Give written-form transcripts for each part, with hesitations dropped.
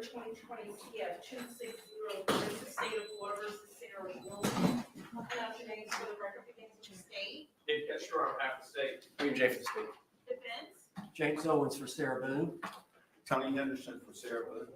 2020 TF 2603, the state of Florida versus Sarah Boone. I'll pronounce your names for the record, begins with state. Dave Castro on behalf of the state. William J. for the state. Defense. James Owens for Sarah Boone. Tony Henderson for Sarah Boone.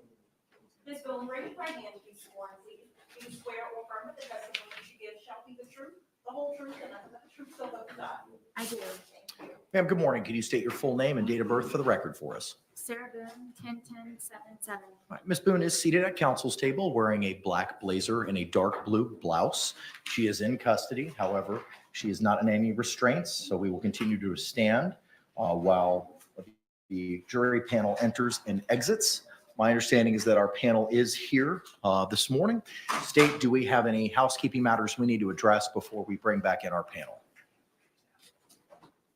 Ms. Boone, raise your right hand to be sworn, please. Do you swear or affirm that the testimony that you give shall be the truth, the whole truth, and nothing but the truth, so help you God? I do. Thank you. Ma'am, good morning. Can you state your full name and date of birth for the record for us? Sarah Boone, 10-10-77. All right, Ms. Boone is seated at counsel's table wearing a black blazer and a dark blue blouse. She is in custody. However, she is not in any restraints, so we will continue to stand while the jury panel enters and exits. My understanding is that our panel is here this morning. State, do we have any housekeeping matters we need to address before we bring back in our panel?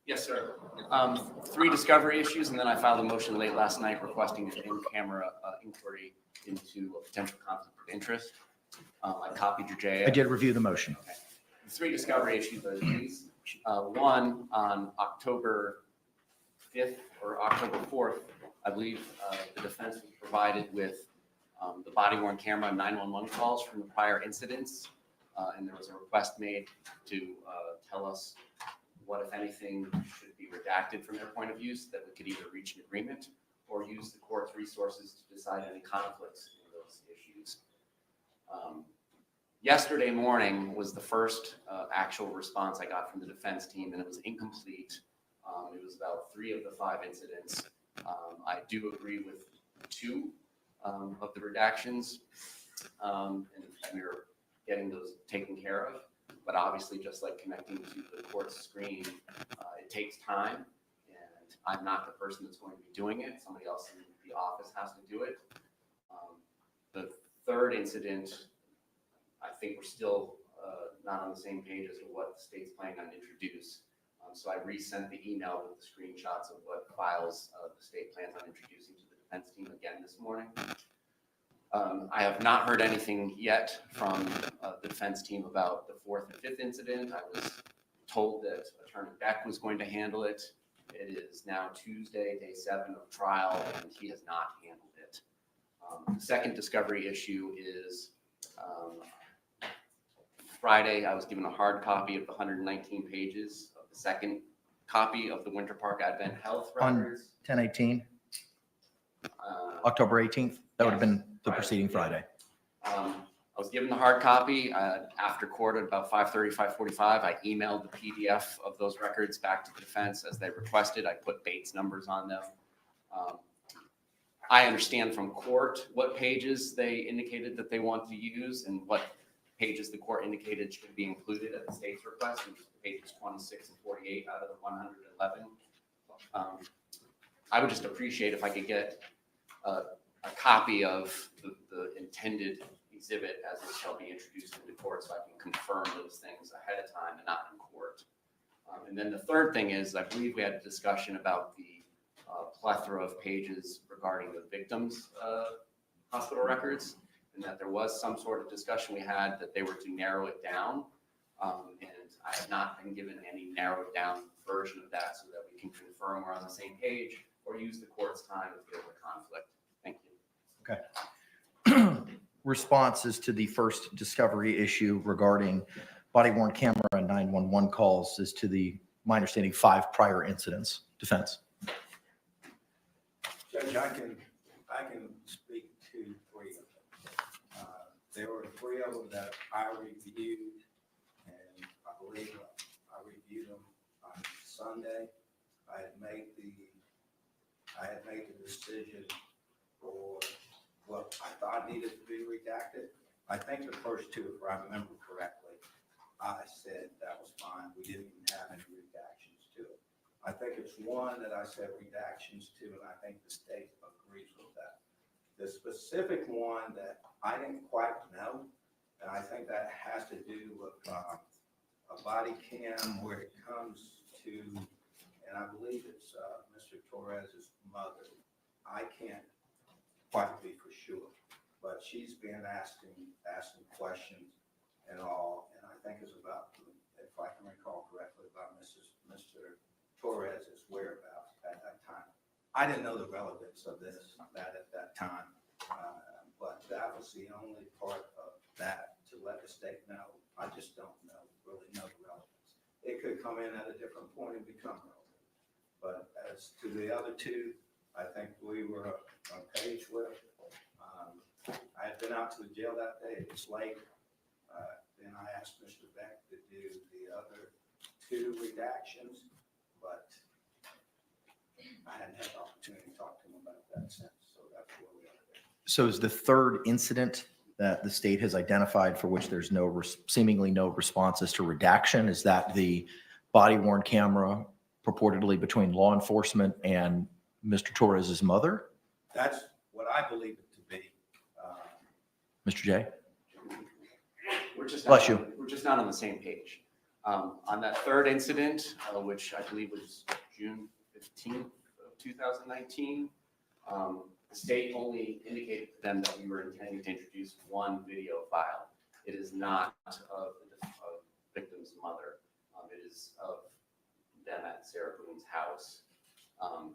Yes, sir. 3 discovery issues, and then I filed a motion late last night requesting an in-camera inquiry into a potential conflict of interest. I copied your JA. I did review the motion. Okay. The 3 discovery issues are these. One, on October 5th or October 4th, I believe the defense was provided with the body-worn camera and 911 calls from the prior incidents, and there was a request made to tell us what, if anything, should be redacted from their point of view so that we could either reach an agreement or use the court's resources to decide any conflicts in those issues. Yesterday morning was the first actual response I got from the defense team, and it was incomplete. It was about 3 of the 5 incidents. I do agree with 2 of the redactions, and we're getting those taken care of. But obviously, just like connecting to the court screen, it takes time, and I'm not the person that's going to be doing it. Somebody else in the office has to do it. The 3rd incident, I think we're still not on the same page as to what the state's planning on introduce. So I resent the email with the screenshots of what files the state plans on introducing to the defense team again this morning. I have not heard anything yet from the defense team about the 4th and 5th incident. I was told that Attorney Beck was going to handle it. It is now Tuesday, day 7 of trial, and he has not handled it. The second discovery issue is Friday, I was given a hard copy of the 119 pages of the second copy of the Winter Park Advent Health records. 10/18, October 18th. That would have been the preceding Friday. I was given the hard copy after court at about 5:30, 5:45. I emailed the PDF of those records back to the defense as they requested. I put Bates numbers on them. I understand from court what pages they indicated that they want to use and what pages the court indicated should be included at the state's request, which is pages 26 and 48 out of the 111. I would just appreciate if I could get a copy of the intended exhibit as it shall be introduced into court so I can confirm those things ahead of time and not in court. And then the third thing is, I believe we had a discussion about the plethora of pages regarding the victims' hospital records, and that there was some sort of discussion we had that they were to narrow it down. And I have not been given any narrowed down version of that so that we can confirm we're on the same page or use the court's time if there's a conflict. Thank you. Okay. Responses to the first discovery issue regarding body-worn camera and 911 calls is to my understanding, 5 prior incidents. Defense. Judge, I can speak to 3 of them. There were 3 of them that I reviewed, and I believe I reviewed them on Sunday. I had made the decision for what I thought needed to be redacted. I think the first 2, if I remember correctly, I said that was fine. We didn't even have any redactions to it. I think it's one that I said redactions to, and I think the state agrees with that. The specific one that I didn't quite know, and I think that has to do with a body cam where it comes to, and I believe it's Mr. Torres's mother. I can't quite be for sure, but she's been asking questions and all, and I think it's about, if I can recall correctly, about Mr. Torres's whereabouts at that time. I didn't know the relevance of that at that time. But that was the only part of that, to let the state know. I just don't really know the relevance. It could come in at a different point and become relevant. But as to the other two, I think we were on page with. I had been out to the jail that day, it was late. Then I asked Mr. Beck to do the other two redactions, but I hadn't had the opportunity to talk to him about that since, so that's where we are there. So is the third incident that the state has identified for which there's seemingly no responses to redaction, is that the body worn camera purportedly between law enforcement and Mr. Torres's mother? That's what I believe it to be. Mr. J? We're just Bless not, you. we're just not on the same page. On that third incident, which I believe was June 15th of 2019, the state only indicated to them that we were intending to introduce one video file. It is not of the victim's mother. It is of them at Sarah Boone's house. And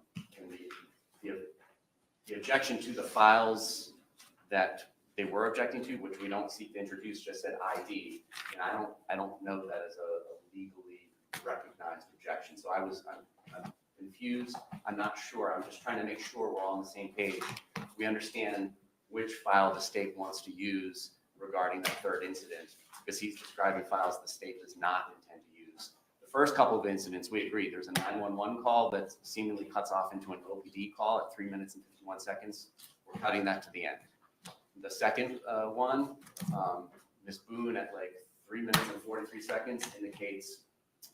the objection to the files that they were objecting to, which we don't seek to introduce, just said ID. And I don't know that as a legally recognized objection. So I'm confused. I'm not sure. I'm just trying to make sure we're all on the same page. We understand which file the state wants to use regarding that third incident, because he's describing files the state does not intend to use. The first couple of incidents, we agree. There's a 911 call that seemingly cuts off into an OPD call at 3 minutes and 51 seconds. We're cutting that to the end. The second one, Ms. Boone at like 3 minutes and 43 seconds indicates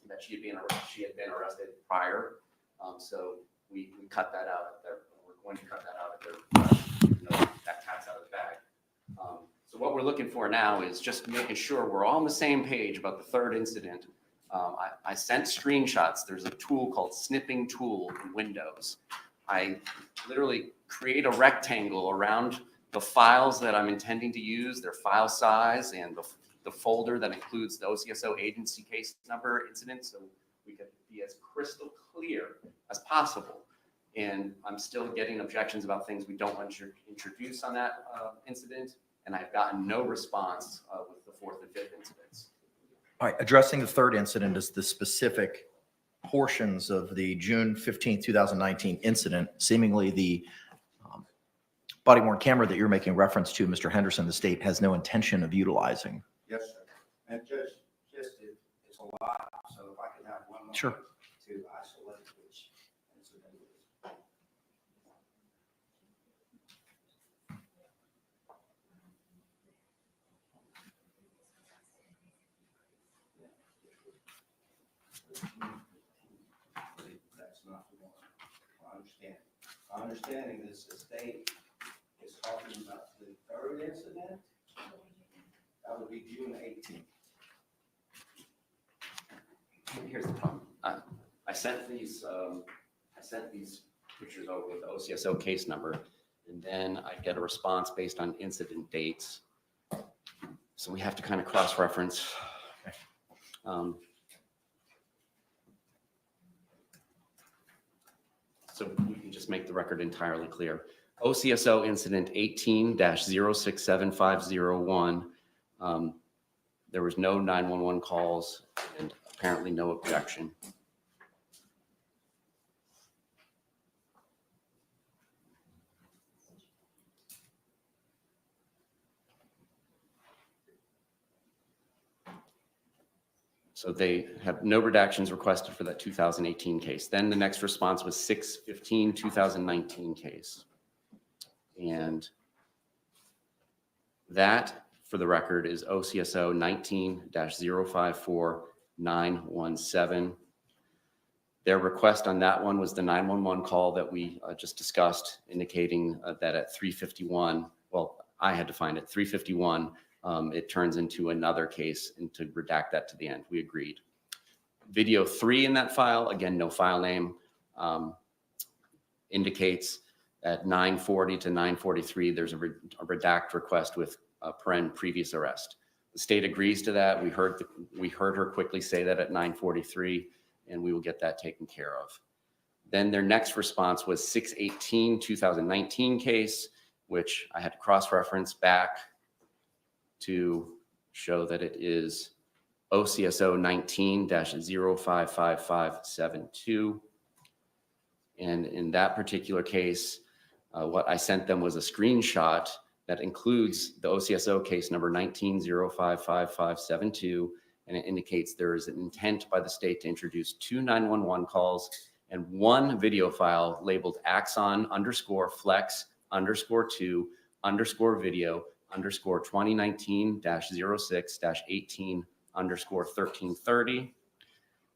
that she had been arrested prior. So we cut that out at their, we're going to cut that out at their, that cat's out of the bag. So what we're looking for now is just making sure we're all on the same page about the third incident. I sent screenshots. There's a tool called Snipping Tool in Windows. I literally create a rectangle around the files that I'm intending to use, their file size, and the folder that includes the OCSO agency case number incident, so we can be as crystal clear as possible. And I'm still getting objections about things we don't want to introduce on that incident, and I've gotten no response with the fourth and fifth incidents. All right, addressing the third incident is the specific portions of the June 15, 2019 incident, seemingly the body worn camera that you're making reference to, Mr. Henderson, the state has no intention of utilizing. Yes, sir. And just it's a lot, so if I could have one more. Sure. To isolate which incident it is. That's not the one. My understanding is the state is talking about the third incident. That would be June 18th. Here's the problem. I sent these pictures over with the OCSO case number, and then I get a response based on incident dates. So we have to kind of cross-reference. So we can just make the record entirely clear. OCSO incident 18-067501. There was no 911 calls and apparently no objection. So they have no redactions requested for that 2018 case. Then the next response was 6/15/2019 case. And that, for the record, is OCSO 19-054917. Their request on that one was the 911 call that we just discussed, indicating that at 3:51, well, I had to find it, 3:51, it turns into another case, and to redact that to the end. We agreed. Video 3 in that file, again, no file name, indicates at 9:40 to 9:43, there's a redact request with previous arrest. The state agrees to that. We heard her quickly say that at 9:43, and we will get that taken care of. Then their next response was 6/18/2019 case, which I had to cross-reference back to show that it is OCSO 19-055572. And in that particular case, what I sent them was a screenshot that includes the OCSO case number 19-055572, and it indicates there is an intent by the state to introduce 2 911 calls and 1 video file labeled axon_flex_2_video_2019-06-18_1330.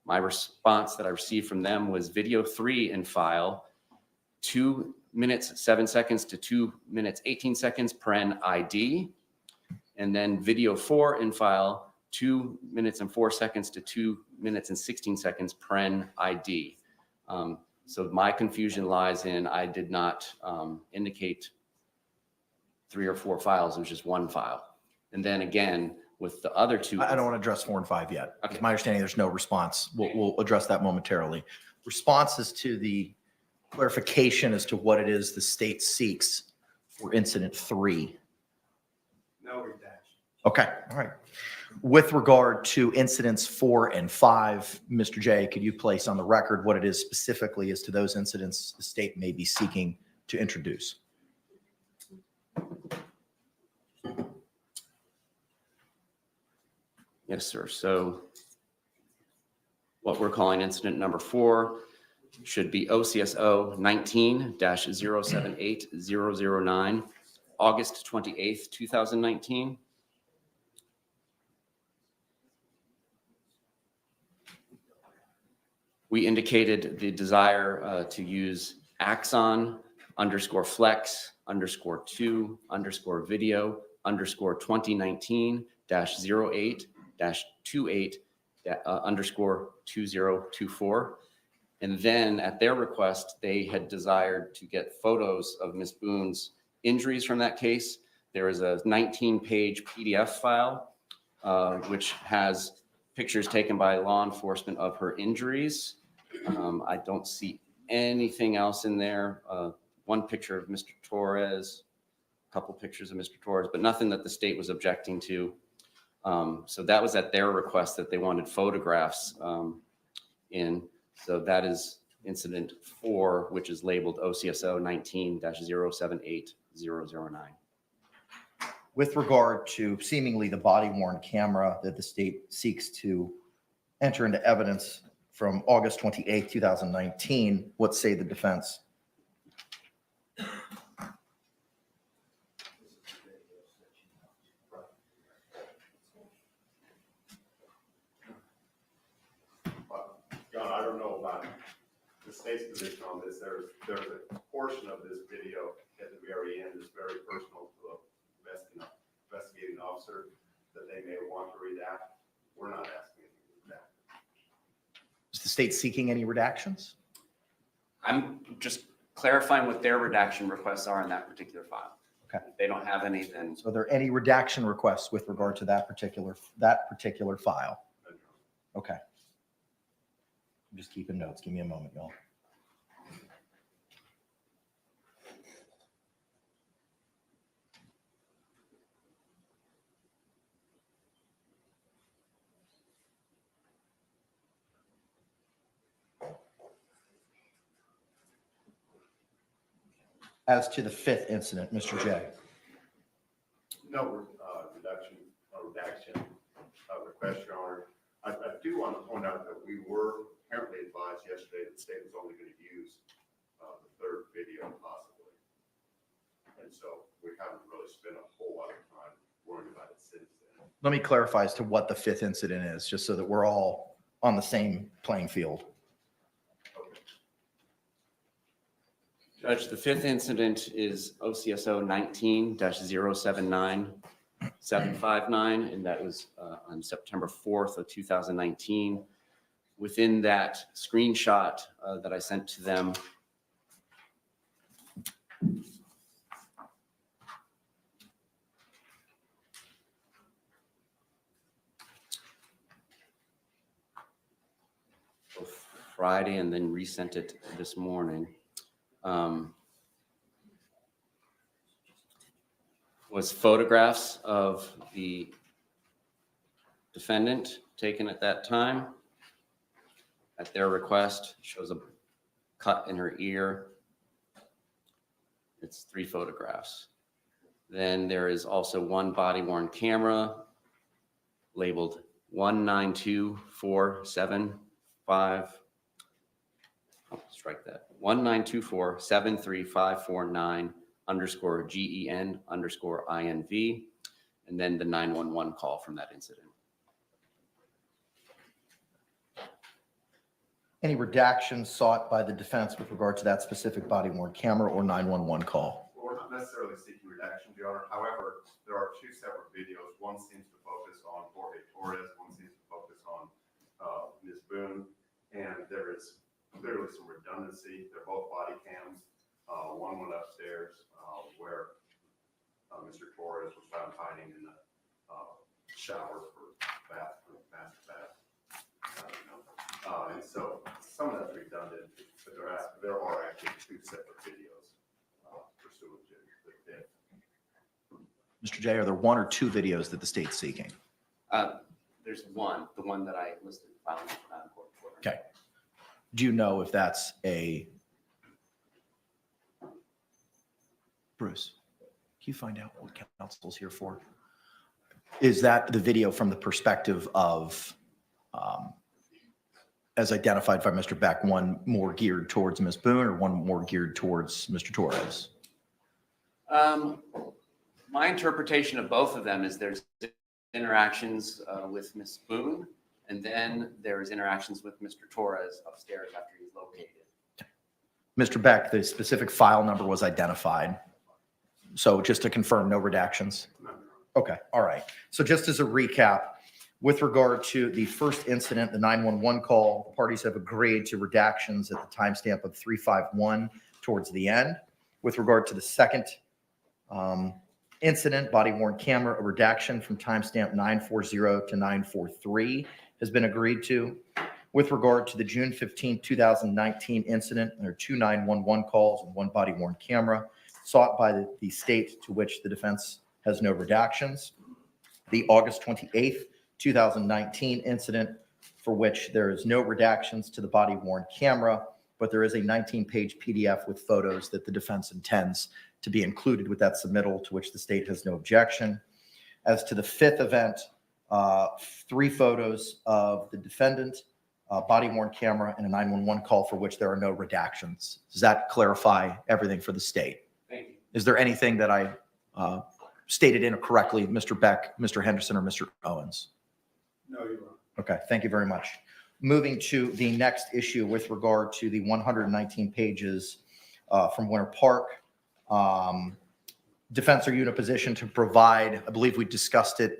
My response that I received from them was video 3 in file, 2 minutes 7 seconds to 2 minutes 18 seconds paren ID, and then video 4 in file, 2 minutes and 4 seconds to 2 minutes and 16 seconds paren ID. So my confusion lies in I did not indicate 3 or 4 files. It was just 1 file. And then again, with the other 2. I don't want to address 4 and 5 yet. Okay. It's my understanding there's no response. We'll address that momentarily. Responses to the clarification as to what it is the state seeks for incident 3. No redaction. Okay, all right. With regard to incidents 4 and 5, Mr. J, could you place on the record what it is specifically as to those incidents the state may be seeking to introduce? Yes, sir. So what we're calling incident number 4 should be OCSO 19-078009, August 28th, 2019. We indicated the desire to use axon_flex_2_video_2019-08-28_2024. And then at their request, they had desired to get photos of Ms. Boone's injuries from that case. There is a 19-page PDF file, which has pictures taken by law enforcement of her injuries. I don't see anything else in there. 1 picture of Mr. Torres, a couple pictures of Mr. Torres, but nothing that the state was objecting to. So that was at their request that they wanted photographs in. So that is incident 4, which is labeled OCSO 19-078009. With regard to seemingly the body-worn camera that the state seeks to enter into evidence from August 28, 2019, what say the defense? John, I don't know about the state's position on this. There's a portion of this video at the very end that's very personal to a investigating officer that they may want to redact. We're not asking anything to redact. Is the state seeking any redactions? I'm just clarifying what their redaction requests are in that particular file. Okay. If they don't have any, then So are there any redaction requests with regard to that particular file? Okay. I'm just keeping notes. Give me a moment, y'all. As to the 5th incident, Mr. J. No redaction request, Your Honor. I do want to point out that we were apparently advised yesterday that the state was only going to use the 3rd video possibly. And so we haven't really spent a whole lot of time worrying about it since then. Let me clarify as to what the 5th incident is, just so that we're all on the same playing field. Okay. Judge, the 5th incident is OCSO 19-079759, and that was on September 4th of 2019. Within that screenshot that I sent to them, Friday and then resent it this morning. was photographs of the defendant taken at that time. At their request, shows a cut in her ear. It's 3 photographs. Then there is also one body worn camera labeled 1924755. Oh, strike that. 192473549_GEN_INV, and then the 911 call from that incident. Any redactions sought by the defense with regard to that specific body worn camera or 911 call? Well, we're not necessarily seeking redaction, Your Honor. However, there are 2 separate videos. One seems to focus on Jorge Torres, one seems to focus on Ms. Boone, and there is clearly some redundancy. They're both body cams. One went upstairs where Mr. Torres was found hiding in the shower for bathroom, master bath. And so some of that's redundant, but there are actually 2 separate videos pursuant to the fifth. Mr. J, are there 1 or 2 videos that the state's seeking? There's one, the one that I listed. Court order. Okay. Do you know if that's a, Bruce, can you find out what counsel's here for? Is that the video from the perspective of, as identified by Mr. Beck, one more geared towards Ms. Boone or one more geared towards Mr. Torres? My interpretation of both of them is there's interactions with Ms. Boone, and then there's interactions with Mr. Torres upstairs after he's located. Mr. Beck, the specific file number was identified. So just to confirm, no redactions? Okay, all right. So just as a recap, with regard to the first incident, the 911 call, the parties have agreed to redactions at the timestamp of 351 towards the end. With regard to the second incident, body worn camera, a redaction from timestamp 940 to 943 has been agreed to. With regard to the June 15, 2019 incident, there are 2 911 calls and 1 body worn camera sought by the state, to which the defense has no redactions. The August 28th, 2019 incident, for which there is no redactions to the body worn camera, but there is a 19-page PDF with photos that the defense intends to be included with that submittal, to which the state has no objection. As to the 5th event, 3 photos of the defendant, body worn camera, and a 911 call for which there are no redactions. Does that clarify everything for the state? Thank you. Is there anything that I stated incorrectly, Mr. Beck, Mr. Henderson, or Mr. Owens? No, you're wrong. Okay, thank you very much. Moving to the next issue with regard to the 119 pages from Winter Park. Defense, are you in a position to provide, I believe we discussed it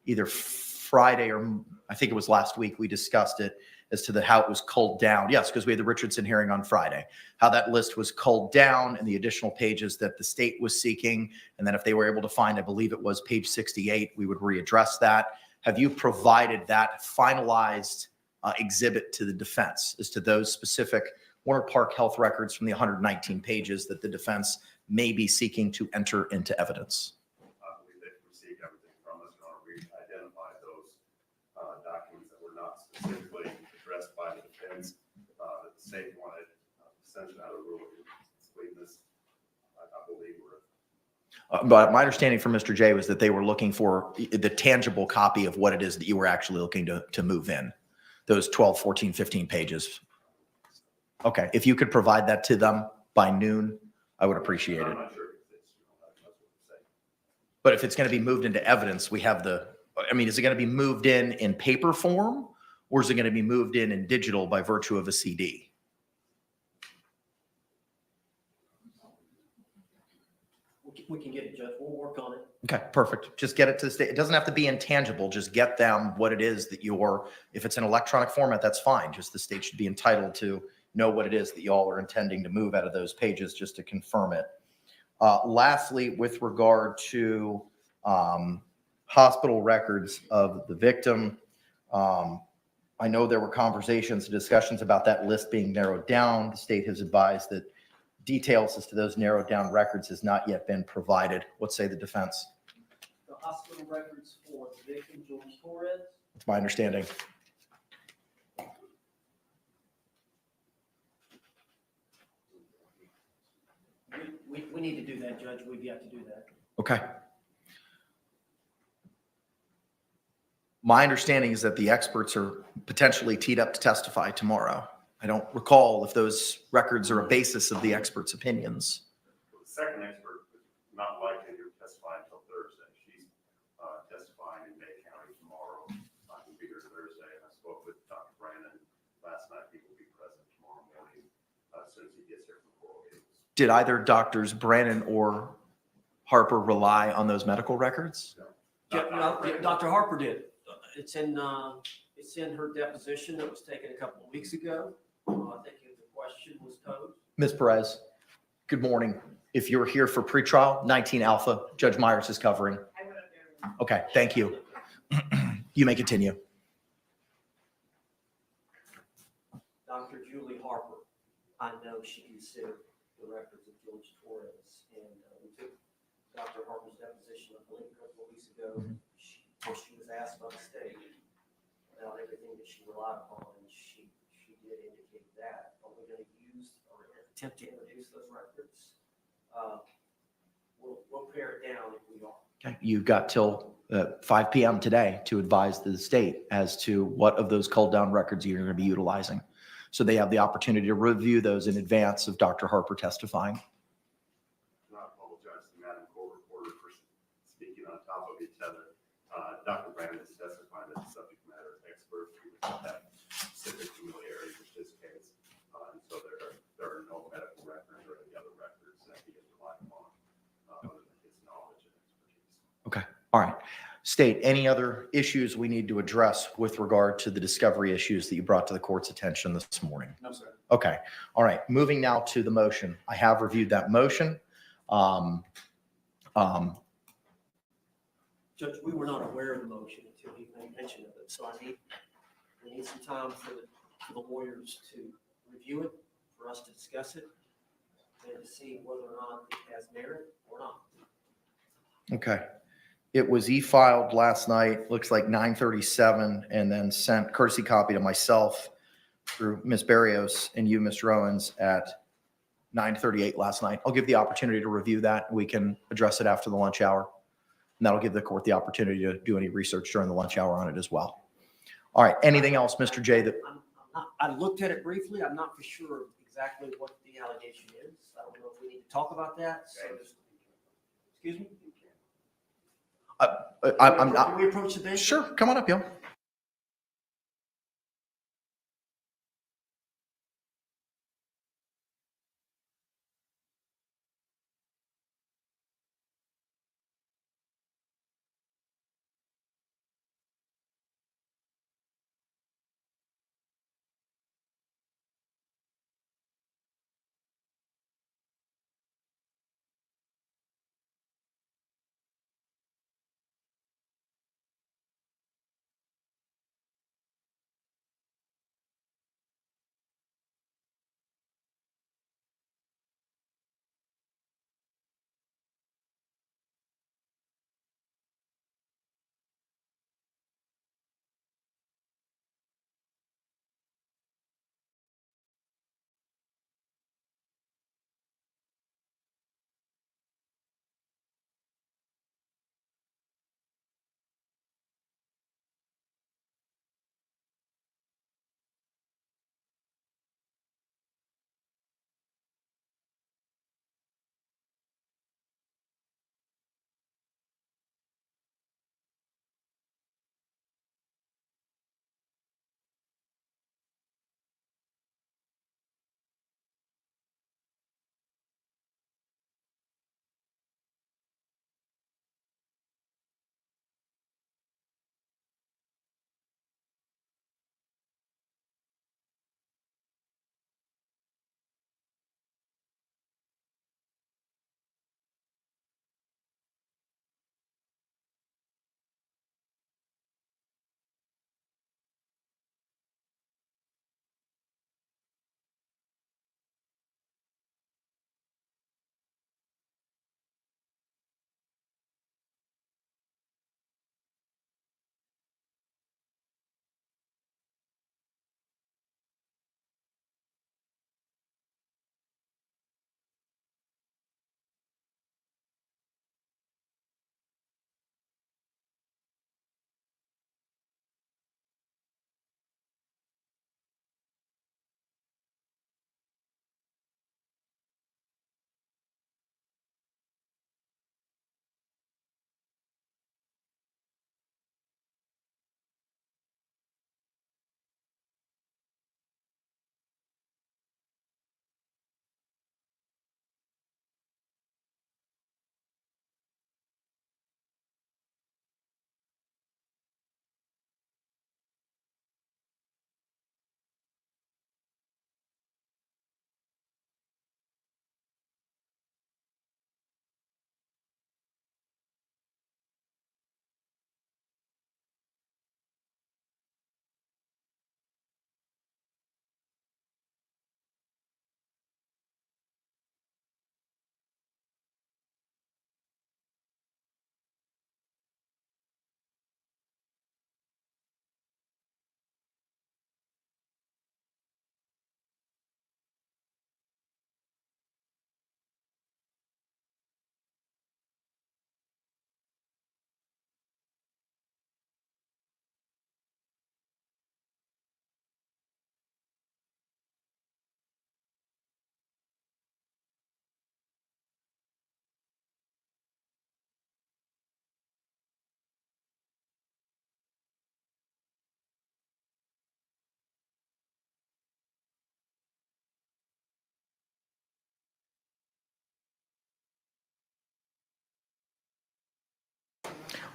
either Friday or I think it was last week, we discussed it as to how it was culled down. Yes, because we had the Richardson hearing on Friday, how that list was culled down and the additional pages that the state was seeking. And then if they were able to find, I believe it was page 68, we would readdress that. Have you provided that finalized exhibit to the defense as to those specific Winter Park health records from the 119 pages that the defense may be seeking to enter into evidence? I believe they've received everything from us, Your Honor. We identified those documents that were not specifically addressed by the defense. That the state wanted extension out of the rule of completeness. I believe we're. But my understanding from Mr. J was that they were looking for the tangible copy of what it is that you were actually looking to move in, those 12, 14, 15 pages. Okay, if you could provide that to them by noon, I would appreciate it. I'm not sure if it's, that's what we're saying. But if it's going to be moved into evidence, we have is it going to be moved in paper form, or is it going to be moved in digital by virtue of a CD? We can get it, Judge. We'll work on it. Okay, perfect. Just get it to the state. It doesn't have to be intangible. Just get them what it is that if it's an electronic format, that's fine. Just the state should be entitled to know what it is that y'all are intending to move out of those pages, just to confirm it. Lastly, with regard to hospital records of the victim, I know there were conversations and discussions about that list being narrowed down. The state has advised that details as to those narrowed down records has not yet been provided. What say the defense? hospital records for the victim, Jorge Torres. It's my understanding. We need to do that, Judge. We've got to do that. Okay. My understanding is that the experts are potentially teed up to testify tomorrow. I don't recall if those records are a basis of the experts' opinions. The second expert is not likely to testify until Thursday. She's testifying in Bay County tomorrow. I will be here Thursday. I spoke with Dr. Brandon last night. He will be present tomorrow morning as soon as he gets here from Coral Gables. Did either Doctors Brannon or Harper rely on those medical records? Dr. Harper did. It's in her deposition that was taken a couple of weeks ago. I think the question was posed. Ms. Perez, good morning. If you're here for pretrial, 19 Alpha, Judge Myers is covering. Okay, thank you. You may continue. Dr. Julie Harper, I know she considered the records of George Torres, and we took Dr. Harper's deposition, I believe, a couple of weeks ago. She was asked by the state about everything that she relied upon, and she did indicate that. Are we going to use or attempt to introduce those records? We'll pare it down if we are. Okay, you've got till 5 p.m. today to advise the state as to what of those culled down records you're going to be utilizing. So they have the opportunity to review those in advance of Dr. Harper testifying. I apologize to Madam Court Reporter for speaking on top of each other. Dr. Brandon is testifying as a subject matter expert. He would have specific familiarity with this case. And so there are no medical records or any other records that he has relied upon other than his knowledge and expertise. Okay, all right. State, any other issues we need to address with regard to the discovery issues that you brought to the court's attention this morning? No, sir. Okay, all right. Moving now to the motion. I have reviewed that motion. Judge, we were not aware of the motion until he made mention of it, so we need some time for the lawyers to review it, for us to discuss it, and to see whether or not it has merit or not. Okay. It was e-filed last night, looks like 9:37, and then sent courtesy copy to myself through Ms. Barrios and you, Mr. Owens, at 9:38 last night. I'll give the opportunity to review that. We can address it after the lunch hour. And that'll give the court the opportunity to do any research during the lunch hour on it as well. All right. Anything else, Mr. J? I looked at it briefly. I'm not for sure exactly what the allegation is. I don't know if we need to talk about that. So excuse me? I'm not. Can we approach the bench? Sure. Come on up, yo.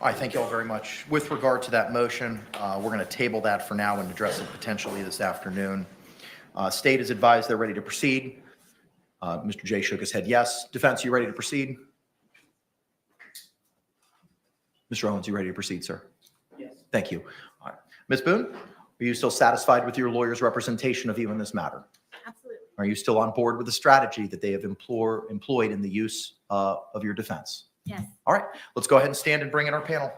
All right, thank you all very much. With regard to that motion, we're going to table that for now and address it potentially this afternoon. State is advised they're ready to proceed. Mr. Jay shook his head yes. Defense, you ready to proceed? Mr. Owens, you ready to proceed, sir? Yes. Thank you. All right. Ms. Boone, are you still satisfied with your lawyer's representation of you in this matter? Absolutely. Are you still on board with the strategy that they have employed in the use of your defense? Yes. All right, let's go ahead and stand and bring in our panel.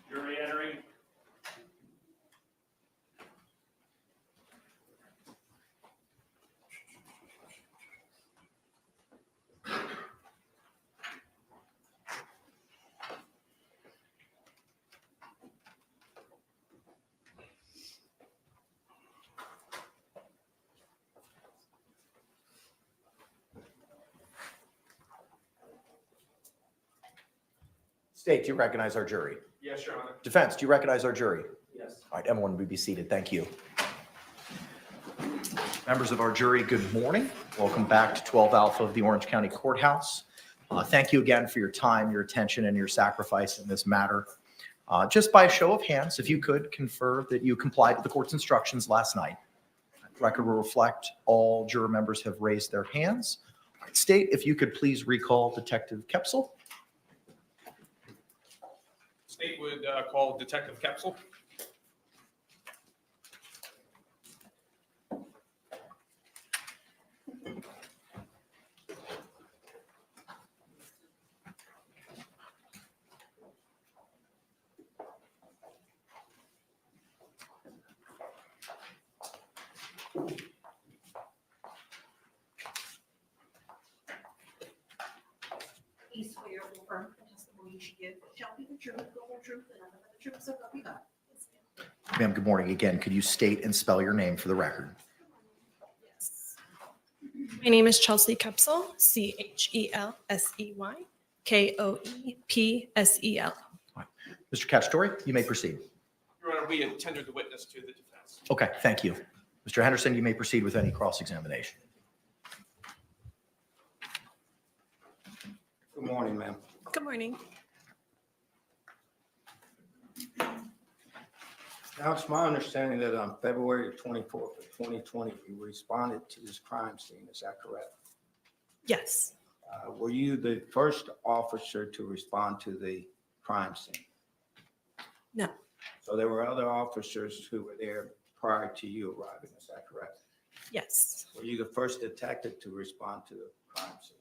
Jury entering. State, do you recognize our jury? Yes, Your Honor. Defense, do you recognize our jury? Yes. All right, everyone would be seated. Thank you. Members of our jury, good morning. Welcome back to 12 Alpha of the Orange County Courthouse. Thank you again for your time, your attention, and your sacrifice in this matter. Just by a show of hands, if you could confer that you complied with the court's instructions last night. The record will reflect all juror members have raised their hands. All right, State, if you could please recall Detective Kepsel. State would call Detective Kepsel. He swear or affirm the testimony you should give shall be the truth, the whole truth, and nothing but the truth, so help you God. Yes, ma'am. Ma'am, good morning. Again, could you state and spell your name for the record? Yes. My name is Chelsea Kepsel, Chelsey, Koepsel. Mr. Cacciatore, you may proceed. Your Honor, we have tendered the witness to the defense. Okay, thank you. Mr. Henderson, you may proceed with any cross-examination. Good morning, ma'am. Good morning. Now, it's my understanding that on February 24th of 2020, you responded to this crime scene. Is that correct? Yes. Were you the first officer to respond to the crime scene? No. So there were other officers who were there prior to you arriving. Is that correct? Yes. Were you the first detective to respond to the crime scene?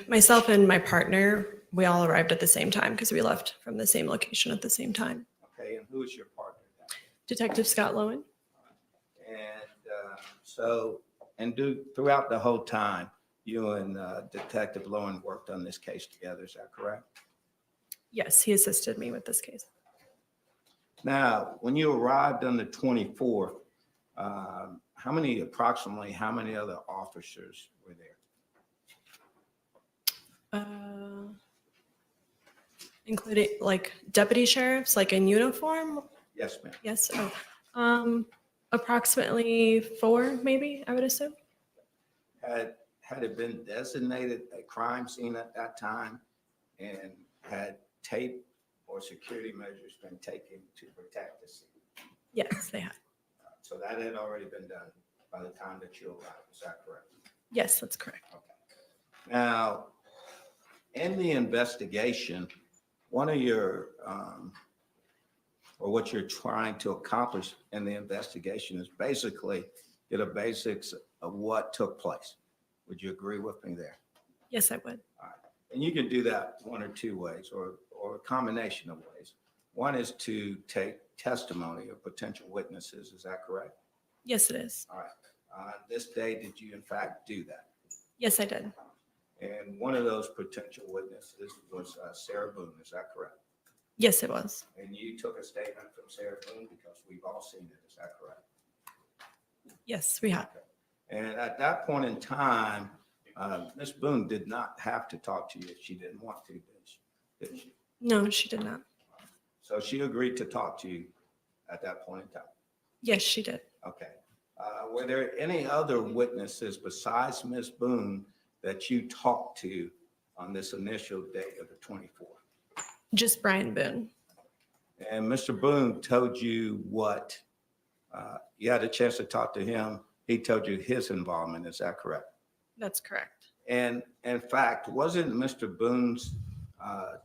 Myself and my partner, we all arrived at the same time because we left from the same location at the same time. Okay, and who is your partner then? Detective Scott Lowen? And throughout the whole time, you and Detective Lowen worked on this case together, is that correct? Yes, he assisted me with this case. Now, when you arrived on the 24th, approximately how many other officers were there? Including like deputy sheriffs, like in uniform? Yes, ma'am. Yes. Oh, approximately 4, maybe, I would assume. Had it been designated a crime scene at that time, and had tape or security measures been taken to protect the scene? Yes, they had. So that had already been done by the time that you arrived, is that correct? Yes, that's correct. Now, in the investigation, one of your, or what you're trying to accomplish in the investigation is basically get a basics of what took place. Would you agree with me there? Yes, I would. And you can do that one or two ways, or a combination of ways. One is to take testimony of potential witnesses. Is that correct? Yes, it is. All right. This day, did you in fact do that? Yes, I did. And one of those potential witnesses was Sarah Boone. Is that correct? Yes, it was. And you took a statement from Sarah Boone because we've all seen it. Is that correct? Yes, we have. And at that point in time, Ms. Boone did not have to talk to you if she didn't want to, did she? No, she did not. So she agreed to talk to you at that point in time. Yes, she did. Okay. Were there any other witnesses besides Ms. Boone that you talked to on this initial date of the 24th? Just Brian Boone. And Mr. Boone told you what? You had a chance to talk to him. He told you his involvement. Is that correct? That's correct. And in fact, wasn't Mr. Boone's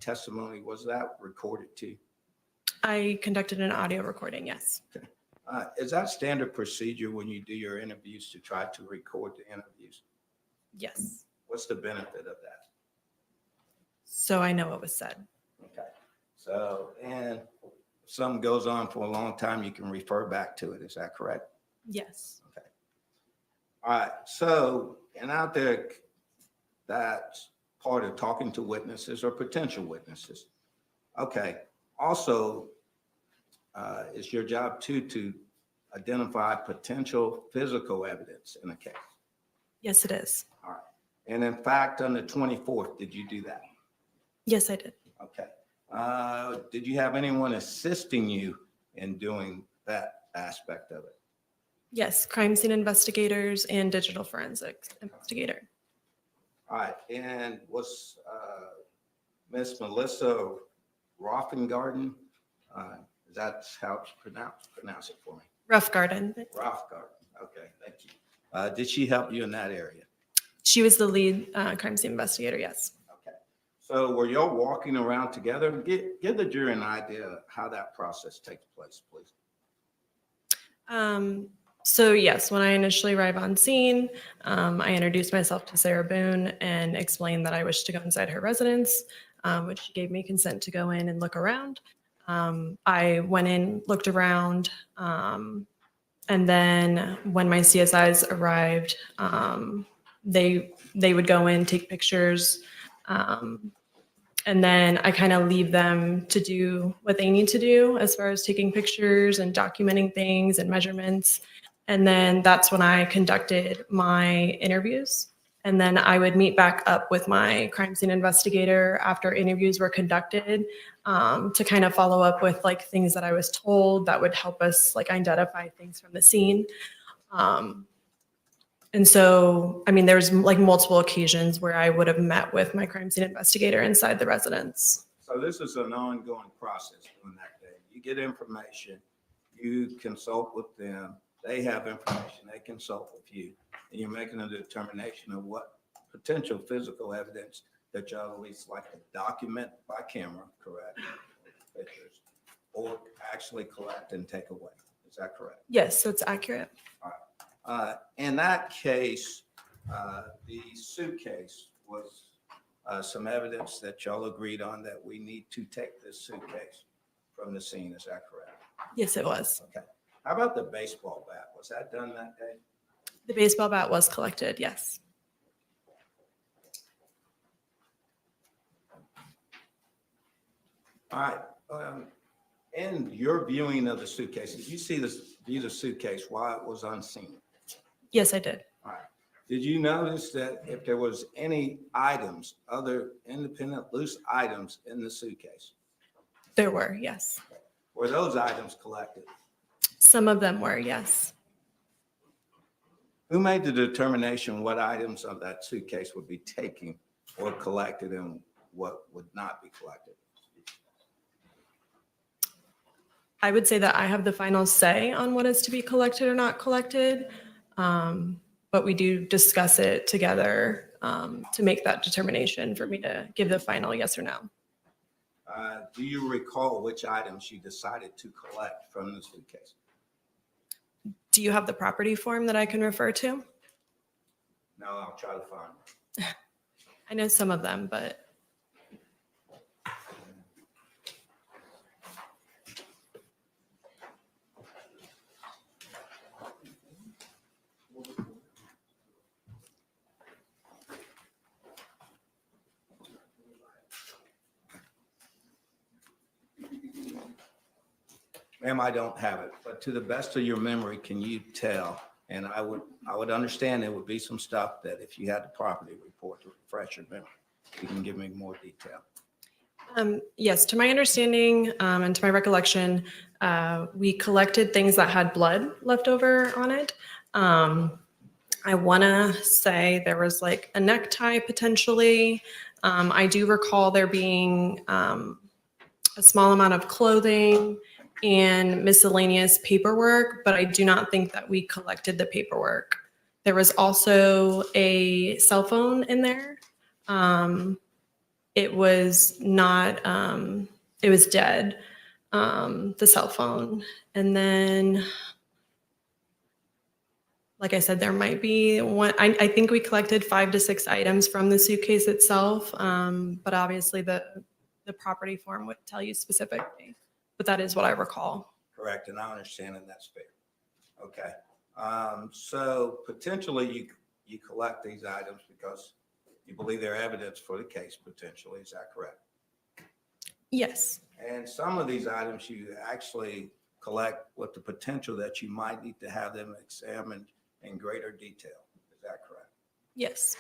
testimony, was that recorded too? I conducted an audio recording, yes. Is that standard procedure when you do your interviews to try to record the interviews? Yes. What's the benefit of that? So I know what was said. Okay. So, and if something goes on for a long time, you can refer back to it. Is that correct? Yes. Okay. All right. So, and out there, that's part of talking to witnesses or potential witnesses. Okay. Also, it's your job too to identify potential physical evidence in a case. Yes, it is. All right. And in fact, on the 24th, did you do that? Yes, I did. Okay. Did you have anyone assisting you in doing that aspect of it? Yes, crime scene investigators and digital forensics investigator. All right. And was Miss Melissa Roffengarden, that's how it's pronounced? Pronounce it for me. Rough Garden. Rothgarden. Okay, thank you. Did she help you in that area? She was the lead crime scene investigator, yes. Okay. So were y'all walking around together? Give the jury an idea of how that process takes place, please. So yes, when I initially arrived on scene, I introduced myself to Sarah Boone and explained that I wished to go inside her residence, which she gave me consent to go in and look around. I went in, looked around, and then when my CSIs arrived, they would go in, take pictures, and then I kind of leave them to do what they need to do as far as taking pictures and documenting things and measurements. And then that's when I conducted my interviews. And then I would meet back up with my crime scene investigator after interviews were conducted to kind of follow up with like things that I was told that would help us like identify things from the scene. And so, I mean, there's like multiple occasions where I would have met with my crime scene investigator inside the residence. So this is an ongoing process during that day. You get information, you consult with them, they have information, they consult with you, and you're making a determination of what potential physical evidence that y'all at least like to document by camera, correct? Pictures, or actually collect and take away. Is that correct? Yes, so it's accurate. In that case, the suitcase was some evidence that y'all agreed on that we need to take this suitcase from the scene. Is that correct? Yes, it was. Okay. How about the baseball bat? Was that done that day? The baseball bat was collected, yes. All right. In your viewing of the suitcase, did you view the suitcase while it was unseen? Yes, I did. All right. Did you notice that if there was any items, other independent loose items in the suitcase? There were, yes. Were those items collected? Some of them were, yes. Who made the determination what items of that suitcase would be taken or collected and what would not be collected? I would say that I have the final say on what is to be collected or not collected, but we do discuss it together to make that determination for me to give the final yes or no. Do you recall which items you decided to collect from the suitcase? Do you have the property form that I can refer to? No, I'll try to find it. I know some of them, but Ma'am, I don't have it, but to the best of your memory, can you tell? And I would understand there would be some stuff that if you had the property report to refresh your memory, you can give me more detail. yes, to my understanding and to my recollection, we collected things that had blood left over on it. I want to say there was like a necktie potentially. I do recall there being a small amount of clothing and miscellaneous paperwork, but I do not think that we collected the paperwork. There was also a cell phone in there. It was not, it was dead, the cell phone. And then, like I said, there might be one, I think we collected 5 to 6 items from the suitcase itself, but obviously the property form would tell you specifically, but that is what I recall. Correct, and I understand, and that's fair. Okay, so potentially you collect these items because you believe they're evidence for the case potentially, is that correct? Yes, And some of these items you actually collect with the potential that you might need to have them examined in greater detail, is that correct? yes.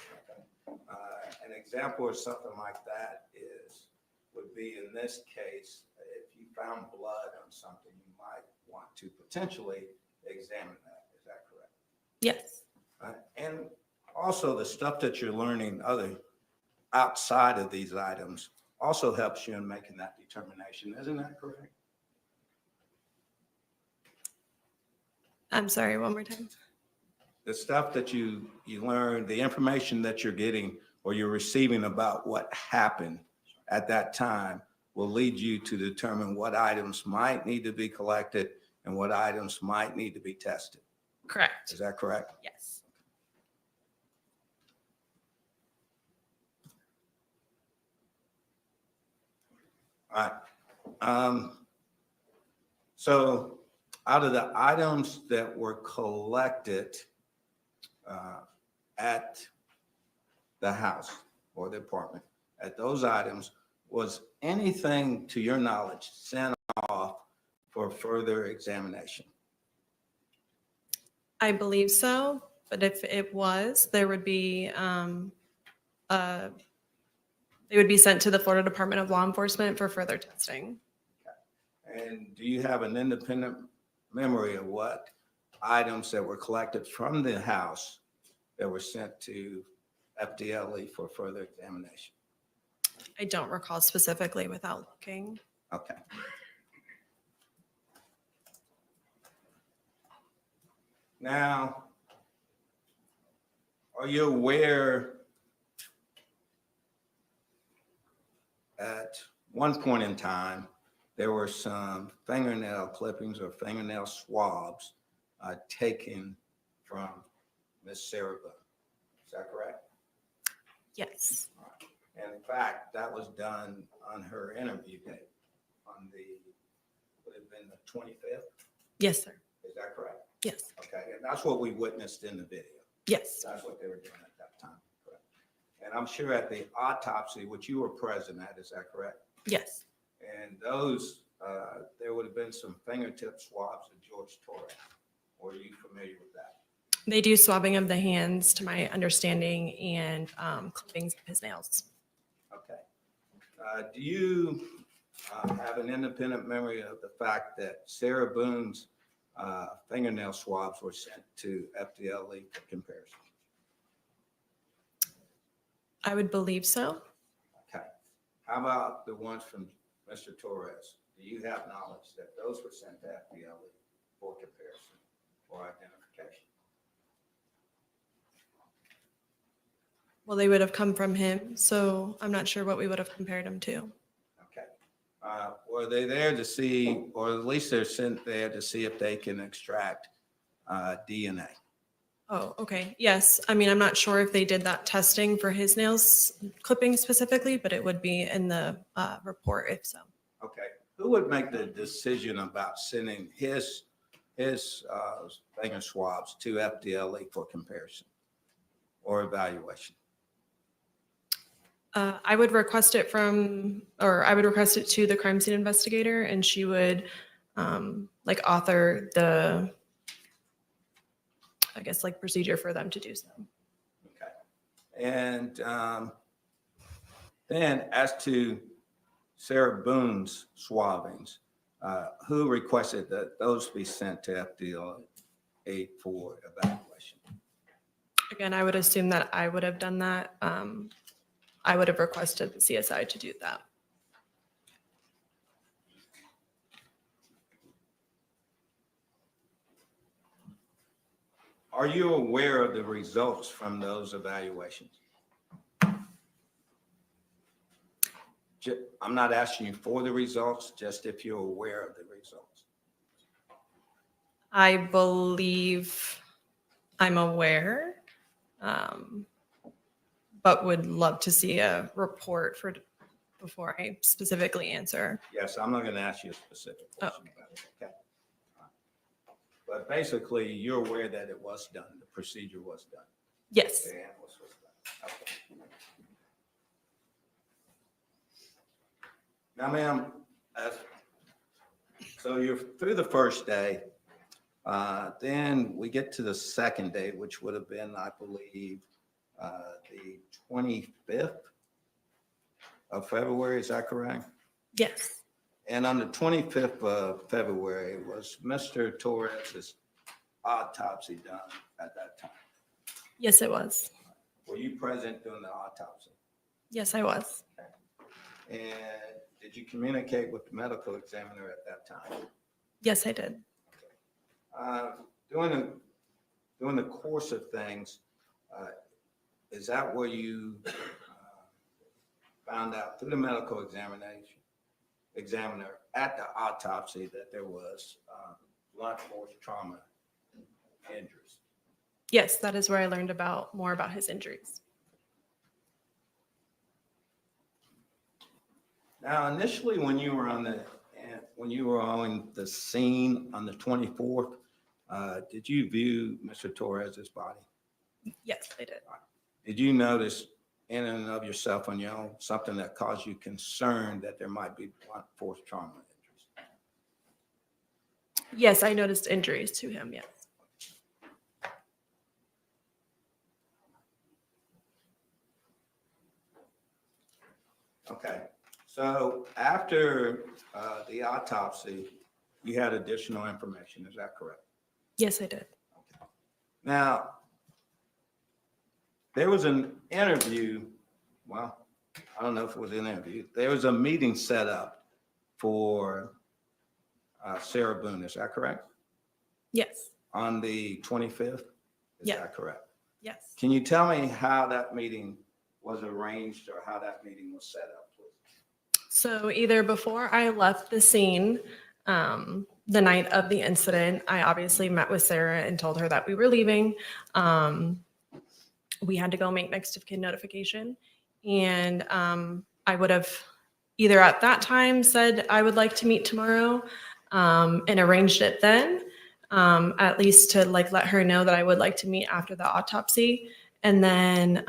An example of something like that would be in this case, if you found blood on something, you might want to potentially examine that. Is that correct? Yes. And also the stuff that you're learning outside of these items also helps you in making that determination. Isn't that correct? I'm sorry, one more time. The stuff that you learn, the information that you're getting or you're receiving about what happened at that time will lead you to determine what items might need to be collected and what items might need to be tested. Correct. Is that correct? Yes. All right. So out of the items that were collected at the house or the apartment, at those items, was anything to your knowledge sent off for further examination? I believe so, but if it was, there would be, they would be sent to the Florida Department of Law Enforcement for further testing. And do you have an independent memory of what items that were collected from the house that were sent to FDLE for further examination? I don't recall specifically without looking. Okay. Now, are you aware at one point in time, there were some fingernail clippings or fingernail swabs taken from Miss Sarah Boone? Is that correct? Yes. And in fact, that was done on her interview date on would it have been the 25th? Yes, sir. Is that correct? Yes. Okay, and that's what we witnessed in the video. Yes. That's what they were doing at that time, correct? And I'm sure at the autopsy, which you were present at, is that correct? Yes. And those, there would have been some fingertip swabs of Jorge Torres. Were you familiar with that? They do swabbing of the hands, to my understanding, and clippings of his nails. Okay. Do you have an independent memory of the fact that Sarah Boone's fingernail swabs were sent to FDLE for comparison? I would believe so. Okay. How about the ones from Mr. Torres? Do you have knowledge that those were sent to FDLE for comparison or identification? Well, they would have come from him, so I'm not sure what we would have compared him to. Okay. Were they there to see, or at least they're sent there to see if they can extract DNA. Oh, okay. Yes. I mean, I'm not sure if they did that testing for his nails clipping specifically, but it would be in the report if so. Okay, who would make the decision about sending his finger swabs to FDLE for comparison or evaluation? I would request it I would request it to the crime scene investigator, and she would like author the, I guess, like procedure for them to do so. Okay, and then as to Sarah Boone's swabbings, who requested that those be sent to FDLE for evaluation? Again, I would assume that I would have done that. I would have requested the CSI to do that. Are you aware of the results from those evaluations? I'm not asking you for the results, just if you're aware of the results. I believe I'm aware, but would love to see a report before I specifically answer. Yes, I'm not going to ask you a specific question about it, okay? But basically, you're aware that it was done, the procedure was done. Yes. The analysis was done. Okay. Now, ma'am, so you're through the first day. Then we get to the second day, which would have been, I believe, the 25th of February. Is that correct? Yes. And on the 25th of February was Mr. Torres's autopsy done at that time? Yes, it was. Were you present during the autopsy? Yes, I was. And did you communicate with the medical examiner at that time? Yes, I did. During the course of things, is that where you found out through the medical examiner at the autopsy that there was blunt force trauma injuries? Yes, that is where I learned more about his injuries. Now, initially, when you were on the scene on the 24th, did you view Mr. Torres's body? Yes, I did. Did you notice in and of yourself on your own something that caused you concern that there might be blunt force trauma injuries? Yes, I noticed injuries to him. Yes. Okay, so after the autopsy, you had additional information, is that correct? Yes, I did. Now, there was an interview, well, I don't know if it was an interview. There was a meeting set up for Sarah Boone, is that correct? Yes. On the 25th? Is Yeah. that correct? Yes. Can you tell me how that meeting was arranged or how that meeting was set up, please? So either before I left the scene, the night of the incident, I obviously met with Sarah and told her that we were leaving. We had to go make next of kin notification. And I would have either at that time said I would like to meet tomorrow and arranged it then, at least to like let her know that I would like to meet after the autopsy. And then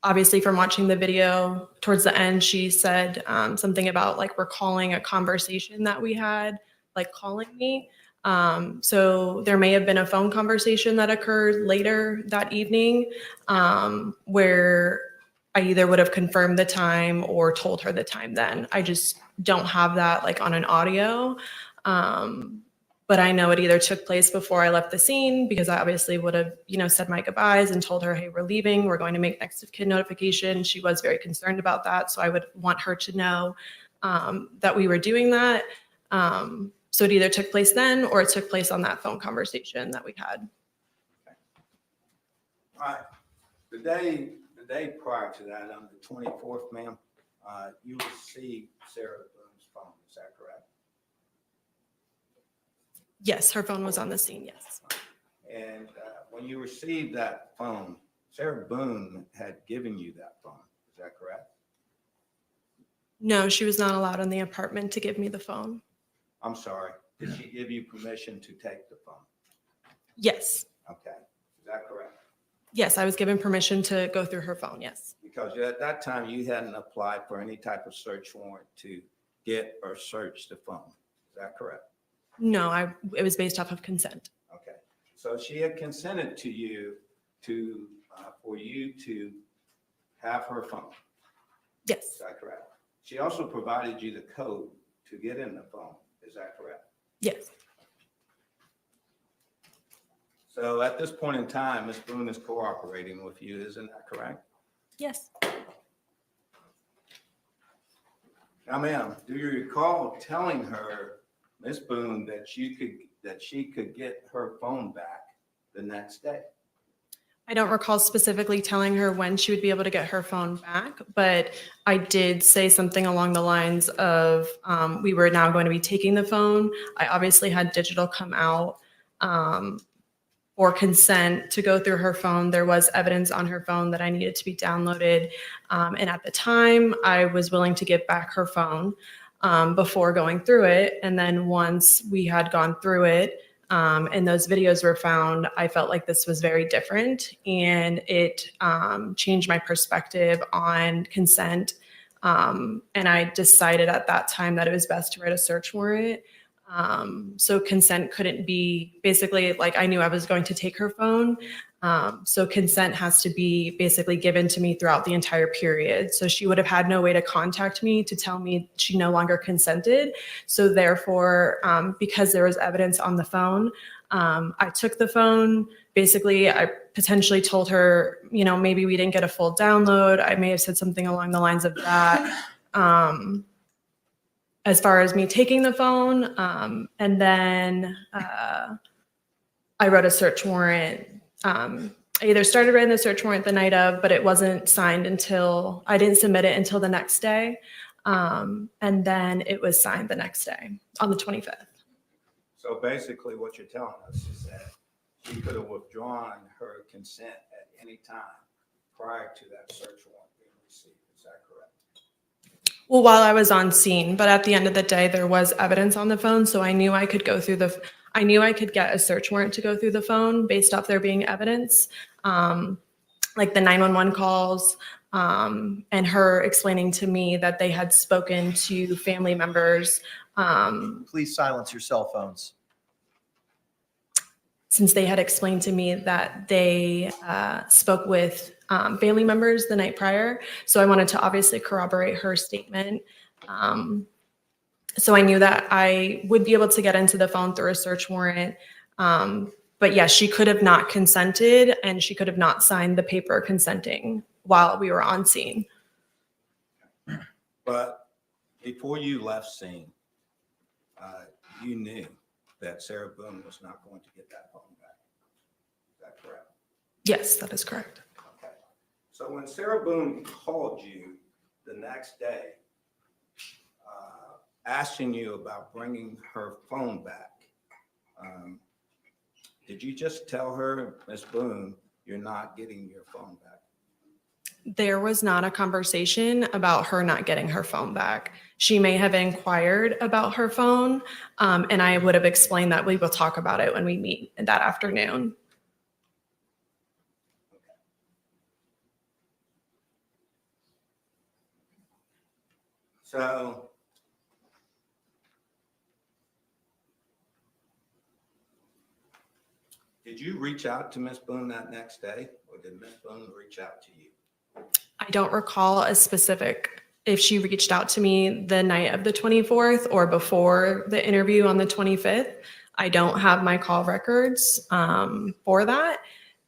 obviously from watching the video towards the end, she said something about like recalling a conversation that we had, like calling me. So there may have been a phone conversation that occurred later that evening where I either would have confirmed the time or told her the time then. I just don't have that like on an audio. But I know it either took place before I left the scene because I obviously would have, said my goodbyes and told her, hey, we're leaving. We're going to make next of kin notification. She was very concerned about that. So I would want her to know that we were doing that. So it either took place then or it took place on that phone conversation that we had. All right, the day prior to that, on the 24th, ma'am, you received Sarah Boone's phone, is that correct? Yes, her phone was on the scene, yes. And when you received that phone, Sarah Boone had given you that phone. Is that correct? No, she was not allowed in the apartment to give me the phone. I'm sorry. Did she give you permission to take the phone? Yes. Okay. Is that correct? Yes, I was given permission to go through her phone, yes. Because at that time, you hadn't applied for any type of search warrant to get or search the phone. Is that correct? No, it was based off of consent. Okay. So she had consented to you to, for you to have her phone. Is Yes, that correct? She also provided you the code to get in the phone. Is that correct? yes, So at this point in time, Ms. Boone is cooperating with you. Isn't that correct? yes. Now, ma'am, do you recall telling her, Ms. Boone, that she could get her phone back the next day? I don't recall specifically telling her when she would be able to get her phone back, but I did say something along the lines of we were now going to be taking the phone. I obviously had digital come out or consent to go through her phone. There was evidence on her phone that I needed to be downloaded. And at the time, I was willing to give back her phone before going through it. And then once we had gone through it, and those videos were found, I felt like this was very different, and it changed my perspective on consent. And I decided at that time that it was best to write a search warrant. So consent couldn't be basically like I knew I was going to take her phone. So consent has to be basically given to me throughout the entire period. So she would have had no way to contact me to tell me she no longer consented. So therefore, because there was evidence on the phone, I took the phone. Basically, I potentially told her, maybe we didn't get a full download. I may have said something along the lines of that. As far as me taking the phone, and then I wrote a search warrant. I either started writing the search warrant the night of, but it wasn't signed until I didn't submit it until the next day. And then it was signed the next day on the 25th. So basically what you're telling us is that she could have withdrawn her consent at any time prior to that search warrant being received. Is that correct? Well, while I was on scene, but at the end of the day, there was evidence on the phone. So I knew I could go through I knew I could get a search warrant to go through the phone based off there being evidence, like the 911 calls, and her explaining to me that they had spoken to family members. Please silence your cell phones. Since they had explained to me that they spoke with family members the night prior. So I wanted to obviously corroborate her statement. So I knew that I would be able to get into the phone through a search warrant. But yes, she could have not consented, and she could have not signed the paper consenting while we were on scene. But before you left scene, you knew that Sarah Boone was not going to get that phone back. Is that correct? Yes, that is correct. Okay. So when Sarah Boone called you the next day, asking you about bringing her phone back, did you just tell her, Ms. Boone, you're not getting your phone back? There was not a conversation about her not getting her phone back. She may have inquired about her phone, and I would have explained that we will talk about it when we meet that afternoon. So did you reach out to Ms. Boone that next day, or did Ms. Boone reach out to you? I don't recall a specific if she reached out to me the night of the 24th or before the interview on the 25th. I don't have my call records for that.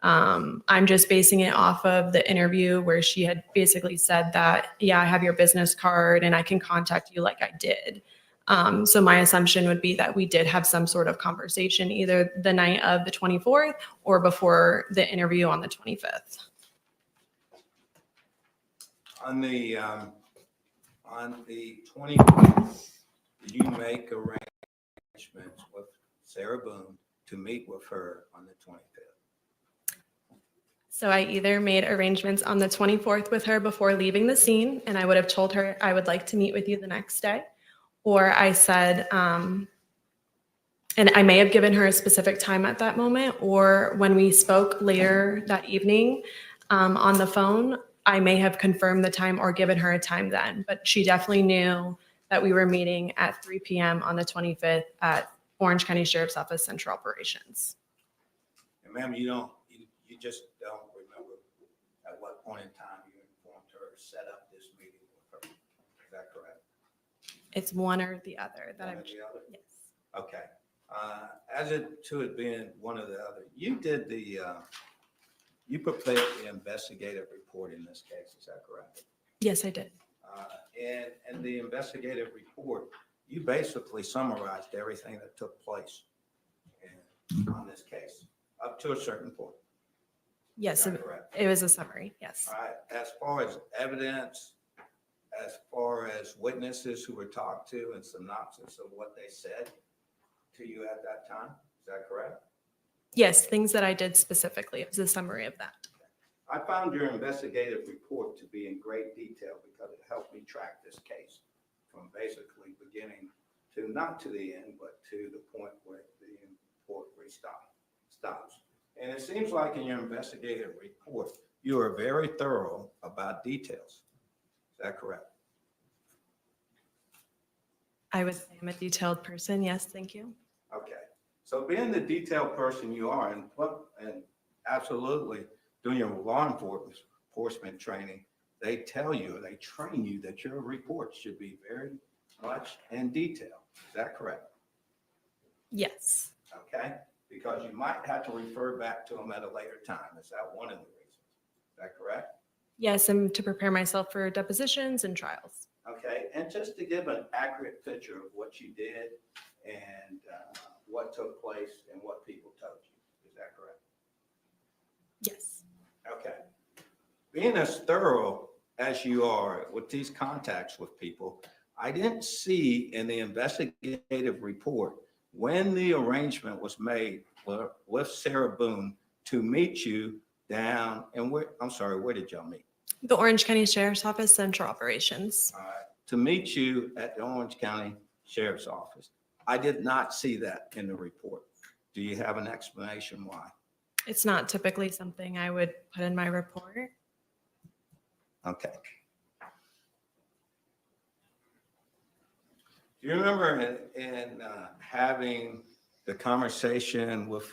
I'm just basing it off of the interview where she had basically said that, yeah, I have your business card and I can contact you like I did. So my assumption would be that we did have some sort of conversation either the night of the 24th or before the interview on the 25th. On the 20th, did you make arrangements with Sarah Boone to meet with her on the 25th? So I either made arrangements on the 24th with her before leaving the scene, and I would have told her I would like to meet with you the next day. Or I said, and I may have given her a specific time at that moment, or when we spoke later that evening on the phone, I may have confirmed the time or given her a time then. But she definitely knew that we were meeting at 3 p.m. on the 25th at Orange County Sheriff's Office Central Operations. And ma'am, you just don't remember at what point in time you informed her to set up this meeting with her. Is that correct? It's one or the other that One I'm. or the other? Yes. Okay. As it to it being one or the other, you did you prepared the investigative report in this case, is that correct? Yes, I did. And the investigative report, you basically summarized everything that took place on this case, up to a certain point. Yes, Is that correct? it was a summary. Yes. All right, as far as evidence, as far as witnesses who were talked to and synopsis of what they said to you at that time, is that correct? Yes, things that I did specifically. It was a summary of that. I found your investigative report to be in great detail because it helped me track this case from basically beginning to not to the end, but to the point where the report stops. And it seems like in your investigative report, you are very thorough about details. Is that correct? I would say I'm a detailed person. Yes, thank you. Okay. So being the detailed person you are, and absolutely doing your law enforcement training, they tell you, they train you that your report should be very much in detail. Is that correct? Yes. Okay? Because you might have to refer back to them at a later time. Is that one of the reasons? Is that correct? Yes, and to prepare myself for depositions and trials. Okay, and just to give an accurate picture of what you did and what took place and what people told you. Is that correct? Yes. Okay. Being as thorough as you are with these contacts with people, I didn't see in the investigative report when the arrangement was made with Sarah Boone to meet you down, and where did y'all meet? The Orange County Sheriff's Office Central Operations. All right, to meet you at the Orange County Sheriff's Office. I did not see that in the report. Do you have an explanation why? It's not typically something I would put in my report. Okay. Do you remember in having the conversation with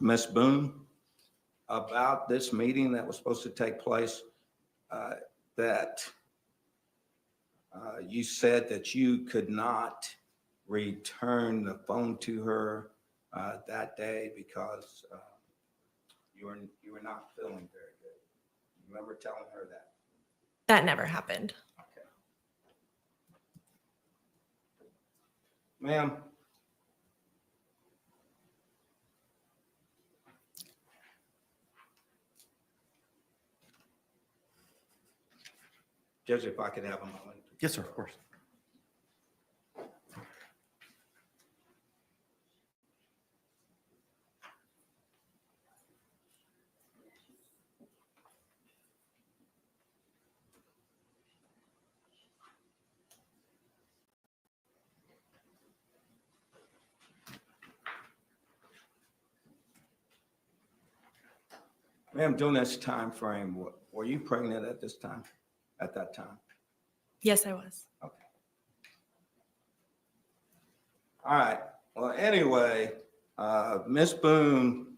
Ms. Boone about this meeting that was supposed to take place, that you said that you could not return the phone to her that day because you were not feeling very good? You remember telling her that? That never happened. Okay. Ma'am. Judge, if I could have a moment. Yes, sir, of course. Ma'am, during this time frame, were you pregnant at this time, at that time? Yes, I was. Okay. All right. Well, anyway, Ms. Boone,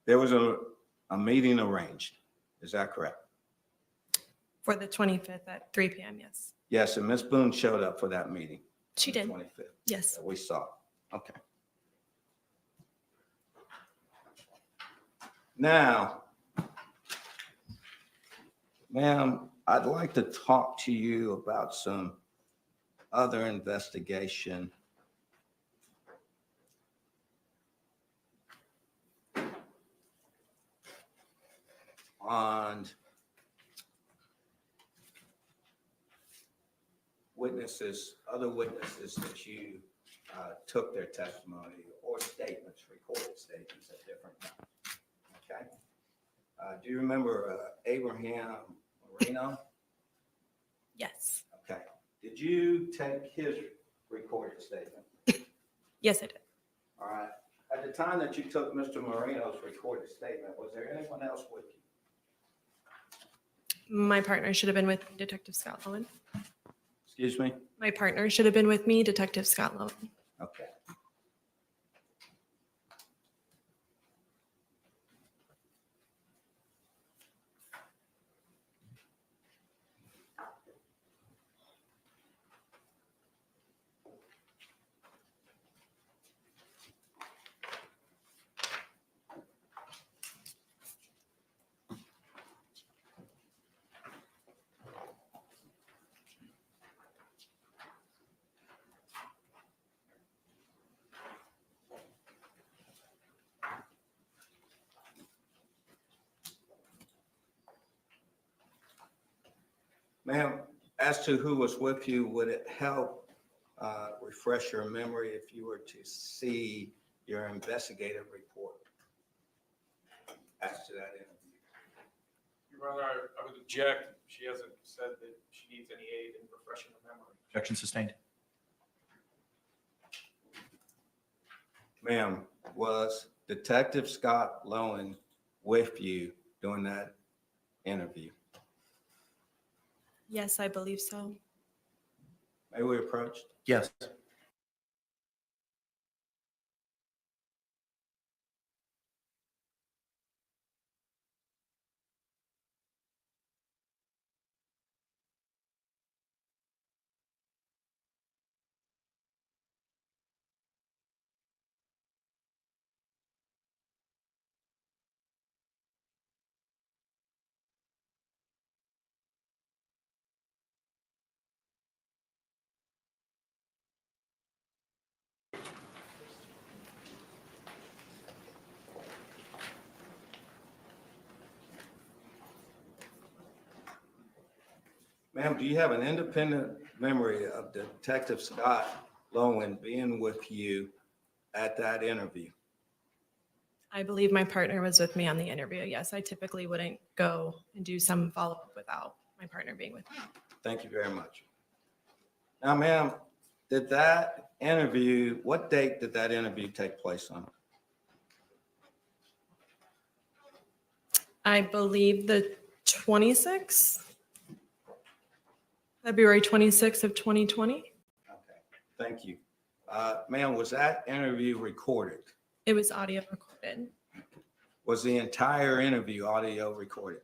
there was a meeting arranged. Is that correct? For the 25th at 3 p.m., yes. Yes, and Ms. Boone showed up for that meeting. She on did. the 25th. Yes. That we saw. Okay. Now, ma'am, I'd like to talk to you about some other investigation. On witness witnesses, other witnesses that you took their testimony or statements, recorded statements at different times. Okay? Do you remember Abraham Marino? Yes. Okay. Did you take his recorded statement? Yes, I did. All right. At the time that you took Mr. Marino's recorded statement, was there anyone else with you? My partner should have been with me, Detective Scott Lowen. Excuse me? My partner should have been with me, Detective Scott Lowen. Okay. Ma'am, as to who was with you, would it help refresh your memory if you were to see your investigative report as to that interview? Your Honor, I would object. She hasn't said that she needs any aid in refreshing her memory. Objection sustained. Ma'am, was Detective Scott Lowen with you during that interview? Yes, I believe so. May we approach? Yes. Ma'am, do you have an independent memory of Detective Scott Lowen being with you at that interview? I believe my partner was with me on the interview. Yes, I typically wouldn't go and do some follow-up without my partner being with me. Thank you very much. Now, ma'am, did that interview, what date did that interview take place on? I believe the 26th, February 26th of 2020. Okay, thank you. Ma'am, was that interview recorded? It was audio recorded. Was the entire interview audio recorded?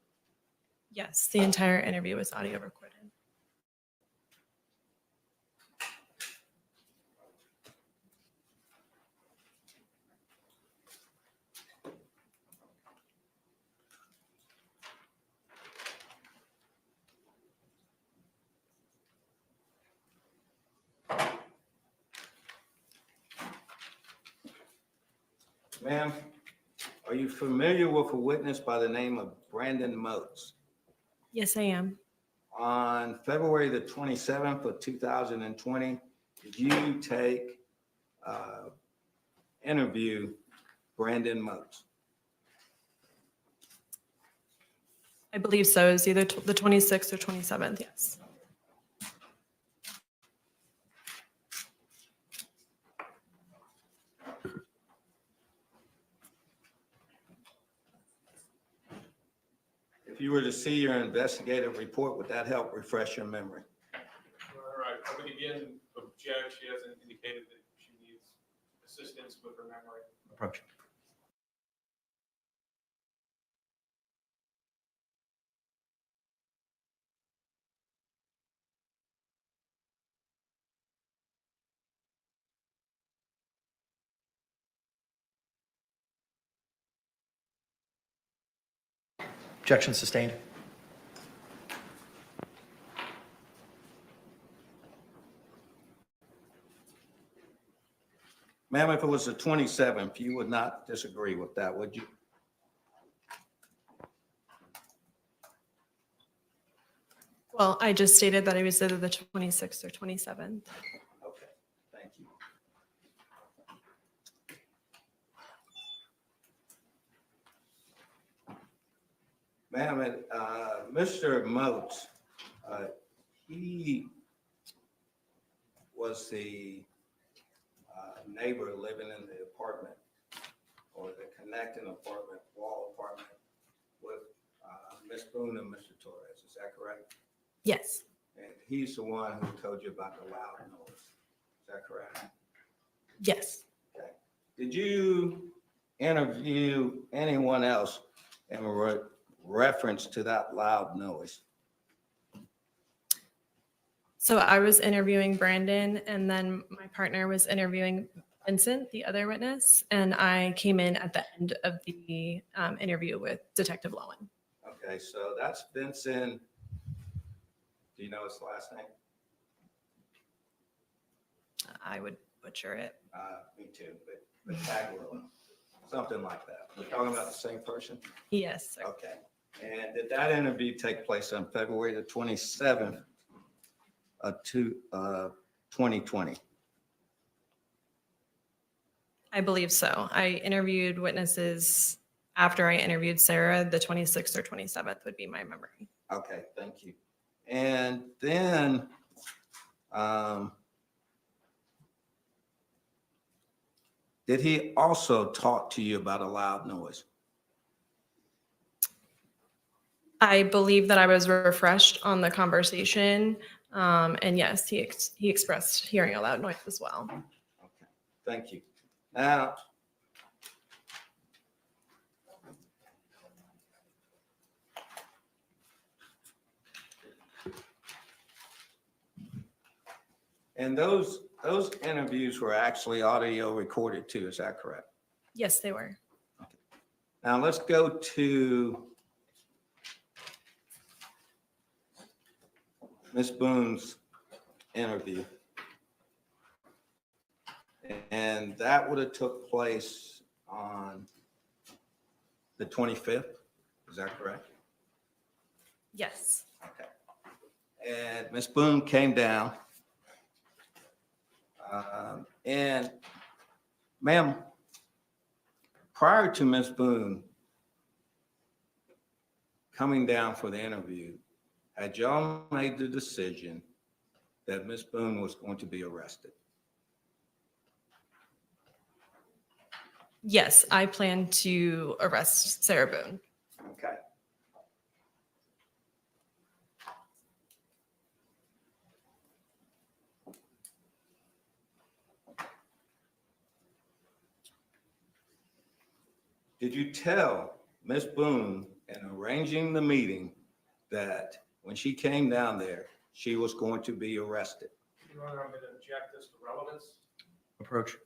Yes, the entire interview was audio recorded. Ma'am, are you familiar with a witness by the name of Brandon Moats? Yes, I am. On February the 27th of 2020, did you take, interview Brandon Moats? I believe so. It was either the 26th or 27th, yes. If you were to see your investigative report, would that help refresh your memory? All right, I would again object. She hasn't indicated that she needs assistance with her memory. Approach. Objection sustained. Ma'am, if it was the 27th, you would not disagree with that, would you? Well, I just stated that it was either the 26th or 27th. Okay, thank you. Ma'am, Mr. Moats, he was the neighbor living in the apartment or the connecting apartment, wall apartment with Ms. Boone and Mr. Torres, is that correct? Yes. And he's the one who told you about the loud noise, is that correct? Yes. Did you interview anyone else in reference to that loud noise? So I was interviewing Brandon, and then my partner was interviewing Vincent, the other witness, and I came in at the end of the interview with Detective Lowen. Okay, so that's Vincent. Do you know his last name? I would butcher it. Me too, but Taglione, something like that. We're talking about the same person? Yes, sir. Okay. And did that interview take place on February the 27th of 2020? I believe so. I interviewed witnesses after I interviewed Sarah. The 26th or 27th would be my memory. Okay, thank you. And then, did he also talk to you about a loud noise? I believe that I was refreshed on the conversation. And yes, he expressed hearing a loud noise as well. Okay, thank you. Now, and those interviews were actually audio recorded too, is that correct? Yes, they were. Now let's go to Ms. Boone's interview. And that would have took place on the 25th, is that correct? Yes. Okay. And Ms. Boone came down. And ma'am, prior to Ms. Boone coming down for the interview, had y'all made the decision that Ms. Boone was going to be arrested? Yes, I plan to arrest Sarah Boone. Okay. Did you tell Ms. Boone in arranging the meeting that when she came down there, she was going to be arrested? Your Honor, I'm going to object this to relevance. Approach.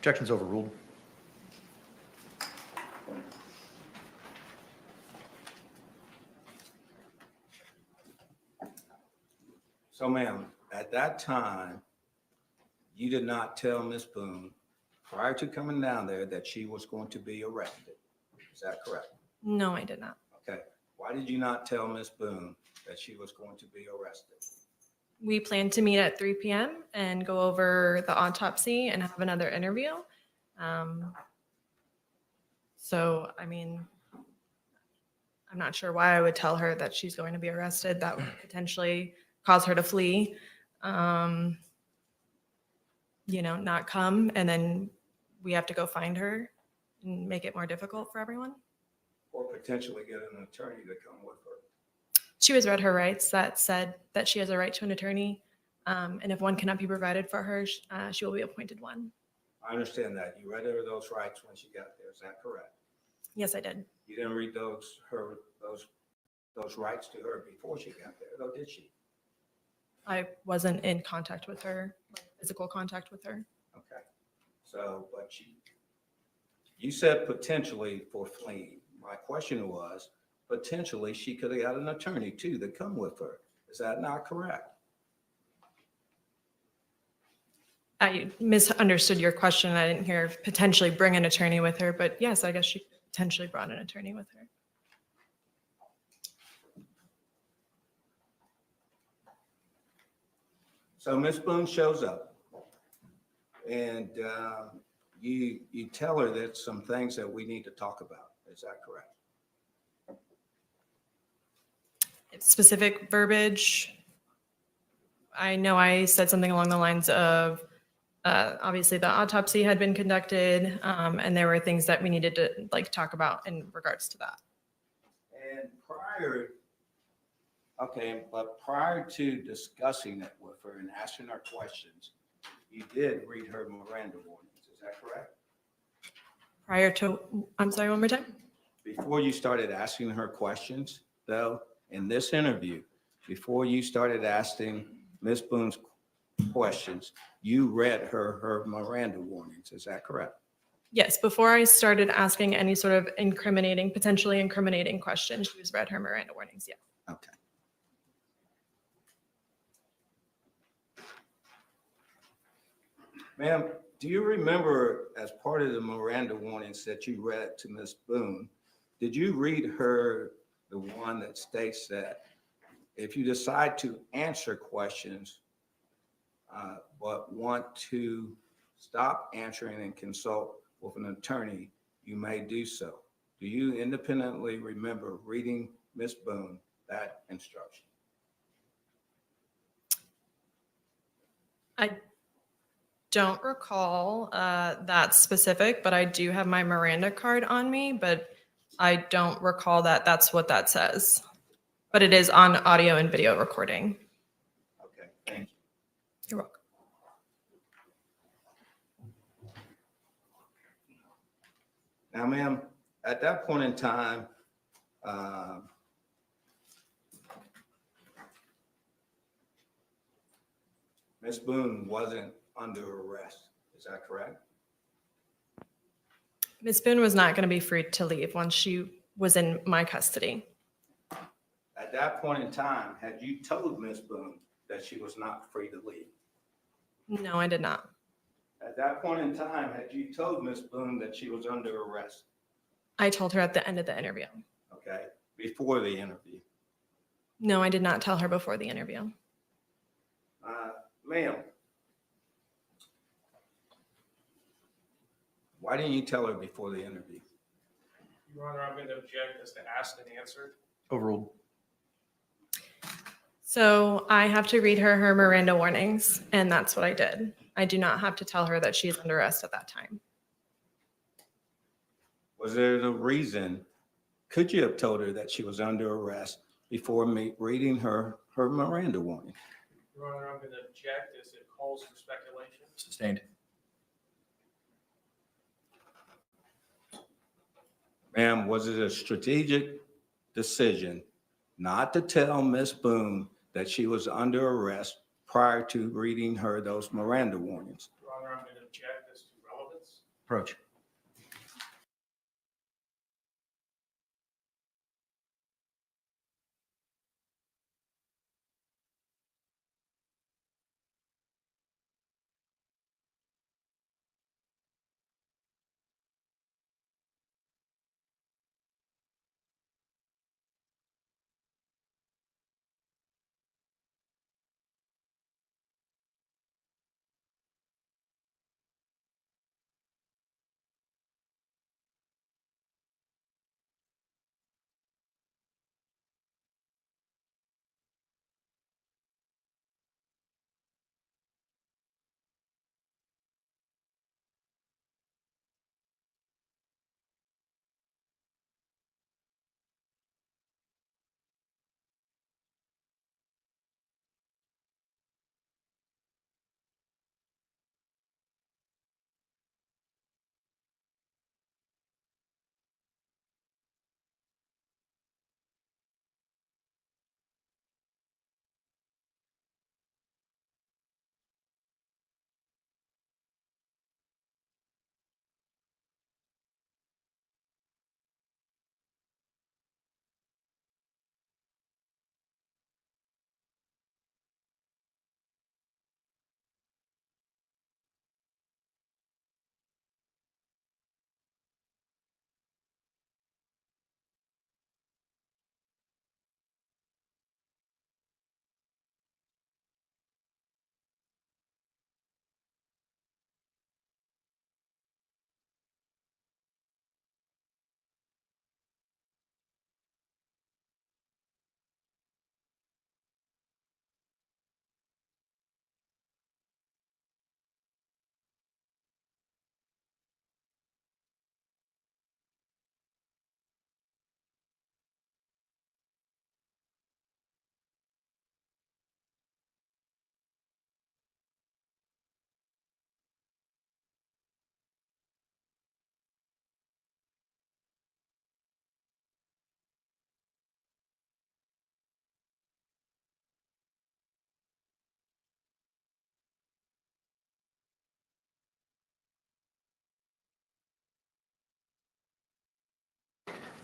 Objection's overruled. So ma'am, at that time, you did not tell Ms. Boone prior to coming down there that she was going to be arrested. Is that correct? No, I did not. Okay. Why did you not tell Ms. Boone that she was going to be arrested? We plan to meet at 3 p.m. and go over the autopsy and have another interview. So, I mean, I'm not sure why I would tell her that she's going to be arrested. That would potentially cause her to flee, not come, and then we have to go find her and make it more difficult for everyone. Or potentially get an attorney to come with her? She was read her rights that said that she has a right to an attorney, and if one cannot be provided for her, she will be appointed one. I understand that. You read her those rights when she got there. Is that correct? Yes, I did. You didn't read those rights to her before she got there, though, did she? I wasn't in contact with her, like physical contact with her. Okay. So, but you said potentially for fleeing. My question was, potentially she could have got an attorney too to come with her. Is that not correct? I misunderstood your question. I didn't hear potentially bring an attorney with her, but yes, I guess she potentially brought an attorney with her. So Ms. Boone shows up and you tell her that some things that we need to talk about. Is that correct? Specific verbiage. I know I said something along the lines of, obviously the autopsy had been conducted, and there were things that we needed to talk about in regards to that. And prior to discussing it with her and asking her questions, you did read her Miranda warnings. Is that correct? Prior to, I'm sorry, one more time? Before you started asking her questions, though, in this interview, before you started asking Ms. Boone's questions, you read her Miranda warnings. Is that correct? Yes, before I started asking any sort of potentially incriminating questions, she was read her Miranda warnings, yes. Okay. Ma'am, do you remember as part of the Miranda warnings that you read to Ms. Boone, did you read her the one that states that if you decide to answer questions but want to stop answering and consult with an attorney, you may do so? Do you independently remember reading Ms. Boone that instruction? I don't recall that specific, but I do have my Miranda card on me, but I don't recall that that's what that says. But it is on audio and video recording. Okay, thank you. You're welcome. Now, ma'am, at that point in time, Ms. Boone wasn't under arrest. Is that correct? Ms. Boone was not going to be free to leave once she was in my custody. At that point in time, had you told Ms. Boone that she was not free to leave? No, I did not. At that point in time, had you told Ms. Boone that she was under arrest? I told her at the end of the interview. Okay, before the interview. No, I did not tell her before the interview. Ma'am, why didn't you tell her before the interview? Your Honor, I'm going to object as to asked and answered. Overruled. So I have to read her Miranda warnings, and that's what I did. I do not have to tell her that she's under arrest at that time. Was there a reason, could you have told her that she was under arrest before reading her Miranda warning? Your Honor, I'm going to object as it calls for speculation. Sustained. Ma'am, was it a strategic decision not to tell Ms. Boone that she was under arrest prior to reading her those Miranda warnings? Your Honor, I'm going to object as to relevance. Approach.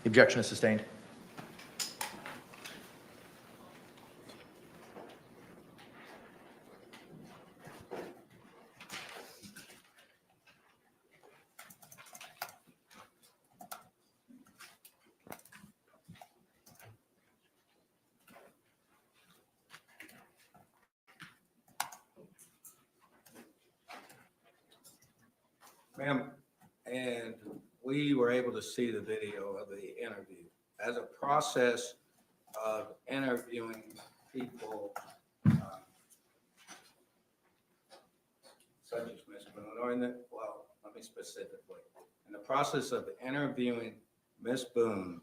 The objection is sustained. Ma'am, and we were able to see the video of the interview. As a process of interviewing people, such as Ms. Boone, or let me specifically, in the process of interviewing Ms. Boone,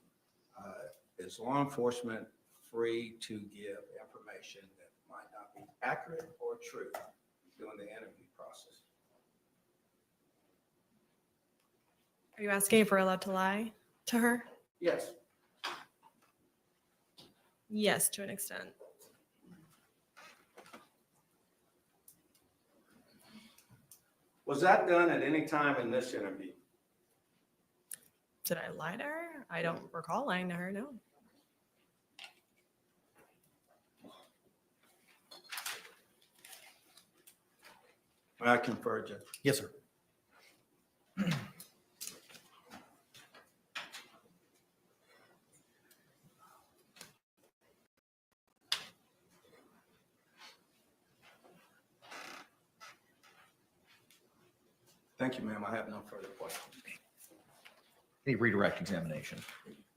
is law enforcement free to give information that might not be accurate or true during the interview process? Are you asking if we're allowed to lie to her? Yes. Yes, to an extent. Was that done at any time in this interview? Did I lie to her? I don't recall lying to her, no. May I confer, Judge? Yes, sir. Thank you, ma'am. I have no further questions. Any redirect examination?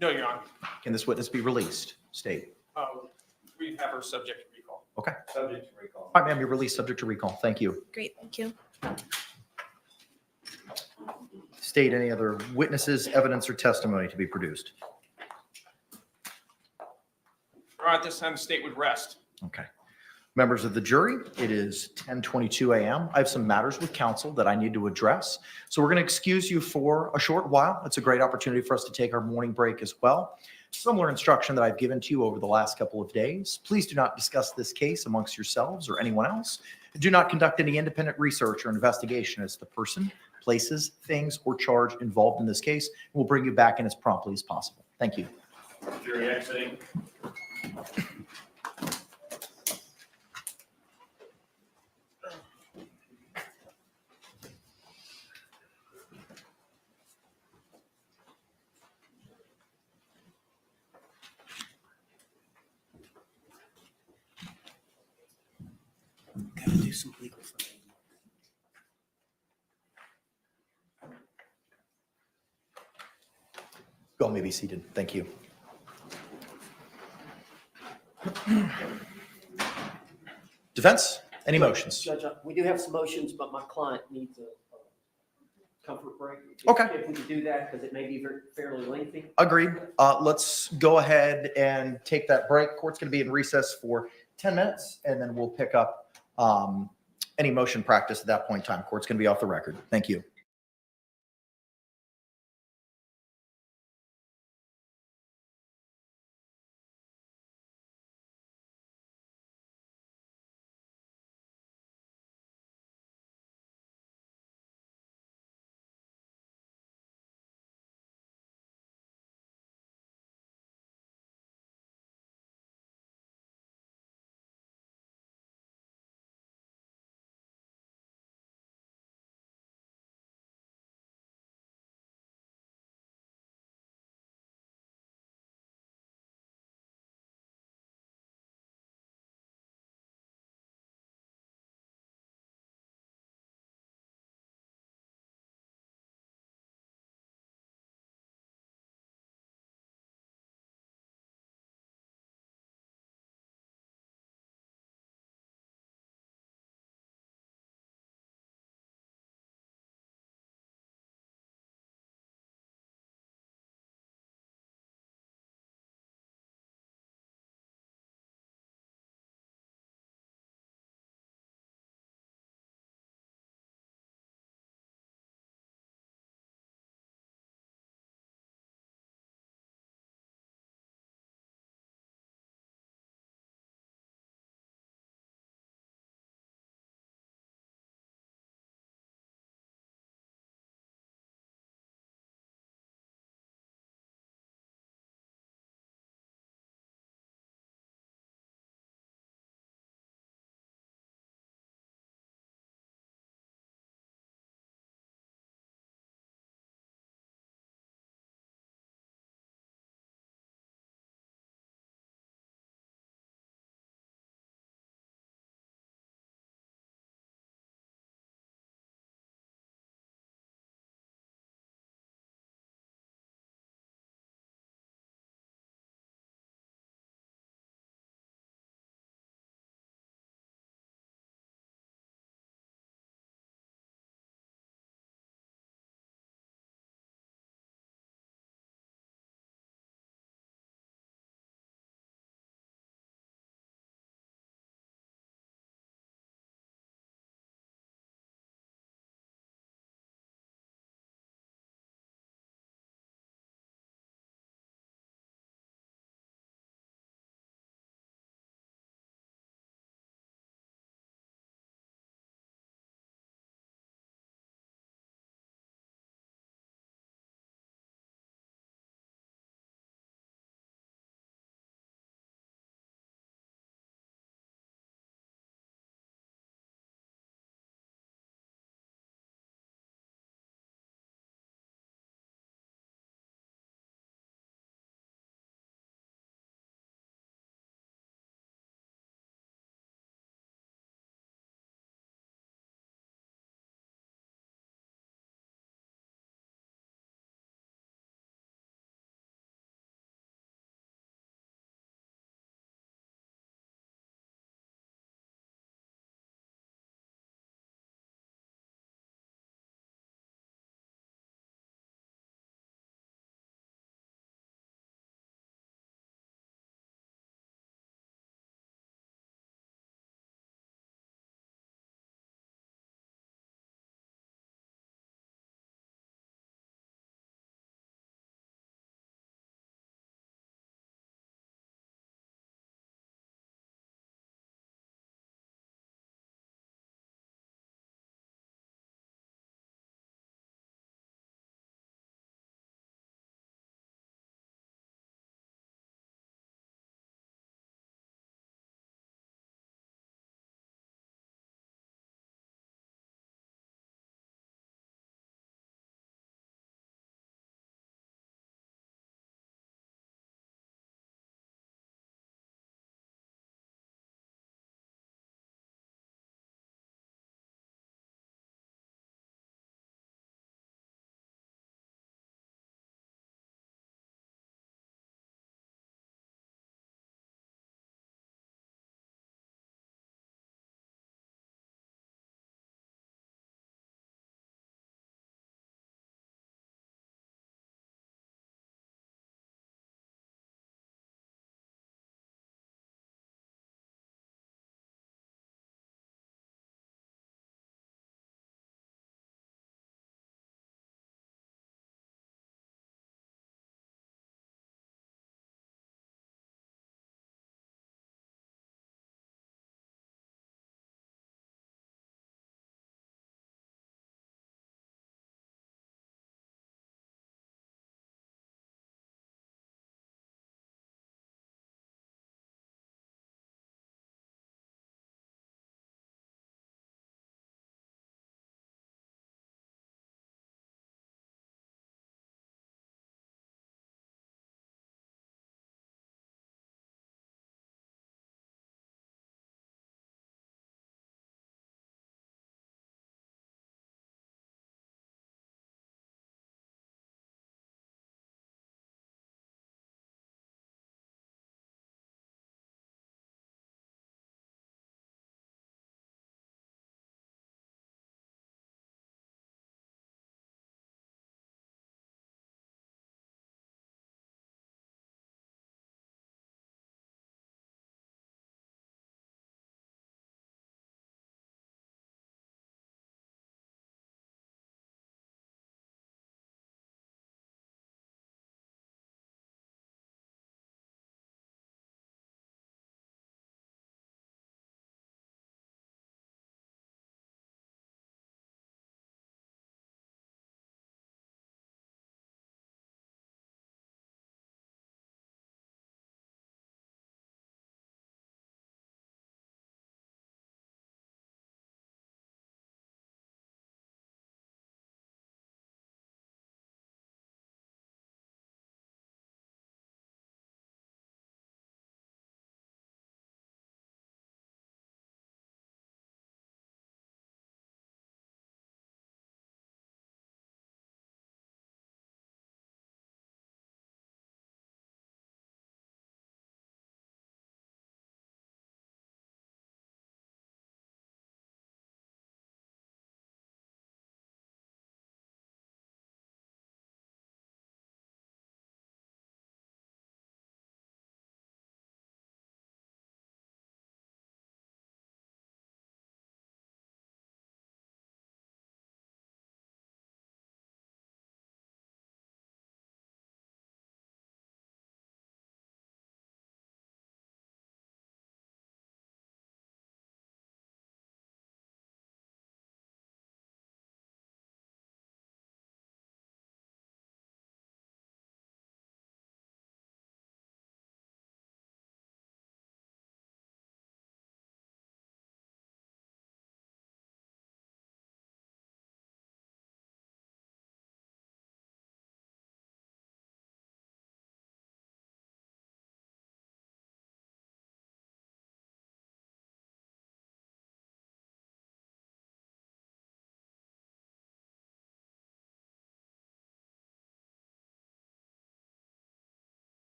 No, Your Honor. Can this witness be released? State. We have her subject to recall. Okay. Subject to recall. All right, ma'am, you're released subject to recall. Thank you. Great, thank you. State, any other witnesses, evidence, or testimony to be produced? All right, this time the state would rest. Okay. Members of the jury, it is 10:22 a.m. I have some matters with counsel that I need to address. So we're going to excuse you for a short while. It's a great opportunity for us to take our morning break as well. Similar instruction that I've given to you over the last couple of days. Please do not discuss this case amongst yourselves or anyone else. Do not conduct any independent research or investigation as to the person, places, things, or charge involved in this case. We'll bring you back in as promptly as possible. Thank you. Jury exiting. Gotta do some legal things. Go, may be seated. Thank you. Defense, any motions? Judge, we do have some motions, but my client needs a comfort break. Okay. If we could do that, because it may be fairly lengthy. Agreed. Let's go ahead and take that break. Court's going to be in recess for 10 minutes, and then we'll pick up any motion practice at that point in time. Court's going to be off the record. Thank you.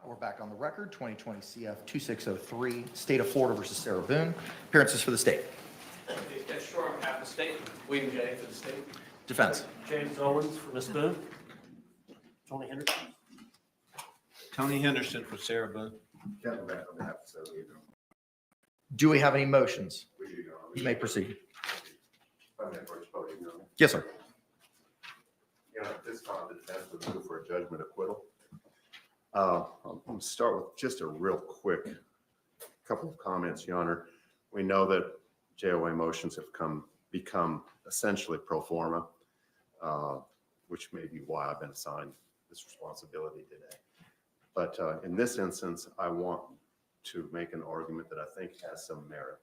We're back on the record, 2020 CF 2603, State of Florida versus Sarah Boone. Appearances for the state. Yes, sure, on behalf of the state. William J. for the state. Defense. James Owens for Ms. Boone. Tony Henderson. Tony Henderson for Sarah Boone. Kevin Beck on behalf of Sarah Boone. Do we have any motions? We do, Your Honor. You may proceed. I'm at first voting, Your Honor. Yes, sir. You know, at this time, the defense would move for a judgment acquittal. I'm going to start with just a real quick couple of comments, Your Honor. We know that JOA motions have become essentially pro forma, which may be why I've been assigned this responsibility today. But in this instance, I want to make an argument that I think has some merit.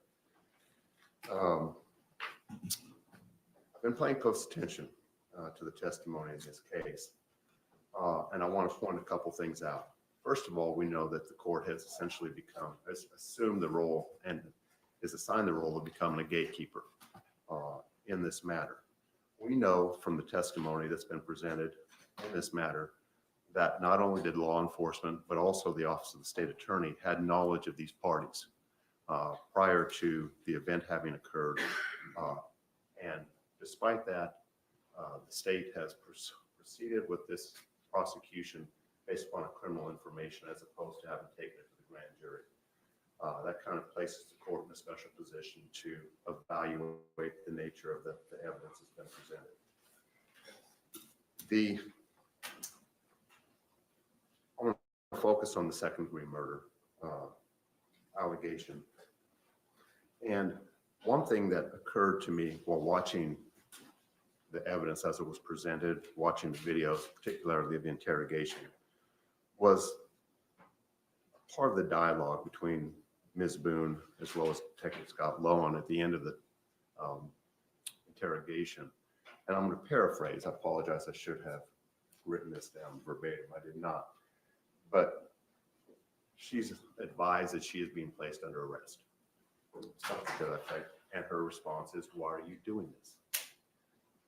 I've been paying close attention to the testimony in this case, and I want to point a couple things out. First of all, we know that the court has essentially has assumed the role and is assigned the role of becoming a gatekeeper in this matter. We know from the testimony that's been presented in this matter that not only did law enforcement, but also the Office of the State Attorney had knowledge of these parties prior to the event having occurred. And despite that, the state has proceeded with this prosecution based upon a criminal information as opposed to having taken it to the grand jury. That kind of places the court in a special position to evaluate the nature of the evidence that's been presented. I want to focus on the second-degree murder allegation. And one thing that occurred to me while watching the evidence as it was presented, watching the videos, particularly of the interrogation, was part of the dialogue between Ms. Boone as well as Detective Scott Lowen at the end of the interrogation. And I'm going to paraphrase. I apologize. I should have written this down verbatim. I did not. But she's advised that she is being placed under arrest. Something to that effect. And her response is, "Why are you doing this?"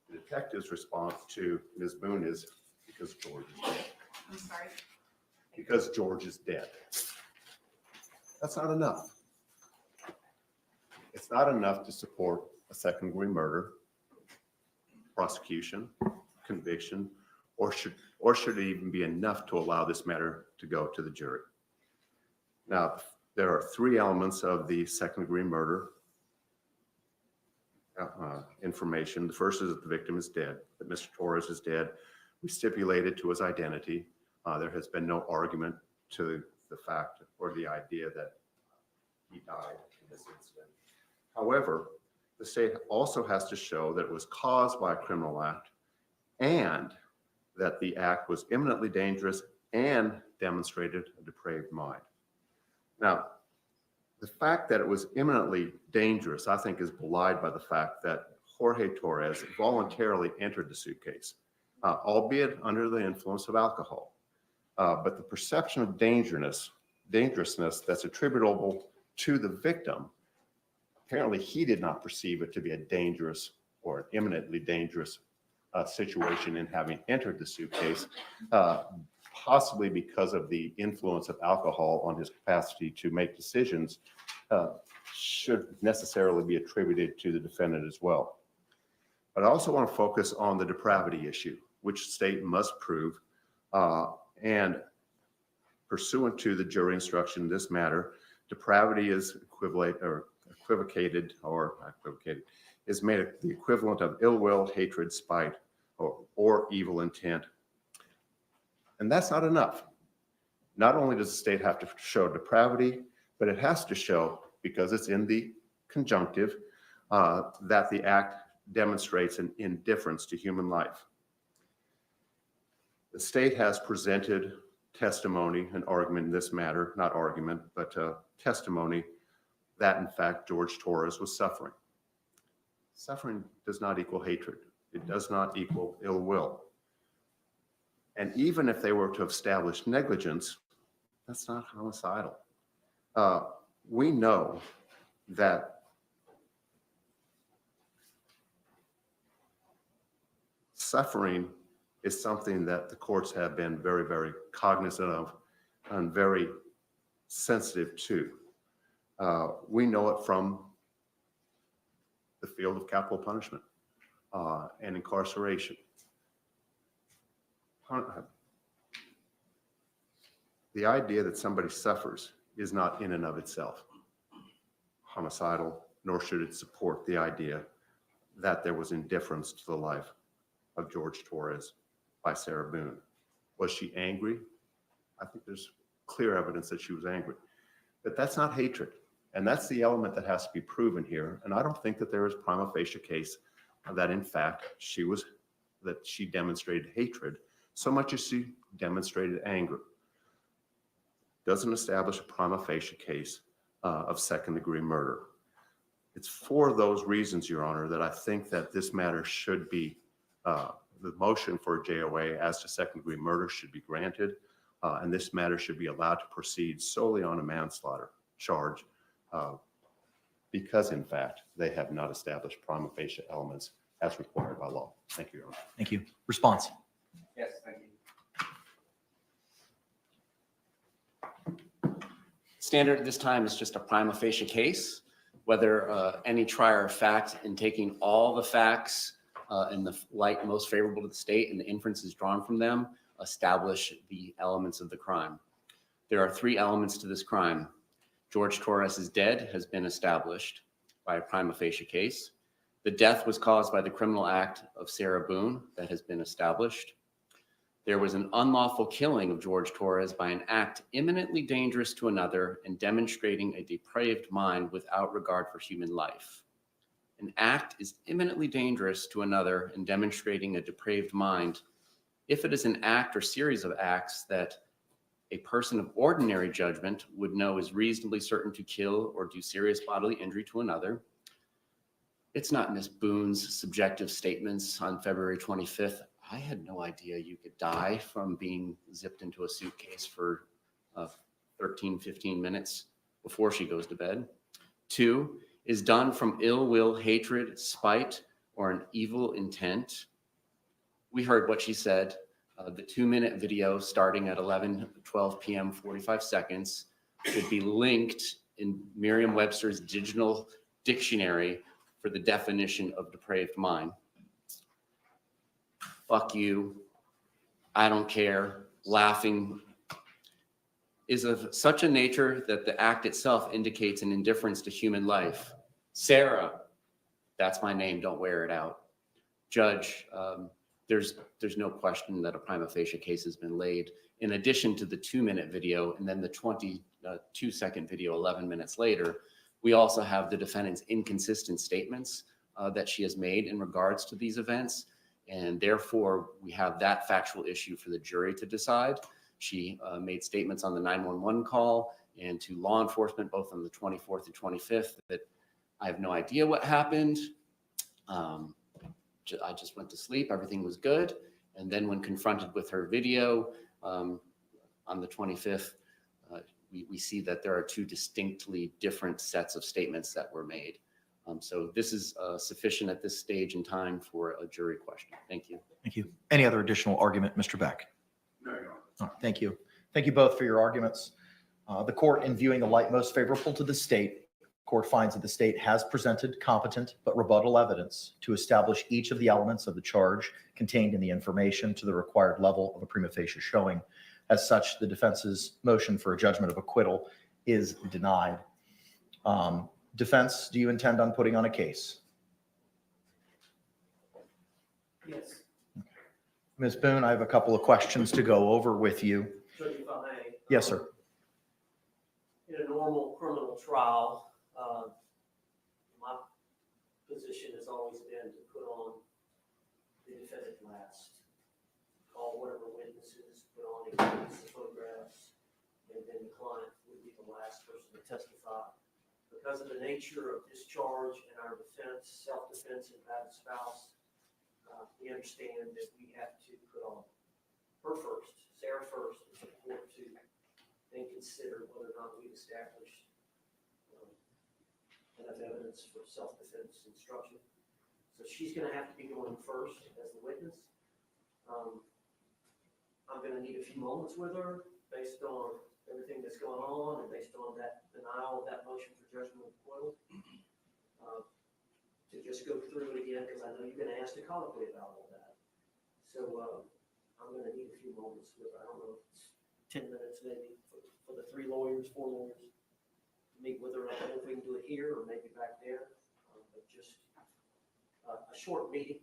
The detective's response to Ms. Boone is, "Because George is dead." I'm sorry. Because George is dead. That's not enough. It's not enough to support a second-degree murder, prosecution, conviction, or should it even be enough to allow this matter to go to the jury? Now, there are three elements of the second-degree murder information. The first is that the victim is dead, that Mr. Torres is dead. We stipulated to his identity. There has been no argument to the fact or the idea that he died in this incident. However, the state also has to show that it was caused by a criminal act and that the act was imminently dangerous and demonstrated a depraved mind. Now, the fact that it was imminently dangerous, I think, is belied by the fact that Jorge Torres voluntarily entered the suitcase, albeit under the influence of alcohol. But the perception of dangerousness that's attributable to the victim, apparently he did not perceive it to be a dangerous or an imminently dangerous situation in having entered the suitcase, possibly because of the influence of alcohol on his capacity to make decisions, should necessarily be attributed to the defendant as well. But I also want to focus on the depravity issue, which the state must prove, and pursuant to the jury instruction in this matter, depravity is is made the equivalent of ill will, hatred, spite, or evil intent. And that's not enough. Not only does the state have to show depravity, but it has to show, because it's in the conjunctive, that the act demonstrates an indifference to human life. The state has presented testimony, an argument in this matter, not argument, but testimony that in fact George Torres was suffering. Suffering does not equal hatred. It does not equal ill will. And even if they were to establish negligence, that's not homicidal. We know that suffering is something that the courts have been very, very cognizant of and very sensitive to. We know it from the field of capital punishment and incarceration. The idea that somebody suffers is not in and of itself homicidal, nor should it support the idea that there was indifference to the life of George Torres by Sarah Boone. Was she angry? I think there's clear evidence that she was angry. But that's not hatred. And that's the element that has to be proven here. And I don't think that there is prima facie case that in fact she demonstrated hatred so much as she demonstrated anger. Doesn't establish a prima facie case of second-degree murder. It's for those reasons, Your Honor, that I think that this matter should be, the motion for JOA as to second-degree murder should be granted, and this matter should be allowed to proceed solely on a manslaughter charge because, in fact, they have not established prima facie elements as required by law. Thank you, Your Honor. Thank you. Response? Yes, thank you. Standard at this time is just a prima facie case. Whether any trier of fact in taking all the facts in the light most favorable to the state and the inferences drawn from them establish the elements of the crime. There are 3 elements to this crime. George Torres is dead has been established by a prima facie case. The death was caused by the criminal act of Sarah Boone that has been established. There was an unlawful killing of George Torres by an act imminently dangerous to another and demonstrating a depraved mind without regard for human life. An act is imminently dangerous to another and demonstrating a depraved mind if it is an act or series of acts that a person of ordinary judgment would know is reasonably certain to kill or do serious bodily injury to another. It's not Ms. Boone's subjective statements on February 25th. I had no idea you could die from being zipped into a suitcase for 13, 15 minutes before she goes to bed. 2, is done from ill will, hatred, spite, or an evil intent. We heard what she said. The 2-minute video starting at 11:12 p.m. 45 seconds should be linked in Merriam-Webster's digital dictionary for the definition of depraved mind. Fuck you, I don't care, laughing is of such a nature that the act itself indicates an indifference to human life. Sarah, that's my name, don't wear it out. Judge, there's no question that a prima facie case has been laid. In addition to the 2-minute video and then the 22-second video 11 minutes later, we also have the defendant's inconsistent statements that she has made in regards to these events. And therefore, we have that factual issue for the jury to decide. She made statements on the 911 call and to law enforcement, both on the 24th and 25th, that I have no idea what happened. I just went to sleep. Everything was good. And then when confronted with her video on the 25th, we see that there are 2 distinctly different sets of statements that were made. So this is sufficient at this stage in time for a jury question. Thank you. Thank you. Any other additional argument, Mr. Beck? No, Your Honor. Oh, thank you. Thank you both for your arguments. The court, in viewing the light most favorable to the state, court finds that the state has presented competent but rebuttal evidence to establish each of the elements of the charge contained in the information to the required level of a prima facie showing. As such, the defense's motion for a judgment of acquittal is denied. Defense, do you intend on putting on a case? Yes. Ms. Boone, I have a couple of questions to go over with you. Judge, if I may. Yes, sir. In a normal criminal trial, my position has always been to put on the defendant last. Call whatever witnesses, put on exhibits, photographs, and then the client would be the last person to testify. Because of the nature of discharge and our defense, self-defense and bad spouse, we understand that we have to put on her first, Sarah first, and for the court to then consider whether or not we've established enough evidence for self-defense instruction. So she's going to have to be going first as the witness. I'm going to need a few moments with her based on everything that's going on, and based on that denial of that motion for judgment of acquittal, to just go through it again, because I know you're gonna ask to colloquy about all that. So, I'm gonna need a few moments with, I don't know, if it's 10 minutes maybe, for the 3 lawyers, 4 lawyers, to meet with her. I don't know if we can do it here or maybe back there, but just a short meeting.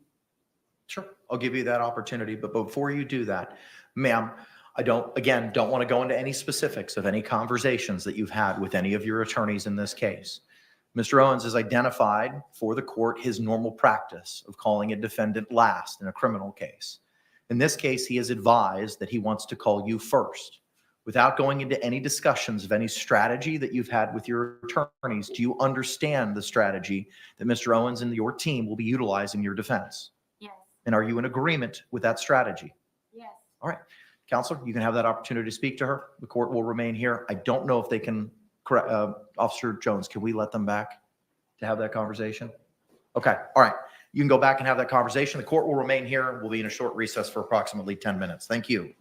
Sure, I'll give you that opportunity, but before you do that, ma'am, I don't want to go into any specifics of any conversations that you've had with any of your attorneys in this case. Mr. Owens has identified for the court his normal practice of calling a defendant last in a criminal case. In this case, he has advised that he wants to call you first. Without going into any discussions of any strategy that you've had with your attorneys, do you understand the strategy that Mr. Owens and your team will be utilizing in your defense? Yes. And are you in agreement with that strategy? Yes. All right. Counselor, you can have that opportunity to speak to her. The court will remain here. I don't know if they can, Officer Jones, can we let them back to have that conversation? Okay. All right. You can go back and have that conversation. The court will remain here. We'll be in a short recess for approximately 10 minutes. Thank you.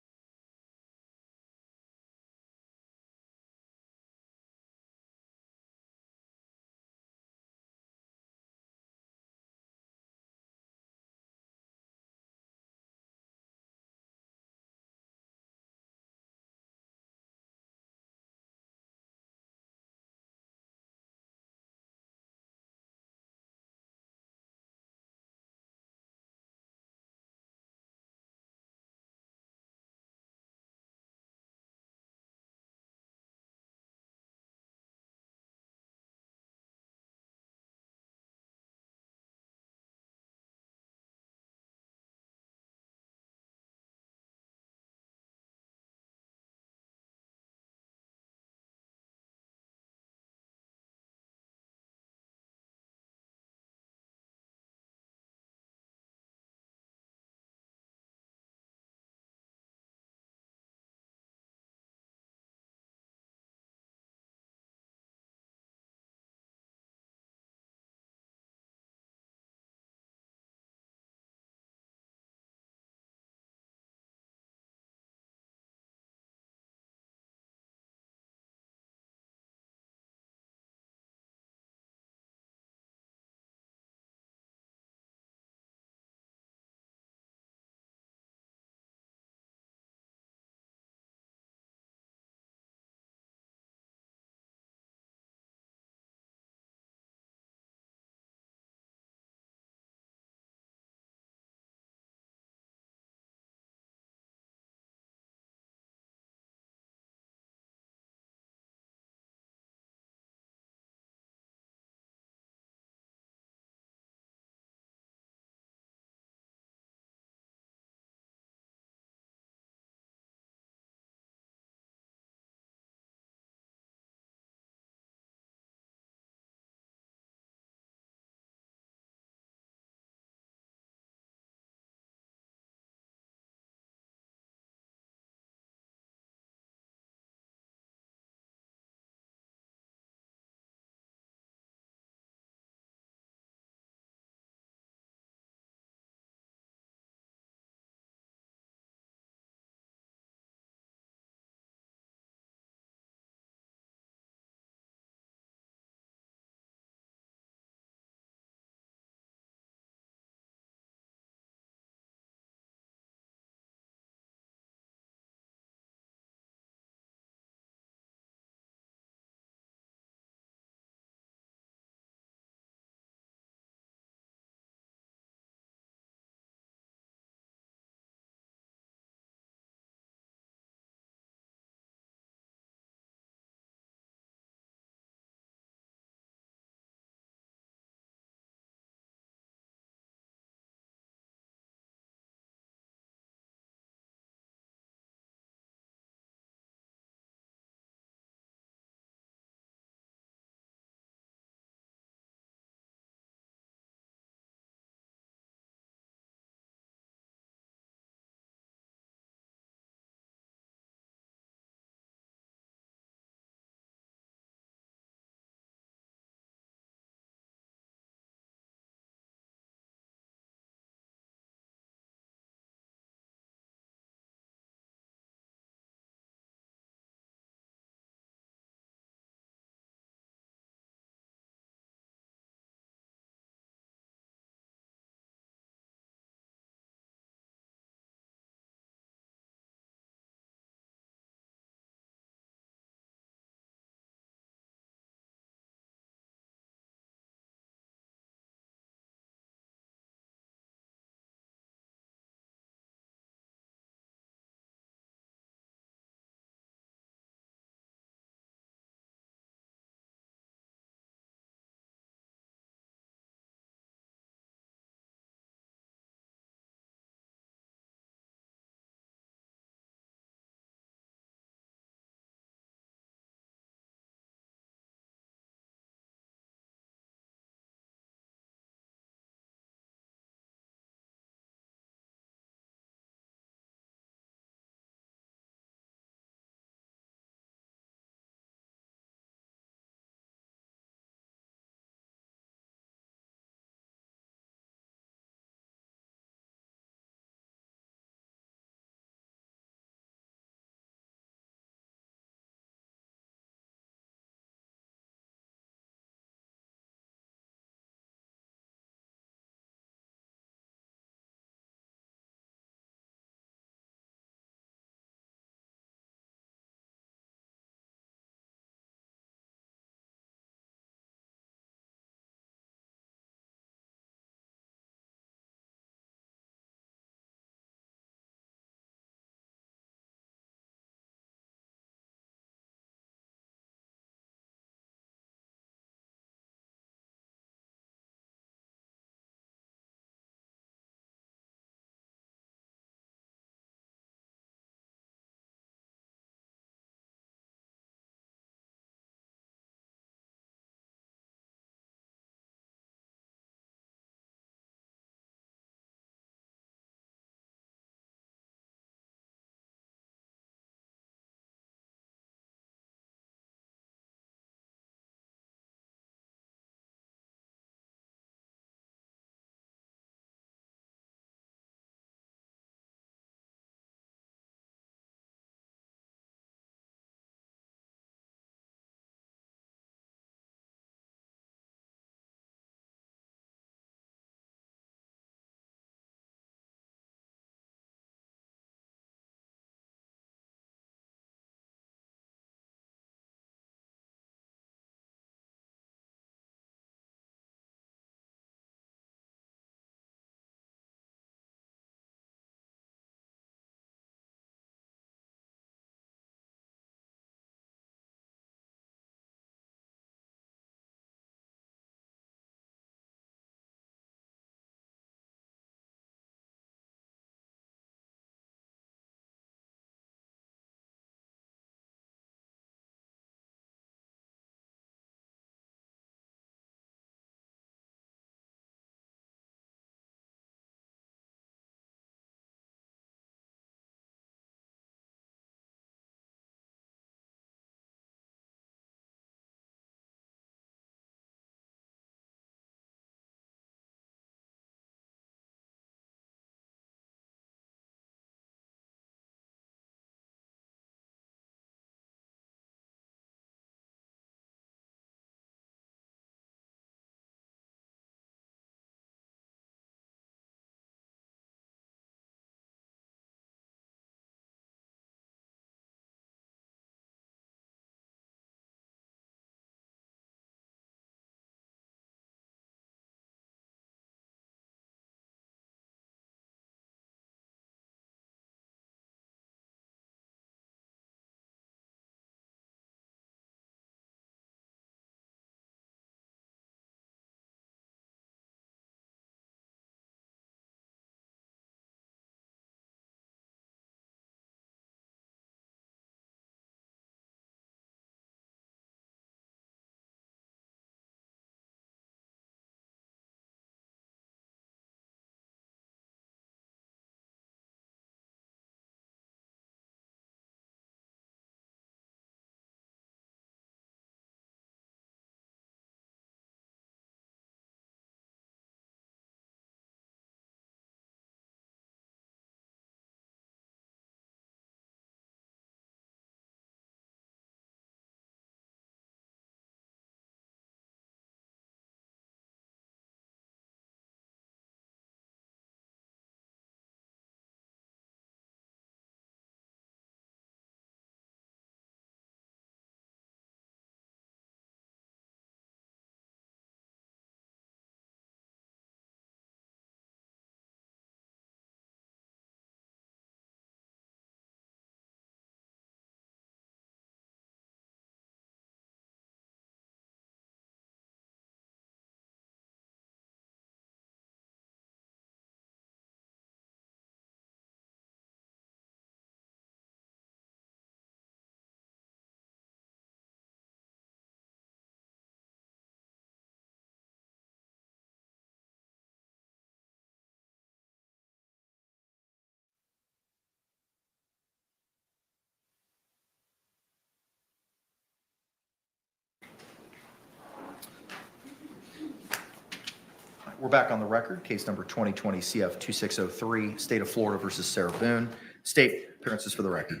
We're back on the record. Case number 2020 CF 2603, State of Florida versus Sarah Boone. State appearances for the record.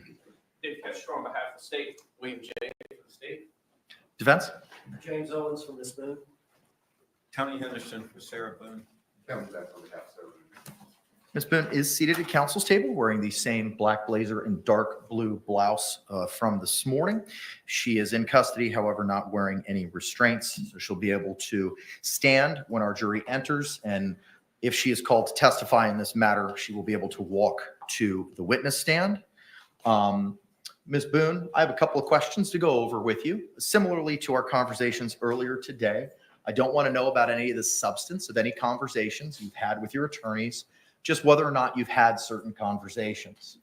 Dave Kester on behalf of the state. William J. for the state. Defense? James Owens from Miss Boone. Tony Henderson for Sarah Boone. Kevin Beck on behalf of Sarah. Ms. Boone is seated at counsel's table wearing the same black blazer and dark blue blouse from this morning. She is in custody, however, not wearing any restraints, so she'll be able to stand when our jury enters. And if she is called to testify in this matter, she will be able to walk to the witness stand. Ms. Boone, I have a couple of questions to go over with you. Similarly to our conversations earlier today, I don't want to know about any of the substance of any conversations you've had with your attorneys, just whether or not you've had certain conversations.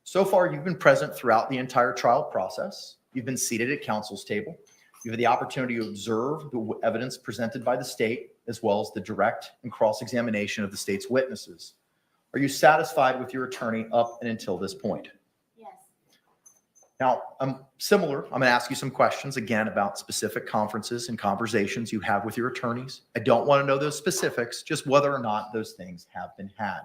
So far, you've been present throughout the entire trial process. You've been seated at counsel's table. You've had the opportunity to observe the evidence presented by the state, as well as the direct and cross-examination of the state's witnesses. Are you satisfied with your attorney up and until this point? Yes. Now, I'm going to ask you some questions again about specific conferences and conversations you have with your attorneys. I don't want to know those specifics, just whether or not those things have been had.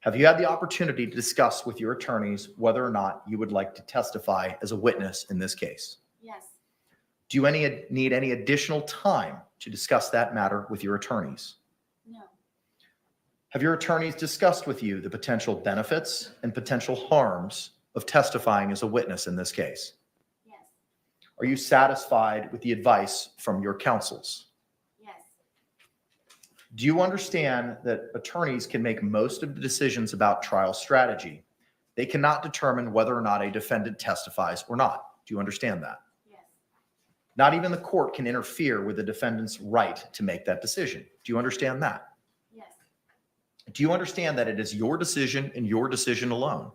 Have you had the opportunity to discuss with your attorneys whether or not you would like to testify as a witness in this case? Yes. Do you need any additional time to discuss that matter with your attorneys? No. Have your attorneys discussed with you the potential benefits and potential harms of testifying as a witness in this case? Yes. Are you satisfied with the advice from your counsels? Yes. Do you understand that attorneys can make most of the decisions about trial strategy? They cannot determine whether or not a defendant testifies or not. Do you understand that? Yes. Not even the court can interfere with the defendant's right to make that decision. Do you understand that? Yes. Do you understand that it is your decision and your decision alone?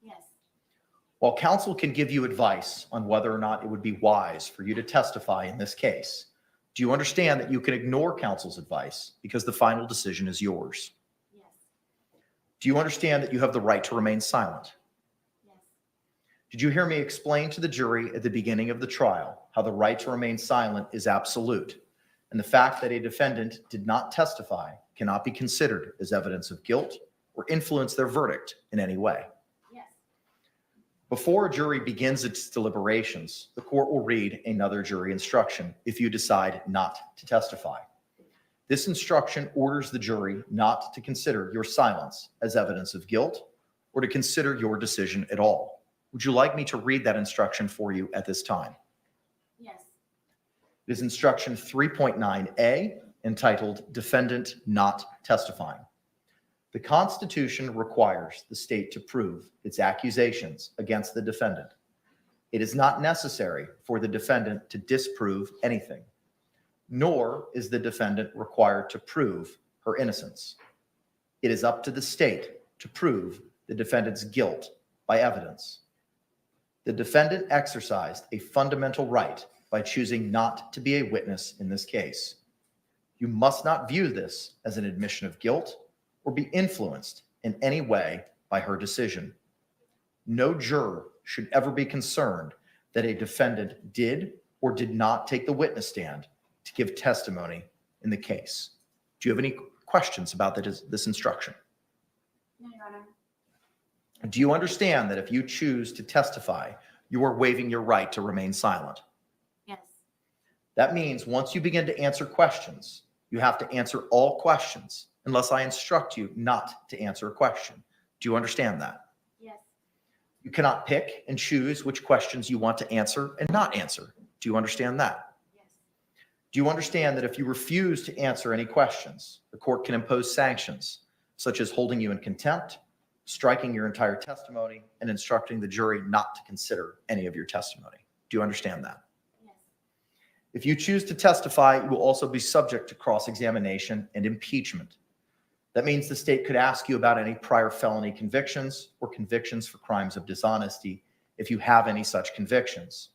Yes. While counsel can give you advice on whether or not it would be wise for you to testify in this case, do you understand that you can ignore counsel's advice because the final decision is yours? Yes. Do you understand that you have the right to remain silent? Yes. Did you hear me explain to the jury at the beginning of the trial how the right to remain silent is absolute, and the fact that a defendant did not testify cannot be considered as evidence of guilt or influence their verdict in any way? Yes. Before a jury begins its deliberations, the court will read another jury instruction if you decide not to testify. This instruction orders the jury not to consider your silence as evidence of guilt or to consider your decision at all. Would you like me to read that instruction for you at this time? Yes. It is instruction 3.9a, entitled Defendant Not Testifying. The Constitution requires the state to prove its accusations against the defendant. It is not necessary for the defendant to disprove anything, nor is the defendant required to prove her innocence. It is up to the state to prove the defendant's guilt by evidence. The defendant exercised a fundamental right by choosing not to be a witness in this case. You must not view this as an admission of guilt or be influenced in any way by her decision. No juror should ever be concerned that a defendant did or did not take the witness stand to give testimony in the case. Do you have any questions about this instruction? No, Your Honor. Do you understand that if you choose to testify, you are waiving your right to remain silent? Yes. That means once you begin to answer questions, you have to answer all questions unless I instruct you not to answer a question. Do you understand that? Yes. You cannot pick and choose which questions you want to answer and not answer. Do you understand that? Yes. Do you understand that if you refuse to answer any questions, the court can impose sanctions, such as holding you in contempt, striking your entire testimony, and instructing the jury not to consider any of your testimony? Do you understand that? Yes. If you choose to testify, you will also be subject to cross-examination and impeachment. That means the state could ask you about any prior felony convictions or convictions for crimes of dishonesty if you have any such convictions.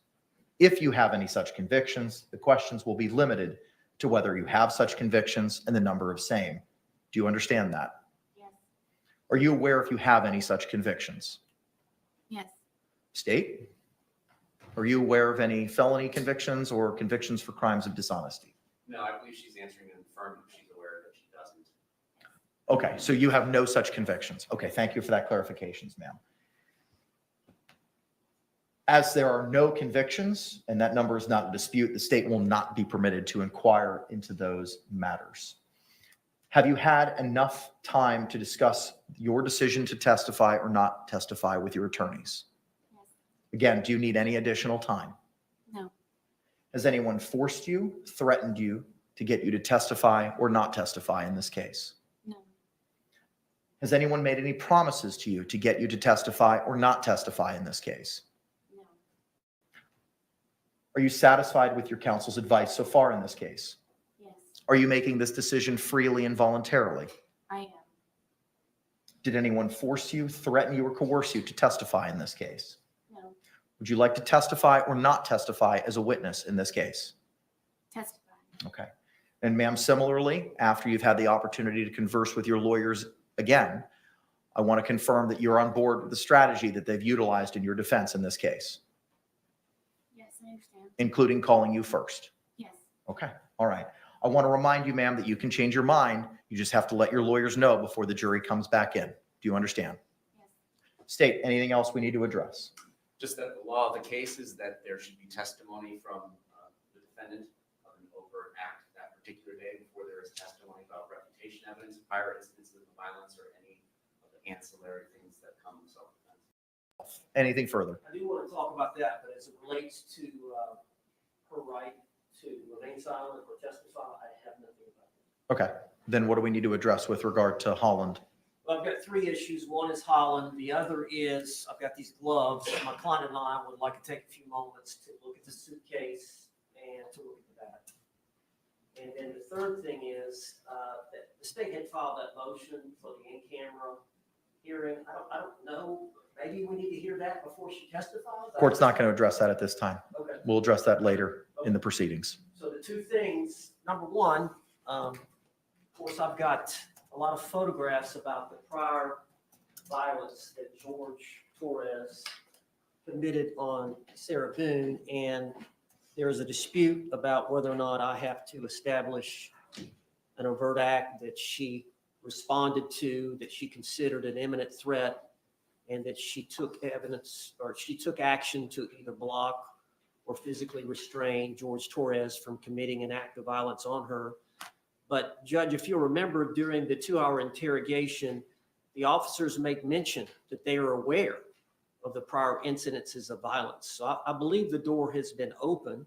If you have any such convictions, the questions will be limited to whether you have such convictions and the number of same. Do you understand that? Yes. Are you aware if you have any such convictions? Yes. State? Are you aware of any felony convictions or convictions for crimes of dishonesty? No, I believe she's answering in the affirmative. She's Okay, so you have no such convictions. Okay, thank you for that clarifications, ma'am. As there are no convictions, and that number is not in dispute, the state will not be permitted to inquire into those matters. Have you had enough time to discuss your decision to testify or not testify with your attorneys? Yes. Again, do you need any additional time? No. Has anyone forced you, threatened you to get you to testify or not testify in this case? No. Has anyone made any promises to you to get you to testify or not testify in this case? No. Are you satisfied with your counsel's advice so far in this case? Yes. Are you making this decision freely and voluntarily? I am. Did anyone force you, threaten you, or coerce you to testify in this case? No. Would you like to testify or not testify as a witness in this case? Testify. Okay. And ma'am, similarly, after you've had the opportunity to converse with your lawyers again, I want to confirm that you're on board with the strategy that they've utilized in your defense in this case, Yes, I understand. including calling you first. Yes. Okay. All right. I want to remind you, ma'am, that you can change your mind. You just have to let your lawyers know before the jury comes back in. Do you understand? Yes. State, anything else we need to address? Just that the law of the case is that there should be testimony from the defendant of an overt act that particular day before there is testimony about reputation evidence, prior instances of violence, or any of the ancillary things that come with self-defense. Anything further? I do want to talk about that, but as it relates to her right to remain silent or testify, I have nothing about that. Okay. Then what do we need to address with regard to Holland? Well, I've got three issues. One is Holland. The other is I've got these gloves. My client and I would like to take a few moments to look at the suitcase and to look at the bag. And then the third thing is that the state had filed that motion for the in-camera hearing. I don't know. Maybe we need to hear that before she testifies. Court's not going to address that at this time. Okay. We'll address that later in the proceedings. So the two things, number one, of course, I've got a lot of photographs about the prior violence that George Torres committed on Sarah Boone, and there is a dispute about whether or not I have to establish an overt act that she responded to, that she considered an imminent threat, and that she took evidence or she took action to either block or physically restrain George Torres from committing an act of violence on her. But Judge, if you'll remember, during the 2-hour interrogation, the officers make mention that they are aware of the prior incidences of violence. So I believe the door has been open,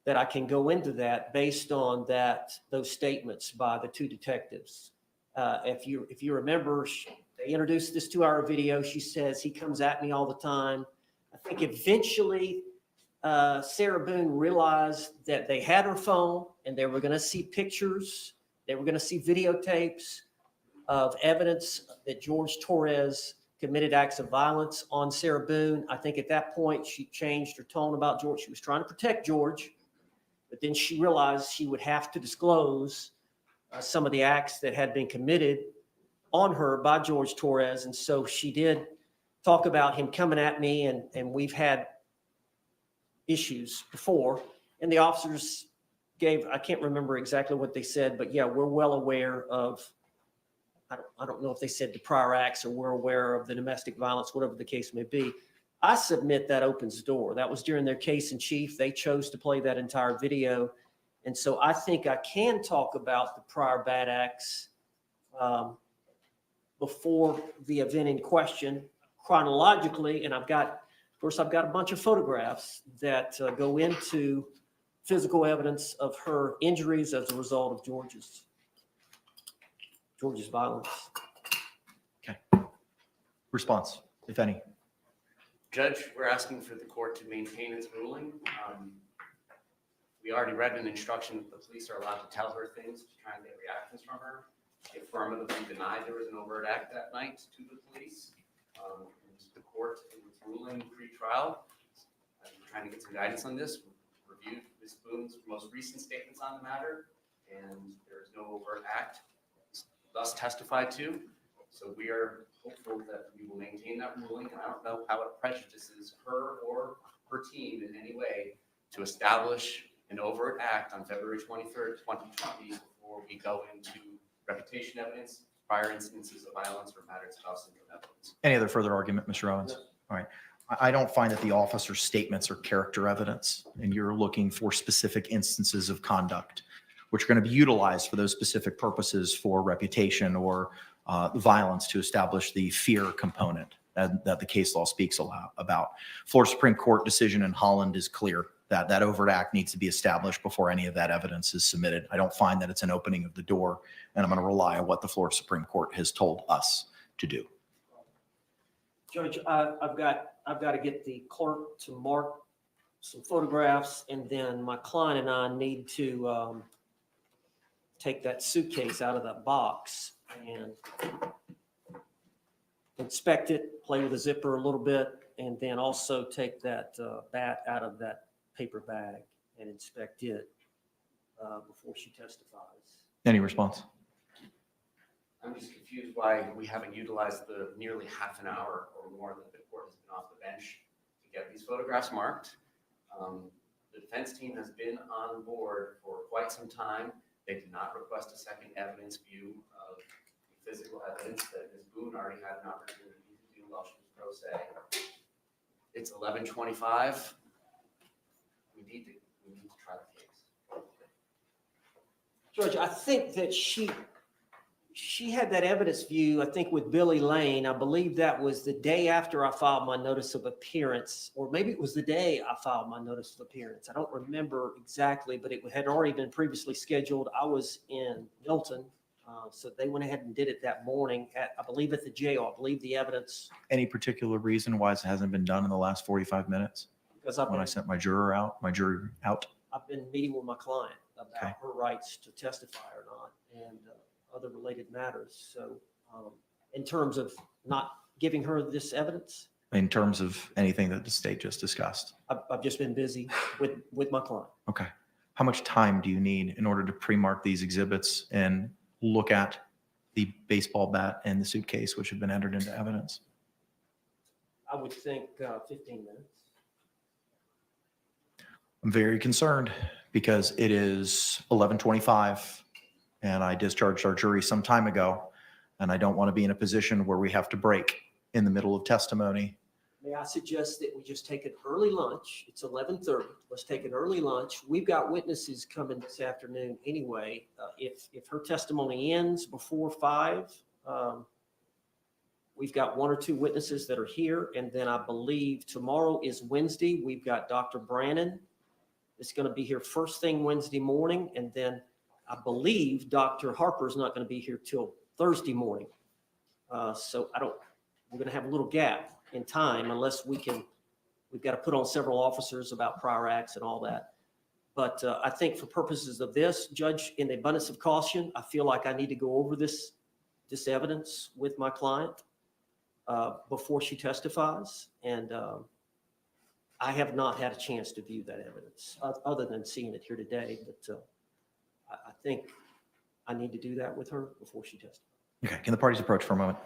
that I can go into that based on those statements by the two detectives. If you remember, they introduced this 2-hour video. She says, he comes at me all the time. I think eventually Sarah Boone realized that they had her phone and they were going to see pictures. They were going to see videotapes of evidence that George Torres committed acts of violence on Sarah Boone. I think at that point she changed her tone about George. She was trying to protect George, but then she realized she would have to disclose some of the acts that had been committed on her by George Torres. And so she did talk about him coming at me, and we've had issues before. And the officers gave, I can't remember exactly what they said, but yeah, we're well aware of, I don't know if they said the prior acts or we're aware of the domestic violence, whatever the case may be. I submit that opens the door. That was during their case in chief. They chose to play that entire video. And so I think I can talk about the prior bad acts before the event in question chronologically. And I've got a bunch of photographs that go into physical evidence of her injuries as a result of George's violence. Okay. Response, if any. Judge, we're asking for the court to maintain its ruling. We already read an instruction that the police are allowed to tell her things to try and get reactions from her. She affirmatively denied there was an overt act that night to the police. And the court, in its ruling pre-trial, we're trying to get some guidance on this. We reviewed Ms. Boone's most recent statements on the matter, and there is no overt act thus testified to. So we are hopeful that we will maintain that ruling, and I don't know how it prejudices her or her team in any way to establish an overt act on February 23rd, 2020, before we go into reputation evidence, prior instances of violence, or matters of substantive evidence. Any other further argument, Mr. Owens? All right. I don't find that the officer's statements are character evidence, and you're looking for specific instances of conduct, which are going to be utilized for those specific purposes for reputation or violence to establish the fear component that the case law speaks about. Florida Supreme Court decision in Holland is clear that that overt act needs to be established before any of that evidence is submitted. I don't find that it's an opening of the door, and I'm going to rely on what the Florida Supreme Court has told us to do. Judge, I've got to get the clerk to mark some photographs, and then my client and I need to take that suitcase out of that box and inspect it, play with the zipper a little bit, and then also take that bat out of that paper bag and inspect it before she testifies. Any response? I'm just confused why we haven't utilized the nearly half an hour or more that the court has been off the bench to get these photographs marked. The defense team has been on board for quite some time. They did not request a second evidence view of the physical evidence that Ms. Boone already had an opportunity to do while she was pro se. It's 11:25. We need to try the case. Judge, I think that she had that evidence view, I think with Billy Lane. I believe that was the day after I filed my notice of appearance, or maybe it was the day I filed my notice of appearance. I don't remember exactly, but it had already been previously scheduled. I was in Milton, so they went ahead and did it that morning I believe at the jail. I believe the evidence. Any particular reason why it hasn't been done in the last 45 minutes Because when I sent my jury out? I've been meeting with my client about Okay. her rights to testify or not, and other related matters. So in terms of not giving her this evidence, In terms of anything that the state just discussed. I've just been busy with my client. Okay. How much time do you need in order to pre-mark these exhibits and look at the baseball bat and the suitcase, which have been entered into evidence? I would think 15 minutes. I'm very concerned because it is 11:25 and I discharged our jury some time ago, and I don't want to be in a position where we have to break in the middle of testimony. May I suggest that we just take an early lunch? It's 11:30. Let's take an early lunch. We've got witnesses coming this afternoon anyway. If her testimony ends before 5, we've got 1 or 2 witnesses that are here. And then I believe tomorrow is Wednesday. We've got Dr. Brannon. It's going to be here first thing Wednesday morning. And then I believe Dr. Harper's not going to be here till Thursday morning. So we're going to have a little gap in time unless we've got to put on several officers about prior acts and all that. But I think for purposes of this, Judge, in the abundance of caution, I feel like I need to go over this evidence with my client before she testifies. And I have not had a chance to view that evidence other than seeing it here today. But I think I need to do that with her before she testifies. Okay, can the parties approach for a moment?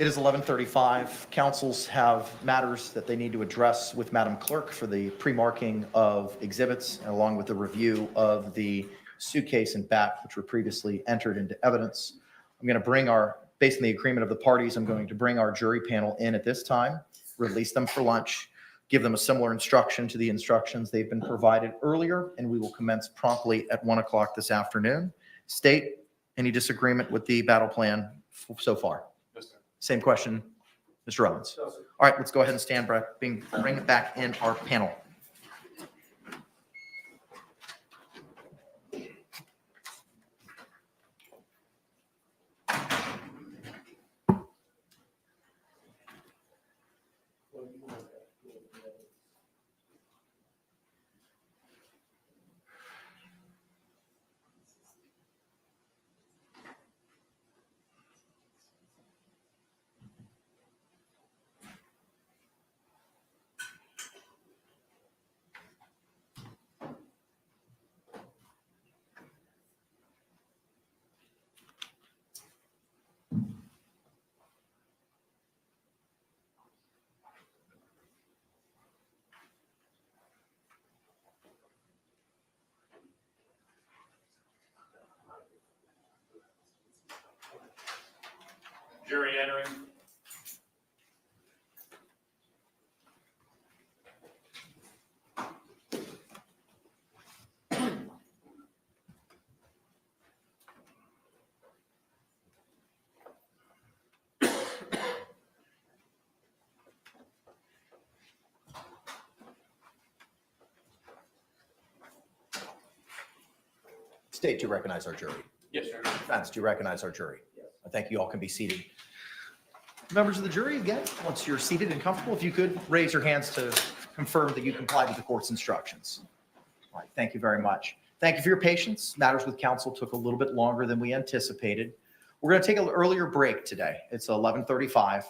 It is 11:35. Councils have matters that they need to address with Madam Clerk for the pre-marking of exhibits, along with the review of the suitcase and bat, which were previously entered into evidence. I'm going to bring based on the agreement of the parties, I'm going to bring our jury panel in at this time, release them for lunch, give them a similar instruction to the instructions they've been provided earlier, and we will commence promptly at 1 o'clock this afternoon. State, any disagreement with the battle plan so far? Yes, sir. Same question, Mr. Owens. So, sir, All right, let's go ahead and stand, bring it back in our panel. Jury entering. State, do you recognize our jury? Yes, sir. Defense, do you recognize our jury? Yes. I thank you all can be seated. Members of the jury, again, once you're seated and comfortable, if you could raise your hands to confirm that you complied with the court's instructions. All right, thank you very much. Thank you for your patience. Matters with counsel took a little bit longer than we anticipated. We're going to take an earlier break today. It's 11:35.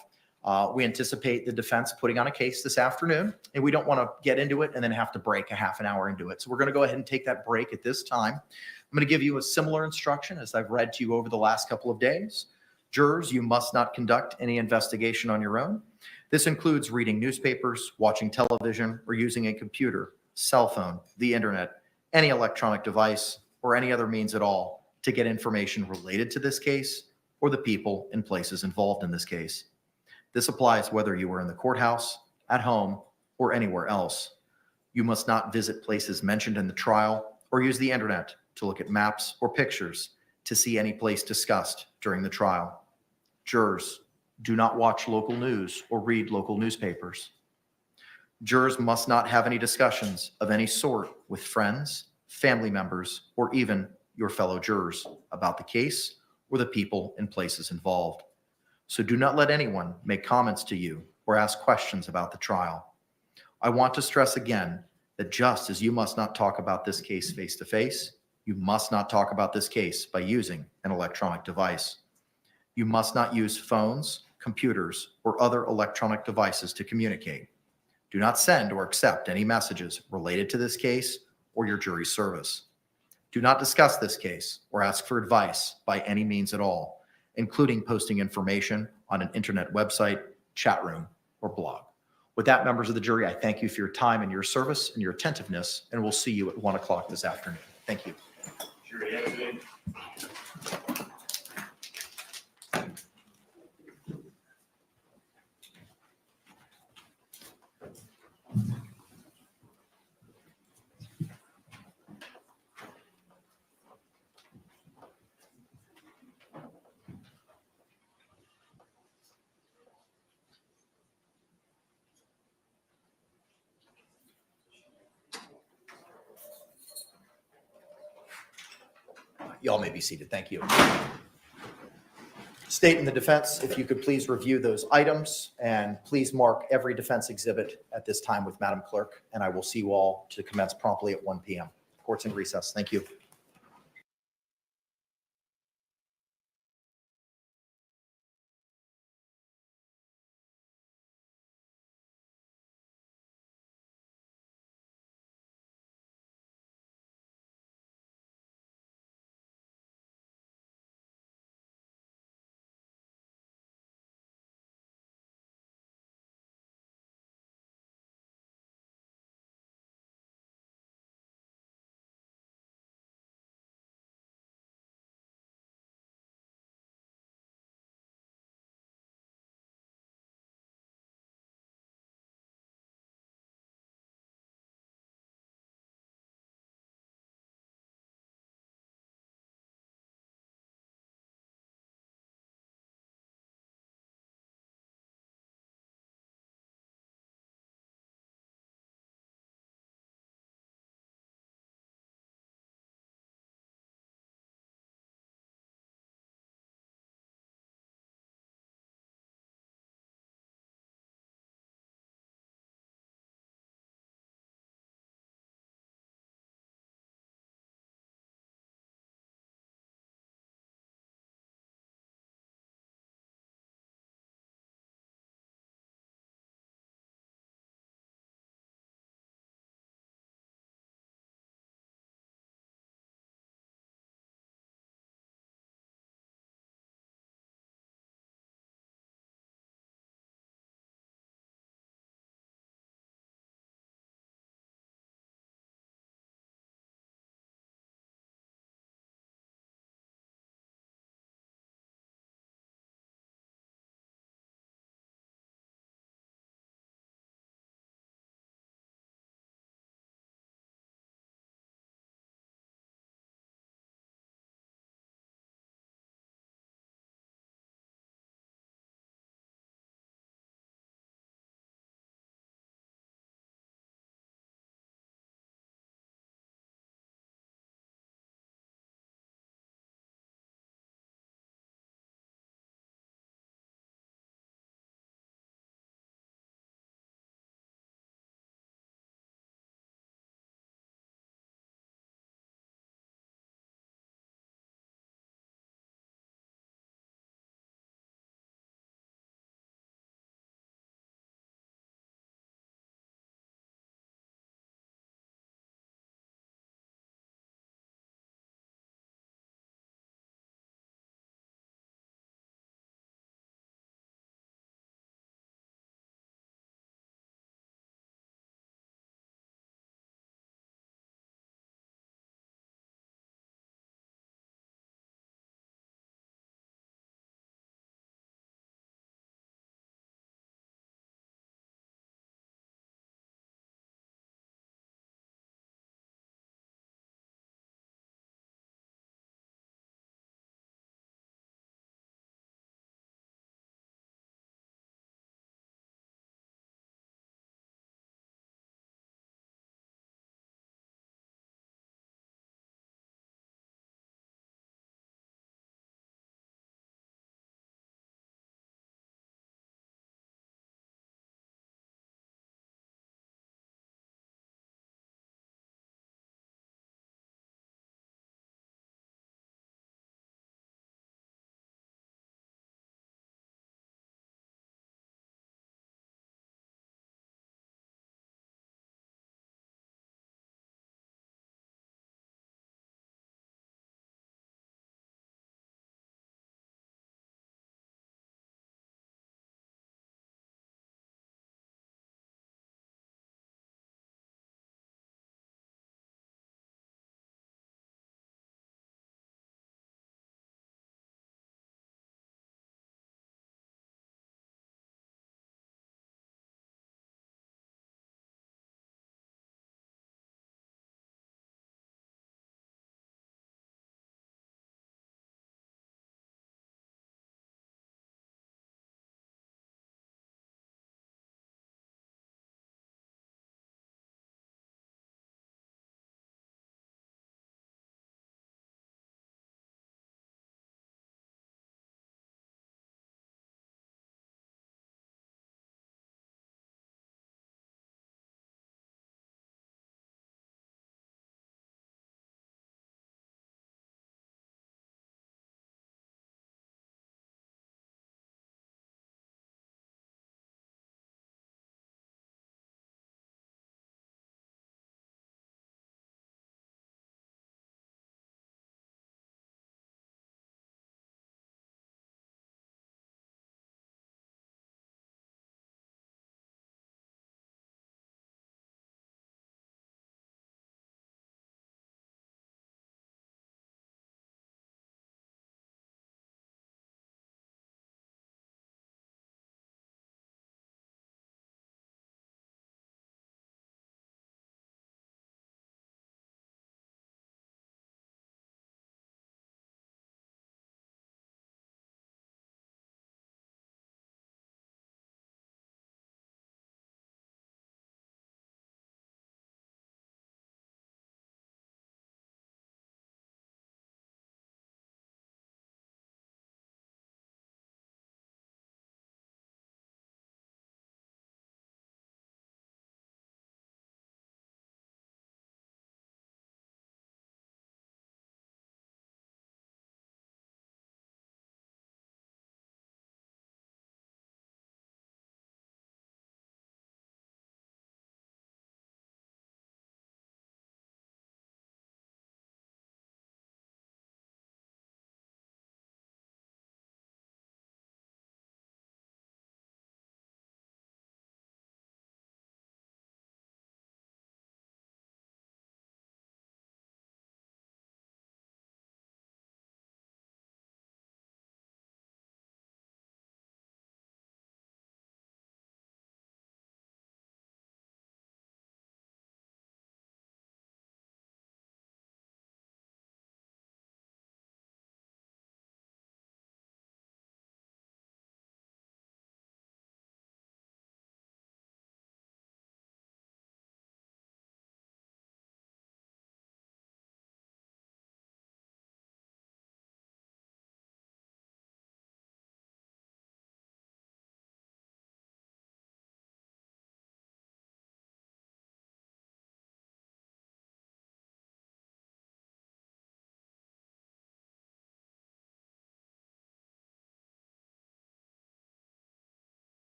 We anticipate the defense putting on a case this afternoon, and we don't want to get into it and then have to break a half an hour into it. So we're going to go ahead and take that break at this time. I'm going to give you a similar instruction as I've read to you over the last couple of days. Jurors, you must not conduct any investigation on your own. This includes reading newspapers, watching television, or using a computer, cell phone, the internet, any electronic device, or any other means at all to get information related to this case or the people and places involved in this case. This applies whether you are in the courthouse, at home, or anywhere else. You must not visit places mentioned in the trial or use the internet to look at maps or pictures to see any place discussed during the trial. Jurors, do not watch local news or read local newspapers. Jurors must not have any discussions of any sort with friends, family members, or even your fellow jurors about the case or the people and places involved. So do not let anyone make comments to you or ask questions about the trial. I want to stress again that just as you must not talk about this case face-to-face, you must not talk about this case by using an electronic device. You must not use phones, computers, or other electronic devices to communicate. Do not send or accept any messages related to this case or your jury service. Do not discuss this case or ask for advice by any means at all, including posting information on an internet website, chat room, or blog. With that, members of the jury, I thank you for your time and your service and your attentiveness, and we'll see you at 1 o'clock this afternoon. Thank you. Jury exiting. Y'all may be seated. Thank you. State and the defense, if you could please review those items and please mark every defense exhibit at this time with Madam Clerk, and I will see you all to commence promptly at 1 p.m. Court's in recess. Thank you.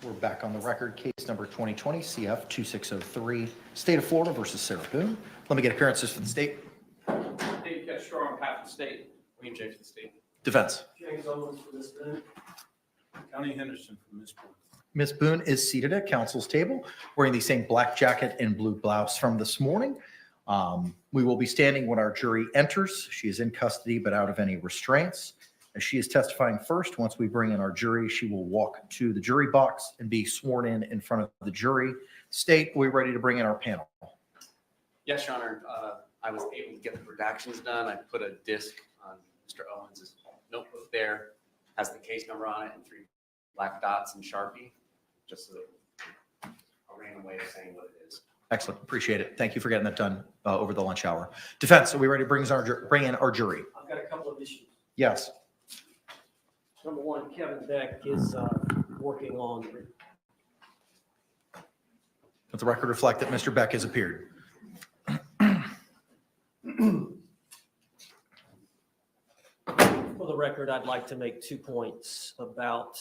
We're back on the record. Case number 2020 CF 2603, State of Florida versus Sarah Boone. Let me get appearances for the state. Dave Castro on behalf of the state. William James for the state. Defense. James Owens for this Boone. County Henderson from Ms. Boone. Ms. Boone is seated at counsel's table wearing the same black jacket and blue blouse from this morning. We will be standing when our jury enters. She is in custody but out of any restraints. As she is testifying first, once we bring in our jury, she will walk to the jury box and be sworn in front of the jury. State, are we ready to bring in our panel? Yes, Your Honor. I was able to get the redactions done. I put a disc on Mr. Owens' notebook there, has the case number on it and 3 black dots in Sharpie, just so a random way of saying what it is. Excellent. Appreciate it. Thank you for getting that done over the lunch hour. Defense, are we ready to bring in our jury? I've got a couple of issues. Yes. Number one, Kevin Beck is working on. Let the record reflect that Mr. Beck has appeared. For the record, I'd like to make 2 points about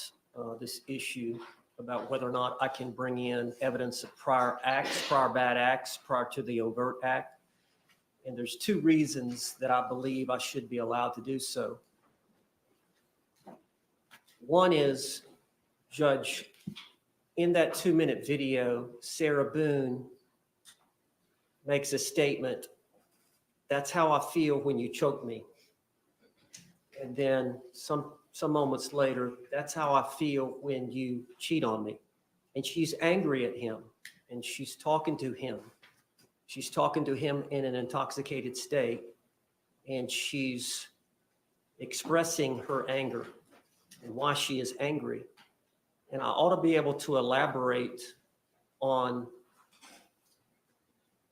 this issue, about whether or not I can bring in evidence of prior acts, prior bad acts, prior to the overt act. And there's 2 reasons that I believe I should be allowed to do so. One is, Judge, in that 2-minute video, Sarah Boone makes a statement, "That's how I feel when you choke me." And then some moments later, "That's how I feel when you cheat on me." And she's angry at him, and she's talking to him. She's talking to him in an intoxicated state, and she's expressing her anger and why she is angry. And I ought to be able to elaborate on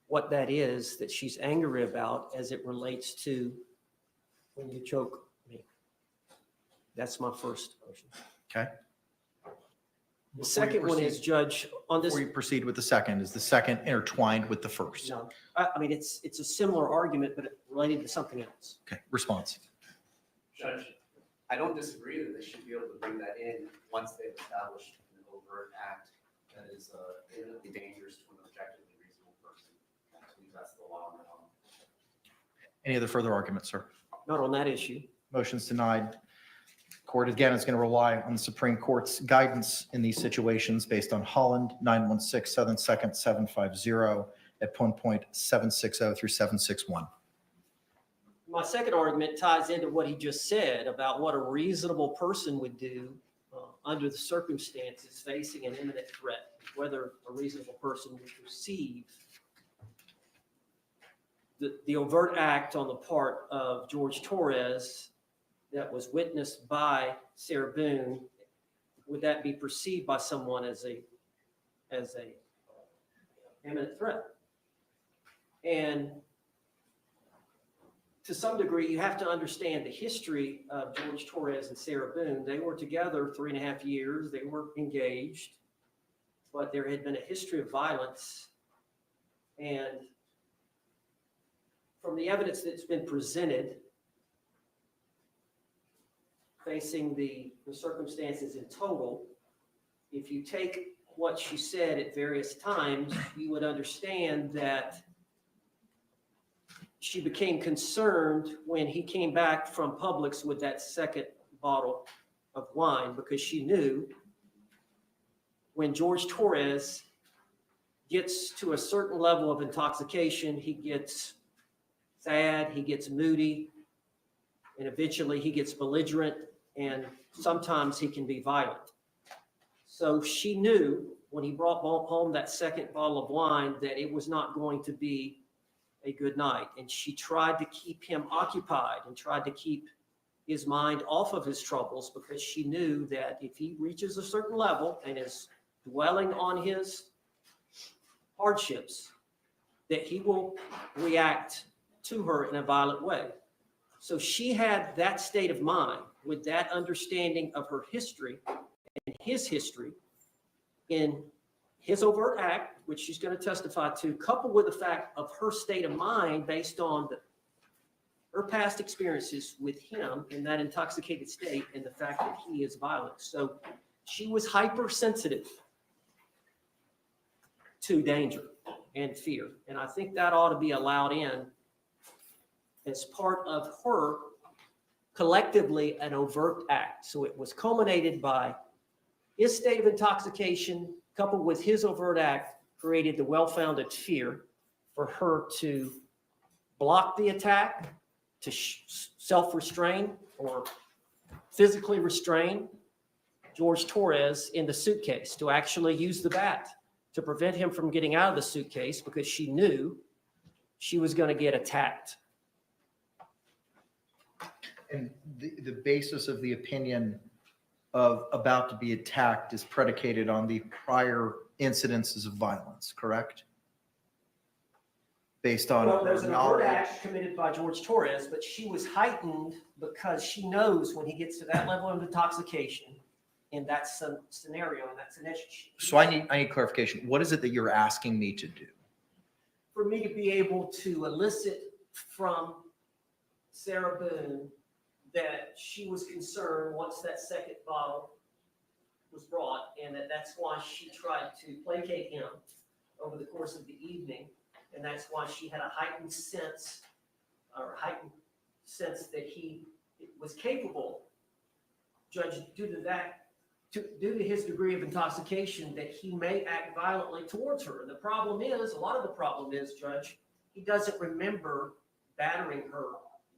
what that is that she's angry about as it relates to when you choke me. That's my first motion. Okay. The second one is, Judge, on this. Before you proceed with the second, is the second intertwined with the first? No, I mean, it's a similar argument, but related to something else. Okay, response. Judge, I don't disagree that they should be able to bring that in once they've established an overt act that is imminently dangerous to an objectively reasonable person. I believe that's the law. Any other further arguments, sir? Not on that issue. Motion's denied. Court, again, is going to rely on the Supreme Court's guidance in these situations based on Holland 916 7 2nd 750 at 1.760 through 761. My second argument ties into what he just said about what a reasonable person would do under the circumstances facing an imminent threat, whether a reasonable person would perceive the overt act on the part of Jorge Torres that was witnessed by Sarah Boone. Would that be perceived by someone as a imminent threat? And to some degree, you have to understand the history of Jorge Torres and Sarah Boone. They were together 3.5 years. They were engaged, but there had been a history of violence. And from the evidence that's been presented, facing the circumstances in total, if you take what she said at various times, you would understand that she became concerned when he came back from Publix with that second bottle of wine, because she knew when Jorge Torres gets to a certain level of intoxication, he gets sad, he gets moody, and eventually he gets belligerent, and sometimes he can be violent. So she knew when he brought home that second bottle of wine that it was not going to be a good night. And she tried to keep him occupied and tried to keep his mind off of his troubles, because she knew that if he reaches a certain level and is dwelling on his hardships, that he will react to her in a violent way. So she had that state of mind with that understanding of her history and his history in his overt act, which she's going to testify to, coupled with the fact of her state of mind based on her past experiences with him in that intoxicated state and the fact that he is violent. So she was hypersensitive to danger and fear. And I think that ought to be allowed in as part of her collectively an overt act. So it was culminated by his state of intoxication coupled with his overt act created the well-founded fear for her to block the attack, to self-restrain or physically restrain George Torres in the suitcase, to actually use the bat to prevent him from getting out of the suitcase because she knew she was going to get attacked. And the basis of the opinion of about to be attacked is predicated on the prior incidences of violence, correct? Based on Well, there's her an overt knowledge. act committed by George Torres, but she was heightened because she knows when he gets to that level of intoxication in that scenario, and that's an issue. So I need clarification. What is it that you're asking me to do? For me to be able to elicit from Sarah Boone that she was concerned once that second bottle was brought, and that's why she tried to placate him over the course of the evening. And that's why she had a heightened sense that he was capable, Judge, due to his degree of intoxication, that he may act violently towards her. And the problem is, a lot of the problem is, Judge, he doesn't remember battering her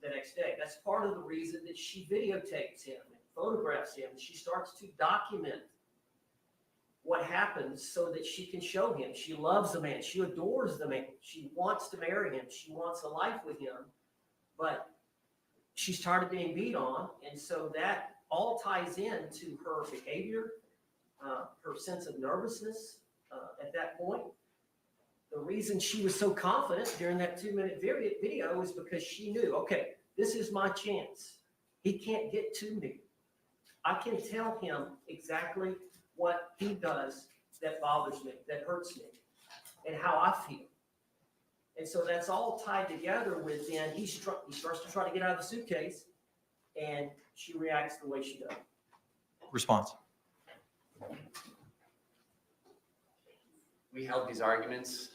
the next day. That's part of the reason that she videotapes him and photographs him. She starts to document what happens so that she can show him. She loves the man. She adores the man. She wants to marry him. She wants a life with him, but she's tired of being beat on. And so that all ties into her behavior, her sense of nervousness at that point. The reason she was so confident during that 2-minute video is because she knew, okay, this is my chance. He can't get to me. I can tell him exactly what he does that bothers me, that hurts me, and how I feel. And so that's all tied together with then he starts to try to get out of the suitcase, and she reacts the way she does. Response. We held these arguments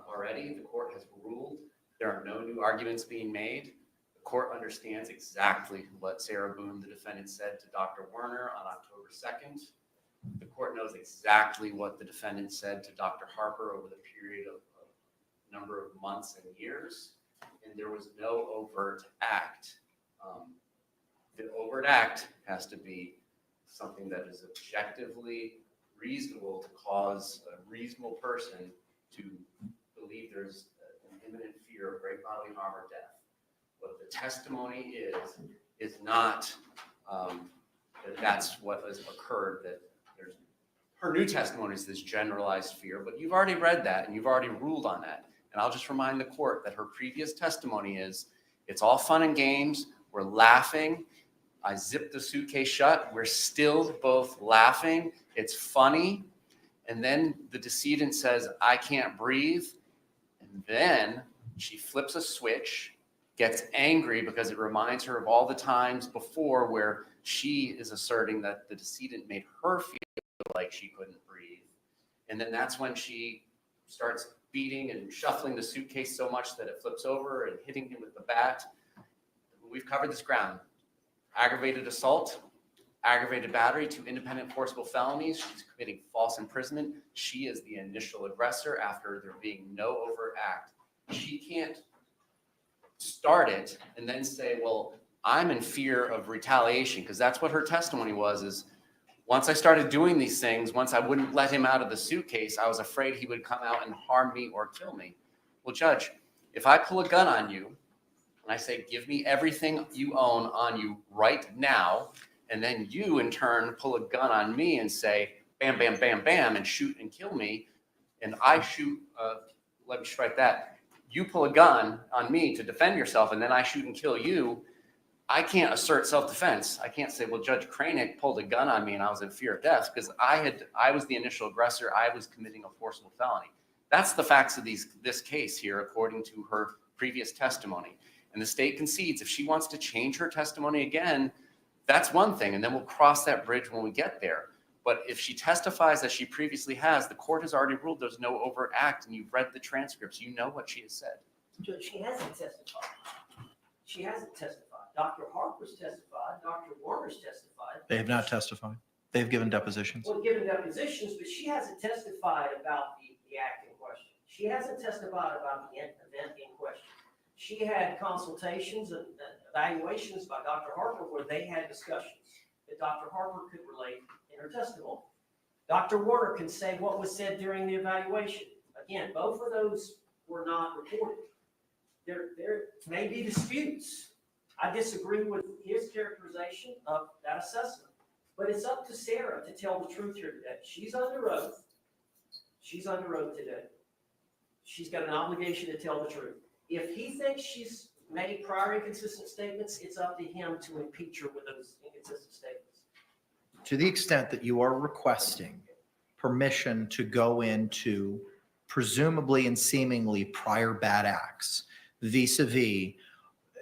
already. The court has ruled. There are no new arguments being made. The court understands exactly what Sarah Boone, the defendant, said to Dr. Werner on October 2nd. The court knows exactly what the defendant said to Dr. Harper over the period of a number of months and years, and there was no overt act. The overt act has to be something that is objectively reasonable to cause a reasonable person to believe there's an imminent fear of great bodily harm or death. What the testimony is not that that's what has occurred, that there's her new testimony is this generalized fear, but you've already read that and you've already ruled on that. And I'll just remind the court that her previous testimony is, it's all fun and games, we're laughing, I zipped the suitcase shut, we're still both laughing, it's funny, and then the decedent says, I can't breathe, and then she flips a switch, gets angry because it reminds her of all the times before where she is asserting that the decedent made her feel like she couldn't breathe. And then that's when she starts beating and shuffling the suitcase so much that it flips over and hitting him with the bat. We've covered this ground. Aggravated assault, aggravated battery, 2 independent forcible felonies. She's committing false imprisonment. She is the initial aggressor after there being no overt act. She can't start it and then say, well, I'm in fear of retaliation, because that's what her testimony was, is once I started doing these things, once I wouldn't let him out of the suitcase, I was afraid he would come out and harm me or kill me. Well, Judge, if I pull a gun on you and I say, give me everything you own on you right now, and then you in turn pull a gun on me and say, bam, bam, bam, bam, and shoot and kill me, and I shoot, let me strike that, you pull a gun on me to defend yourself, and then I shoot and kill you, I can't assert self-defense. I can't say, well, Judge Kranick pulled a gun on me and I was in fear of death, because I was the initial aggressor. I was committing a forcible felony. That's the facts of this case here, according to her previous testimony. And the state concedes if she wants to change her testimony again, that's one thing, and then we'll cross that bridge when we get there. But if she testifies as she previously has, the court has already ruled there's no overt act, and you've read the transcripts. You know what she has said. Judge, she hasn't testified. She hasn't testified. Dr. Harper's testified, Dr. Warner's testified. They have not testified. They've given depositions. Well, given depositions, but she hasn't testified about the act in question. She hasn't testified about the event in question. She had consultations and evaluations by Dr. Harper where they had discussions that Dr. Harper could relate in her testimony. Dr. Warner can say what was said during the evaluation. Again, both of those were not reported. There may be disputes. I disagree with his characterization of that assessment, but it's up to Sarah to tell the truth here today. She's under oath. She's under oath today. She's got an obligation to tell the truth. If he thinks she's made prior inconsistent statements, it's up to him to impeach her with those inconsistent statements. To the extent that you are requesting permission to go into presumably and seemingly prior bad acts, vis-a-vis,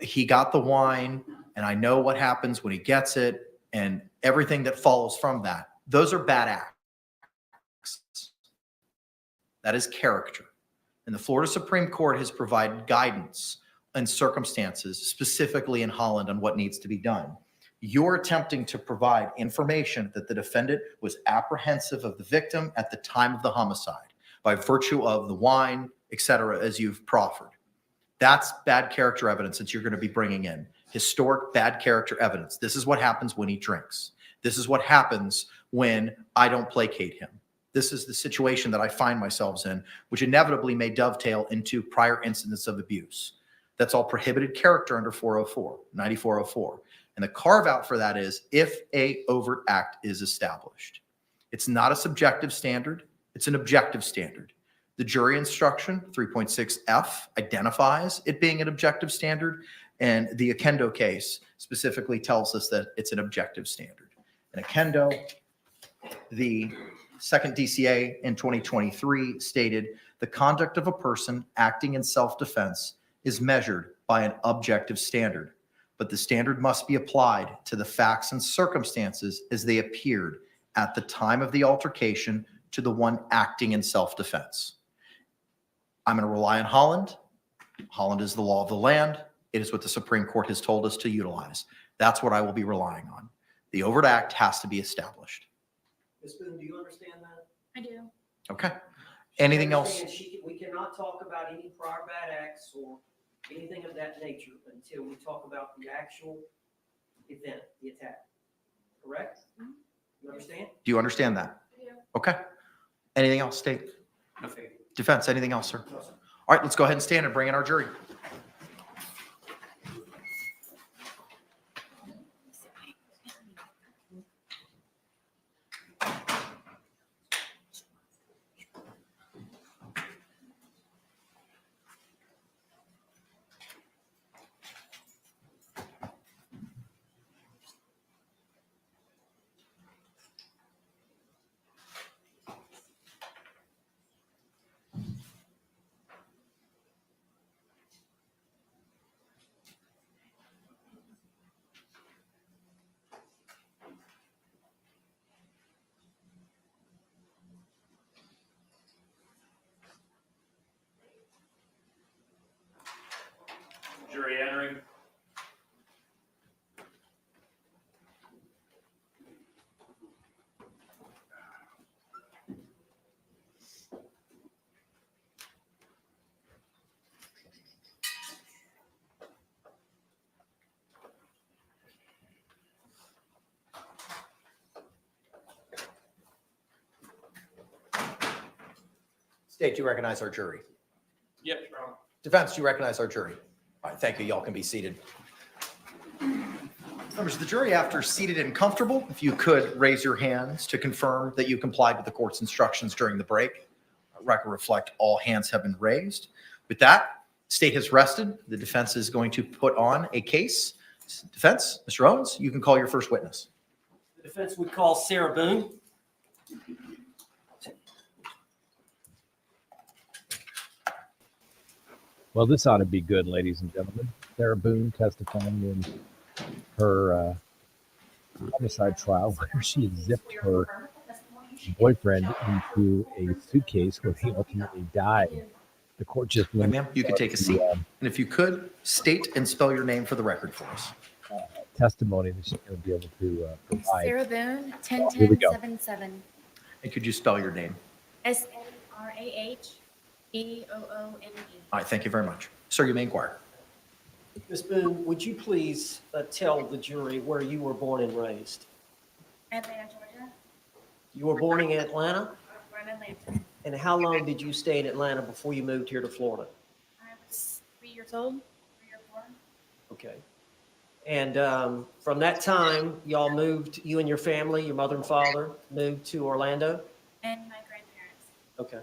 he got the wine and I know what happens when he gets it and everything that follows from that, those are bad acts. That is character. And the Florida Supreme Court has provided guidance and circumstances, specifically in Holland, on what needs to be done. You're attempting to provide information that the defendant was apprehensive of the victim at the time of the homicide by virtue of the wine, et cetera, as you've proffered. That's bad character evidence that you're going to be bringing in. Historic bad character evidence. This is what happens when he drinks. This is what happens when I don't placate him. This is the situation that I find myself in, which inevitably may dovetail into prior incidents of abuse. That's all prohibited character under 404, 9404. And the carve out for that is if a overt act is established. It's not a subjective standard. It's an objective standard. The jury instruction 3.6F identifies it being an objective standard. And the Akendo case specifically tells us that it's an objective standard. In Akendo, the second DCA in 2023 stated the conduct of a person acting in self-defense is measured by an objective standard, but the standard must be applied to the facts and circumstances as they appeared at the time of the altercation to the one acting in self-defense. I'm going to rely on Holland. Holland is the law of the land. It is what the Supreme Court has told us to utilize. That's what I will be relying on. The overt act has to be established. Ms. Boone, do you understand that? I do. Okay. Anything else? We cannot talk about any prior bad acts or anything of that nature until we talk about the actual event, the attack. Correct? You understand? Do you understand that? I do. Okay. Anything else, State? Nothing. Defense, anything else, sir? No, sir. All right, let's go ahead and stand and bring in our jury. Jury entering. State, do you recognize our jury? Yes, Your Honor. Defense, do you recognize our jury? All right, thank you. Y'all can be seated. Members of the jury, after seated and comfortable, if you could raise your hands to confirm that you complied with the court's instructions during the break. Record reflect all hands have been raised. With that, state has rested. The defense is going to put on a case. Defense, Mr. Owens, you can call your first witness. The defense would call Sarah Boone. Well, this ought to be good, ladies and gentlemen. Sarah Boone testifying in her homicide trial where she zipped her boyfriend into a suitcase where he ultimately died. The court just Hey, limited ma'am, you could take a seat. And if you could, state and spell your name for the record for us. testimony that she's going to be able to provide. Sarah Boone, Here we go. 101077. And could you spell your name? SARAHBOONE. All right, thank you very much. Sir, you may inquire. Ms. Boone, would you please tell the jury where you were born and raised? Atlanta, Georgia. You were born in Atlanta? Born in Atlanta. And how long did you stay in Atlanta before you moved here to Florida? I was 3 years old, 3 or 4. Okay. And from that time, y'all moved, you and your family, your mother and father, moved to Orlando? And my grandparents. Okay.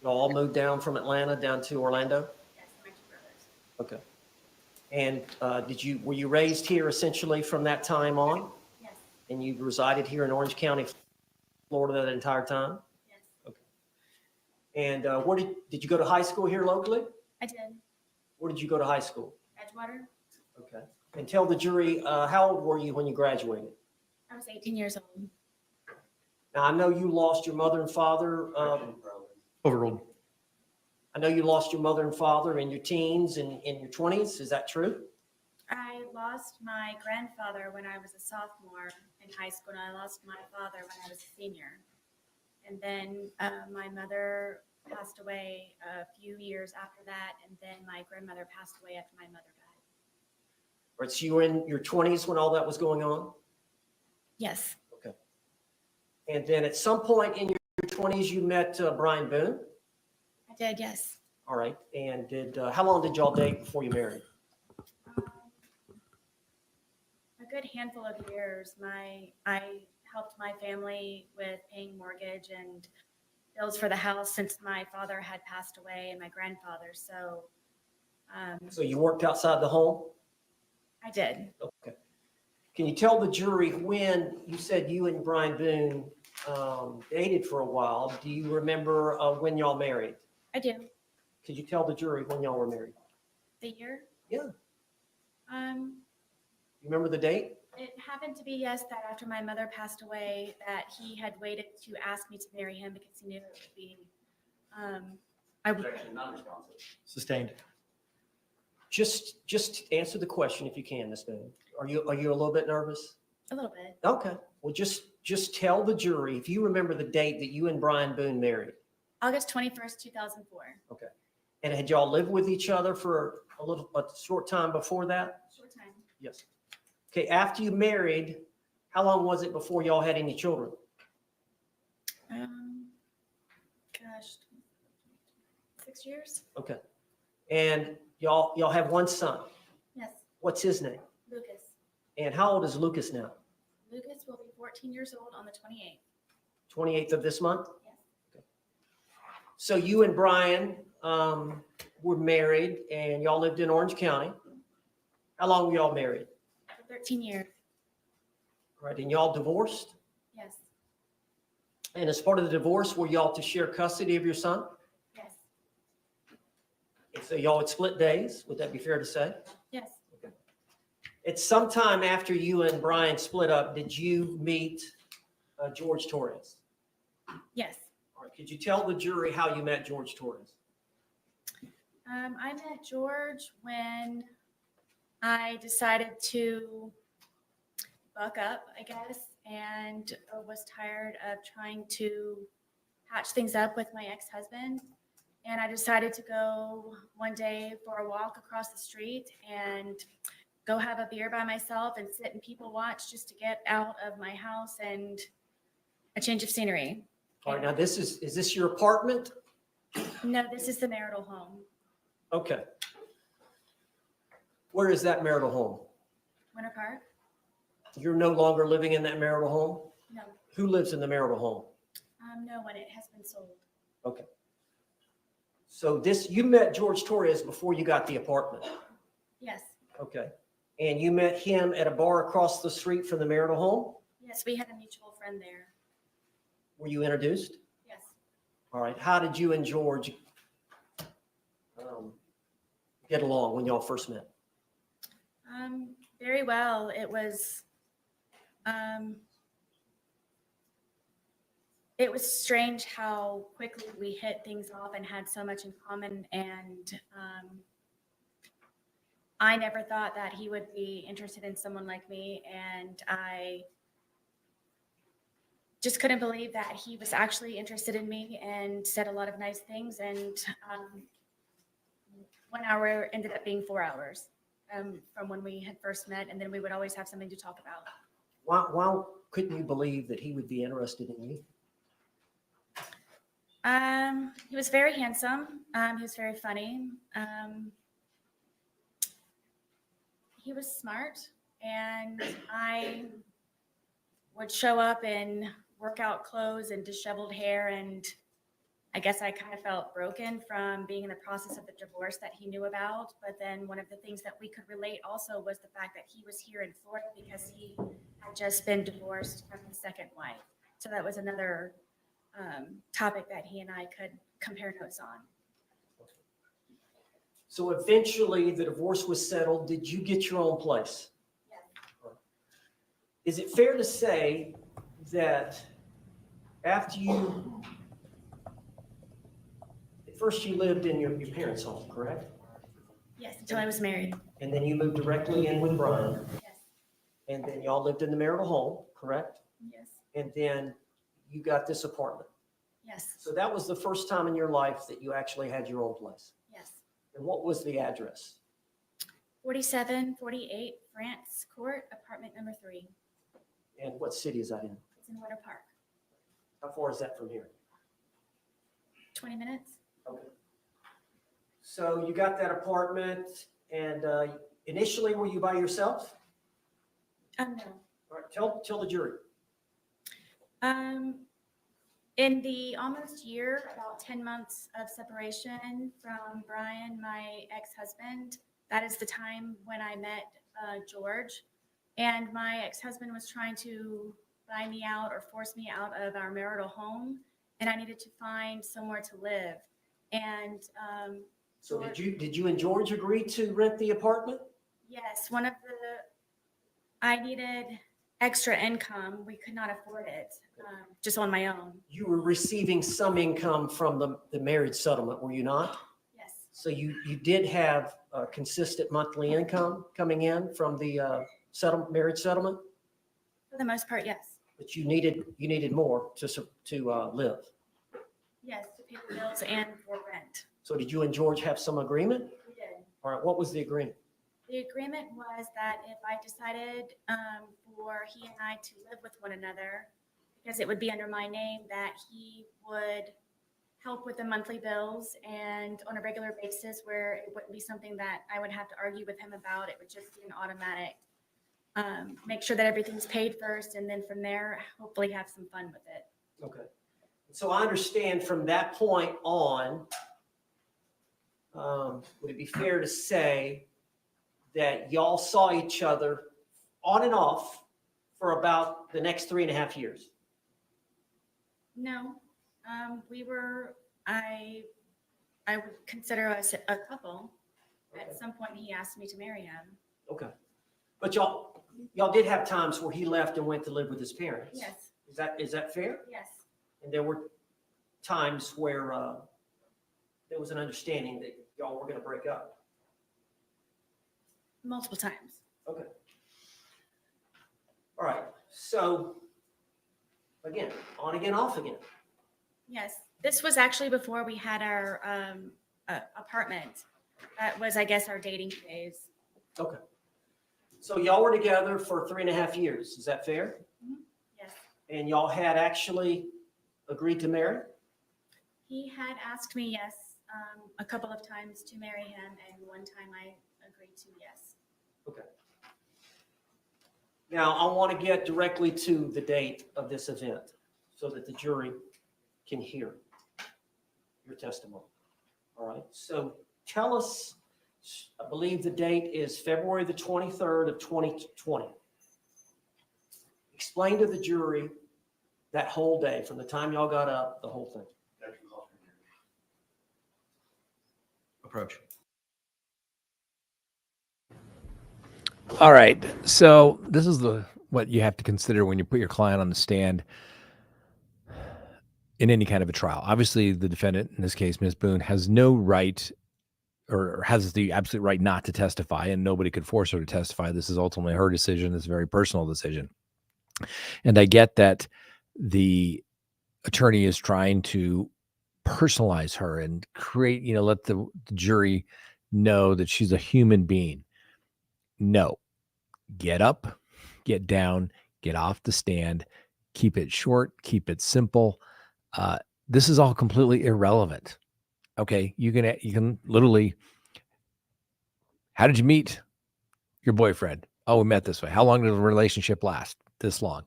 Y'all all moved down from Atlanta down to Orlando? Yes, my 2 brothers. Okay. And were you raised here essentially from that time on? Yes, And you resided here in Orange County, Florida that entire time? yes. Okay. And where did you go to high school here locally? I did. Where did you go to high school? Edgewater. Okay. And tell the jury, how old were you when you graduated? I was 18 years old. Now, I know you lost your mother and father. Overruled. I know you lost your mother and father in your teens and in your 20s. Is that true? I lost my grandfather when I was a sophomore in high school, and I lost my father when I was a senior. And then my mother passed away a few years after that, and then my grandmother passed away after my mother died. All right, so you were in your 20s when all that was going on? Yes, Okay. And then at some point in your 20s, you met Brian Boone? I did, yes. All right. And how long did y'all date before you married? A good handful of years. I helped my family with paying mortgage and bills for the house since my father had passed away and my grandfather. So So you worked outside the home? I did. Okay. Can you tell the jury when you said you and Brian Boone dated for a while? Do you remember when y'all married? I do. Could you tell the jury when y'all were married? The year? Yeah. Um, You remember the date? it happened to be, yes, that after my mother passed away, that he had waited to ask me to marry him because he knew it would be, I would. Objection, non-responsive. Sustained. Just answer the question if you can, Ms. Boone. Are you a little bit nervous? A little bit. Okay. Well, just tell the jury if you remember the date that you and Brian Boone married. August 21st, 2004. Okay. And had y'all lived with each other for a short time before that? Short time. Yes. Okay. After you married, how long was it before y'all had any children? Gosh, 6 years? Okay. And y'all have one son. Yes. What's his name? Lucas. And how old is Lucas now? Lucas will be 14 years old on the 28th. 28th of this month? Yes. Okay. So you and Brian were married and y'all lived in Orange County. How long were y'all married? For 13 years. Right. And y'all divorced? Yes. And as part of the divorce, were y'all to share custody of your son? Yes. And so y'all would split days. Would that be fair to say? Yes. At some time after you and Brian split up, did you meet Jorge Torres? Yes. All right. Could you tell the jury how you met Jorge Torres? I met George when I decided to buck up, I guess, and was tired of trying to patch things up with my ex-husband. And I decided to go one day for a walk across the street and go have a beer by myself and sit and people watch just to get out of my house and a change of scenery. All right. Now is this your apartment? No, this is the marital home. Okay. Where is that marital home? Winter Park? You're no longer living in that marital home? No. Who lives in the marital home? No one. It has been sold. Okay. So you met Jorge Torres before you got the apartment? Yes. Okay. And you met him at a bar across the street from the marital home? Yes, we had a mutual friend there. Were you introduced? Yes. All right. How did you and George get along when y'all first met? Very well. it was strange how quickly we hit things off and had so much in common. And I never thought that he would be interested in someone like me. And I just couldn't believe that he was actually interested in me and said a lot of nice things. And 1 hour ended up being 4 hours from when we had first met. And then we would always have something to talk about. Why couldn't you believe that he would be interested in you? He was very handsome. He was very funny. He was smart, and I would show up in workout clothes and disheveled hair, and I guess I kind of felt broken from being in the process of the divorce that he knew about. But then one of the things that we could relate also was the fact that he was here in Florida because he had just been divorced from his second wife. So that was another topic that he and I could compare notes on. So eventually the divorce was settled. Did you get your own place? Yes. Is it fair to say that after you, at first you lived in your parents' home, correct? Yes, until I was married. And then you moved directly in with Brian, Yes. and then y'all lived in the marital home, correct? Yes. And then you got this apartment. Yes. So that was the first time in your life that you actually had your own place. Yes. And what was the address? 4748 France Court, apartment number 3. And what city is that in? It's in Water Park. How far is that from here? 20 minutes. Okay. So you got that apartment, and initially were you by yourself? No. All right, tell the jury. In the almost year, about 10 months of separation from Brian, my ex-husband, that is the time when I met George. And my ex-husband was trying to buy me out or force me out of our marital home, and I needed to find somewhere to live. And So did you and George agree to rent the apartment? yes, I needed extra income. We could not afford it just on my own. You were receiving some income from the marriage settlement, were you not? Yes. So you did have a consistent monthly income coming in from the marriage settlement, For the most part, yes. but you needed more to live. Yes, to pay the bills and for rent. So did you and George have some agreement? We did. All right, what was the agreement? The agreement was that if I decided for he and I to live with one another, because it would be under my name, that he would help with the monthly bills and on a regular basis where it wouldn't be something that I would have to argue with him about. It would just be an automatic, make sure that everything's paid first, and then from there, hopefully have some fun with it. Okay. So I understand from that point on, would it be fair to say that y'all saw each other on and off for about the next 3.5 years? No, I would consider us a couple. At some point, he asked me to marry him. Okay. But y'all did have times where he left and went to live with his parents. Yes, Is that fair? yes, And there were times where there was an understanding that y'all were going to break up. multiple times. Okay. All right. So again, on again, off again. Yes, this was actually before we had our apartment. That was, I guess, our dating phase. Okay. So y'all were together for 3.5 years. Is that fair? Yes, And y'all had actually agreed to marry? he had asked me yes a couple of times to marry him, and one time I agreed to yes. Okay. Now, I want to get directly to the date of this event so that the jury can hear your testimony. All right. So tell us, I believe the date is February the 23rd of 2020. Explain to the jury that whole day, from the time y'all got up, the whole thing. Approach. All right. So this is what you have to consider when you put your client on the stand. in any kind of a trial. Obviously, the defendant, in this case, Ms. Boone, has no right or has the absolute right not to testify, and nobody could force her to testify. This is ultimately her decision. It's a very personal decision. And I get that the attorney is trying to personalize her and create, let the jury know that she's a human being. No, get up, get down, get off the stand, keep it short, keep it simple. This is all completely irrelevant. Okay, you can literally, how did you meet your boyfriend? Oh, we met this way. How long did the relationship last? This long.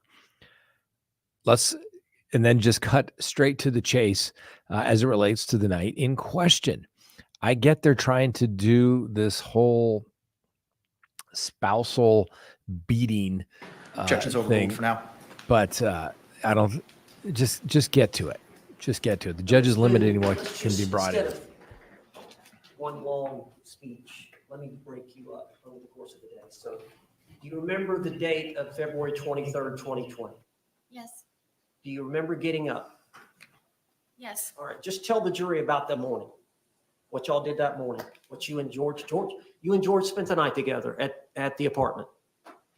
And then just cut straight to the chase as it relates to the night in question. I get they're trying to do this whole spousal beating Objections overruled thing, for now. but I don't. Just get to it. Just get to it. The judge is limited in what Let's can be just, brought in. instead of one long speech, let me break you up over the course of the day. So do you remember the date of February 23rd, 2020? Yes, Do you remember getting up? yes. All right, just tell the jury about the morning, what y'all did that morning, what you and George spent the night together at the apartment.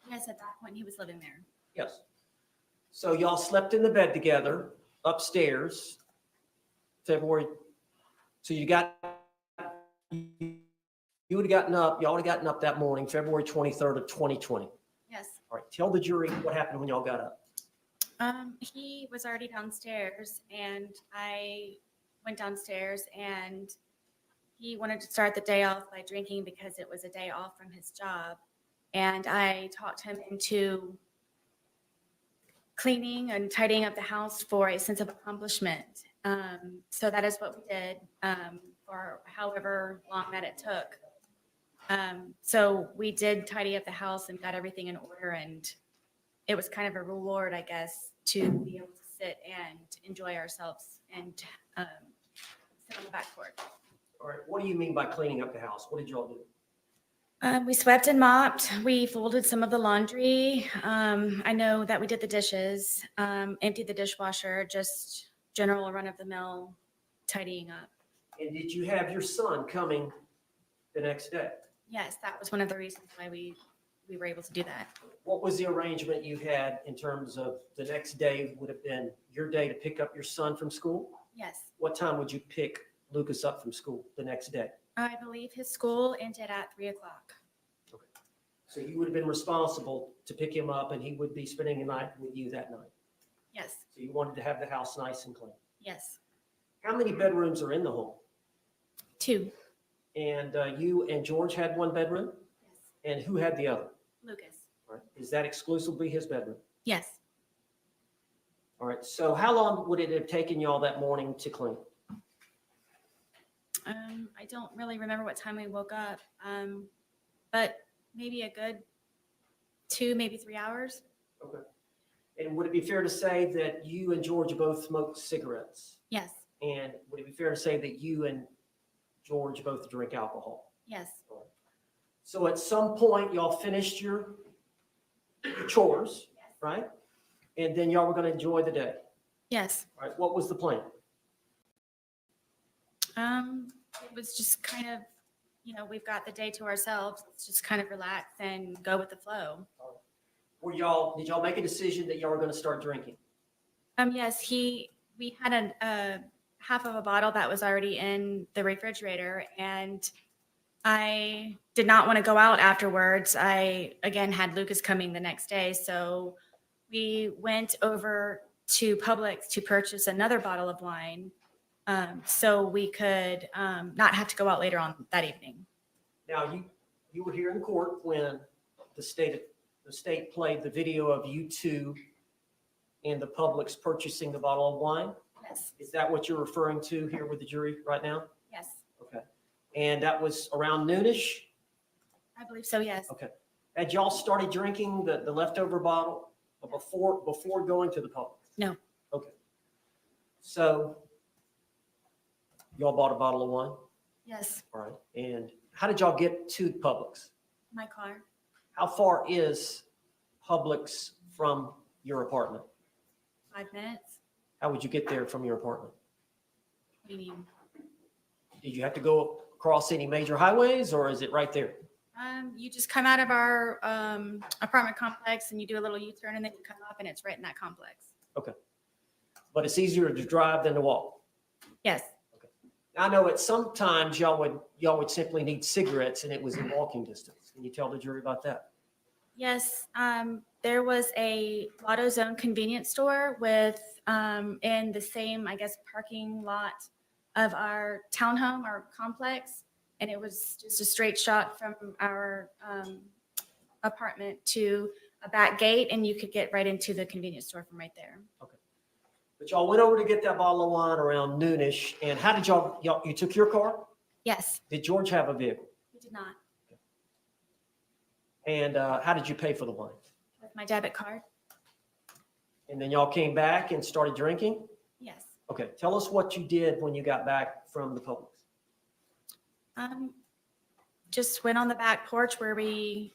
Yes, at that point, he was living there. Yes. So y'all slept in the bed together upstairs, February. So you would have gotten up, y'all would have gotten up that morning, February 23rd of 2020. Yes. All right, tell the jury what happened when y'all got up. He was already downstairs and I went downstairs and he wanted to start the day off by drinking because it was a day off from his job. And I talked him into cleaning and tidying up the house for a sense of accomplishment. So that is what we did for however long that it took. So we did tidy up the house and got everything in order, and it was kind of a reward, I guess, to be able to sit and enjoy ourselves and sit on the back porch. All right, what do you mean by cleaning up the house? What did y'all do? We swept and mopped. We folded some of the laundry. I know that we did the dishes, emptied the dishwasher, just general run-of-the-mill tidying up. And did you have your son coming the next day? Yes, that was one of the reasons why we were able to do that. What was the arrangement you had in terms of the next day would have been your day to pick up your son from school? Yes, What time would you pick Lucas up from school the next day? I believe his school ended at 3 o'clock. So you would have been responsible to pick him up and he would be spending the night with you that night. Yes, So you wanted to have the house nice and clean. yes. How many bedrooms are in the home? 2. And you and George had one bedroom? Yes. And who had the other? Lucas. All right. Is that exclusively his bedroom? Yes. All right. So how long would it have taken y'all that morning to clean? I don't really remember what time we woke up, but maybe a good 2, maybe 3 hours. Okay. And would it be fair to say that you and George both smoked cigarettes? Yes, And would it be fair to say that you and George both drink alcohol? yes, So at some point, y'all finished your chores, right? And then y'all were going to enjoy the day. yes. All right. What was the plan? It was just kind of, we've got the day to ourselves. Let's just kind of relax and go with the flow. Did y'all make a decision that y'all were going to start drinking? Yes, we had a half of a bottle that was already in the refrigerator, and I did not want to go out afterwards. I, again, had Lucas coming the next day, so we went over to Publix to purchase another bottle of wine so we could not have to go out later on that evening. Now, you were here in court when the state played the video of you two and the Publix purchasing the bottle of wine. Yes, Is that what you're referring to here with the jury right now? yes, Okay. And that was around noonish? I believe so, yes. Okay. Had y'all started drinking the leftover bottle before going to the Publix? No. Okay. So y'all bought a bottle of wine? Yes, All right. And how did y'all get to Publix? my car, How far is Publix from your apartment? 5 minutes. How would you get there from your apartment? What do you mean? Did you have to go across any major highways or is it right there? You just come out of our apartment complex and you do a little U-turn and then you come up and it's right in that complex. But it's easier to drive than to walk. Yes. I know at sometimes y'all would simply need cigarettes and it was in walking distance. Can you tell the jury about that? Yes, there was a AutoZone convenience store with, in the same, I guess, parking lot of our townhome, our complex. And it was just a straight shot from our apartment to a back gate and you could get right into the convenience store from right there. But y'all went over to get that bottle of wine around noonish. And how did you took your car? Yes, Did George have a vehicle? we did not. And how did you pay for the wine? With my debit card? And then y'all came back and started drinking? Yes. Okay, tell us what you did when you got back from the Publix. Just went on the back porch where we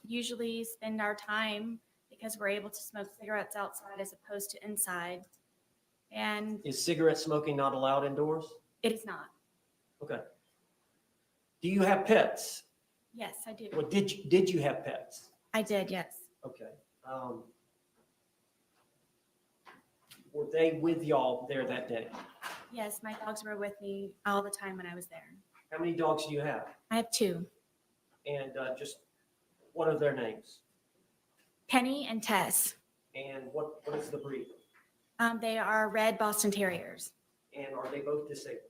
usually spend our time because we're able to smoke cigarettes outside as opposed to inside. And Is cigarette smoking not allowed indoors? it is not. Okay. Do you have pets? Yes, I do. Well, did you have pets? I did, yes. Okay. Were they with y'all there that day? Yes, my dogs were with me all the time when I was there. How many dogs do you have? I have two, And just what are their names? Penny and Tess. And what is the breed? They are red Boston Terriers. And are they both disabled?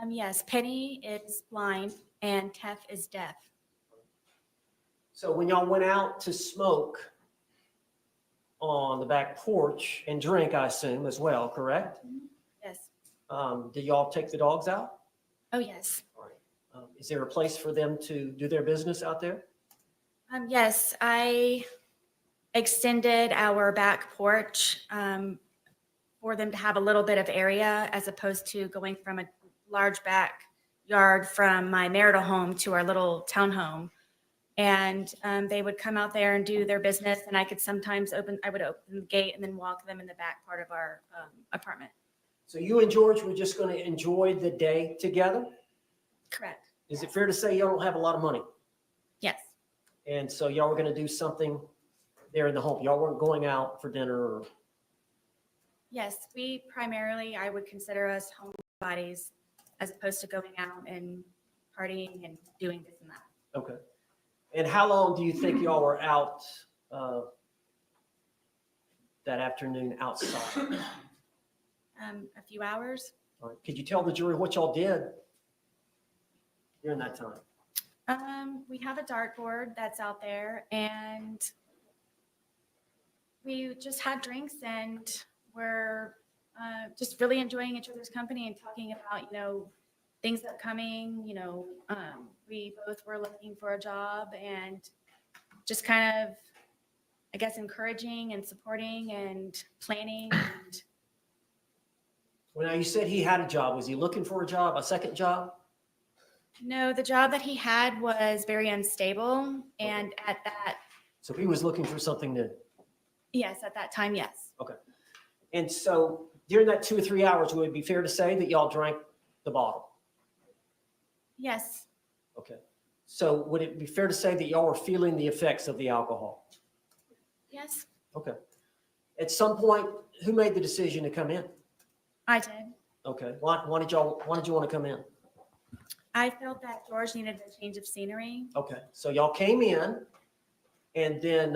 Yes, Penny is blind and Tess is deaf. So when y'all went out to smoke on the back porch and drink, I assume as well, correct? Yes. Did y'all take the dogs out? Oh, yes. All right. Is there a place for them to do their business out there? Yes, I extended our back porch for them to have a little bit of area as opposed to going from a large backyard from my marital home to our little townhome. And they would come out there and do their business and I could sometimes I would open the gate and then walk them in the back part of our apartment. So you and George were just going to enjoy the day together? Correct. Is it fair to say y'all don't have a lot of money? Yes. And so y'all were going to do something there in the home? Y'all weren't going out for dinner or? Yes, we primarily, I would consider us homebodies as opposed to going out and partying and doing this and that. Okay. And how long do you think y'all were out that afternoon outside? A few hours. All right. Could you tell the jury what y'all did during that time? We have a dartboard that's out there and we just had drinks and we're just really enjoying each other's company and talking about, things upcoming, we both were looking for a job and just kind of, I guess, encouraging and supporting and planning. And Well, now you said he had a job. Was he looking for a job, a second job? no, the job that he had was very unstable. And at that, So he was looking for something new. yes, at that time, yes. And so during that 2 or 3 hours, would it be fair to say that y'all drank the bottle? Yes, Okay. So would it be fair to say that y'all were feeling the effects of the alcohol? yes, Okay. At some point, who made the decision to come in? I did. Okay. Why did you want to come in? I felt that George needed a change of scenery. Okay. So y'all came in and then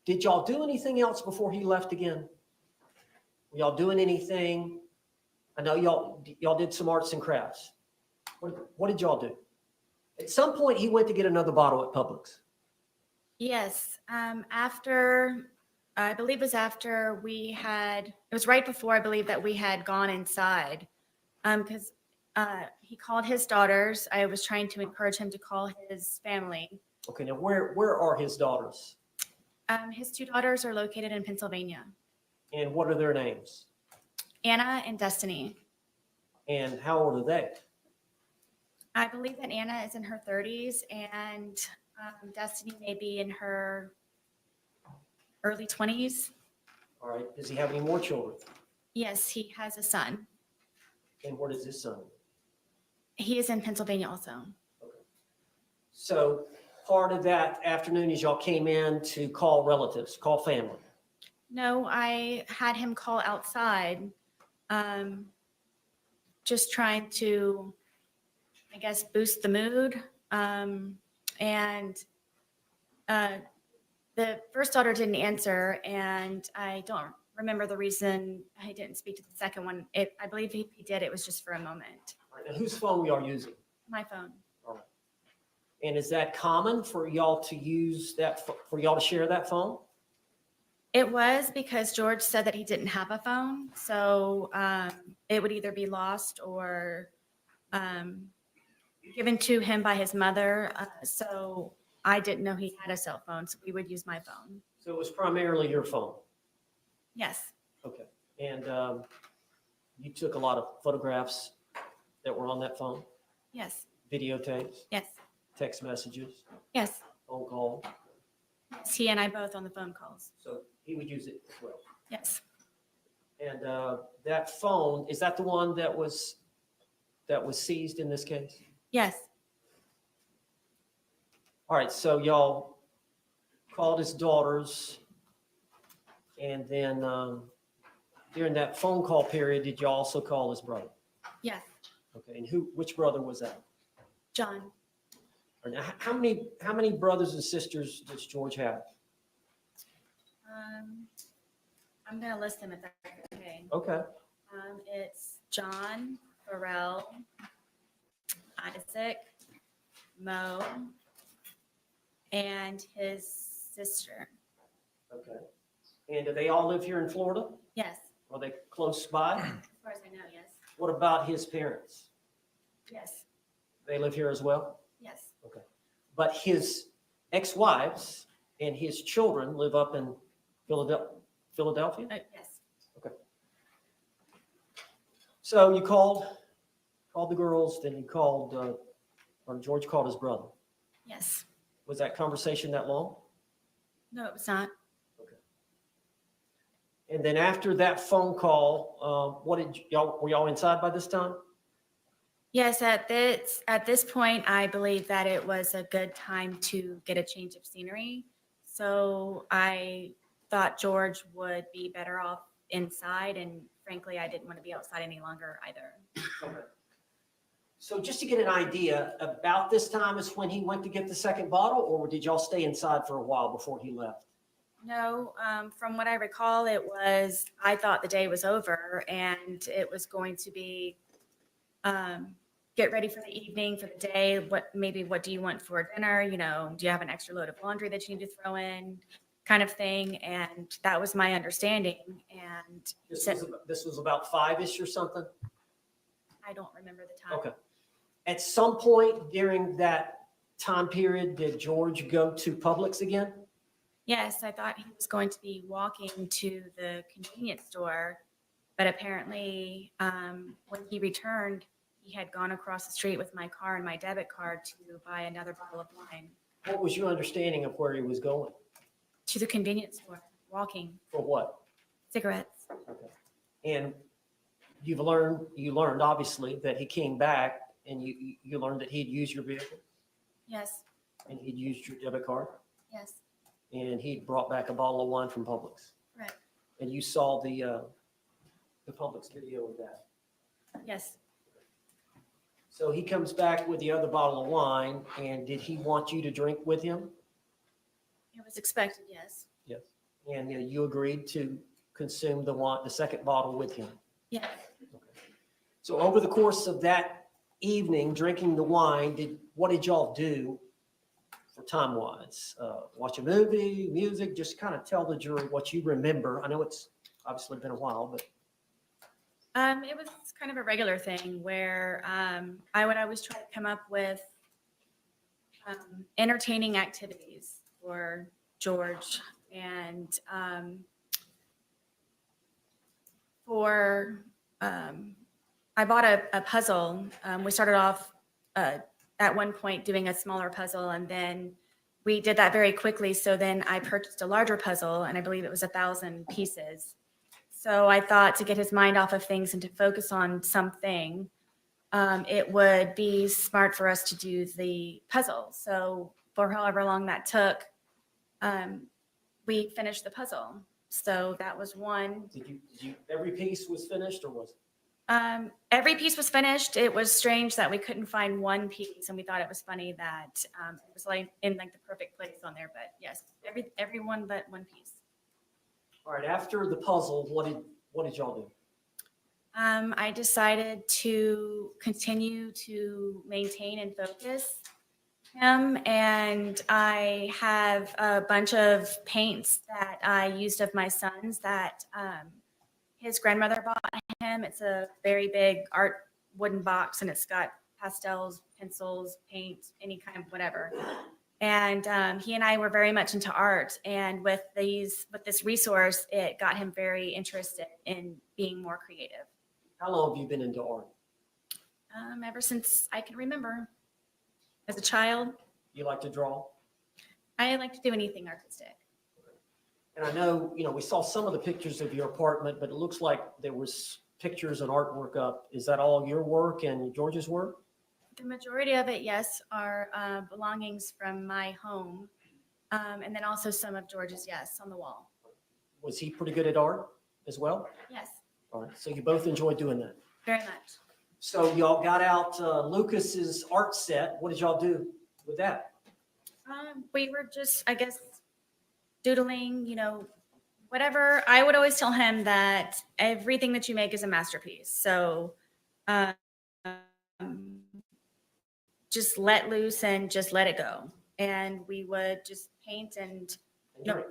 did y'all do anything else before he left again? Were y'all doing anything? I know y'all did some arts and crafts. What did y'all do? At some point, he went to get another bottle at Publix. Yes, after, I believe it was after it was right before I believe that we had gone inside. Because he called his daughters. I was trying to encourage him to call his family. Okay, now where are his daughters? His two daughters are located in Pennsylvania, And what are their names? Anna and Destiny. And how old are they? I believe that Anna is in her 30s and Destiny may be in her early 20s. All right, does he have any more children? Yes, he has a son. And where does his son? He is in Pennsylvania also. So part of that afternoon is y'all came in to call relatives, call family. No, I had him call outside, just trying to, I guess, boost the mood. And the first daughter didn't answer, and I don't remember the reason I didn't speak to the second one. I believe if he did, it was just for a moment. All right, now whose phone we are using? My phone. All right. And is that common for y'all to use that, for y'all to share that phone? It was because George said that he didn't have a phone, so it would either be lost or given to him by his mother. So I didn't know he had a cell phone, so we would use my phone. So it was primarily your phone? Yes, Okay. And you took a lot of photographs that were on that phone? yes, Videotapes, yes, text messages, yes. phone call? Yes, he and I both on the phone calls. So he would use it as well. Yes, And that phone, is that the one that was seized in this case? yes, All right, so y'all called his daughters, and then during that phone call period, did you also call his brother? yes. Okay, and which brother was that? John, Or now, how many brothers and sisters does George have? I'm gonna list them if that's okay. Okay, It's John, Pharrell, Isaac, Mo, and his sister. okay. And do they all live here in Florida? Yes, Are they close by? as far as I know, yes. What about his parents? Yes, They live here as well? yes, But his ex-wives and his children live up in Philadelphia? yes, So you called the girls, then you called, or George called his brother. yes. Was that conversation that long? No, it was not. And then after that phone call, were y'all inside by this time? Yes, at this point, I believe that it was a good time to get a change of scenery. So I thought George would be better off inside, and frankly, I didn't want to be outside any longer either. Okay. So just to get an idea, about this time is when he went to get the second bottle, or did y'all stay inside for a while before he left? No, from what I recall, I thought the day was over and it was going to be, get ready for the evening, for the day. What do you want for dinner? You know, do you have an extra load of laundry that you need to throw in, kind of thing? And that was my understanding. And This was about 5-ish or something? I don't remember the time. Okay. At some point during that time period, did George go to Publix again? Yes, I thought he was going to be walking to the convenience store, but apparently when he returned, he had gone across the street with my car and my debit card to buy another bottle of wine. What was your understanding of where he was going? To the convenience store, walking, For what? cigarettes. Okay. And you learned obviously that he came back and you learned that he'd used your vehicle Yes, and he'd used your debit card yes, and he'd brought back a bottle of wine from Publix. right, And you saw the Publix video of that. yes, So he comes back with the other bottle of wine, and did he want you to drink with him? it was expected, yes, Yes. And you agreed to consume the second bottle with him? yes. So over the course of that evening, drinking the wine, what did y'all do for time-wise? Watch a movie, music, just kind of tell the jury what you remember. I know it's obviously been a while, but. It was kind of a regular thing where I would always try to come up with entertaining activities for George, and I bought a puzzle. We started off at one point doing a smaller puzzle, and then we did that very quickly. So then I purchased a larger puzzle, and I believe it was 1,000 pieces. So I thought to get his mind off of things and to focus on something, it would be smart for us to do the puzzle. So for however long that took, we finished the puzzle. So that was one. Did you, every piece was finished or was? Every piece was finished. It was strange that we couldn't find one piece, and we thought it was funny that it was like in like the perfect place on there. But yes, every one but one piece. All right, after the puzzle, what did y'all do? I decided to continue to maintain and focus him, and I have a bunch of paints that I used of my son's that his grandmother bought him. It's a very big art wooden box, and it's got pastels, pencils, paint, any kind of whatever. And he and I were very much into art, and with this resource, it got him very interested in being more creative. How long have you been into art? Ever since I can remember. As a child, You like to draw? I like to do anything artistic. And I know, we saw some of the pictures of your apartment, but it looks like there was pictures and artwork up. Is that all your work and George's work? The majority of it, yes, are belongings from my home. And then also some of George's, yes, on the wall. Was he pretty good at art as well? Yes, All right, so you both enjoy doing that. very much. So y'all got out Lucas's art set. What did y'all do with that? We were just, I guess, doodling, whatever. I would always tell him that everything that you make is a masterpiece. So just let loose and just let it go. And we would just paint and And drink?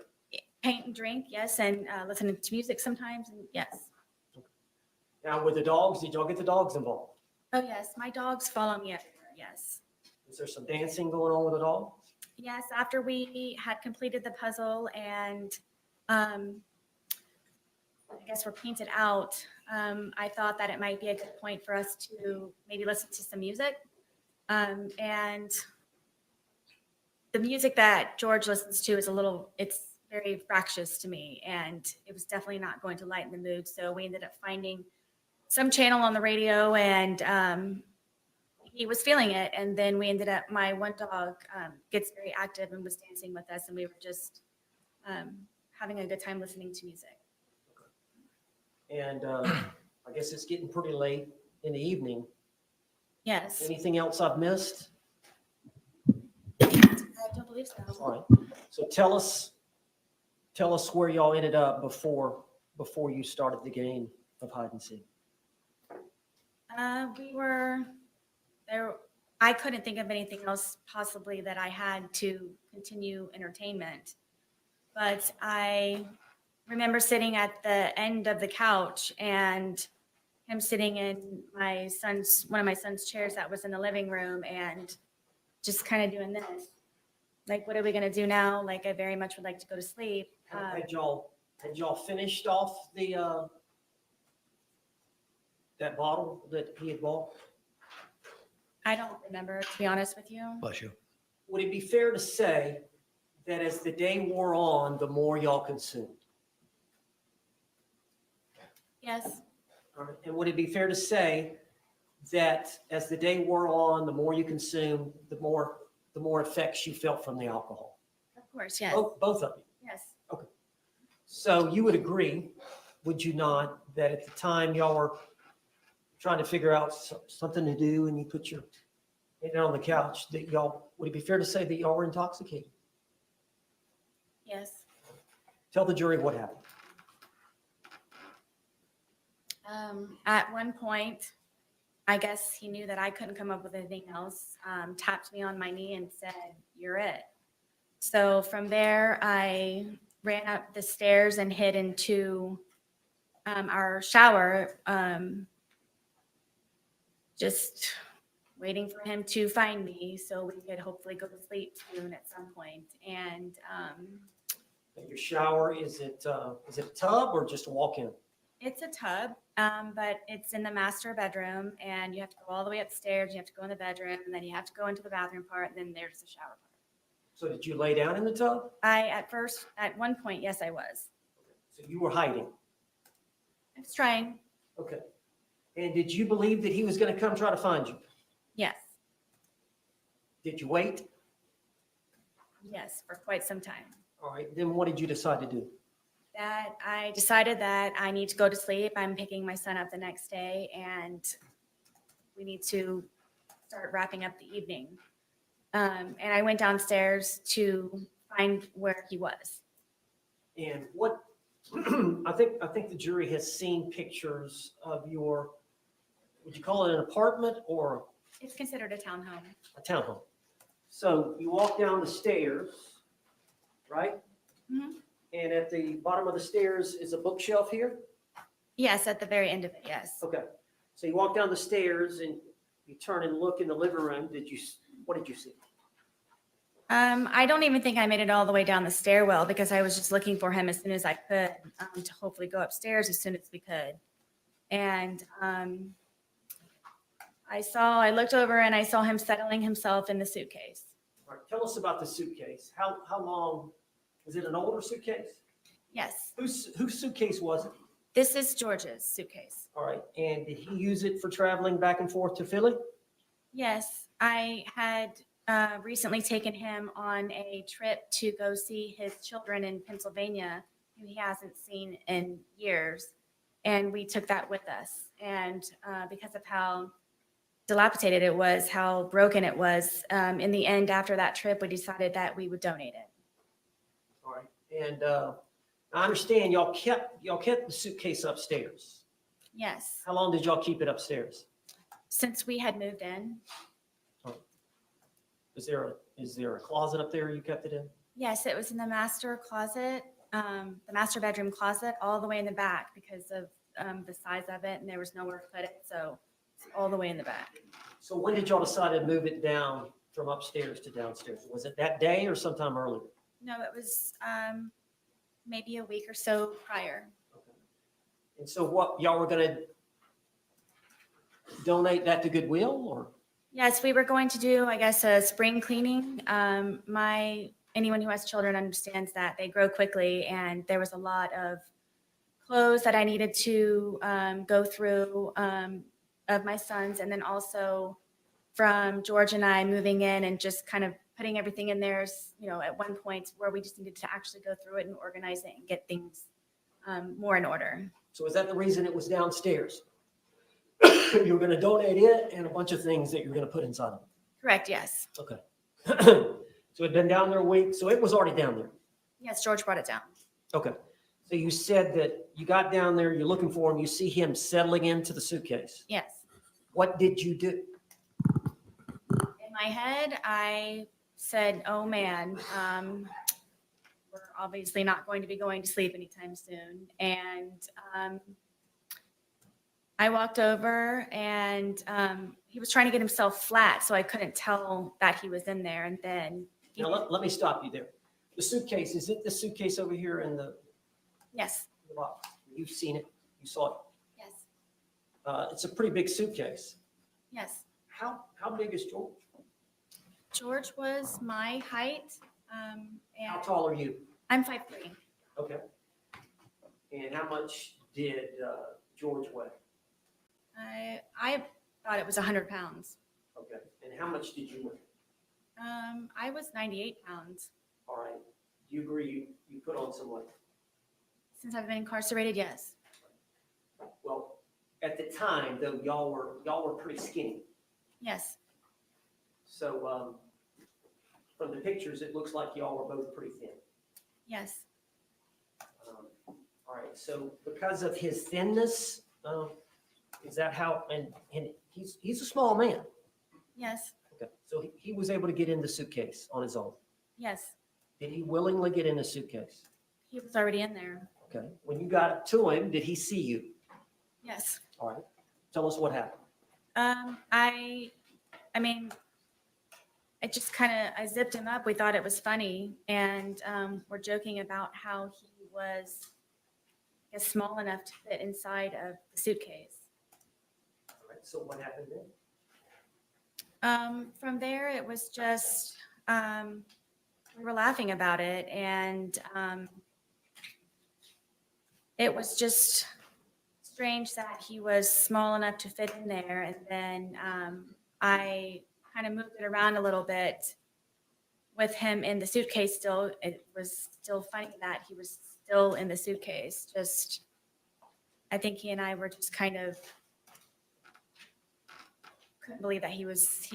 paint and drink, yes, and listen to music sometimes, and yes. Now with the dogs, did y'all get the dogs involved? Oh, yes, my dogs follow me everywhere, yes. Is there some dancing going on with the dog? Yes, after we had completed the puzzle and I guess we're painted out, I thought that it might be a good point for us to maybe listen to some music. And the music that George listens to is it's very fractious to me, and it was definitely not going to lighten the mood. So we ended up finding some channel on the radio, and he was feeling it. And then we ended up, my one dog gets very active and was dancing with us, and we were just having a good time listening to music. And I guess it's getting pretty late in the evening. Yes, Anything else I've missed? I don't believe so. All right. So tell us where y'all ended up before you started the game of hide and seek. We were there. I couldn't think of anything else possibly that I had to continue entertainment. But I remember sitting at the end of the couch and him sitting in one of my son's chairs that was in the living room, and just kind of doing this. Like, what are we going to do now? Like, I very much would like to go to sleep. Had y'all finished off the that bottle that he had bought? I don't remember, to be honest with you. Bless you. Would it be fair to say that as the day wore on, the more y'all consumed? Yes, All right. And would it be fair to say that as the day wore on, the more you consumed, the more effects you felt from the alcohol? of course, yes, Both of you. yes. So you would agree, would you not, that at the time y'all were trying to figure out something to do and you put your head on the couch, that would it be fair to say that y'all were intoxicated? Yes. Tell the jury what happened. At one point, I guess he knew that I couldn't come up with anything else, tapped me on my knee and said, "You're it." So from there, I ran up the stairs and hid into our shower, just waiting for him to find me so we could hopefully go to sleep soon at some point. And Your shower, is it a tub or just a walk-in? it's a tub, but it's in the master bedroom, and you have to go all the way upstairs. You have to go in the bedroom, and then you have to go into the bathroom part, and then there's the shower part. So did you lay down in the tub? At one point, yes, I was. So you were hiding? I was trying, Okay. And did you believe that he was going to come try to find you? yes, Did you wait? yes, for quite some time. All right, then what did you decide to do? That I decided that I need to go to sleep. I'm picking my son up the next day and we need to start wrapping up the evening. And I went downstairs to find where he was. And what, I think the jury has seen pictures of your, would you call it an apartment or It's considered a townhome. a townhome? So you walk down the stairs, right? Mhm. And at the bottom of the stairs is a bookshelf here? Yes, at the very end of it, yes. Okay. So you walk down the stairs and you turn and look in the living room. What did you see? I don't even think I made it all the way down the stairwell because I was just looking for him as soon as I could to hopefully go upstairs as soon as we could. And I looked over and I saw him settling himself in the suitcase. All right, tell us about the suitcase. How long, is it an older suitcase? Yes, Whose suitcase was it? this is George's suitcase. All right, and did he use it for traveling back and forth to Philly? Yes, I had recently taken him on a trip to go see his children in Pennsylvania, who he hasn't seen in years. And we took that with us. And because of how dilapidated it was, how broken it was, in the end, after that trip, we decided that we would donate it. All right, and I understand y'all kept the suitcase upstairs. Yes, How long did y'all keep it upstairs? since we had moved in. Is there a closet up there you kept it in? Yes, it was in the master closet, the master bedroom closet, all the way in the back because of the size of it, and there was nowhere to put it, so it's all the way in the back. So when did y'all decide to move it down from upstairs to downstairs? Was it that day or sometime earlier? No, it was maybe a week or so prior. And so what, y'all were gonna donate that to Goodwill or? Yes, we were going to do, I guess, a spring cleaning. Anyone who has children understands that they grow quickly, and there was a lot of clothes that I needed to go through of my sons, and then also from George and I moving in and just kind of putting everything in there, at one point where we just needed to actually go through it and organize it and get things more in order. So is that the reason it was downstairs? You were gonna donate it and a bunch of things that you're gonna put inside of it? Correct, yes. Okay. So it'd been down there a week, so it was already down there? Yes, George brought it down. Okay. So you said that you got down there, you're looking for him, you see him settling into the suitcase. Yes. What did you do? In my head, I said, oh man, we're obviously not going to be going to sleep anytime soon. And I walked over and he was trying to get himself flat, so I couldn't tell that he was in there. And then, Now, let me stop you there. The suitcase, is it the suitcase over here in the yes, box? You've seen it, you saw it. yes, It's a pretty big suitcase. yes. How big is George? George was my height. How And tall are you? I'm 5'3". Okay. And how much did George weigh? I thought it was 100 pounds. Okay. And how much did you weigh? I was 98 pounds. All right. Do you agree you put on some weight? Since I've been incarcerated, yes. Well, at the time, though, y'all were pretty skinny. Yes, So from the pictures, it looks like y'all were both pretty thin. yes, All right. So because of his thinness, is that how? And he's a small man. yes, Okay. So he was able to get in the suitcase on his own. yes. Did he willingly get in the suitcase? He was already in there. Okay. When you got to him, did he see you? Yes. All right. Tell us what happened. I mean, I just I zipped him up. We thought it was funny. And we're joking about how he was, I guess, small enough to fit inside of the suitcase. All right. So what happened then? From there, it was just, we were laughing about it, and it was just strange that he was small enough to fit in there. And then I kind of moved it around a little bit with him in the suitcase still. It was still funny that he was still in the suitcase. Just, I think he and I were just kind of couldn't believe that he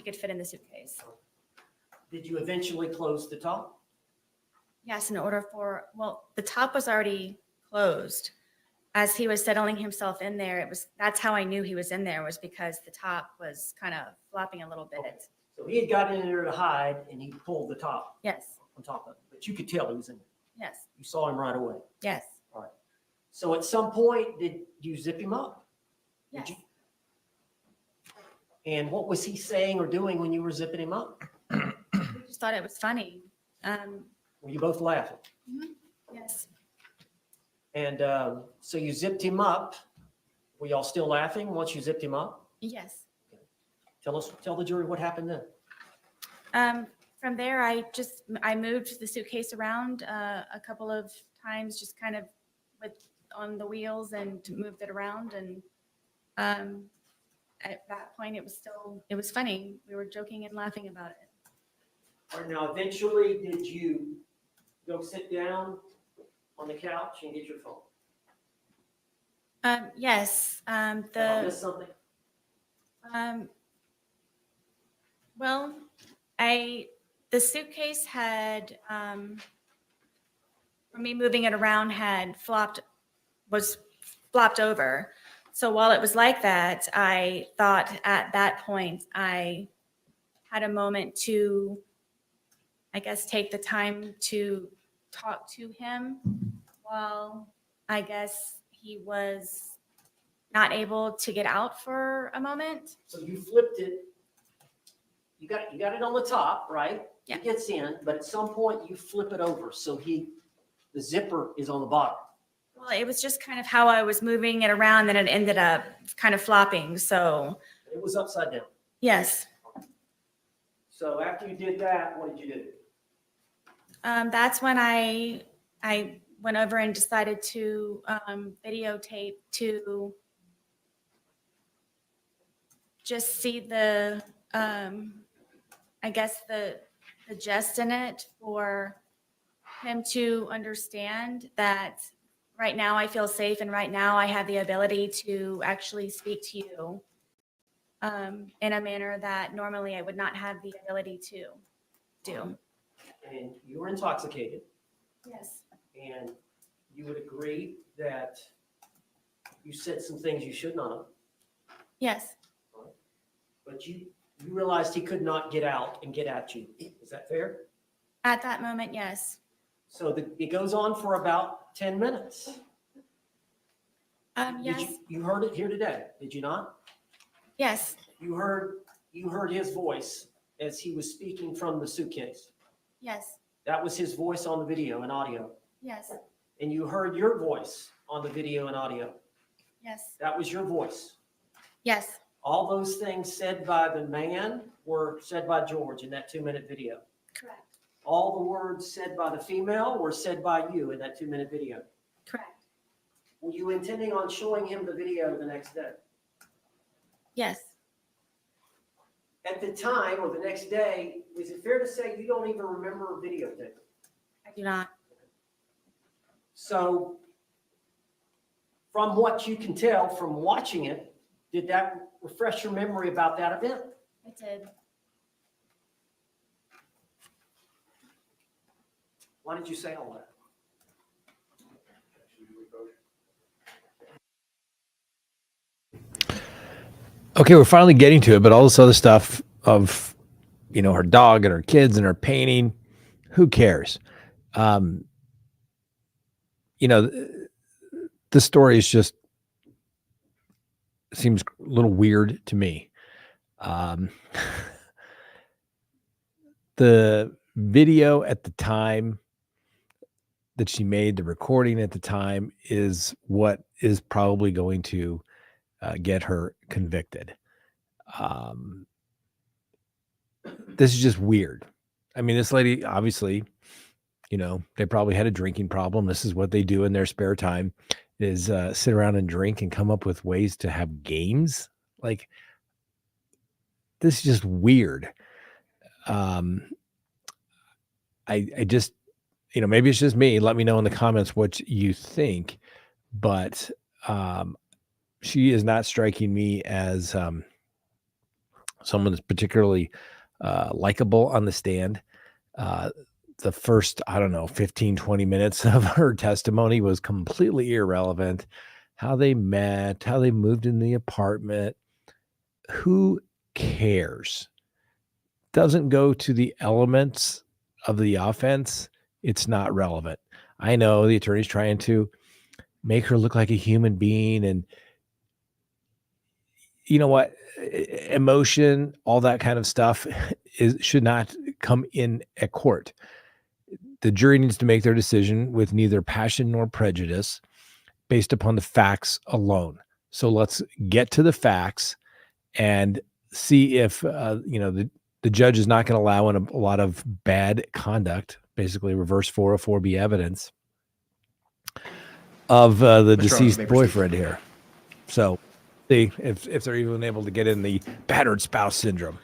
could fit in the suitcase. Did you eventually close the top? Yes, well, the top was already closed. As he was settling himself in there, that's how I knew he was in there, was because the top was kind of flopping a little bit. Okay. So he had got in there to hide, and he pulled the top Yes, on top of it, but you could tell he was in there. yes, You saw him right away. yes, So at some point, did you zip him up? Did yes. you? And what was he saying or doing when you were zipping him up? We just thought it was funny. Were you both laughing? Yes, And so you zipped him up. Were y'all still laughing once you zipped him up? yes. Tell the jury what happened then. From there, I moved the suitcase around a couple of times, just kind of on the wheels, and moved it around. And at that point, it was funny. We were joking and laughing about it. All right, now eventually, did you go sit down on the couch and get your phone? Yes, Did I miss something? Well, the suitcase had, for me moving it around, was flopped over. So while it was like that, I thought at that point I had a moment to, I guess, take the time to talk to him while I guess he was not able to get out for a moment. So you flipped it. You got it on the top, right? Yeah. It gets in, but at some point you flip it over so the zipper is on the bottom. Well, it was just kind of how I was moving it around, and it ended up kind of flopping. So It was upside down. yes, So after you did that, what did you do? that's when I went over and decided to videotape to just see the, I guess the gist in it, for him to understand that right now I feel safe, and right now I have the ability to actually speak to you in a manner that normally I would not have the ability to do. And you were intoxicated, Yes. and you would agree that you said some things you should not have, Yes. but you realized he could not get out and get at you. Is that fair? At that moment, yes. So it goes on for about 10 minutes. Yes. You heard it here today, did you not? Yes. You heard his voice as he was speaking from the suitcase. Yes. That was his voice on the video and audio. Yes. And you heard your voice on the video and audio. Yes. That was your voice. Yes. All those things said by the man were said by George in that 2-minute video. Correct. All the words said by the female were said by you in that 2-minute video. Correct. Were you intending on showing him the video the next day? Yes. At the time or the next day, is it fair to say you don't even remember videotaping? I do not. So from what you can tell from watching it, did that refresh your memory about that event? It did. Why did you say all that? Okay, we're finally getting to it, but all this other stuff of, her dog and her kids and her painting, who cares? This story is just seems a little weird to me. The video at the time that she made, the recording at the time, is what is probably going to get her convicted. This is just weird. I mean, this lady, obviously, they probably had a drinking problem. This is what they do in their spare time is sit around and drink and come up with ways to have games. Like, this is just weird. I just, maybe it's just me. Let me know in the comments what you think, but she is not striking me as someone that's particularly likable on the stand. The first, I don't know, 15, 20 minutes of her testimony was completely irrelevant. How they met, how they moved in the apartment. Who cares? Doesn't go to the elements of the offense. It's not relevant. I know the attorney's trying to make her look like a human being. And you know what? Emotion, all that kind of stuff should not come in at court. The jury needs to make their decision with neither passion nor prejudice based upon the facts alone. So let's get to the facts and see if, the judge is not going to allow in a lot of bad conduct, basically reverse 404B evidence of the deceased boyfriend here. So see if they're even able to get in the battered spouse syndrome.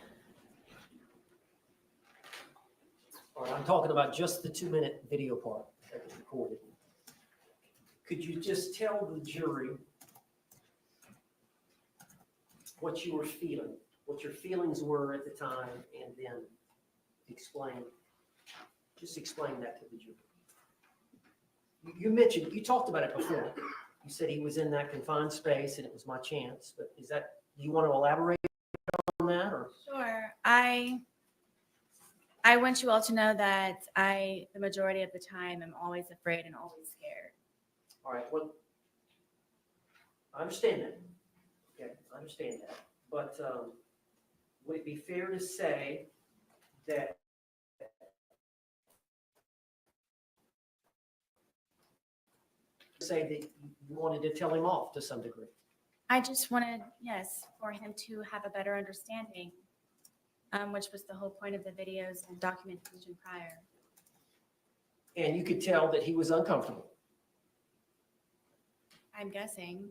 All right, I'm talking about just the 2-minute video part that was recorded. Could you just tell the jury what you were feeling, what your feelings were at the time, and then explain that to the jury? You mentioned, you talked about it before. You said he was in that confined space and it was my chance, but you want to elaborate on that, or? Sure. I want you all to know that the majority of the time, am always afraid and always scared. All right, well, I understand that. Okay, I understand that. But would it be fair to say that you wanted to tell him off to some degree? I just wanted, yes, for him to have a better understanding, which was the whole point of the videos and documentation prior. And you could tell that he was uncomfortable. I'm guessing.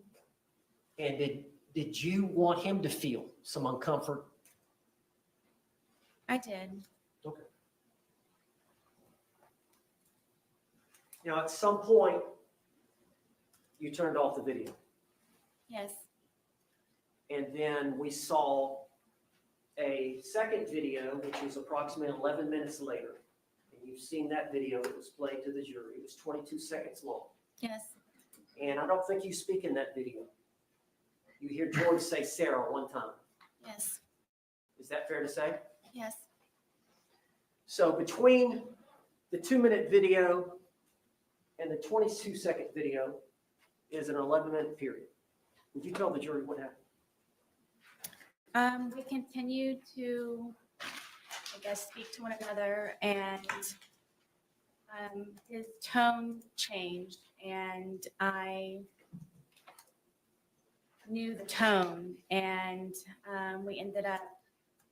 And did you want him to feel some uncomfort? I did. Okay. Now, at some point, you turned off the video. Yes. And then we saw a second video, which was approximately 11 minutes later. And you've seen that video. It was played to the jury. It was 22 seconds long. Yes. And I don't think you speak in that video. You hear George say Sarah one time. Yes. Is that fair to say? Yes. So between the 2-minute video and the 22-second video is an 11-minute period. Would you tell the jury what happened? We continued to, I guess, speak to one another, and his tone changed, and I knew the tone, and we ended up,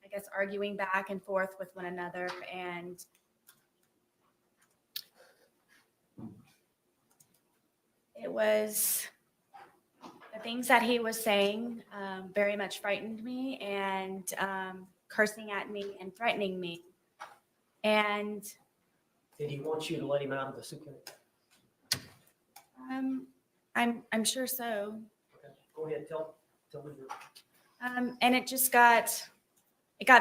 I guess, arguing back and forth with one another, and it was the things that he was saying very much frightened me, and cursing at me and threatening me. And Did he want you to let him out of the suitcase? I'm sure so. Okay. Go ahead, tell the jury. And it just got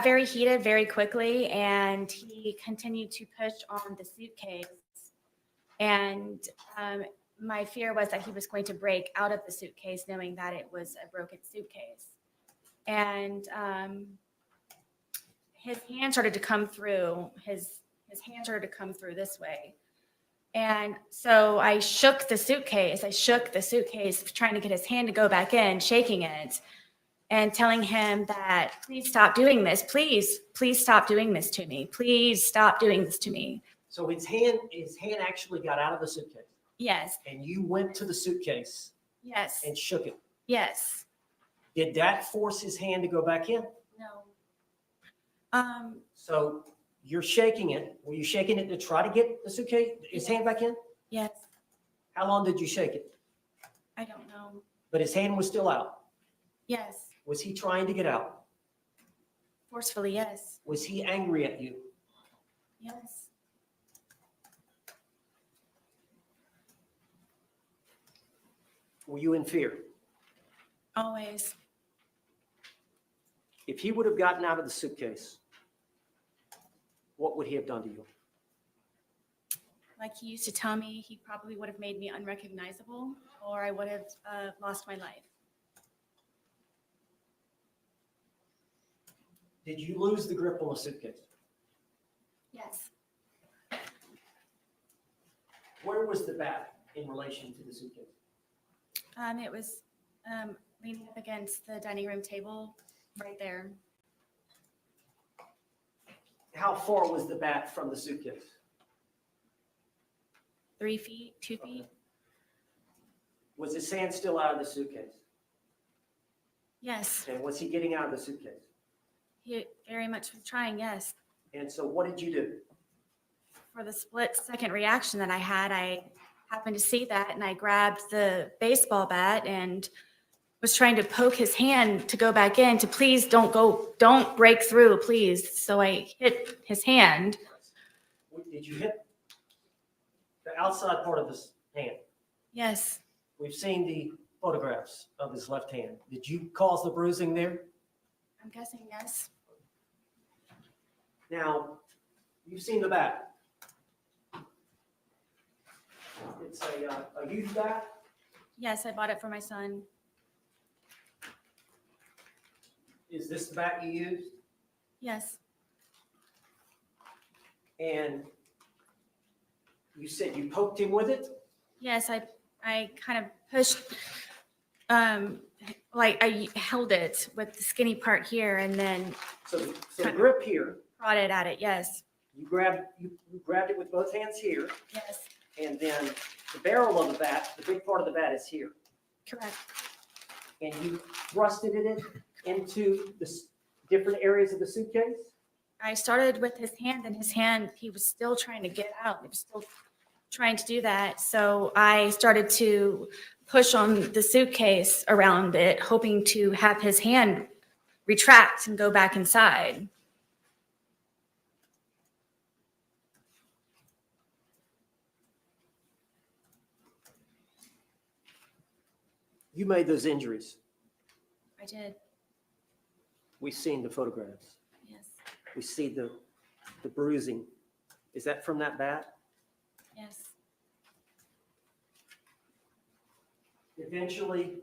very heated very quickly, and he continued to push on the suitcase. And my fear was that he was going to break out of the suitcase, knowing that it was a broken suitcase. And his hand started to come through. His hand started to come through this way. And so I shook the suitcase, trying to get his hand to go back in, shaking it, and telling him that, please stop doing this. Please stop doing this to me. Please stop doing this to me. So his hand actually got out of the suitcase. Yes. And you went to the suitcase Yes. and shook it. Yes. Did that force his hand to go back in? No. So You're shaking it. Were you shaking it to try to get the suitcase, his hand back in? Yes, How long did you shake it? I don't know. But his hand was still out. Yes, Was he trying to get out? forcefully, yes, Was he angry at you? yes, Were you in fear? always. If he would have gotten out of the suitcase, what would he have done to you? Like he used to tell me, he probably would have made me unrecognizable, or I would have lost my life. Did you lose the grip on the suitcase? Yes, Where was the bat in relation to the suitcase? it was leaning up against the dining room table, right there. How far was the bat from the suitcase? 3 feet, 2 feet. Was his hand still out of the suitcase? Yes, And was he getting out of the suitcase? he very much was trying. Yes, And so what did you do? for the split second reaction that I had, I happened to see that, and I grabbed the baseball bat and was trying to poke his hand to go back in to please don't break through, please. So I hit his hand. Did you hit the outside part of his hand? Yes, We've seen the photographs of his left hand. Did you cause the bruising there? I'm guessing yes. Now, you've seen the bat. It's a youth bat. Yes, I bought it for my son. Is this the bat you used? Yes, And you said you poked him with it? yes, I kind of pushed, like I held it with the skinny part here and then So the grip here, prodded at it. Yes, you grabbed it with both hands here, yes, and then the barrel of the bat, the big part of the bat is here. correct. And you thrusted it into the different areas of the suitcase? I started with his hand, and his hand, he was still trying to get out. He was still trying to do that. So I started to push on the suitcase around it, hoping to have his hand retract and go back inside. You made those injuries. I did, We've seen the photographs. yes, We see the bruising. Is that from that bat? yes. Eventually,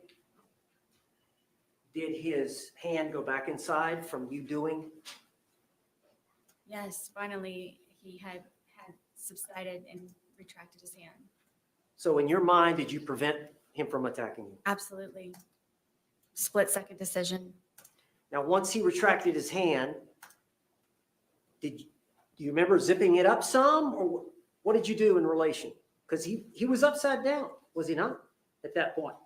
did his hand go back inside from you doing? Yes, finally, he had subsided and retracted his hand. So in your mind, did you prevent him from attacking you? Absolutely. Split second decision. Now, once he retracted his hand, do you remember zipping it up some, or what did you do in relation? Because he was upside down, was he not, at that point?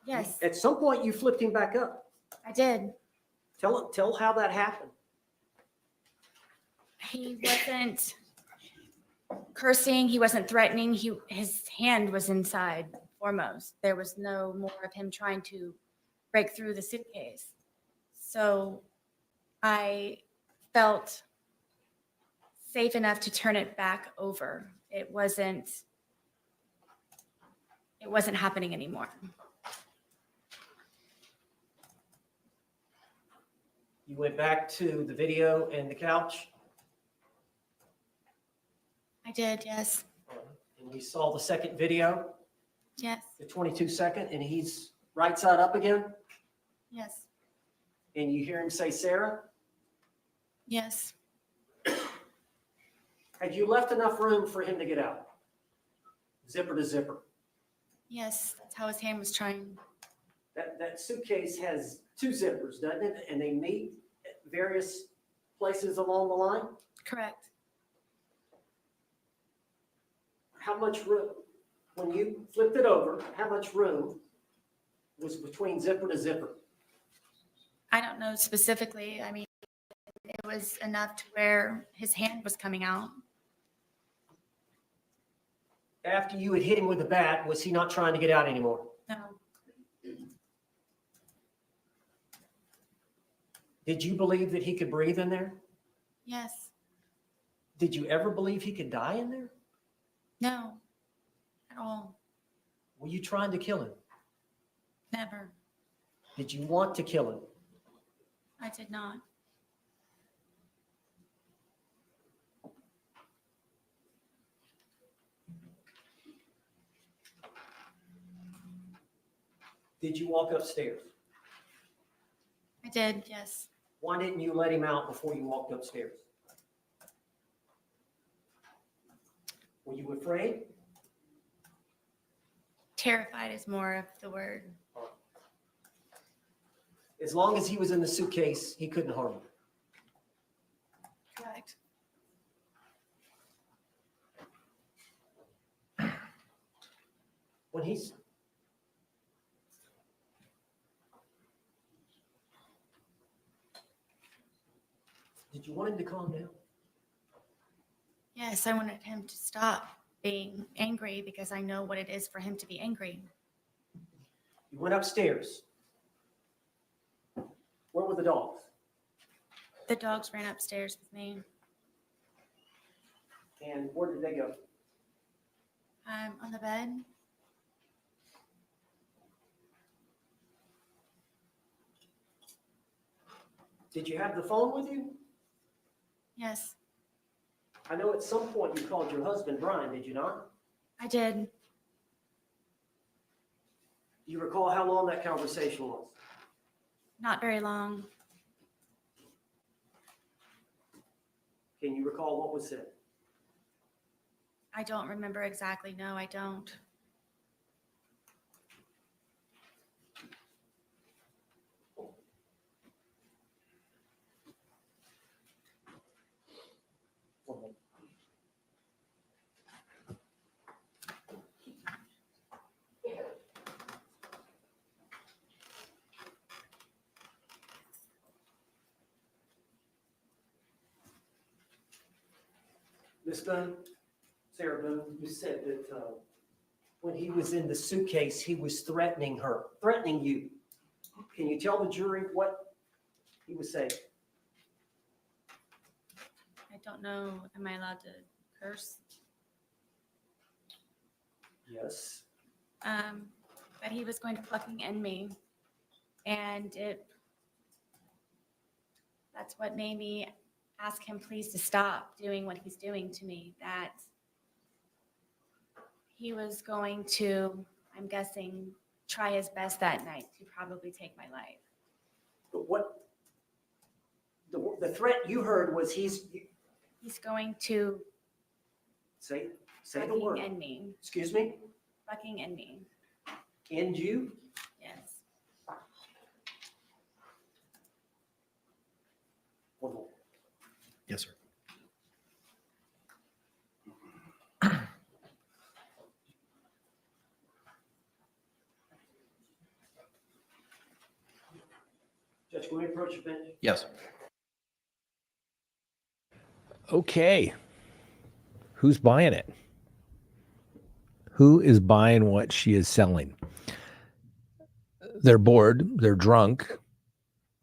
Yes, At some point, you flipped him back up. I did. Tell how that happened. He wasn't cursing. He wasn't threatening. His hand was inside foremost. There was no more of him trying to break through the suitcase. So I felt safe enough to turn it back over. It wasn't happening anymore. You went back to the video and the couch, I did, yes. and we saw the second video, Yes, the 22-second, and he's right side up again, yes, and you hear him say, "Sarah." yes. Had you left enough room for him to get out? Zipper to zipper. Yes, that's how his hand was trying. That suitcase has two zippers, doesn't it? And they meet at various places along the line. Correct. How much room, when you flipped it over, how much room was between zipper to zipper? I don't know specifically. I mean, it was enough to where his hand was coming out. After you had hit him with the bat, was he not trying to get out anymore? No, Did you believe that he could breathe in there? yes, Did you ever believe he could die in there? no, at all, Were you trying to kill him? never. Did you want to kill him? I did not. Did you walk upstairs? I did, yes. Why didn't you let him out before you walked upstairs? Were you afraid? Terrified is more of the word. As long as he was in the suitcase, he couldn't harm you. Correct. When he's Did you want him to calm down? Yes, I wanted him to stop being angry because I know what it is for him to be angry. You went upstairs. Where were the dogs? The dogs ran upstairs with me. And where did they go? On the bed. Did you have the phone with you? Yes, I know at some point you called your husband Brian, did you not? I did. Do you recall how long that conversation was? Not very long. Can you recall what was said? I don't remember exactly. No, I don't. Miss Boone, Sarah Boone, you said that when he was in the suitcase, he was threatening you. Can you tell the jury what he was saying? I don't know. Am I allowed to curse? Yes. But he was going to fucking end me. And that's what made me ask him please to stop doing what he's doing to me. That he was going to, I'm guessing, try his best that night to probably take my life. But what the threat you heard was He's going to say the fucking word. end me. Excuse me? Fucking end me. End you? Yes. One more. Yes, sir. Judge, can we approach your bench? Yes. Okay. Who's buying it? Who is buying what she is selling? They're bored. They're drunk.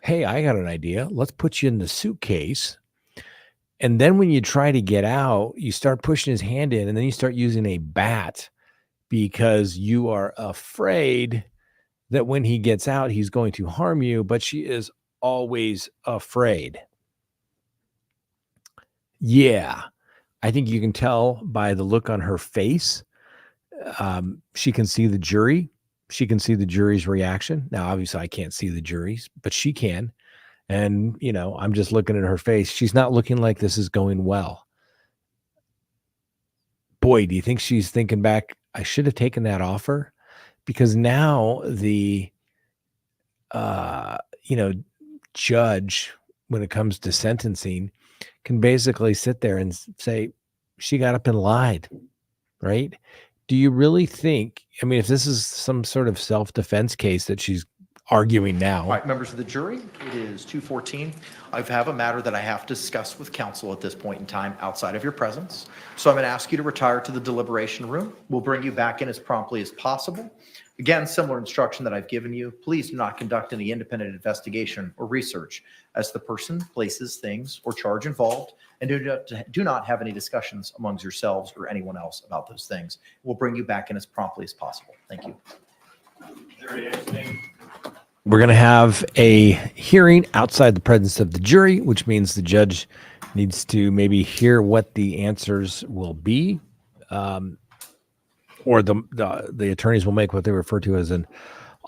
Hey, I got an idea. Let's put you in the suitcase. And then when you try to get out, you start pushing his hand in, and then you start using a bat because you are afraid that when he gets out, he's going to harm you, but she is always afraid. Yeah, I think you can tell by the look on her face. She can see the jury. She can see the jury's reaction. Now, obviously, I can't see the jury's, but she can. And, you know, I'm just looking at her face. She's not looking like this is going well. Boy, do you think she's thinking back, I should have taken that offer? Because now the, judge, when it comes to sentencing, can basically sit there and say, she got up and lied, right? Do you really think, I mean, if this is some sort of self-defense case that she's arguing now. All right, members of the jury, it is 2:14. I have a matter that I have to discuss with counsel at this point in time outside of your presence. So I'm going to ask you to retire to the deliberation room. We'll bring you back in as promptly as possible. Again, similar instruction that I've given you. Please do not conduct any independent investigation or research as the person, places, things, or charge involved, and do not have any discussions amongst yourselves or anyone else about those things. We'll bring you back in as promptly as possible. Thank you. We're going to have a hearing outside the presence of the jury, which means the judge needs to maybe hear what the answers will be, or the attorneys will make what they refer to as an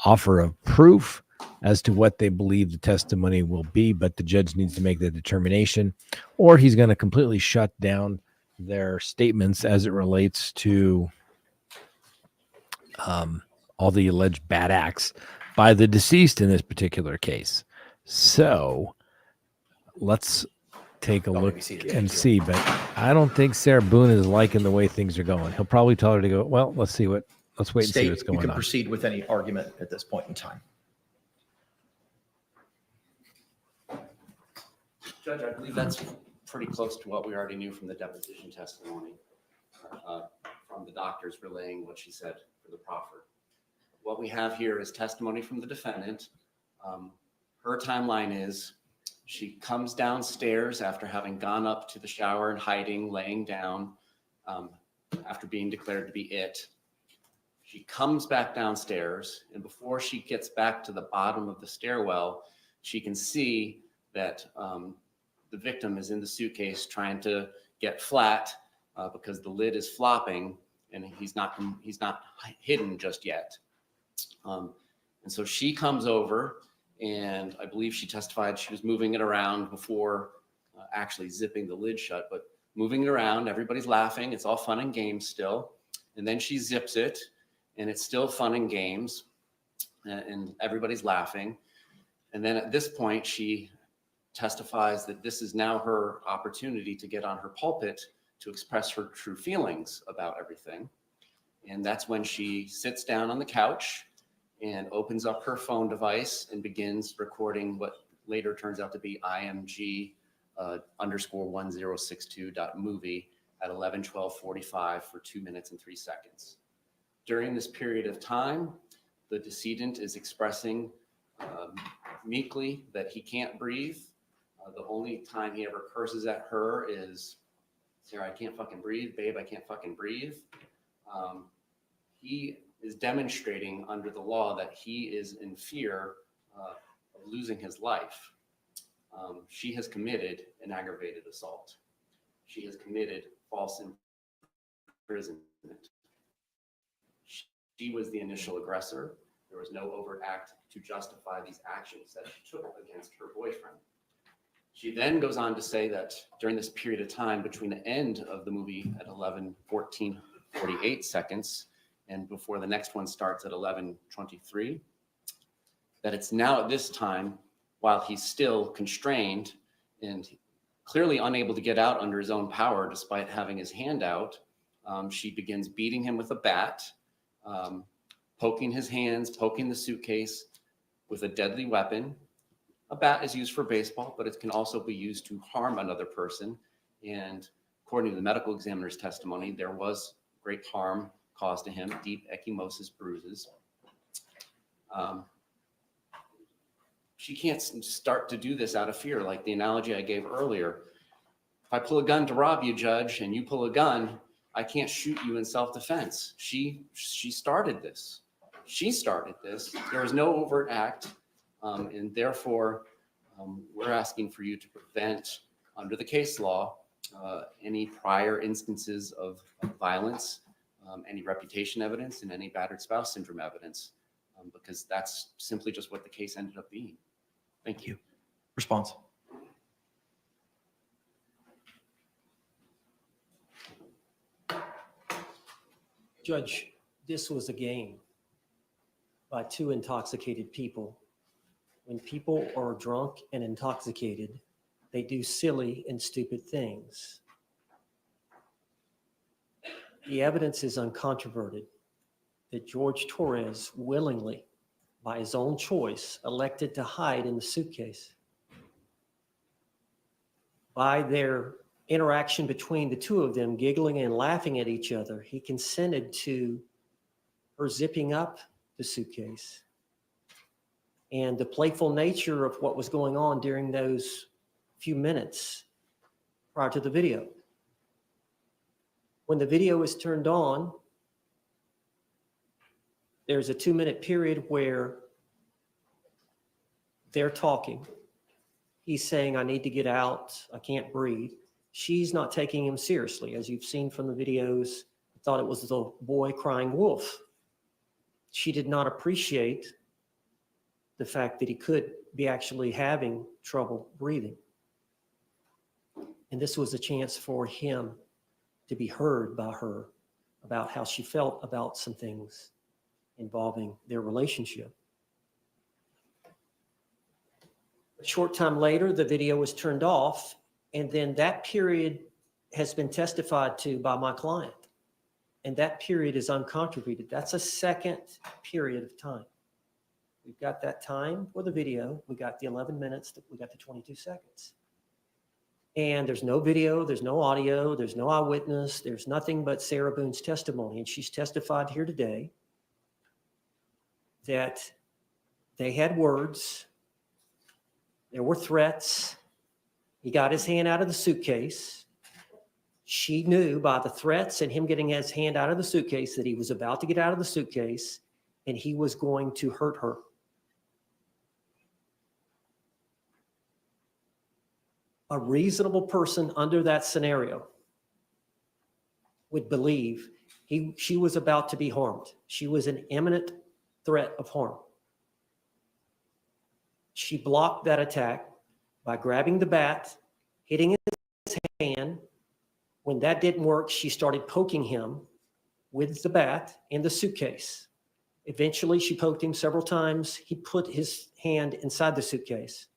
offer of proof as to what they believe the testimony will be, but the judge needs to make the determination, or he's going to completely shut down their statements as it relates to all the alleged bad acts by the deceased in this particular case. So let's take a look and see, but I don't think Sarah Boone is liking the way things are going. He'll probably tell her to go, well, let's wait and see what's State, you going can on. proceed with any argument at this point in time. Judge, I believe that's pretty close to what we already knew from the deposition testimony, from the doctors relaying what she said for the proffer. What we have here is testimony from the defendant. Her timeline is she comes downstairs after having gone up to the shower and hiding, laying down, after being declared to be it. She comes back downstairs, and before she gets back to the bottom of the stairwell, she can see that the victim is in the suitcase trying to get flat because the lid is flopping and he's not hidden just yet. And so she comes over, and I believe she testified she was moving it around before actually zipping the lid shut, but moving it around, everybody's laughing. It's all fun and games still. And then she zips it, and it's still fun and games, and everybody's laughing. And then at this point, she testifies that this is now her opportunity to get on her pulpit to express her true feelings about everything. And that's when she sits down on the couch and opens up her phone device and begins recording what later turns out to be IMG _1062.movie at 11:12:45 for 2 minutes and 3 seconds. During this period of time, the decedent is expressing meekly that he can't breathe. The only time he ever curses at her is, Sarah, I can't fucking breathe. Babe, I can't fucking breathe. He is demonstrating under the law that he is in fear of losing his life. She has committed an aggravated assault. She has committed false imprisonment. She was the initial aggressor. There was no overt act to justify these actions that she took against her boyfriend. She then goes on to say that during this period of time between the end of the movie at 11:14:48 seconds and before the next one starts at 11:23, that it's now at this time, while he's still constrained and clearly unable to get out under his own power despite having his hand out, she begins beating him with a bat, poking his hands, poking the suitcase with a deadly weapon. A bat is used for baseball, but it can also be used to harm another person. And according to the medical examiner's testimony, there was great harm caused to him, deep ecchymosis bruises. She can't start to do this out of fear, like the analogy I gave earlier. If I pull a gun to rob you, Judge, and you pull a gun, I can't shoot you in self-defense. She started this. She started this. There was no overt act, and therefore, we're asking for you to prevent, under the case law, any prior instances of violence, any reputation evidence, and any battered spouse syndrome evidence, because that's simply just what the case ended up being. Thank you. Response. Judge, this was a game by two intoxicated people. When people are drunk and intoxicated, they do silly and stupid things. The evidence is uncontroverted that Jorge Torres willingly by his own choice, elected to hide in the suitcase. By their interaction between the two of them, giggling and laughing at each other, he consented to her zipping up the suitcase. And the playful nature of what was going on during those few minutes prior to the video. When the video is turned on, there's a 2-minute period where they're talking. He's saying, I need to get out, I can't breathe. She's not taking him seriously. As you've seen from the videos, I thought it was the boy crying wolf. She did not appreciate the fact that he could be actually having trouble breathing. And this was a chance for him to be heard by her about how she felt about some things involving their relationship. A short time later, the video was turned off, and then that period has been testified to by my client. And that period is uncontroverted. That's a second period of time. We've got that time for the video. We got the 11 minutes, we got the 22 seconds. And there's no video, there's no audio, there's no eyewitness, there's nothing but Sarah Boone's testimony. And she's testified here today that they had words, there were threats. He got his hand out of the suitcase. She knew by the threats and him getting his hand out of the suitcase that he was about to get out of the suitcase and he was going to hurt her. A reasonable person under that scenario would believe she was about to be harmed. She was an imminent threat of harm. She blocked that attack by grabbing the bat, hitting his hand. When that didn't work, she started poking him with the bat in the suitcase. Eventually, she poked him several times. He put his hand inside the suitcase.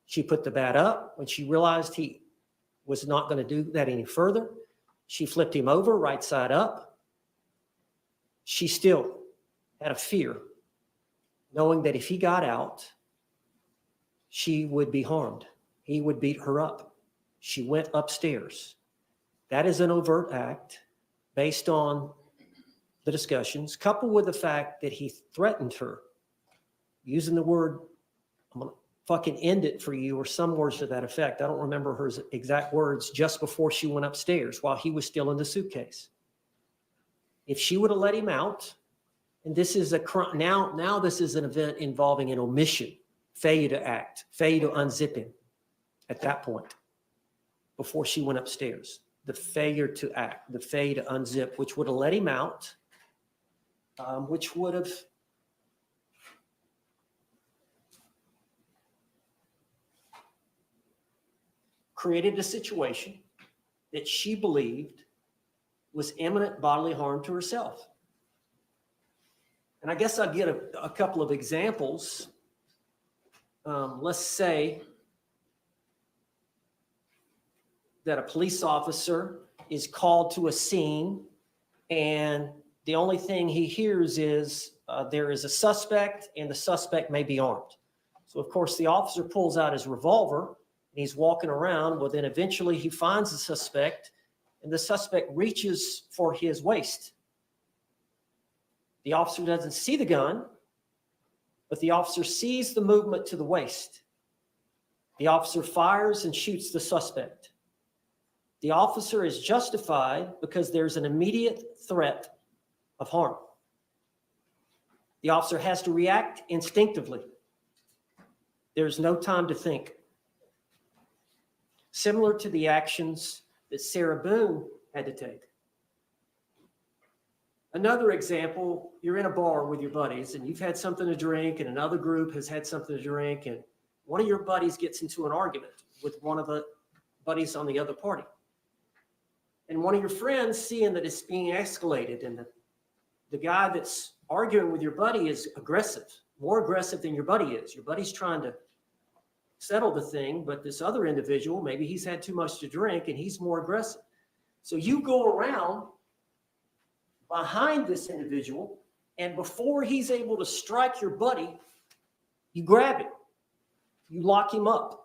She put the bat up. When she realized he was not going to do that any further, she flipped him over right side up. She still had a fear, knowing that if he got out, she would be harmed. He would beat her up. She went upstairs. That is an overt act based on the discussions, coupled with the fact that he threatened her, using the word, I'm going to fucking end it for you, or some words to that effect. I don't remember her exact words, just before she went upstairs while he was still in the suitcase. If she would have let him out, and this is a crime, now this is an event involving an omission, failure to act, failure to unzip him at that point before she went upstairs. The failure to act, the failure to unzip, which would have let him out, which would have created a situation that she believed was imminent bodily harm to herself. And I guess I'll get a couple of examples. Let's say that a police officer is called to a scene and the only thing he hears is there is a suspect and the suspect may be armed. So of course the officer pulls out his revolver and he's walking around. Well, then eventually he finds the suspect and the suspect reaches for his waist. The officer doesn't see the gun, but the officer sees the movement to the waist. The officer fires and shoots the suspect. The officer is justified because there's an immediate threat of harm. The officer has to react instinctively. There's no time to think. Similar to the actions that Sarah Boone had to take. Another example, you're in a bar with your buddies and you've had something to drink and another group has had something to drink and one of your buddies gets into an argument with one of the buddies on the other party. And one of your friends, seeing that it's being escalated and the guy that's arguing with your buddy is aggressive, more aggressive than your buddy is. Your buddy's trying to settle the thing, but this other individual, maybe he's had too much to drink and he's more aggressive. So you go around behind this individual And before he's able to strike your buddy, you grab him. You lock him up.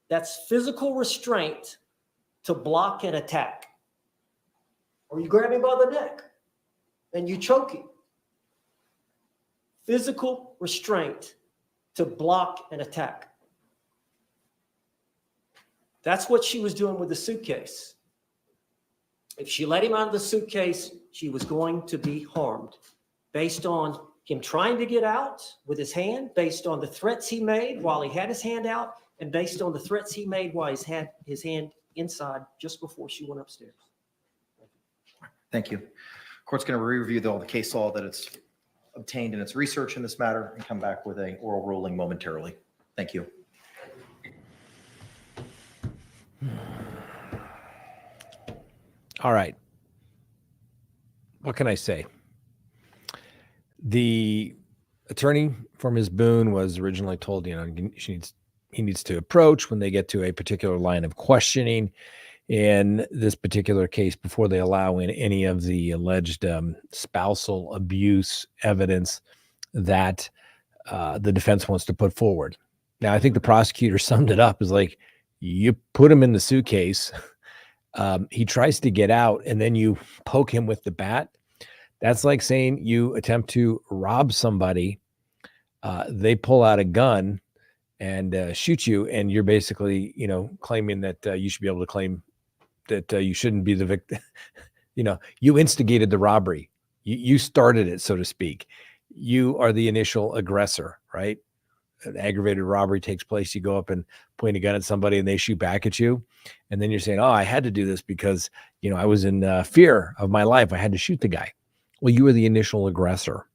That's physical restraint to block an attack. Or you grab him by the neck and you choke him. Physical restraint to block an attack. That's what she was doing with the suitcase. If she let him out of the suitcase, she was going to be harmed based on him trying to get out with his hand, based on the threats he made while he had his hand out, and based on the threats he made while he had his hand inside just before she went upstairs. Thank you. Court's going to review all the case law that it's obtained in its research in this matter and come back with an oral ruling momentarily. Thank you. All right. What can I say? The attorney for Ms. Boone was originally told, he needs to approach when they get to a particular line of questioning in this particular case before they allow in any of the alleged spousal abuse evidence that the defense wants to put forward. Now, I think the prosecutor summed it up as like, you put him in the suitcase, he tries to get out, and then you poke him with the bat. That's like saying you attempt to rob somebody, they pull out a gun and shoot you, and you're basically, claiming that you should be able to claim that you shouldn't be the victim. You instigated the robbery. You started it, so to speak. You are the initial aggressor, right? An aggravated robbery takes place. You go up and point a gun at somebody and they shoot back at you. And then you're saying, oh, I had to do this because, I was in fear of my life. I had to shoot the guy. Well, you were the initial aggressor.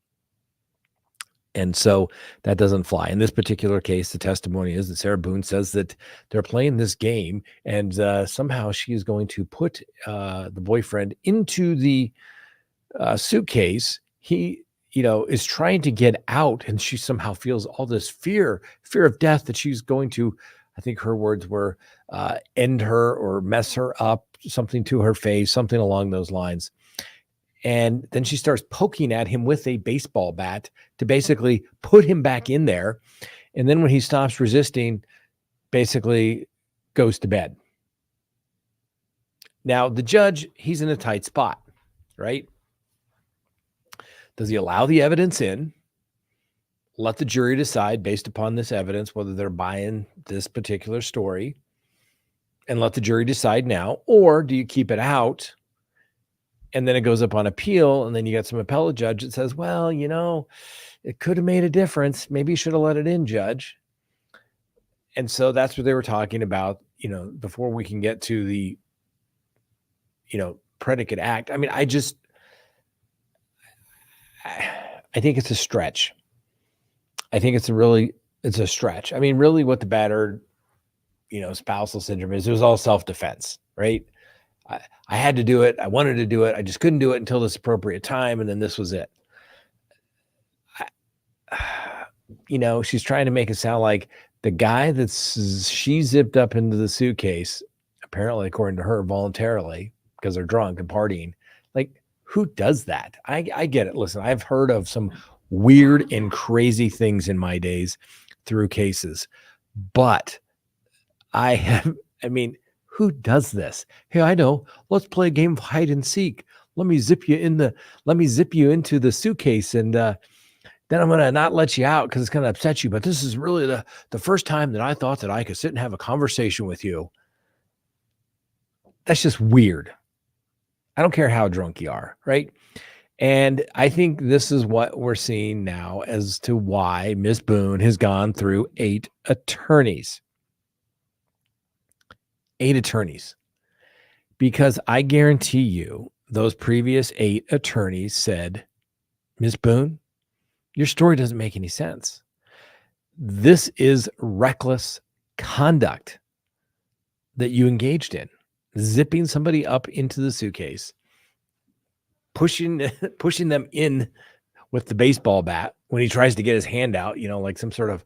And so that doesn't fly. In this particular case, the testimony is that Sarah Boone says that they're playing this game and somehow she is going to put the boyfriend into the suitcase. He, is trying to get out, and she somehow feels all this fear of death that she's going to, I think her words were, end her or mess her up, something to her face, something along those lines. And then she starts poking at him with a baseball bat to basically put him back in there. And then when he stops resisting, basically goes to bed. Now, the judge, he's in a tight spot, right? Does he allow the evidence in, let the jury decide based upon this evidence whether they're buying this particular story, and let the jury decide now? Or do you keep it out and then it goes up on appeal, and then you got some appellate judge that says, well, it could have made a difference. Maybe you should have let it in, judge. And so that's what they were talking about, before we can get to the, predicate act. I mean, I think it's a stretch. I think it's a stretch. I mean, really what the battered, spousal syndrome is, it was all self-defense, right? I had to do it. I wanted to do it. I just couldn't do it until this appropriate time. And then this was it. She's trying to make it sound like the guy she zipped up into the suitcase, apparently, according to her, voluntarily, because they're drunk and partying. Like, who does that? I get it. Listen, I've heard of some weird and crazy things in my days through cases, but who does this? Hey, I know. Let's play a game of hide and seek. Let me zip you into the suitcase, and then I'm going to not let you out because it's going to upset you. But this is really the first time that I thought that I could sit and have a conversation with you. That's just weird. I don't care how drunk you are, right? And I think this is what we're seeing now as to why Ms. Boone has gone through 8 attorneys. 8 attorneys. Because I guarantee you, those previous 8 attorneys said, Ms. Boone, your story doesn't make any sense. This is reckless conduct that you engaged in. Zipping somebody up into the suitcase, pushing them in with the baseball bat when he tries to get his hand out, like some sort of,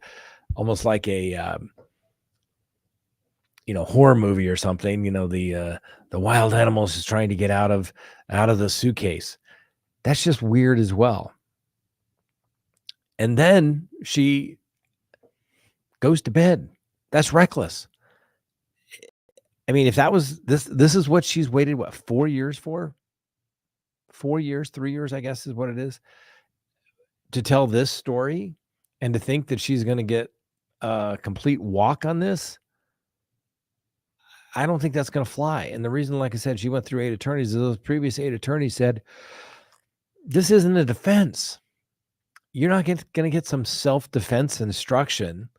almost like a, horror movie or something. The wild animals is trying to get out of the suitcase. That's just weird as well. And then she goes to bed. That's reckless. I mean, if that was this is what she's waited, what, 4 years for? 4 years, 3 years, I guess is what it is, to tell this story and to think that she's going to get a complete walk on this. I don't think that's going to fly. And the reason, like I said, she went through 8 attorneys, is those previous 8 attorneys said, this isn't a defense. You're not going to get some self-defense instruction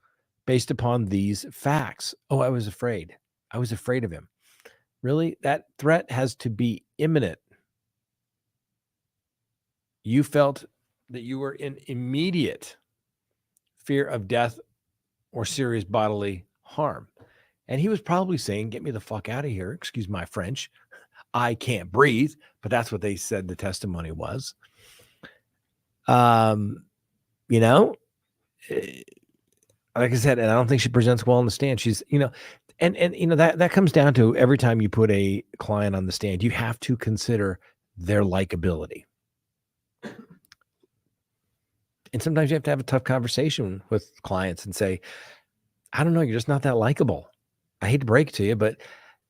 based upon these facts. Oh, I was afraid. I was afraid of him. Really? That threat has to be imminent. You felt that you were in immediate fear of death or serious bodily harm. And he was probably saying, get me the fuck out of here. Excuse my French. I can't breathe. But that's what they said the testimony was. You know, like I said, and I don't think she presents well on the stand. She's, you know, and you know, that comes down to every time you put a client on the stand, you have to consider their likability. And sometimes you have to have a tough conversation with clients and say, I don't know, you're just not that likable. I hate to break it to you, but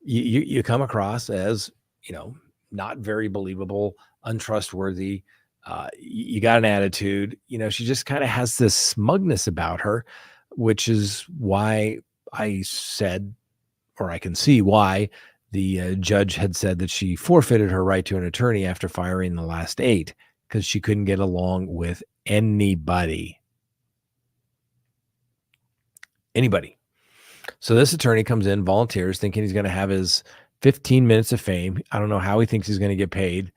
you come across as, you know, not very believable, untrustworthy. You got an attitude, you know, she just kind of has this smugness about her, which is why I said, or I can see why the judge had said that she forfeited her right to an attorney after firing the last 8, because she couldn't get along with anybody. So this attorney comes in, volunteers, thinking he's going to have his 15 minutes of fame. I don't know how he thinks he's going to get paid.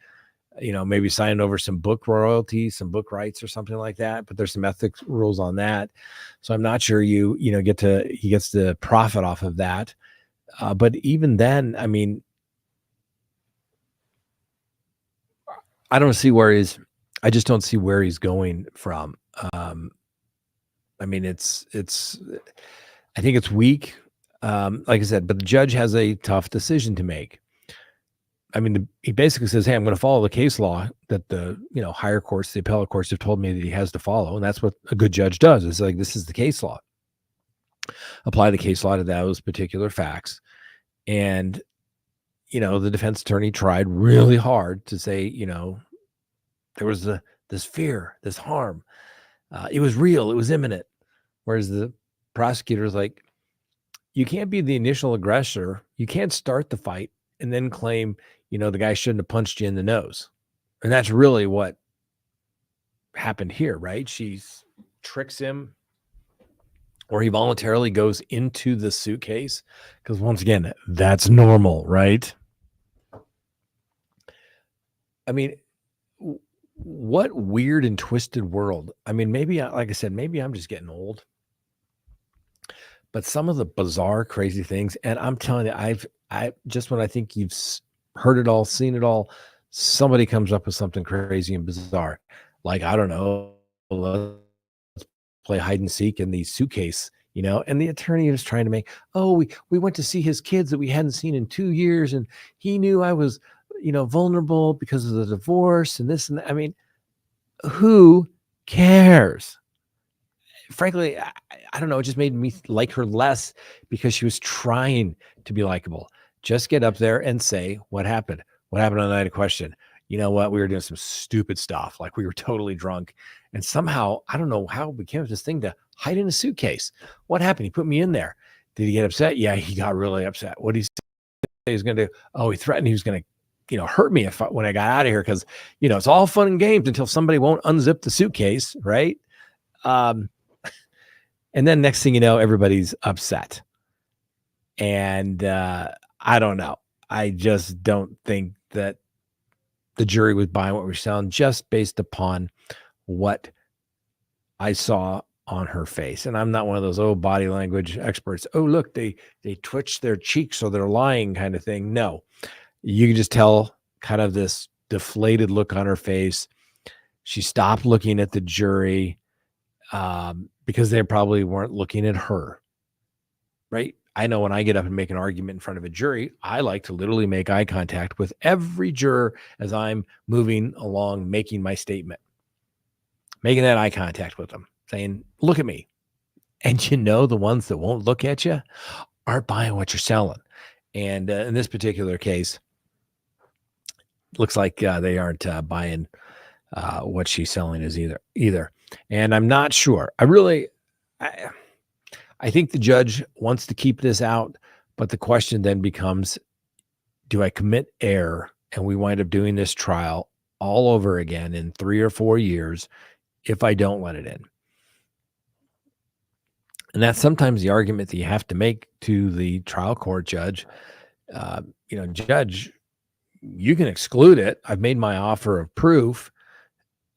You know, maybe signing over some book royalties, some book rights or something like that. But there's some ethics rules on that. So I'm not sure he gets to profit off of that. But even then, I mean, I just don't see where he's going from. I mean, I think it's weak. Like I said, but the judge has a tough decision to make. I mean, he basically says, hey, I'm going to follow the case law that the, you know, higher courts, the appellate courts have told me that he has to follow. And that's what a good judge does. It's like, this is the case law. Apply the case law to those particular facts. And, you know, the defense attorney tried really hard to say, you know, there was this fear, this harm. It was real. It was imminent. Whereas the prosecutor is like, you can't be the initial aggressor. You can't start the fight and then claim, you know, the guy shouldn't have punched you in the nose. And that's really what happened here, right? She tricks him, or he voluntarily goes into the suitcase. Because once again, that's normal, right? I mean, what weird and twisted world. I mean, maybe, like I said, maybe I'm just getting old. But some of the bizarre, crazy things, and I'm telling you, I just when I think you've heard it all, seen it all, somebody comes up with something crazy and bizarre. Like, I don't know, let's play hide and seek in the suitcase, you know, and the attorney was trying to make, oh, we went to see his kids that we hadn't seen in 2 years, and he knew I was, you know, vulnerable because of the divorce and this and that. I mean, who cares? Frankly, I don't know. It just made me like her less because she was trying to be likable. Just get up there and say what happened. What happened on the night of question? You know what? We were doing some stupid stuff. Like, we were totally drunk. And somehow, I don't know how it became this thing to hide in a suitcase. What happened? He put me in there. Did he get upset? Yeah, he got really upset. What did he say he was going to do? Oh, he threatened he was going to, you know, hurt me when I got out of here. Because, you know, it's all fun and games until somebody won't unzip the suitcase, right? And then next thing you know, everybody's upset. And I don't know. I just don't think that the jury was buying what we're selling just based upon what I saw on her face. And I'm not one of those, body language experts. Oh, look, they twitch their cheeks so they're lying kind of thing. No, you can just tell kind of this deflated look on her face. She stopped looking at the jury because they probably weren't looking at her, right? I know when I get up and make an argument in front of a jury, I like to literally make eye contact with every juror as I'm moving along, making my statement, making that eye contact with them, saying, look at me. And the ones that won't look at you aren't buying what you're selling. And in this particular case, looks like they aren't buying what she's selling is either. And I'm not sure. I think the judge wants to keep this out, but the question then becomes, do I commit error and we wind up doing this trial all over again in 3 or 4 years if I don't let it in? And that's sometimes the argument that you have to make to the trial court judge. Judge, you can exclude it. I've made my offer of proof.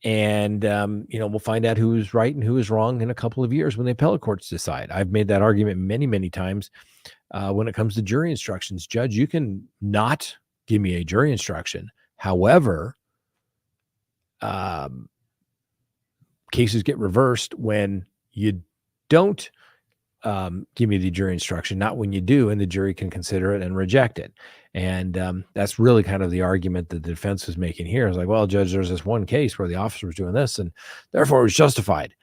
And, we'll find out who is right and who is wrong in a couple of years when the appellate courts decide. I've made that argument many, many times when it comes to jury instructions. Judge, you can not give me a jury instruction. However, cases get reversed when you don't give me the jury instruction, not when you do, and the jury can consider it and reject it. And that's really kind of the argument that the defense was making here. It's like, well, Judge, there's this one case where the officer was doing this and therefore it was justified.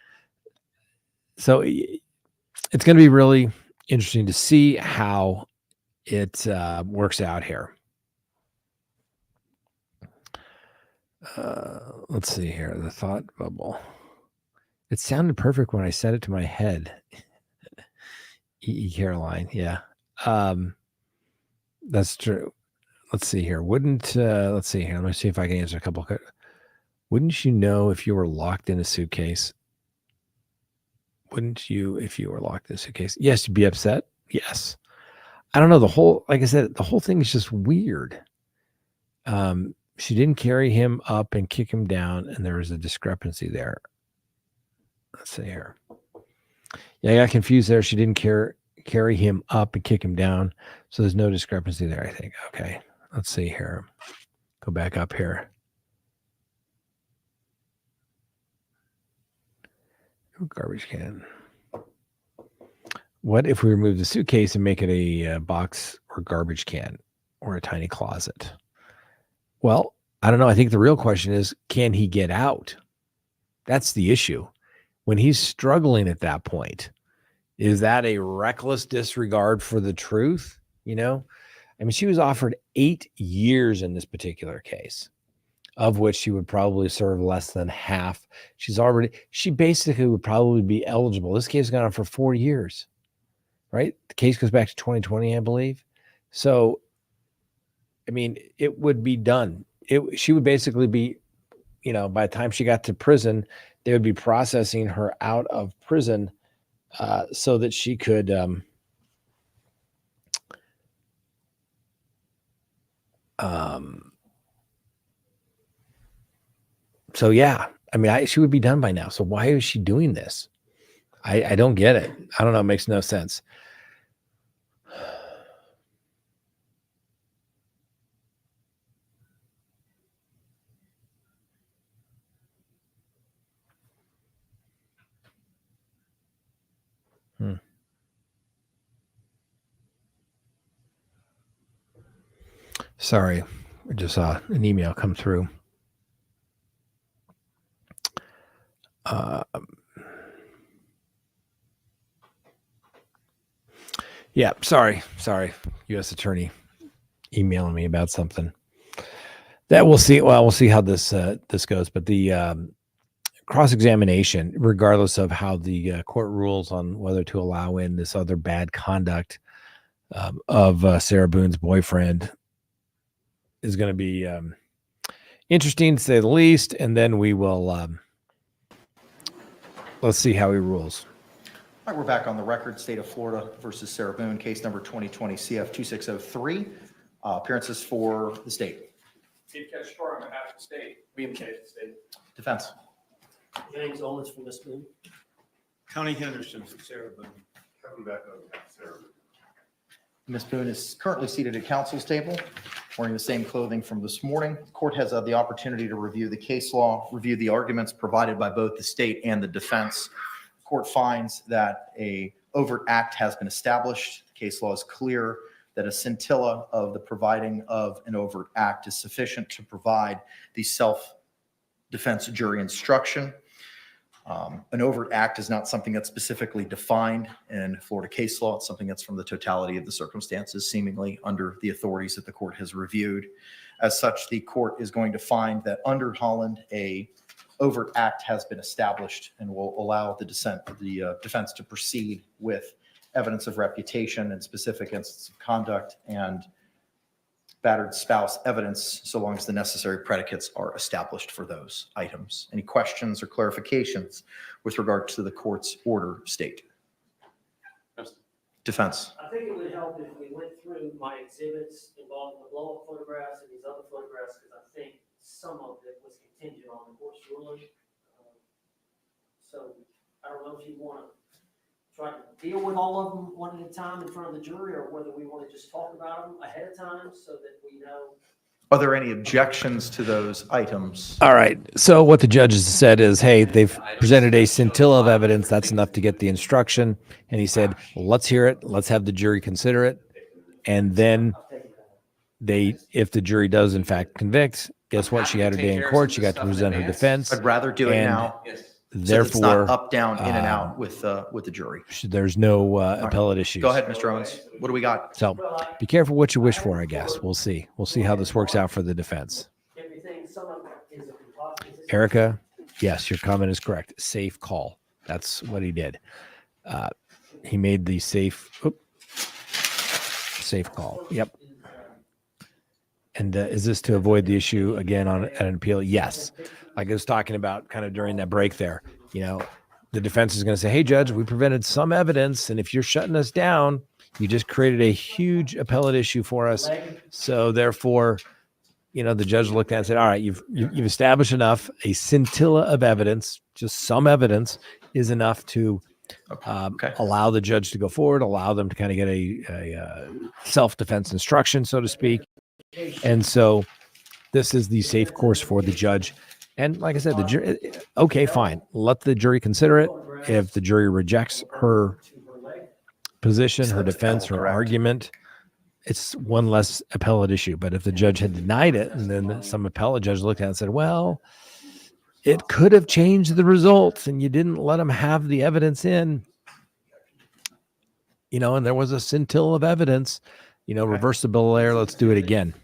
So it's going to be really interesting to see how it works out here. Let's see here. The thought bubble. It sounded perfect when I said it to my head. Caroline. Yeah. That's true. Let's see here. Let's see here. Let me see if I can answer a couple. Wouldn't you know if you were locked in a suitcase? Wouldn't you if you were locked in a suitcase? Yes, you'd be upset. Yes. I don't know. Like I said, the whole thing is just weird. She didn't carry him up and kick him down, and there was a discrepancy there. Let's see here. Yeah, I got confused there. She didn't carry him up and kick him down. So there's no discrepancy there, I think. Okay, let's see here. Go back up here. Garbage can. What if we remove the suitcase and make it a box or garbage can or a tiny closet? Well, I don't know. I think the real question is, can he get out? That's the issue. When he's struggling at that point, is that a reckless disregard for the truth? She was offered 8 years in this particular case, of which she would probably serve less than half. She basically would probably be eligible. This case has gone on for 4 years, right? The case goes back to 2020, I believe. So, it would be done. She would basically be, by the time she got to prison, they would be processing her out of prison so that she could so yeah, she would be done by now. So why is she doing this? I don't get it. I don't know. It makes no sense. Sorry, I just saw an email come through. Yeah, sorry. U.S. Attorney emailing me about something. That we'll see. Well, we'll see how this goes. But the cross-examination, regardless of how the court rules on whether to allow in this other bad conduct of Sarah Boone's boyfriend, is going to be interesting to say the least. And then we will let's see how he rules. All right, we're back on the record. State of Florida versus Sarah Boone, case number 2020 CF 2603. Appearances for the state. Chief Judge Torres, on behalf of the state. We indicate the state. Defense. James Owens from Miss Boone. Connie Henderson from Sarah Boone. Kevin Beck on behalf of Sarah Boone. Ms. Boone is currently seated at counsel's table, wearing the same clothing from this morning. The court has had the opportunity to review the case law, review the arguments provided by both the state and the defense. The court finds that a overt act has been established. Case law is clear that a scintilla of the providing of an overt act is sufficient to provide the self-defense jury instruction. An overt act is not something that's specifically defined in Florida case law. It's something that's from the totality of the circumstances, seemingly under the authorities that the court has reviewed. As such, the court is going to find that under Holland, a overt act has been established and will allow the defense to proceed with evidence of reputation and specific instances of conduct and battered spouse evidence, so long as the necessary predicates are established for those items. Any questions or clarifications with regard to the court's order state? Defense. I think it would help if we went through my exhibits involving the blow-up photographs and these other photographs, because I think some of it was contingent on the court's ruling. So I don't know if you want to try to deal with all of them one at a time in front of the jury, or whether we want to just talk about them ahead of time so that we know. Are there any objections to those items? All right. So what the judge has said is, hey, they've presented a scintilla of evidence. That's enough to get the instruction. And he said, well, let's hear it. Let's have the jury consider it. And then if the jury does in fact convict, guess what? She had her day in court. She got to present her defense. I'd rather do it And now. So that it's Therefore, not up, down, in and out with the jury. there's no appellate issues. Go ahead, Mr. Owens. What do we got? So be careful what you wish for, I guess. We'll see. We'll see how this works out for the defense. Everything, some of it is a composite. Erica, yes, your comment is correct. Safe call. That's what he did. He made the safe call. Yep. And is this to avoid the issue again on an appeal? Yes. Like I was talking about kind of during that break there, the defense is going to say, hey, judge, we prevented some evidence. And if you're shutting us down, you just created a huge appellate issue for us. So therefore, the judge looked at it and said, all right, you've established enough. A scintilla of evidence, just some evidence, is enough to allow the judge to go forward, allow them to kind of get a self-defense instruction, so to speak. And so this is the safe course for the judge. And like I said, the jury, okay, fine. Let the jury consider it. If the jury rejects her position, her defense, her argument, it's one less appellate issue. But if the judge had denied it and then some appellate judge looked at it and said, well, it could have changed the results and you didn't let them have the evidence in, and there was a scintilla of evidence, reversible error, let's do it again.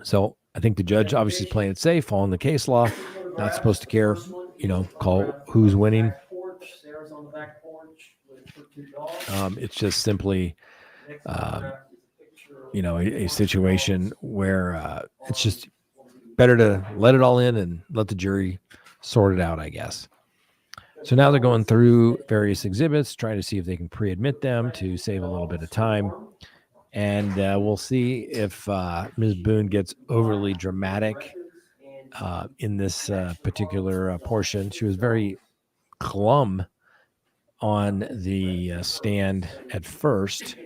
So I think the judge obviously is playing it safe, following the case law, not supposed to care, call who's winning. It's just simply, a situation where it's just better to let it all in and let the jury sort it out, I guess. So now they're going through various exhibits, trying to see if they can pre-admit them to save a little bit of time. And we'll see if Ms. Boone gets overly dramatic in this particular portion. She was very glum on the stand at first.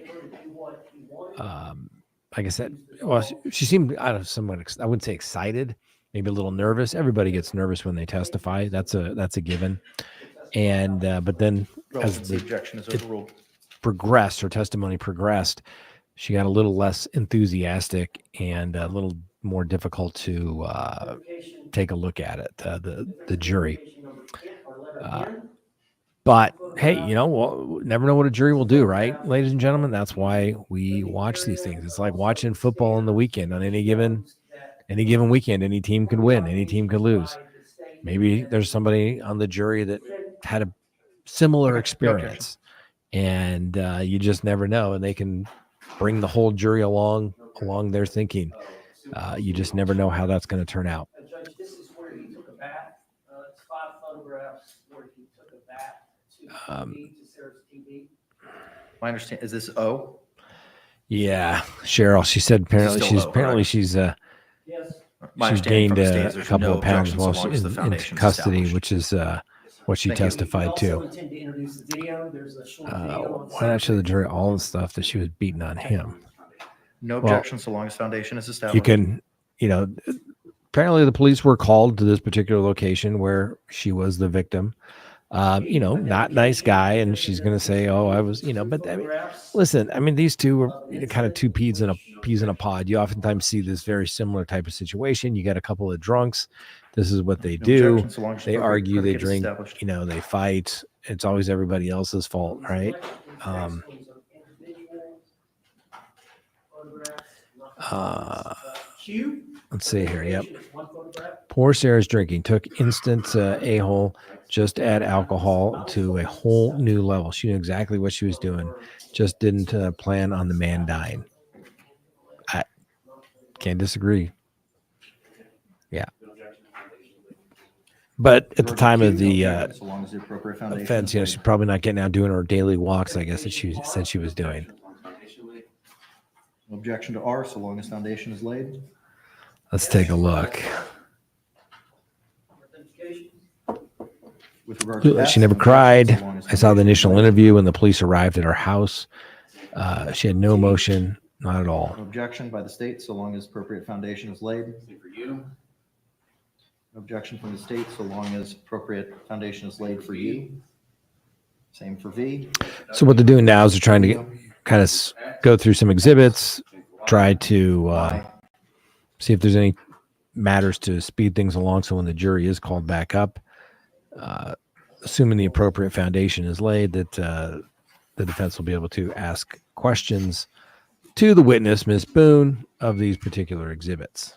Like I said, well, she seemed somewhat, I wouldn't say excited, maybe a little nervous. Everybody gets nervous when they testify. That's a given. And but then as the objection is overruled. Progressed, her testimony progressed, she got a little less enthusiastic and a little more difficult to take a look at it, the jury. But hey, never know what a jury will do, right, ladies and gentlemen? That's why we watch these things. It's like watching football on the weekend. On any given weekend, any team could win, any team could lose. Maybe there's somebody on the jury that had a similar experience, and you just never know. And they can bring the whole jury along their thinking. You just never know how that's going to turn out. Judge, this is where he took a bath. It's 5 photographs where he took a bath to Sarah's TV. My understanding, is this O? Yeah, Cheryl. She said apparently she's Yes. My gained understanding from the a stands, there's couple no of pounds objection so while long she's as the in foundation is custody, established. which is what she Thank you. testified We to. also intend to introduce the video. There's a short video. Why not show the jury all the stuff that she was beating on him? No Well, objection so long as foundation is established. You can, apparently the police were called to this particular location where she was the victim. Not nice guy, and she's going to say, "Oh, I was," But I mean, listen, I mean, these two were kind of two peas in a pod. You oftentimes see this very similar type of situation. You got a couple of drunks. This is what they No do. objection, so long as They appropriate argue, they predicate is drink, established. they fight. It's always everybody else's fault, right? Let's see here. Yep. Poor Sarah's drinking took instant a-hole. Just add alcohol to a whole new level. She knew exactly what she was doing. Just didn't plan on the man dying. I can't disagree. Yeah. But at the time of the So long as the appropriate foundation offense, is she's probably not getting out doing her daily walks, I guess, that she said she was doing. No objection to R, so long as foundation is laid. Let's take a look. With regard to She S, never no objection, cried. so long as I saw the foundation is initial laid. interview when the police arrived at her house. She had no emotion, not at all. No objection by the state, so long as appropriate foundation is laid. Same for you. No objection from the state, so long as appropriate foundation is laid for you. Same for V. So what they're doing now is they're trying to kind of go through some exhibits, try to see if there's any matters to speed things along. So when the jury is called back up, assuming the appropriate foundation is laid, that the defense will be able to ask questions to the witness, Ms. Boone, of these particular exhibits.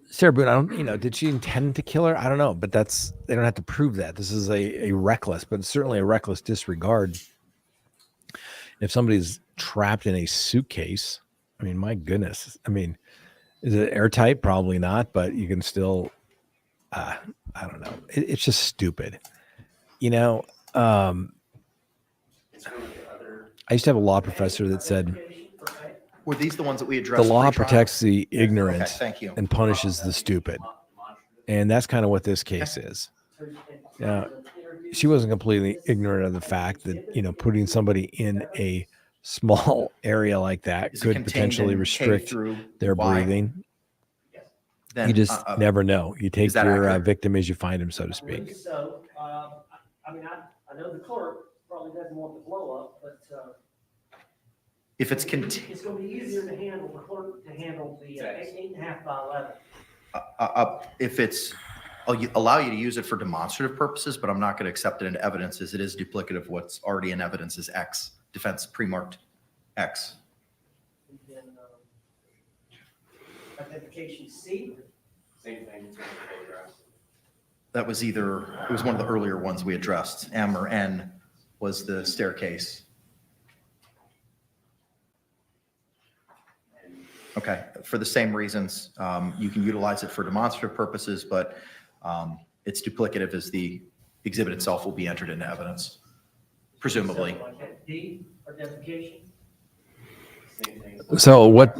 Sarah Boone, I don't, did she intend to kill her? I don't know, but they don't have to prove that. This is a reckless, but certainly a reckless disregard. If somebody's trapped in a suitcase, I mean, my goodness. I mean, is it airtight? Probably not, but you can still, I don't know. It's just stupid. I used to have a law professor that said, Were these the ones that we addressed? the law pre-trial? protects the Okay, ignorant thank you. and punishes the stupid. And that's kind of what this case is. Now, she wasn't completely ignorant of the fact that, putting somebody in a small area like that Is it could contained potentially in K restrict through their Y? breathing. Then, You just never know. You take is that your accurate? victim as you find him, so to speak. So, I know the clerk probably doesn't want the blow up, but, If it's it's gonna be easier to handle, the clerk to handle the 8.5 by 11. if it's, allow you to use it for demonstrative purposes, but I'm not going to accept it into evidence as it is duplicative. What's already in evidence is X, defense pre-marked X. And then, identification C. Same thing. It's in the photographs. That was it was one of the earlier ones we addressed. M or N was the staircase. Okay, for the same reasons, you can utilize it for demonstrative purposes, but it's duplicative as the exhibit itself will be entered into evidence, presumably. So, like D, identification. Same thing. So what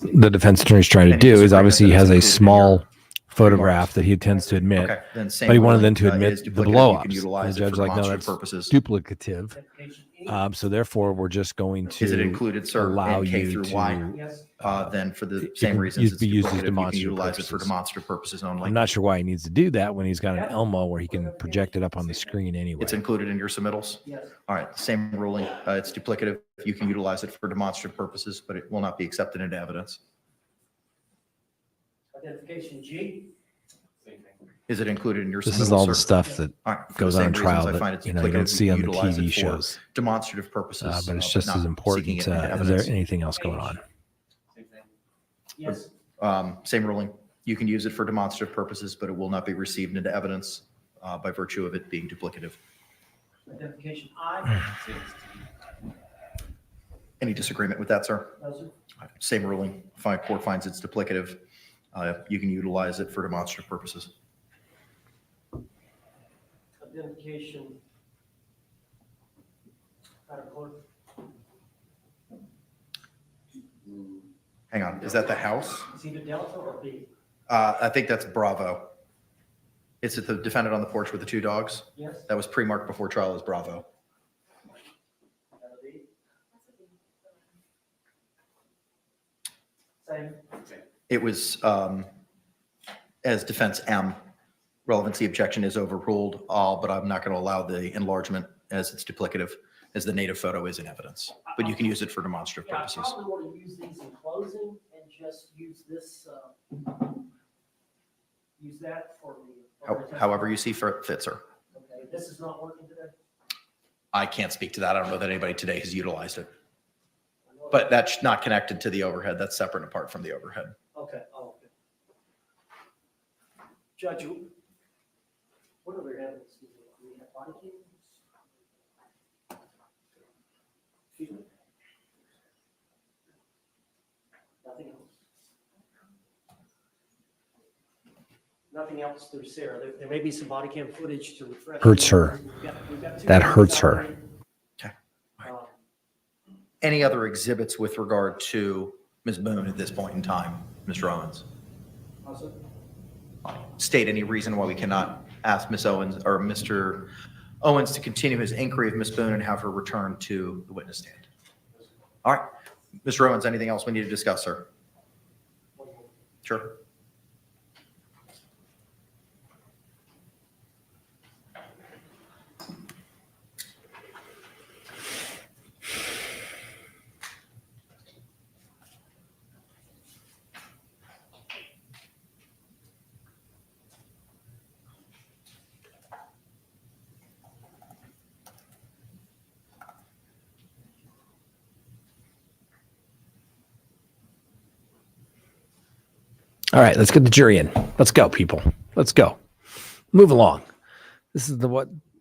the defense attorney is trying to do is obviously he has a small photograph that he intends to admit, Okay, then same. but he wanted ruling, them to admit is the duplicative. blow You ups. can utilize The it judge's for like, no, demonstrative that's purposes. duplicative. Identification E. So therefore, we're just going to Is it included, sir, allow in K you through to. Y? Yes. Then for the it same can reasons, it's be used as duplicative. You can demonstrative utilize it for purposes. demonstrative purposes only. I'm not sure why he needs to do that when he's got an Elmo where he can project it up on the screen anyway. It's included in your submittals? Yes. All right, same ruling. It's duplicative. You can utilize it for demonstrative purposes, but it will not be accepted into evidence. Identification G. Same thing. Is it included in your submittals, This is all the sir? stuff that All right, for the goes same on reasons, trial I find that it's you duplicative. don't see can on the utilize it TV for shows. Demonstrative purposes. But it's just not as seeking important. it into Is there evidence. anything else going on? Same thing. Yes. Same ruling. You can use it for demonstrative purposes, but it will not be received into evidence by virtue of it being duplicative. Identification I. Same as T. Any disagreement with that, sir? No, sir. All right, same ruling. If a court finds it's duplicative, you can utilize it for demonstrative purposes. Identification. Madam Clerk. Hang on, is that the house? Is either Delta or B? I think that's Bravo. Is it the defendant on the porch with the two dogs? Yes? That was pre-marked before trial as Bravo. That'll be. Same. It was as defense M. Relevancy objection is overruled, but I'm not going to allow the enlargement as it's duplicative, as the native photo is in evidence. But you can use it for demonstrative Yeah, I purposes. probably want to use these in closing and just use this, use that for the. However you see fit, sir. Okay, this is not working today? I can't speak to that. I don't know that anybody today has utilized it. But that's not connected to the overhead. That's separate and apart from the overhead. Okay, oh, okay. Judge, what other evidence do we have? Body cams? Excuse me? Nothing else? Nothing else through Sarah. There may be some body cam footage to refresh. Hurts her. We've got two That cameras hurts her. operating. Okay. Um, Any other exhibits with regard to Ms. Boone at this point in time, Mr. Owens? also, State any reason why we cannot ask Ms. Owens or Mr. Owens to continue his inquiry of Ms. Boone and have her return to the witness stand. All right. Mr. Owens, anything else we need to discuss, sir? Sure. All right, let's get the jury in. Let's go, people. Let's go. Move along. This is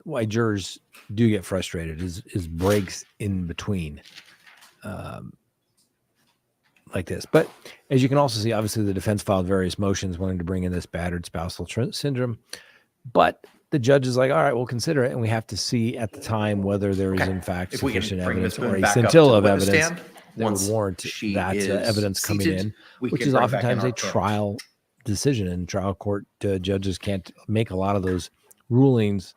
why jurors do get frustrated is breaks in between, like this. But as you can also see, obviously the defense filed various motions wanting to bring in this battered spousal syndrome, but the judge is like, all right, we'll consider it, and we have to see at the time whether there is Okay. in fact If we can sufficient bring Ms. evidence or Boone a back up to scintilla the of witness evidence stand, that once would warrant she that is evidence coming seated, in, we which can is bring back in oftentimes our a panel. trial decision, and trial court judges can't make a lot of those rulings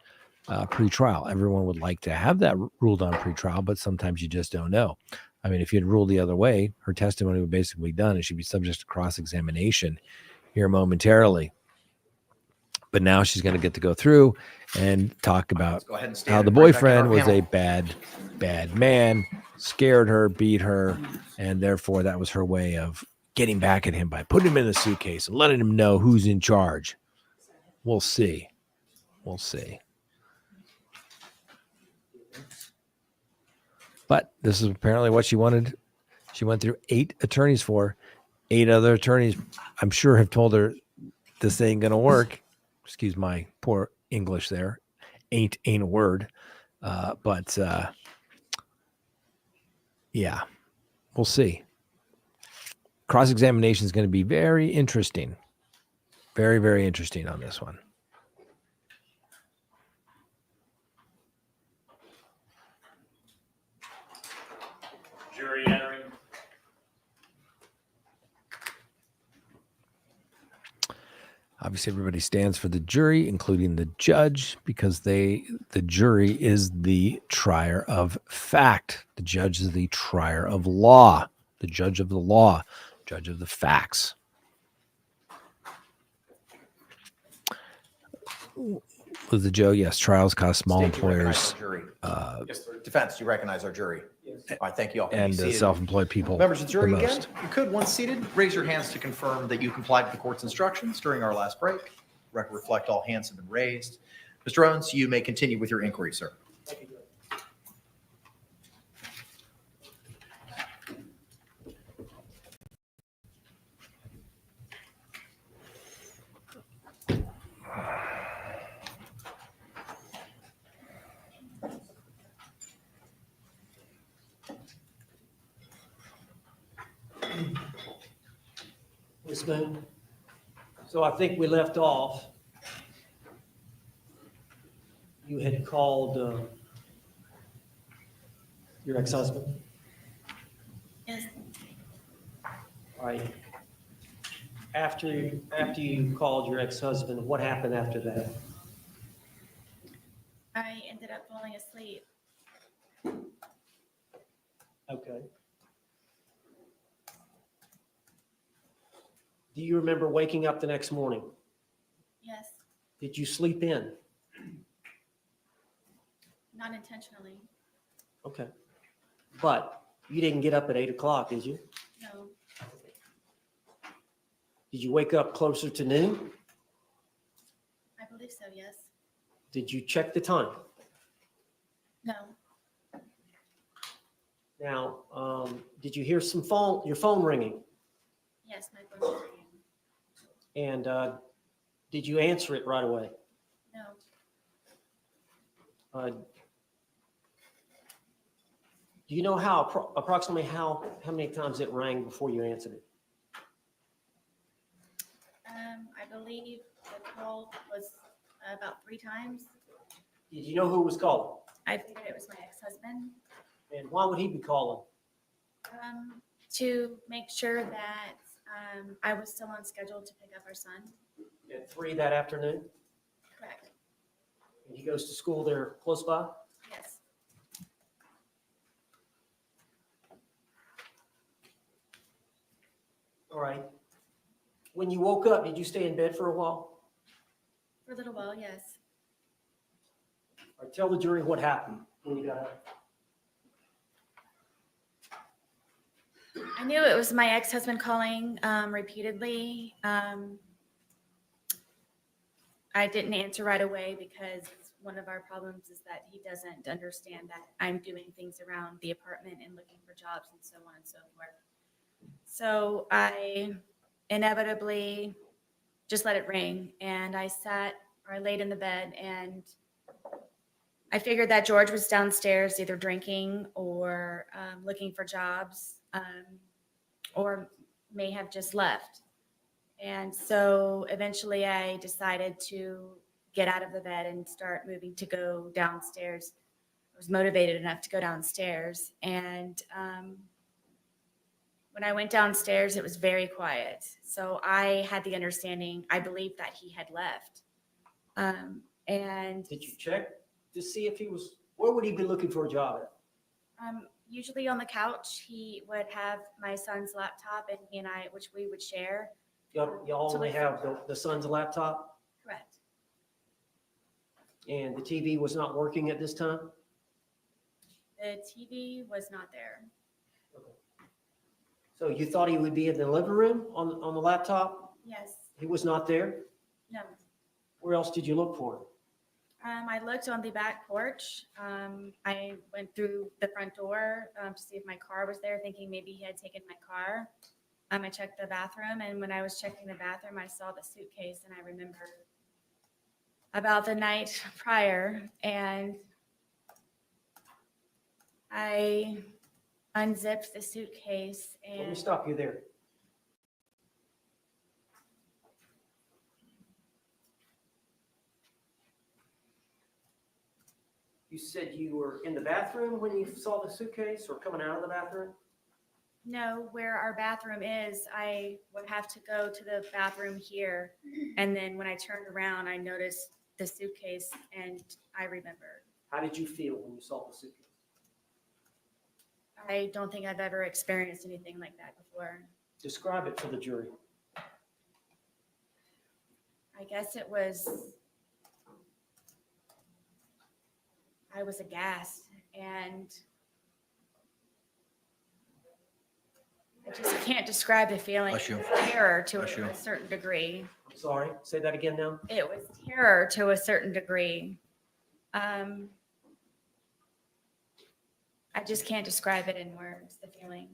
pre-trial. Everyone would like to have that ruled on pre-trial, but sometimes you just don't know. I mean, if you had ruled the other way, her testimony would basically be done and she'd be subject to cross-examination here momentarily. But now she's going to get to go through and talk about Let's go ahead and stand how the and bring back in our boyfriend was panel. a bad man, scared her, beat her, and therefore that was her way of getting back at him by putting him in the suitcase and letting him know who's in charge. We'll see. We'll see. But this is apparently what she wanted. She went through 8 attorneys for. 8 other attorneys, I'm sure, have told her this ain't going to work. Excuse my poor English there. Ain't a word. But yeah, we'll see. Cross-examination is going to be very interesting. Very, very interesting on this one. Jury entering. Obviously, everybody stands for the jury, including the judge, because the jury is the trier of fact. The judge is the trier of law, the judge of the law, judge of the facts. With the Joe, yes, trials cost small State, do you recognize employers our jury? Yes, sir. Defense, do you recognize our jury? yes. All right, thank you all. Can and you be seated? self-employed people Members of the jury, the again, most. if you could, once seated, raise your hands to confirm that you complied with the court's instructions during our last break. Record reflect all hands have been raised. Mr. Owens, you may continue with your inquiry, sir. Thank you, Judge. Ms. Boone, so I think we left off. You had called your ex-husband, Yes. right? After you called your ex-husband, what happened after that? I ended up falling asleep. Okay. Do you remember waking up the next morning? Yes, Did you sleep in? not intentionally. Okay. But you didn't get up at 8 o'clock, did you? No, Did you wake up closer to noon? I believe so, yes. Did you check the time? No, Now, did you hear your phone ringing? yes, my phone was ringing. And did you answer it right away? No, Do you know approximately how many times it rang before you answered it? I believe the call was about 3 times. Did you know who was calling? I figured it was my ex-husband. And why would he be calling? To make sure that I was still on schedule to pick up our son. At 3 that afternoon? Correct. And he goes to school there close by? Yes. All right. When you woke up, did you stay in bed for a while? For a little while, yes. Or tell the jury what happened when you got up. I knew it was my ex-husband calling repeatedly. I didn't answer right away because one of our problems is that he doesn't understand that I'm doing things around the apartment and looking for jobs and so on and so forth. So I inevitably just let it ring, and I laid in the bed, and I figured that George was downstairs either drinking or looking for jobs, or may have just left. And so eventually I decided to get out of the bed and start moving to go downstairs. I was motivated enough to go downstairs. And when I went downstairs, it was very quiet. So I had the understanding, I believed that he had left. And Did you check to see if where would he be looking for a job at? usually on the couch, he would have my son's laptop, and he and I, which we would share. Y'all only have the son's laptop, Correct. and the TV was not working at this time? The TV was not there. So you thought he would be in the living room on the laptop? Yes. He was not there? No. Where else did you look for him? I looked on the back porch. I went through the front door to see if my car was there, thinking maybe he had taken my car. I checked the bathroom, and when I was checking the bathroom, I saw the suitcase, and I remembered about the night prior, and I unzipped the suitcase Let me and stop you there. You said you were in the bathroom when you saw the suitcase, or coming out of the bathroom? know where our bathroom is. I would have to go to the bathroom here, and then when I turned around, I noticed the suitcase, and I remembered. How did you feel when you saw the suitcase? I don't think I've ever experienced anything like that before. Describe it to the jury. I guess I was aghast, and I just can't describe the feeling. Bless you. It was terror to Bless you. a certain degree. I'm sorry, say that again now. It was terror to a certain degree. I just can't describe it in words, the feeling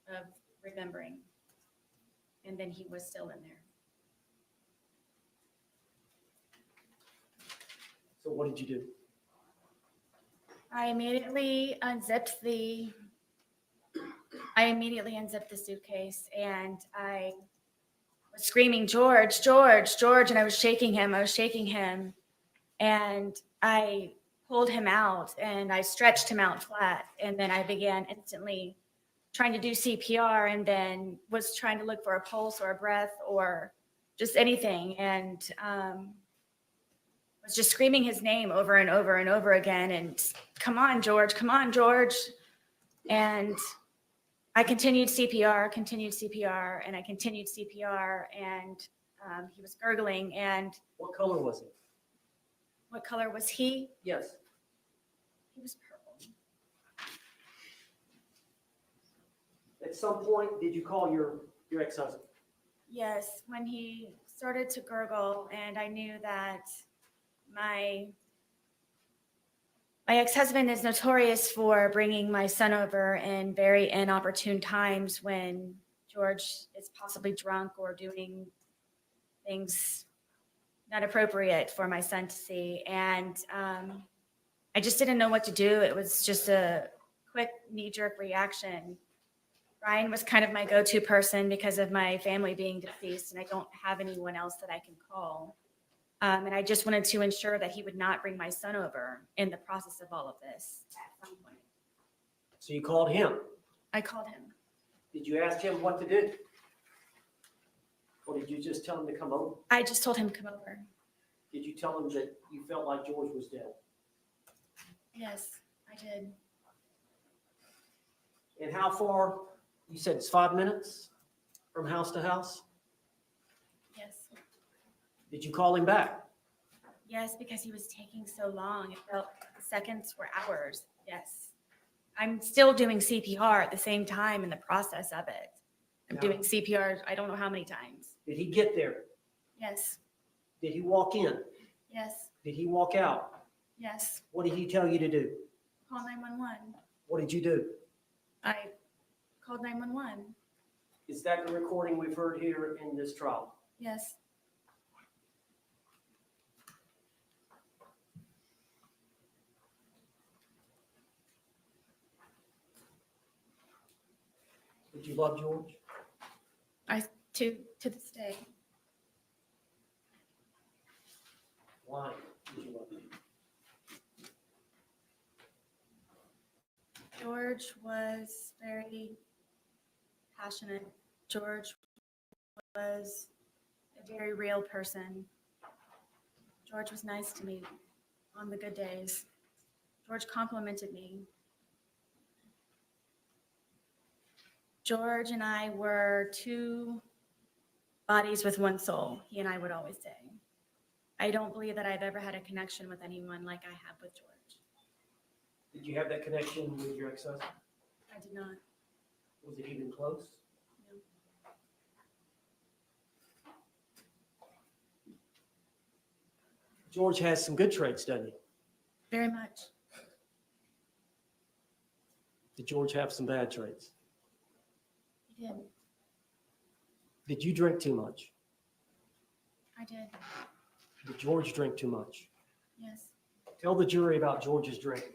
of remembering. And then he was still in there. So what did you do? I immediately unzipped the suitcase, and I was screaming, George, George, George, and I was shaking him. And I pulled him out, and I stretched him out flat, and then I began instantly trying to do CPR and then was trying to look for a pulse or a breath or just anything, and was just screaming his name over and over and over again, and come on, George, come on, George. And I continued CPR, and I continued CPR, and he was gurgling. And What color was it? what color was he? Yes. He was purple. At some point, did you call your ex-husband? Yes, when he started to gurgle, and I knew that my ex-husband is notorious for bringing my son over in very inopportune times when George is possibly drunk or doing things not appropriate for my son to see. And I just didn't know what to do. It was just a quick knee-jerk reaction. Ryan was kind of my go-to person because of my family being deceased, and I don't have anyone else that I can call. And I just wanted to ensure that he would not bring my son over in the process of all of this at some point. So you called him. I called him. Did you ask him what to do? Or did you just tell him to come over? I just told him to come over. Did you tell him that you felt like George was dead? Yes, I did. And how far? You said it's 5 minutes from house to house? Yes. Did you call him back? Yes, because he was taking so long. It felt seconds were hours. Yes. I'm still doing CPR at the same time in the process of it. I'm Yeah. doing CPR, I don't know how many times. Did he get there? Yes, Did he walk in? yes, Did he walk out? yes. What did he tell you to do? Call 911. What did you do? I called 911. Is that the recording we've heard here in this trial? Yes. Did you love George? To this day. Why did you love him? George was very passionate. George was a very real person. George was nice to me on the good days. George complimented me. George and I were two bodies with one soul, he and I would always say. I don't believe that I've ever had a connection with anyone like I have with George. Did you have that connection with your ex-husband? I did not. Was it even close? No. George has some good traits, doesn't he? Very much. Did George have some bad traits? He did. Did you drink too much? I did. Did George drink too much? Yes. Tell the jury about George's drinking.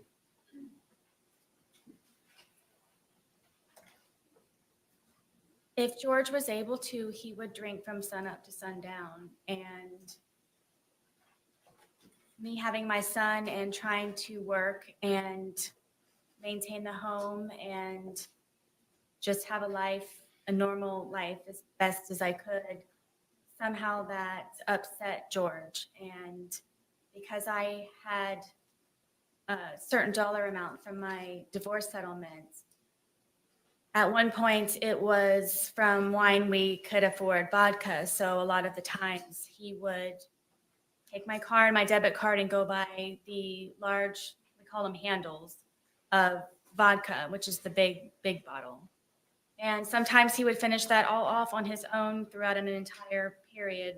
If George was able to, he would drink from sunup to sundown. And me having my son and trying to work and maintain the home and just have a life, a normal life as best as I could, somehow that upset George. And because I had a certain dollar amount from my divorce settlement, at one point it was from wine we could afford vodka. So a lot of the times he would take my card, my debit card, and go buy the large, we call them handles, of vodka, which is the big bottle. And sometimes he would finish that all off on his own throughout an entire period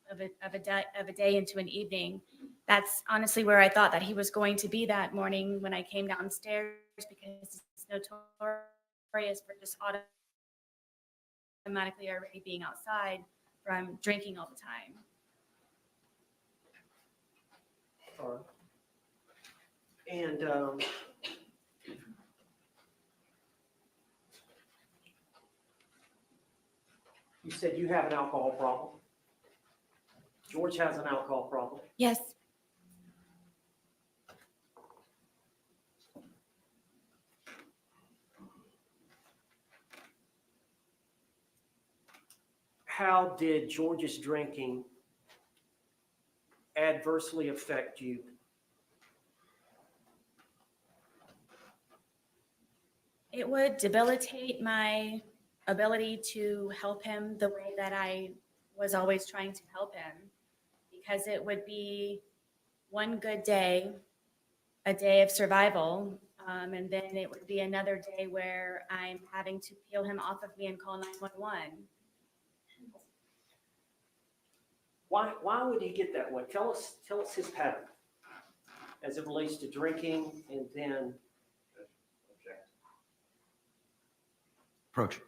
of a day into an evening. That's honestly where I thought that he was going to be that morning when I came downstairs, because it's notorious for just automatically already being outside from drinking all the time. All right. And you said you have an alcohol problem. George has an alcohol problem. Yes. how did George's drinking adversely affect you? It would debilitate my ability to help him the way that I was always trying to help him, because it would be one good day, a day of survival, and then it would be another day where I'm having to peel him off of me and call 911. Why would he get that way? Tell us his pattern as it relates to drinking and then. Approach.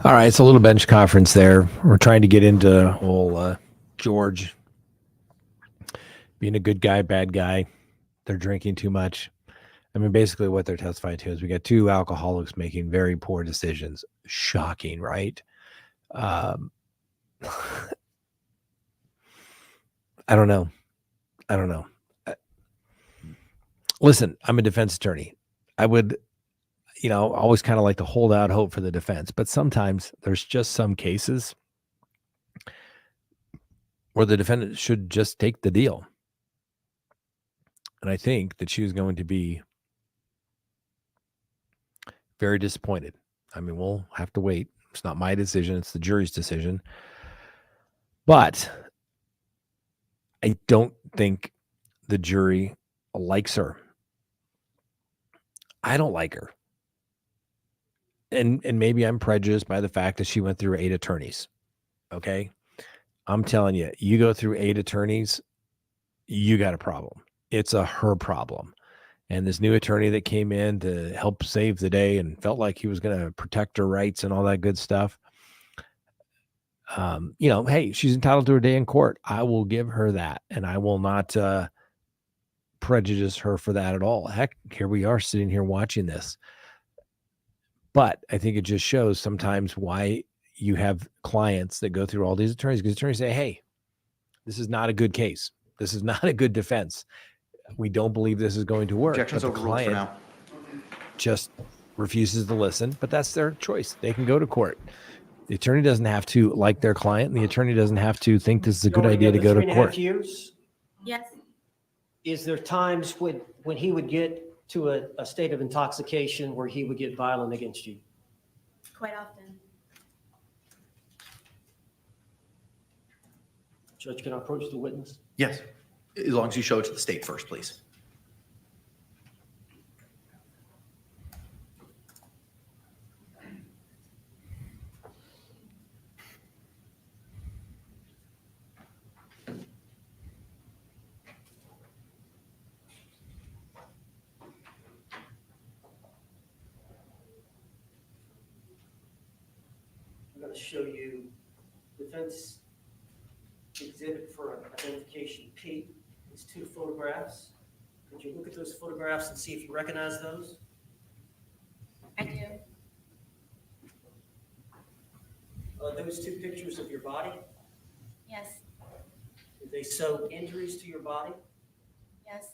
All right, it's a little bench conference there. We're trying to get into whole George being a good guy, bad guy. They're drinking too much. I mean, basically what they're testifying to is we got two alcoholics making very poor decisions. Shocking, right? I don't know. Listen, I'm a defense attorney. I would, always kind of like to hold out hope for the defense, but sometimes there's just some cases where the defendant should just take the deal. And I think that she was going to be very disappointed. I mean, we'll have to wait. It's not my decision. It's the jury's decision. But I don't think the jury likes her. I don't like her. And maybe I'm prejudiced by the fact that she went through 8 attorneys. Okay. I'm telling you, you go through 8 attorneys, you got a problem. It's her problem. And this new attorney that came in to help save the day and felt like he was going to protect her rights and all that good stuff. Hey, she's entitled to her day in court. I will give her that. And I will not prejudice her for that at all. Heck, here we are sitting here watching this. But I think it just shows sometimes why you have clients that go through all these attorneys, because attorneys say, hey, this is not a good case. This is not a good defense. We don't believe this is going to work. Objections But the overruled for client now. just refuses to listen, but that's their choice. They can go to court. The attorney doesn't have to like their client, and the attorney doesn't have to think this is a good idea to go to 3.5 court. years, Yes, is there times when he would get to a state of intoxication where he would get violent against you? quite often. Judge, can I approach the witness? Yes, as long as you show it to the state first, please. I'm going to show you defense exhibit for identification P. These 2 photographs. Could you look at those photographs and see if you recognize those? I do. Are those 2 pictures of your body? Yes, Did they show injuries to your body? yes,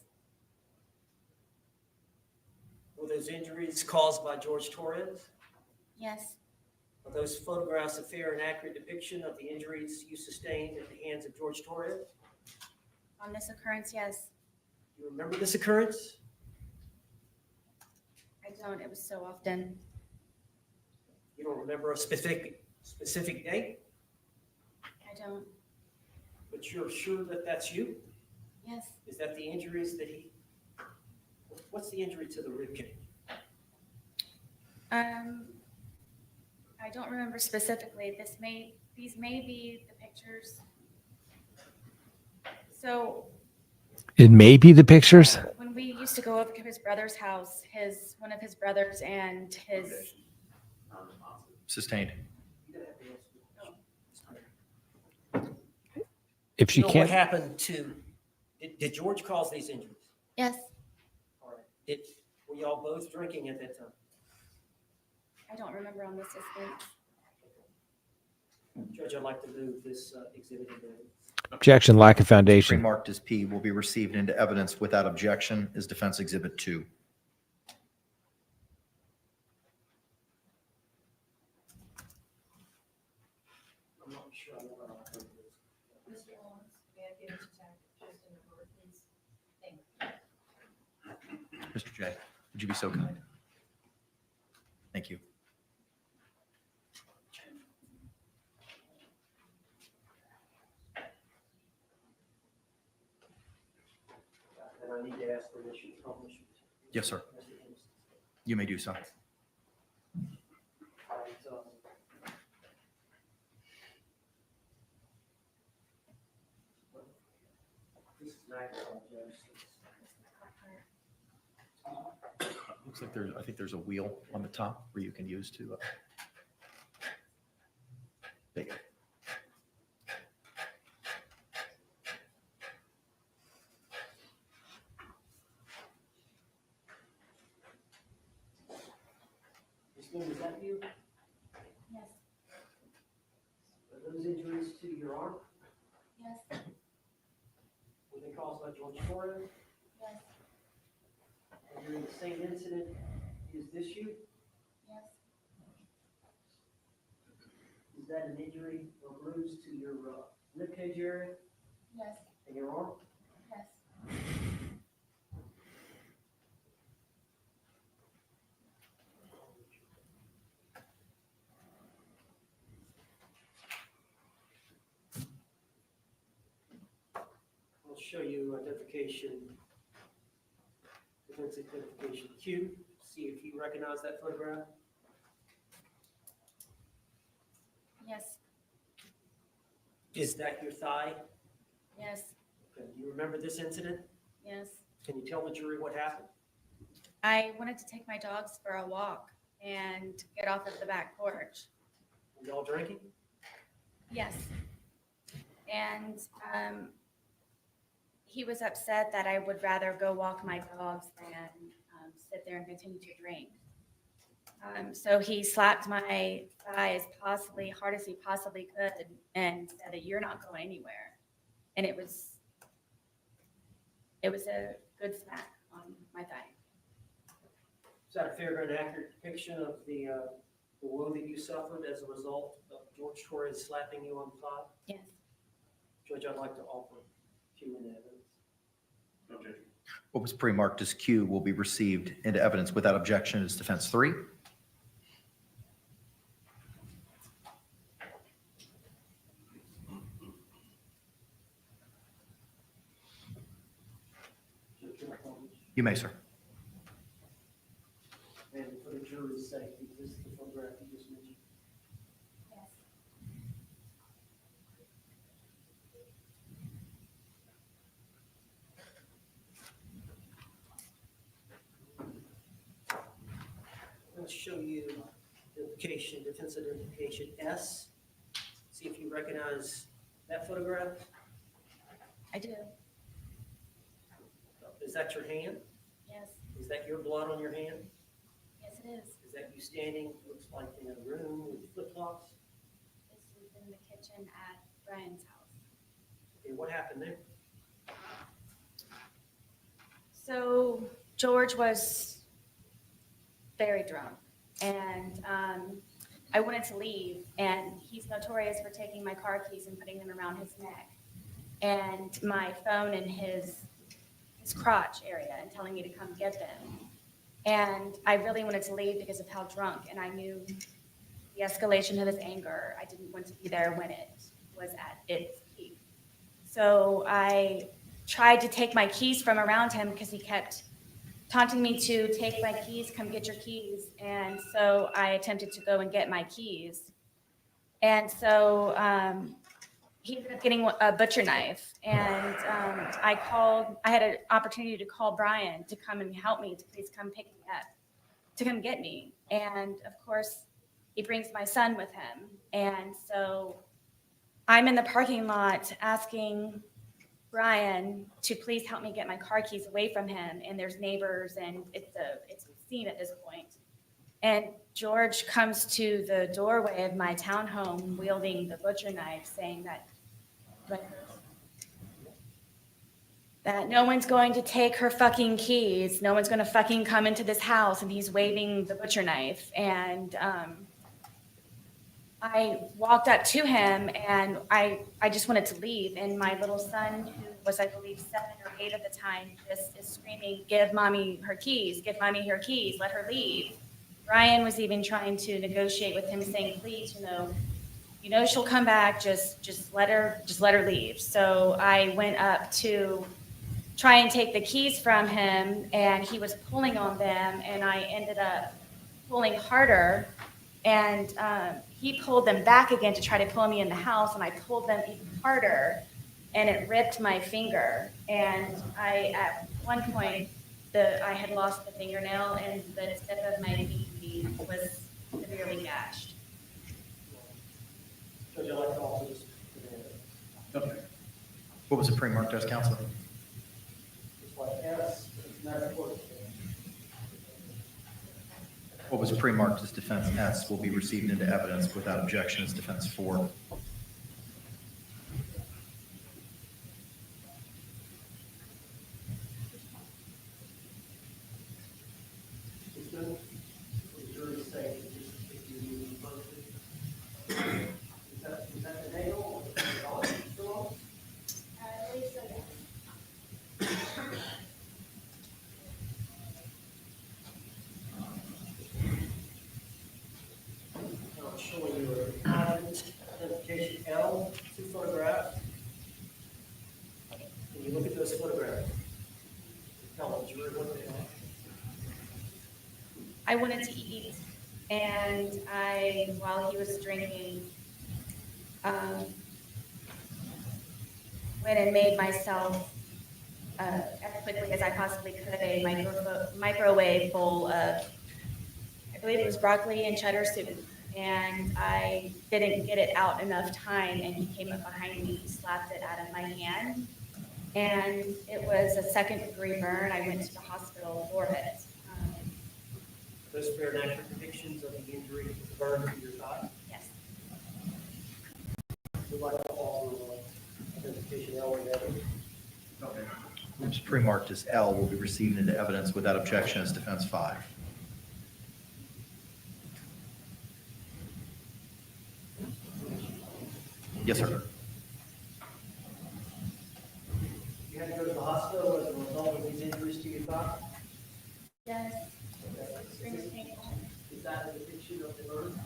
Were those injuries caused by Jorge Torres? yes, Are those photographs a fair and accurate depiction of the injuries you sustained at the hands of George Torres? On this occurrence, yes. You remember this occurrence? I don't. It was so often. You don't remember a specific date, I don't. but you're sure that that's you? Yes. Is that the injuries that what's the injury to the rib cage? I don't remember specifically. These may be the pictures. So It may be the pictures. when we used to go over to his brother's house, one of his brothers and his, Non-responsive. Sustained. You don't have to answer. If she You know what can't, happened did George cause these injuries? yes, All right. Were y'all both drinking at that time? I don't remember on this instance. Judge, I'd like to move this exhibit into evidence. objection, lack of foundation. Pre-marked as P will be received into evidence without objection as Defense Exhibit 2. I'm not sure I know how to do this. Mr. Owens, may I get into just a number, please? Thank you. Mr. J, would you be so kind? Thank you. And I need to ask permission to publish it. Yes, sir. Mr. Henderson. You may do so. All right, this is an acquittal, Judge. Looks like I think there's a wheel on the top where you can use to. There you go. Ms. Boone, is that you? Yes, Are those injuries to your arm? yes, Were they caused by George Torres? yes, And during the same incident, is this you? yes, Is that an injury or bruise to your rib cage area yes, and your arm? yes. I'll show you identification, defense identification Q, see if you recognize that photograph. Yes, Is that your thigh? yes, Okay, do you remember this incident? yes. Can you tell the jury what happened? I wanted to take my dogs for a walk and get off of the back porch. Were y'all drinking? Yes. And he was upset that I would rather go walk my dogs than sit there and continue to drink. So he slapped my thigh as hard as he possibly could and said that you're not going anywhere. And it was a good smack on my thigh. Is that a fair and accurate depiction of the wound that you suffered as a result of George Torres slapping you on the thigh? Yes. Judge, I'd like to offer Q in evidence. Okay. What was pre-marked as Q will be received into evidence without objection as Defense 3. You may, sir. And for the jury's sake, is this the photograph you just mentioned? Yes. Let's show you identification, defense identification S. See if you recognize that photograph. I do. Is that your hand? Yes. Is that your blood on your hand? Yes, it is. Is that you standing, looks like in a room with flip-flops? This is in the kitchen at Brian's house. Okay, what happened there? So George was very drunk, and I wanted to leave, and he's notorious for taking my car keys and putting them around his neck and my phone in his crotch area and telling me to come get them. And I really wanted to leave because of how drunk, and I knew the escalation of his anger. I didn't want to be there when it was at its peak. So I tried to take my keys from around him because he kept taunting me to take my keys, come get your keys. And so I attempted to go and get my keys. And so he ended up getting a butcher knife. And I had an opportunity to call Brian to come and help me, to please come pick me up, to come get me. And of course, he brings my son with him. And so I'm in the parking lot asking Brian to please help me get my car keys away from him. And there's neighbors, and it's a scene at this point. And George comes to the doorway of my townhome wielding the butcher knife, saying that no one's going to take her fucking keys. No one's going to fucking come into this house. And he's waving the butcher knife. And I walked up to him, and I just wanted to leave. And my little son, who was, I believe, 7 or 8 at the time, just is screaming, give mommy her keys, give mommy her keys, let her leave. Brian was even trying to negotiate with him, saying, please, you know she'll come back, just let her leave. So I went up to try and take the keys from him, and he was pulling on them, and I ended up pulling harder, and he pulled them back again to try to pull me in the house, and I pulled them even harder, and it ripped my finger. And at one point, I had lost the fingernail, and the tip of my pinky was severely gashed. Judge, I'd like to also just, Okay. What was it pre-marked as, counsel? it's like S, it's not important. What was pre-marked as defense S will be received into evidence without objection as defense 4. It's good. The jury say if you voted. Is that the nail or the dollar? I believe so, yes. I'm showing you a identification L, 2 photographs. When you look at those photographs, tell the jury what they are. I wanted to eat, and while he was drinking, went and made myself, as quickly as I possibly could, a microwave bowl of, I believe it was broccoli and cheddar soup. And I didn't get it out enough time, and he came up behind me, he slapped it out of my hand. And it was a 2nd-degree burn. I went to the hospital for it. Those fair and accurate depictions of the injury, the burn to your thigh. Yes. Would like to also identification L and evidence. Okay. What was pre-marked as L will be received into evidence without objection as defense 5. Yes, sir. You had to go to the hospital as a result of these injuries to your thigh? Yes. Okay. Is that a depiction of the burn?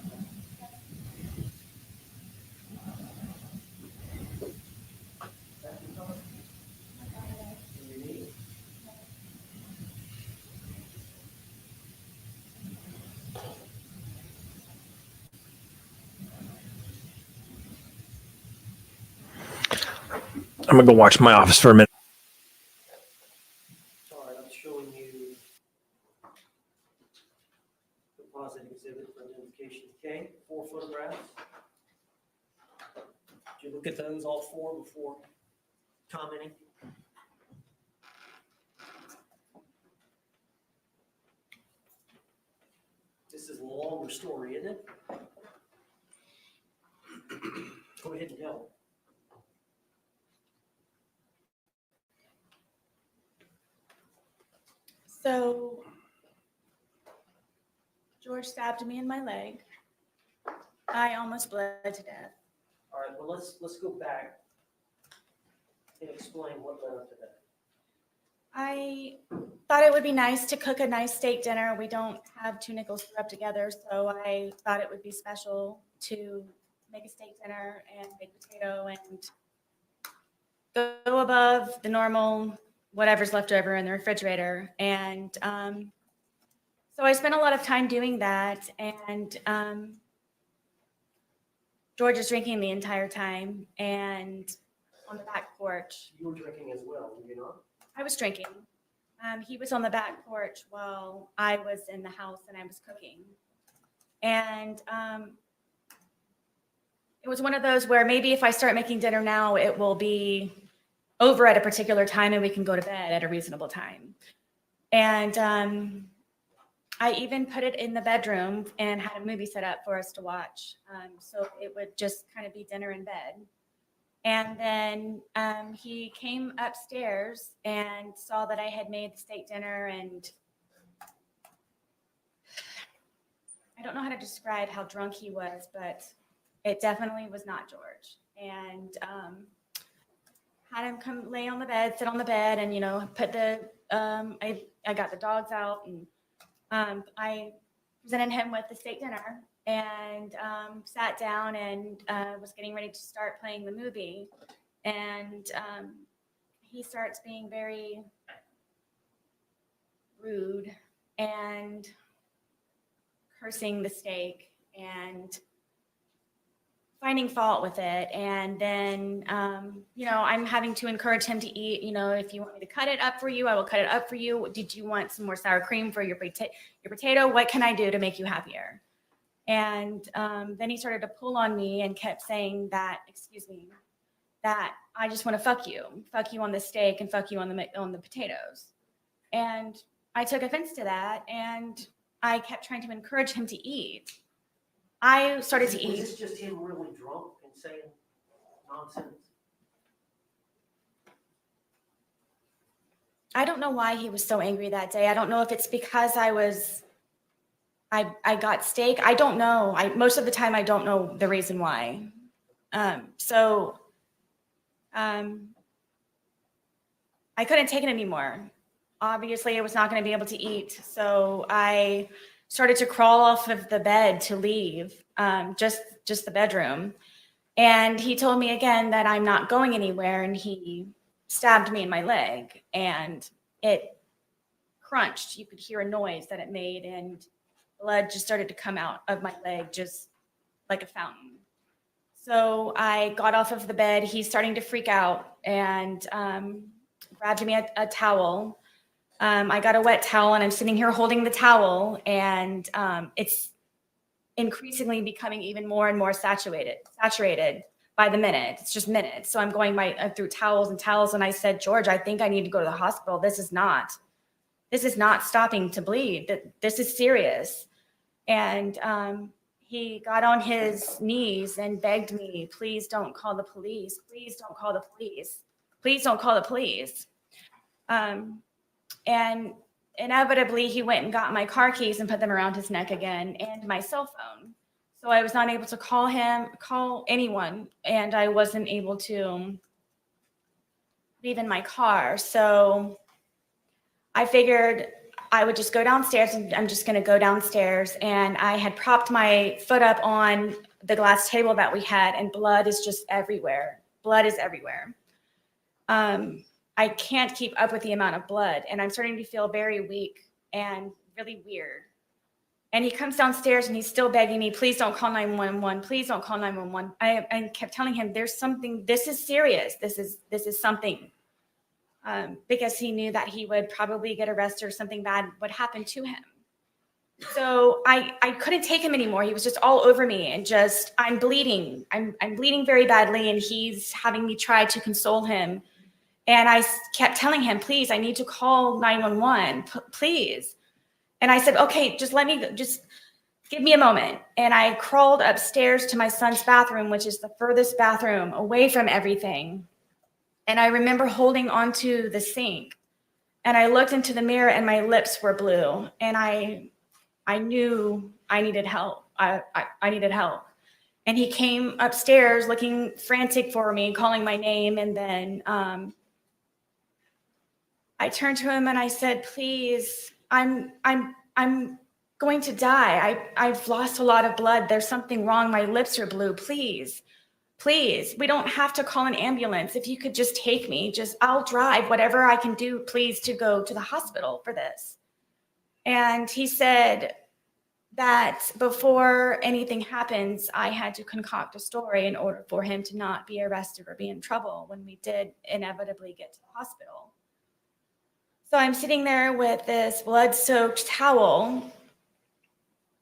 That your thigh? And your knee? I'm gonna go watch My Office for a minute. All right, I'm showing you the positive exhibit for identification K, 4 photographs. Did you look at those, all 4, before commenting? This is a longer story, isn't it? Go ahead and tell. So George stabbed me in my leg. I almost bled to death. All right, well, let's go back and explain what led up to that. I thought it would be nice to cook a nice steak dinner. We don't have two nickels to rub together, so I thought it would be special to make a steak dinner and baked potato and go above the normal whatever's left over in the refrigerator. And so I spent a lot of time doing that, and George is drinking the entire time and on the back porch. You were drinking as well, were you not? I was drinking. He was on the back porch while I was in the house and I was cooking. And it was one of those where maybe if I start making dinner now, it will be over at a particular time and we can go to bed at a reasonable time. And I even put it in the bedroom and had a movie set up for us to watch. So it would just kind of be dinner in bed. And then he came upstairs and saw that I had made the steak dinner, and I don't know how to describe how drunk he was, but it definitely was not George. And had him come lay on the bed, sit on the bed, and, you know, put the, I got the dogs out, and I presented him with the steak dinner and sat down and was getting ready to start playing the movie. And he starts being very rude and cursing the steak and finding fault with it. And then, you know, I'm having to encourage him to eat. You know, if you want me to cut it up for you, I will cut it up for you. Did you want some more sour cream for your potato? What can I do to make you happier? And then he started to pull on me and kept saying that, excuse me, that I just want to fuck you on the steak and fuck you on the potatoes. And I took offense to that, and I kept trying to encourage him to eat. I started to eat. Was this just him really drunk and saying nonsense? I don't know why he was so angry that day. I don't know if it's because I got steak. I don't know. Most of the time I don't know the reason why. I couldn't take it anymore. Obviously, I was not going to be able to eat. So I started to crawl off of the bed to leave, just the bedroom. And he told me again that I'm not going anywhere, and he stabbed me in my leg, and it crunched. You could hear a noise that it made, and blood just started to come out of my leg, just like a fountain. So I got off of the bed. He's starting to freak out, and grabbed me a towel. I got a wet towel, and I'm sitting here holding the towel, and it's increasingly becoming even more and more saturated by the minute. It's just minutes. So I'm going through towels and towels, and I said, George, I think I need to go to the hospital. This is not stopping to bleed. This is serious. And he got on his knees and begged me, please don't call the police. Please don't call the police. Please don't call the police. And inevitably, he went and got my car keys and put them around his neck again, and my cell phone. So I was not able to call anyone, and I wasn't able to leave in my car. So I figured I would just go downstairs, and I'm just going to go downstairs. And I had propped my foot up on the glass table that we had, and blood is just everywhere. Blood is everywhere. I can't keep up with the amount of blood, and I'm starting to feel very weak and really weird. And he comes downstairs, and he's still begging me, please don't call 911. Please don't call 911. I kept telling him, there's something, this is serious. This is something. Because he knew that he would probably get arrested or something bad would happen to him. So I couldn't take him anymore. He was just all over me, and just, I'm bleeding. I'm bleeding very badly, and he's having me try to console him. And I kept telling him, please, I need to call 911, please. And I said, okay, just give me a moment. And I crawled upstairs to my son's bathroom, which is the furthest bathroom away from everything. And I remember holding onto the sink, and I looked into the mirror, and my lips were blue. And I knew I needed help. I needed help. And he came upstairs looking frantic for me, calling my name. And then I turned to him and I said, please, I'm going to die. I've lost a lot of blood. There's something wrong. My lips are blue. Please, please, we don't have to call an ambulance. If you could just take me, I'll drive whatever I can do, please, to go to the hospital for this. And he said that before anything happens, I had to concoct a story in order for him to not be arrested or be in trouble when we did inevitably get to the hospital. So I'm sitting there with this blood-soaked towel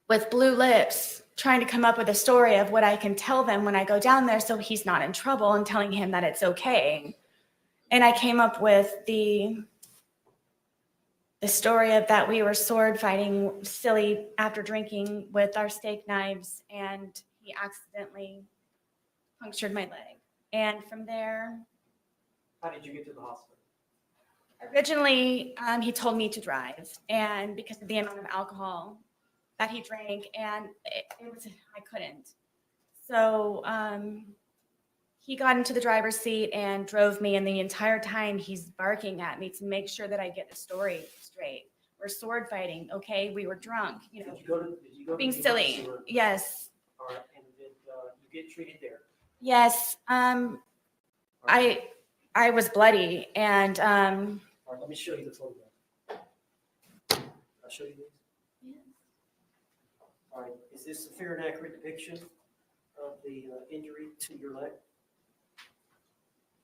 with blue lips, trying to come up with a story of what I can tell them when I go down there so he's not in trouble, and telling him that it's okay. And I came up with the story of that we were sword fighting silly after drinking with our steak knives, and he accidentally punctured my leg. And from there, How did you get to the hospital? originally, he told me to drive, and because of the amount of alcohol that he drank, and I couldn't. So he got into the driver's seat and drove me, and the entire time he's barking at me to make sure that I get the story straight. We're sword fighting, okay? We were drunk, Did you go to being the silly. emergency room? Yes, All right, and did you get treated there? yes. All right. I was bloody, and All right, let me show you the photograph. I'll show you these. All right, is this a fair and accurate depiction of the injury to your leg?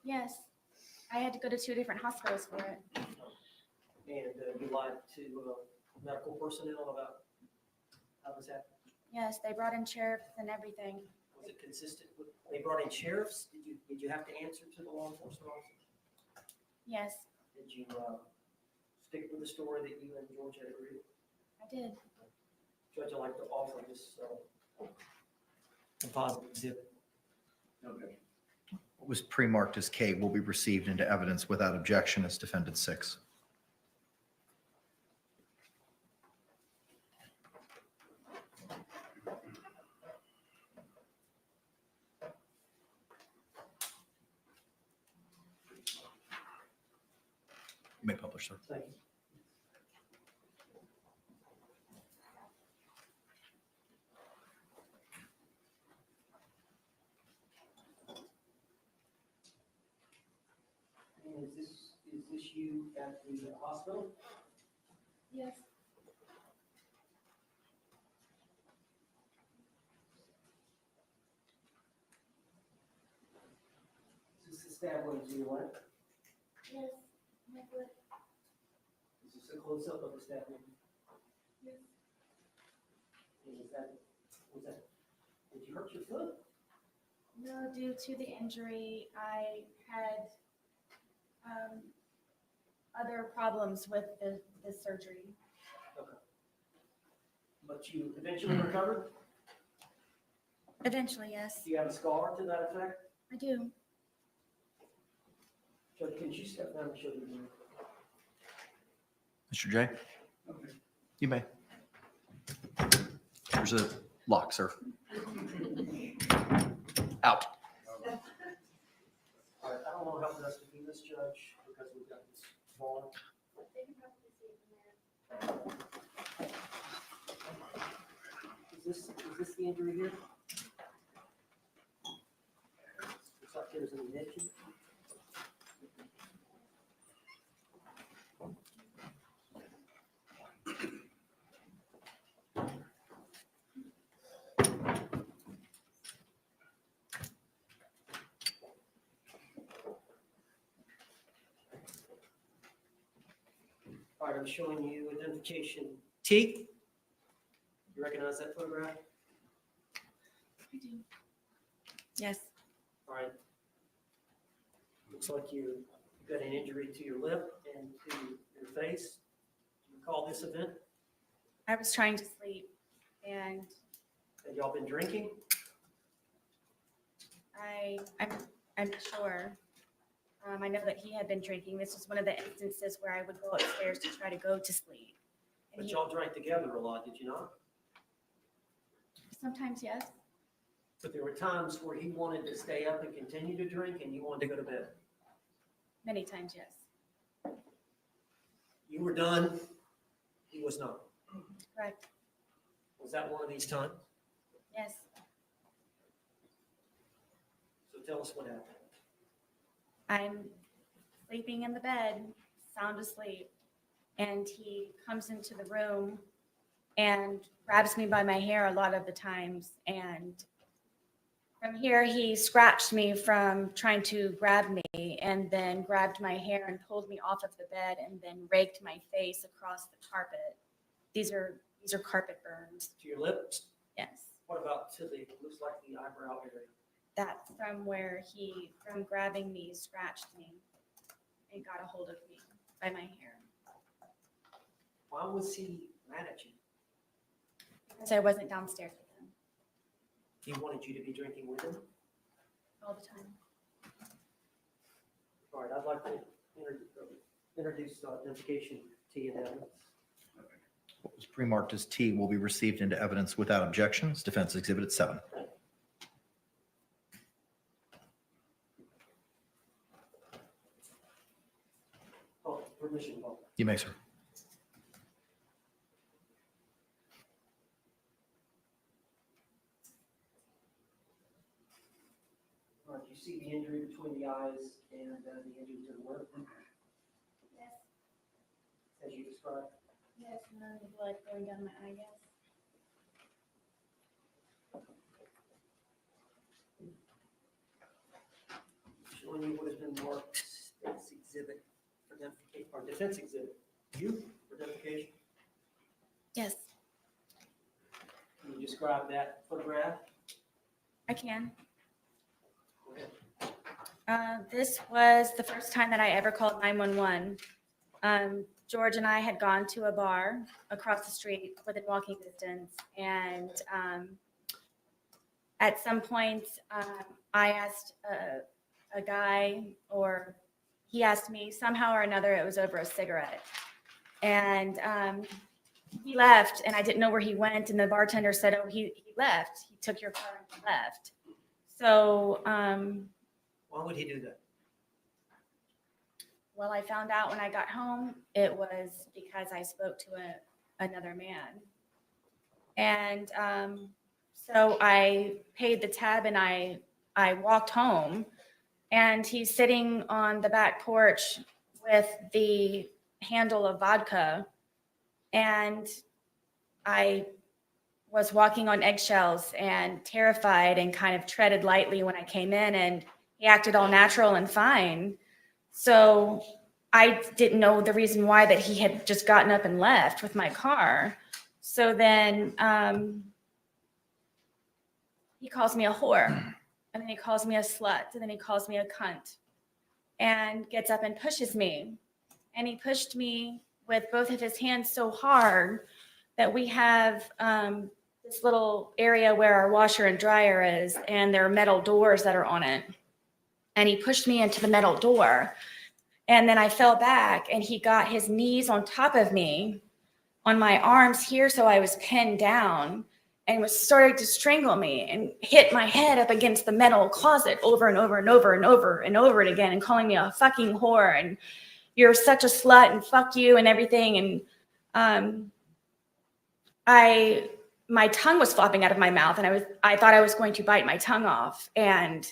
yes, I had to go to 2 different hospitals for it. And you lied to medical personnel about how this happened? Yes, they brought in sheriffs and everything. Was it consistent with, they brought in sheriffs? Did you have to answer to the law enforcement officers? Yes, Did you stick with the story that you and George had agreed? I did. Judge, I'd like to offer this composite exhibit. What was pre-marked as K will be received into evidence without objection as Defendant 6. You may publish, sir. Thank you. And is this you at the hospital? Yes. Is this the stab wound to your leg? Yes. My foot. Is this a close-up of the stab wound? Yes. And was that, did you hurt your foot? No, due to the injury, I had other problems with the surgery. Okay. But you eventually recovered? Eventually, yes. Do you have a scar to that effect? I do. Judge, can you step down and show me? Mr. J? You may. There's a lock, sir. Out. All right, I don't know how best to do this, Judge, because we've got this ball. Is this the injury here? Looks like there's an admission. All right, I'm showing you identification T. You recognize that photograph? I do. Yes. All right. Looks like you've got an injury to your lip and to your face. Do you recall this event? I was trying to sleep, and Have y'all been drinking? I'm sure. I know that he had been drinking. This was one of the instances where I would go upstairs to try to go to sleep. And But he- y'all drank together a lot, did you not? Sometimes, yes. But there were times where he wanted to stay up and continue to drink and you wanted to go to bed. Many times, yes. You were done, he was not. Correct. Was that one of these times? Yes. So tell us what happened. I'm sleeping in the bed, sound asleep, and he comes into the room and grabs me by my hair a lot of the times. And from here, he scratched me from trying to grab me, and then grabbed my hair and pulled me off of the bed, and then raked my face across the carpet. These are carpet burns. To your lips? Yes. What about to the, looks like the eyebrow area? That's from where from grabbing me, scratched me and got a hold of me by my hair. Why was he mad at you? Because I wasn't downstairs with him He wanted you to be drinking with him? all the time. All right, I'd like to introduce identification T and evidence. What was pre-marked as T will be received into evidence without objections. Defense Exhibit 7. Oh, permission, Paul. You may, sir. All right, you see the injury between the eyes and the injury to the lip, Yes. as you described? Yes, and the blood going down my eye, yes. Showing you what has been marked as exhibit for identification, or defense exhibit. You, for identification, Yes, can you describe that photograph? I can. Go ahead. This was the first time that I ever called 911. George and I had gone to a bar across the street within walking distance, and at some point, I asked a guy, or he asked me, somehow or another, it was over a cigarette. And he left, and I didn't know where he went, and the bartender said, oh, he left. He took your car and he left. So, Why would he do that? well, I found out when I got home, it was because I spoke to another man. And so I paid the tab and I walked home, and he's sitting on the back porch with the handle of vodka. And I was walking on eggshells and terrified and kind of treaded lightly when I came in, and he acted all natural and fine. So I didn't know the reason why that he had just gotten up and left with my car. So then he calls me a whore, and then he calls me a slut, and then he calls me a cunt, and gets up and pushes me. And he pushed me with both of his hands so hard that we have this little area where our washer and dryer is, and there are metal doors that are on it. And he pushed me into the metal door. And then I fell back, and he got his knees on top of me on my arms here, so I was pinned down, and was starting to strangle me and hit my head up against the metal closet over and over and over and over and over it again, and calling me a fucking whore and you're such a slut and fuck you and everything. And my tongue was flopping out of my mouth, and I thought I was going to bite my tongue off. And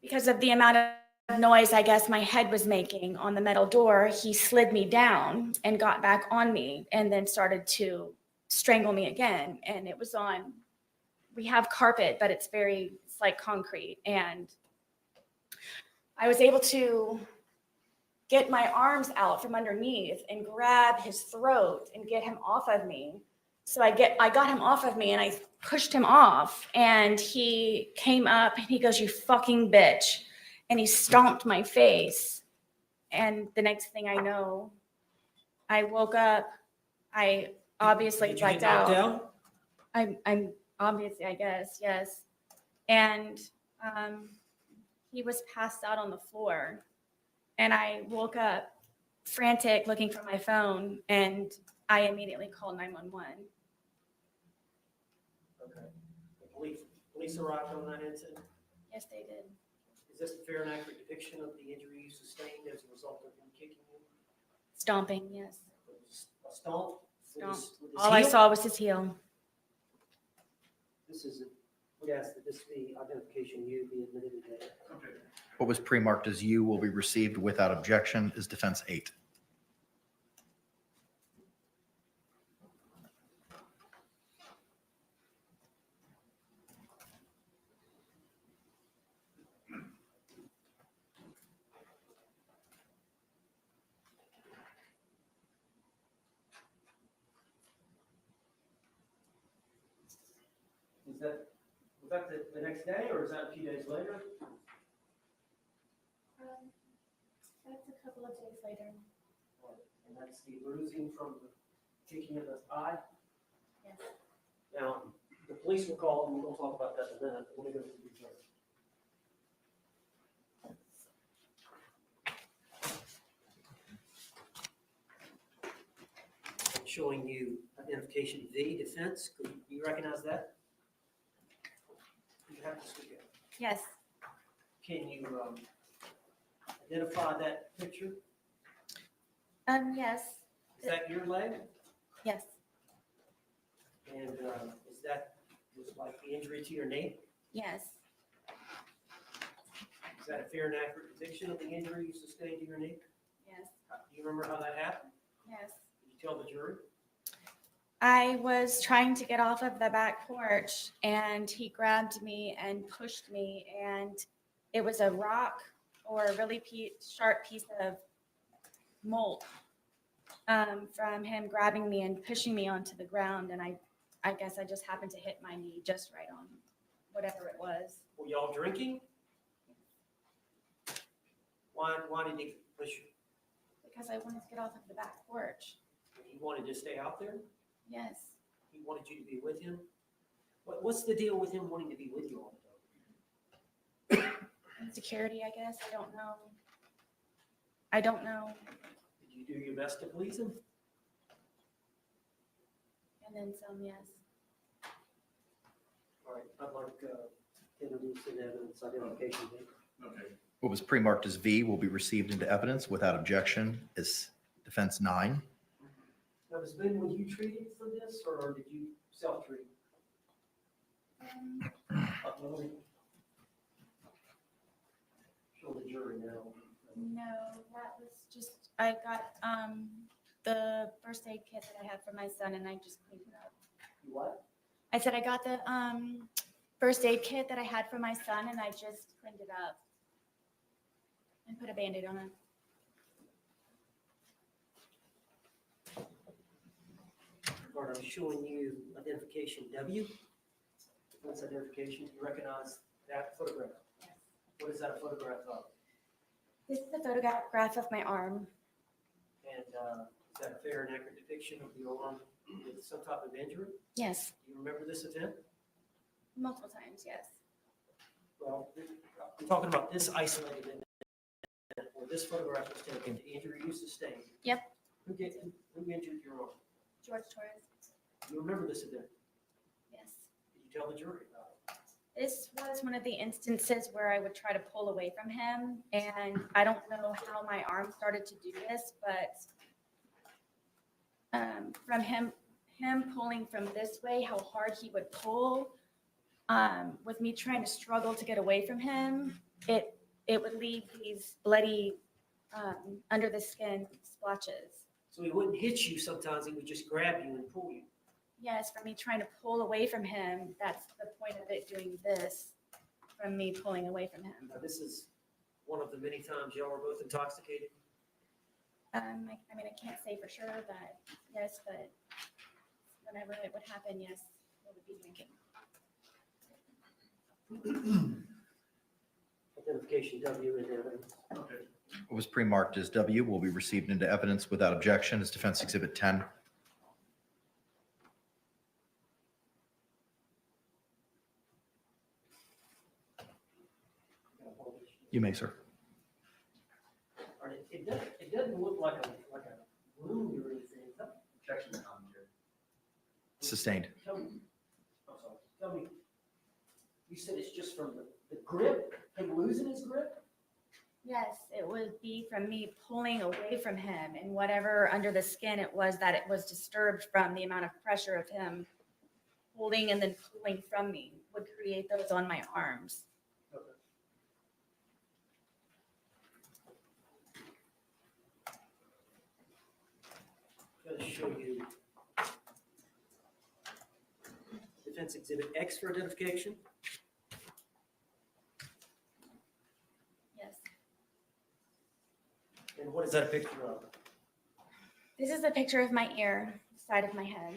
because of the amount of noise, I guess, my head was making on the metal door, he slid me down and got back on me, and then started to strangle me again. And it was we have carpet, but it's like concrete. And I was able to get my arms out from underneath and grab his throat and get him off of me. So I got him off of me, and I pushed him off, and he came up and he goes, "You fucking bitch." And he stomped my face. And the next thing I know, I woke up. I obviously Did you get blacked knocked out. out? I'm obviously, I guess, yes. And he was passed out on the floor. And I woke up frantic, looking for my phone, and I immediately called 911. Okay. Police arrived on that incident. Yes, they did. Is this a fair and accurate depiction of the injury you sustained as a result of him kicking you? Stomping, yes. It was a stomp? With Stomp. his- with his All I heel? saw was his heel. This is, we ask that this be identification you be admitted today. What was pre-marked as U will be received without objection as defense 8. Was that the next day, or is that a few days later? That's a couple of days later. And that's the bruising from the kicking of the eye? Yes. Now, the police were called, and we're gonna talk about that in a minute. Let me go to the return. Showing you identification V, defense. Could you recognize that? You have to speak up. Yes. Can you identify that picture? Yes. Is that your leg? Yes. And is that just like the injury to your knee? Yes. Is that a fair and accurate depiction of the injury you sustained to your knee? Yes. Do you remember how that happened? Yes. Did you tell the jury? I was trying to get off of the back porch and he grabbed me and pushed me, and it was a rock or a really sharp piece of mold from him grabbing me and pushing me onto the ground. And I guess I just happened to hit my knee just right on whatever it was. Were y'all drinking? Why did he push you? Because I wanted to get off of the back porch. He wanted to stay out there? Yes. He wanted you to be with him? What's the deal with him wanting to be with you all the time? Insecurity, I guess. I don't know. I don't know. Did you do your best to please him? And then some, yes. All right, I'd like to introduce in evidence identification. What was pre-marked as V will be received into evidence without objection as defense 9. Now, Ms. Boone, were you treated for this, or did you self-treat? Let me show the jury now. No, that was just, I got the first aid kit that I had for my son and I just cleaned it up. You what? I said I got the first aid kit that I had for my son and I just cleaned it up and put a Band-Aid on it. All right, I'm showing you identification W. That's identification. You recognize that photograph? What is that a photograph of? This is a photograph of my arm. And is that a fair and accurate depiction of your arm with some type of injury? Yes, Do you remember this event? multiple times, yes. Well, we're talking about this isolated event, where this photograph was taken, the injury you sustained. Yep. Who injured your arm? Jorge Torres, Do you remember this event? yes. Did you tell the jury about it? This was one of the instances where I would try to pull away from him, and I don't know how my arm started to do this, but from him pulling from this way, how hard he would pull, with me trying to struggle to get away from him, it would leave these bloody under the skin splotches. So he wouldn't hit you sometimes, he would just grab you and pull you. Yes, from me trying to pull away from him, that's the point of it doing this, from me pulling away from him. Now, this is one of the many times y'all were both intoxicated. I mean, I can't say for sure that, yes, but whenever it would happen, yes, we would be drinking. Identification W in evidence. What was pre-marked as W will be received into evidence without objection as defense exhibit 10. You may, sir. All right, it doesn't look like a wound or anything. Sustained. Tell me, I'm sorry, tell me You said it's just from the grip, him losing his grip? Yes, it would be from me pulling away from him and whatever under the skin it was that it was disturbed from the amount of pressure of him holding and then pulling from me would create those on my arms. I'm going to show you Defense Exhibit X for identification. Yes. And what is that a picture of? This is a picture of my ear, side of my head.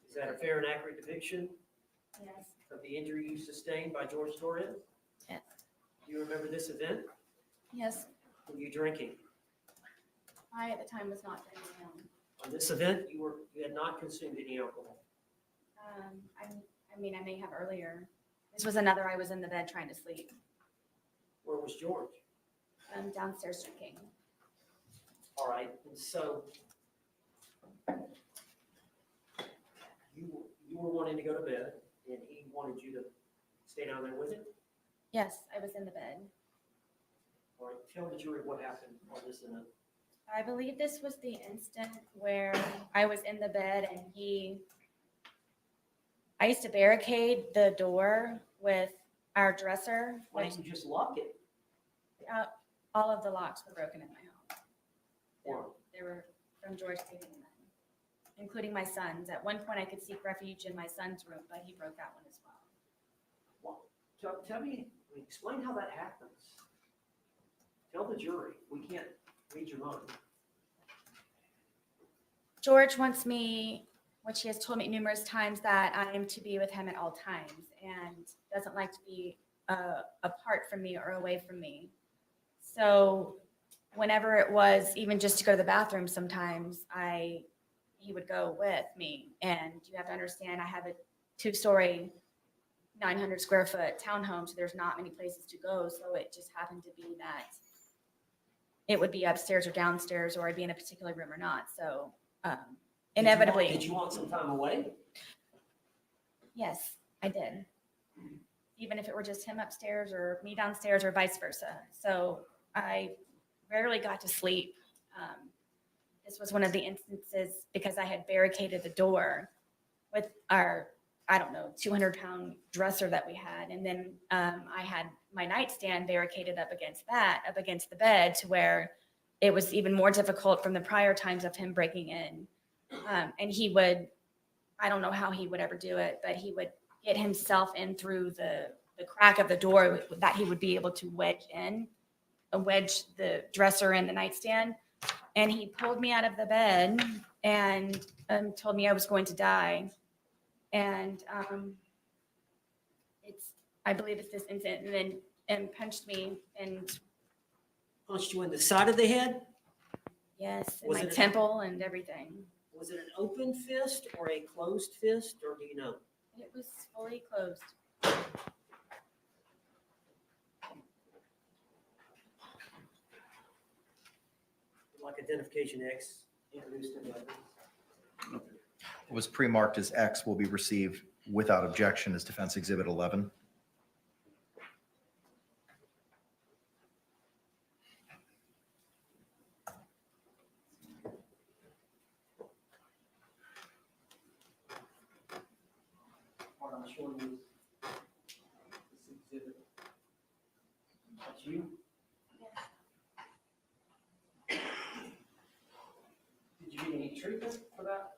Is that a fair and accurate depiction Yes. of the injury you sustained by Jorge Torres? Yes. Do you remember this event? Yes. Were you drinking? I at the time was not drinking. On this event, you had not consumed any alcohol. I mean, I may have earlier. This was another, I was in the bed trying to sleep. Where was George? Downstairs drinking. All right, and so you were wanting to go to bed, and he wanted you to stay down there with him? Yes, I was in the bed. All right, tell the jury what happened on this event. I believe this was the instant where I was in the bed and I used to barricade the door with our dresser. Why didn't you just lock it? All of the locks were broken in my home. Why? They were from George taking them, including my son's. At one point, I could seek refuge in my son's room, but he broke that one as well. Well, tell me, explain how that happens. Tell the jury, we can't read your mind. George wants me, which he has told me numerous times, that I am to be with him at all times and doesn't like to be apart from me or away from me. So whenever it was even just to go to the bathroom, sometimes he would go with me. And you have to understand, I have a 2-story, 900 square foot townhome, so there's not many places to go. So it just happened to be that it would be upstairs or downstairs, or I'd be in a particular room or not. So inevitably. Did you want some time away? Yes, I did. Even if it were just him upstairs or me downstairs or vice versa. So I rarely got to sleep. This was one of the instances because I had barricaded the door with our, 200-pound dresser that we had. And then I had my nightstand barricaded up against the bed, to where it was even more difficult from the prior times of him breaking in. And he would, I don't know how he would ever do it, but he would get himself in through the crack of the door that he would be able to wedge the dresser in the nightstand. And he pulled me out of the bed and told me I was going to die. And I believe it's this incident, and then punched me, and Punched you in the side of the head? yes, in Was my it- temple and everything. Was it an open fist or a closed fist, or do you know? It was fully closed. Like identification X introduced in the evidence? What was pre-marked as X will be received without objection as Defense Exhibit 11. What I'm showing you this exhibit. That's you? Did you get any treatment for that?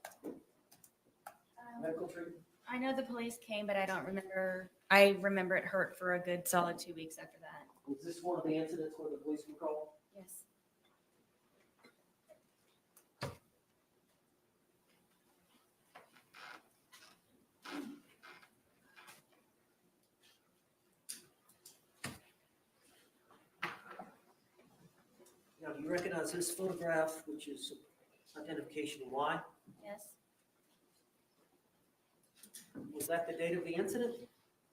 Medical treatment? I know the police came, but I don't remember. I remember it hurt for a good solid 2 weeks after that. Was this one of the incidents where the police were called? Yes. Now, do you recognize this photograph, which is identification Y? Yes. Was that the date of the incident?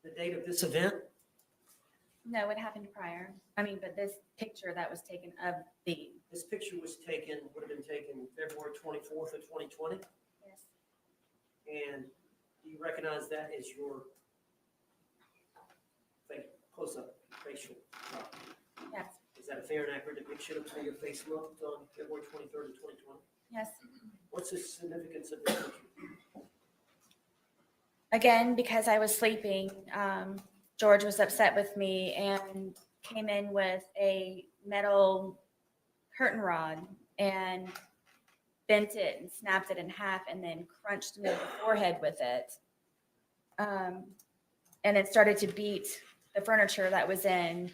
The date of this event? No, it happened prior. But this picture that was taken of the, This picture was taken, would have been taken February 24th of 2020. yes, And do you recognize that as your close-up facial. Yes, Is that a fair and accurate depiction of how your face looked on February 23rd of 2020? yes. What's the significance of this picture? Again, because I was sleeping, George was upset with me and came in with a metal curtain rod and bent it and snapped it in half and then crunched me in the forehead with it. And then started to beat the furniture that was in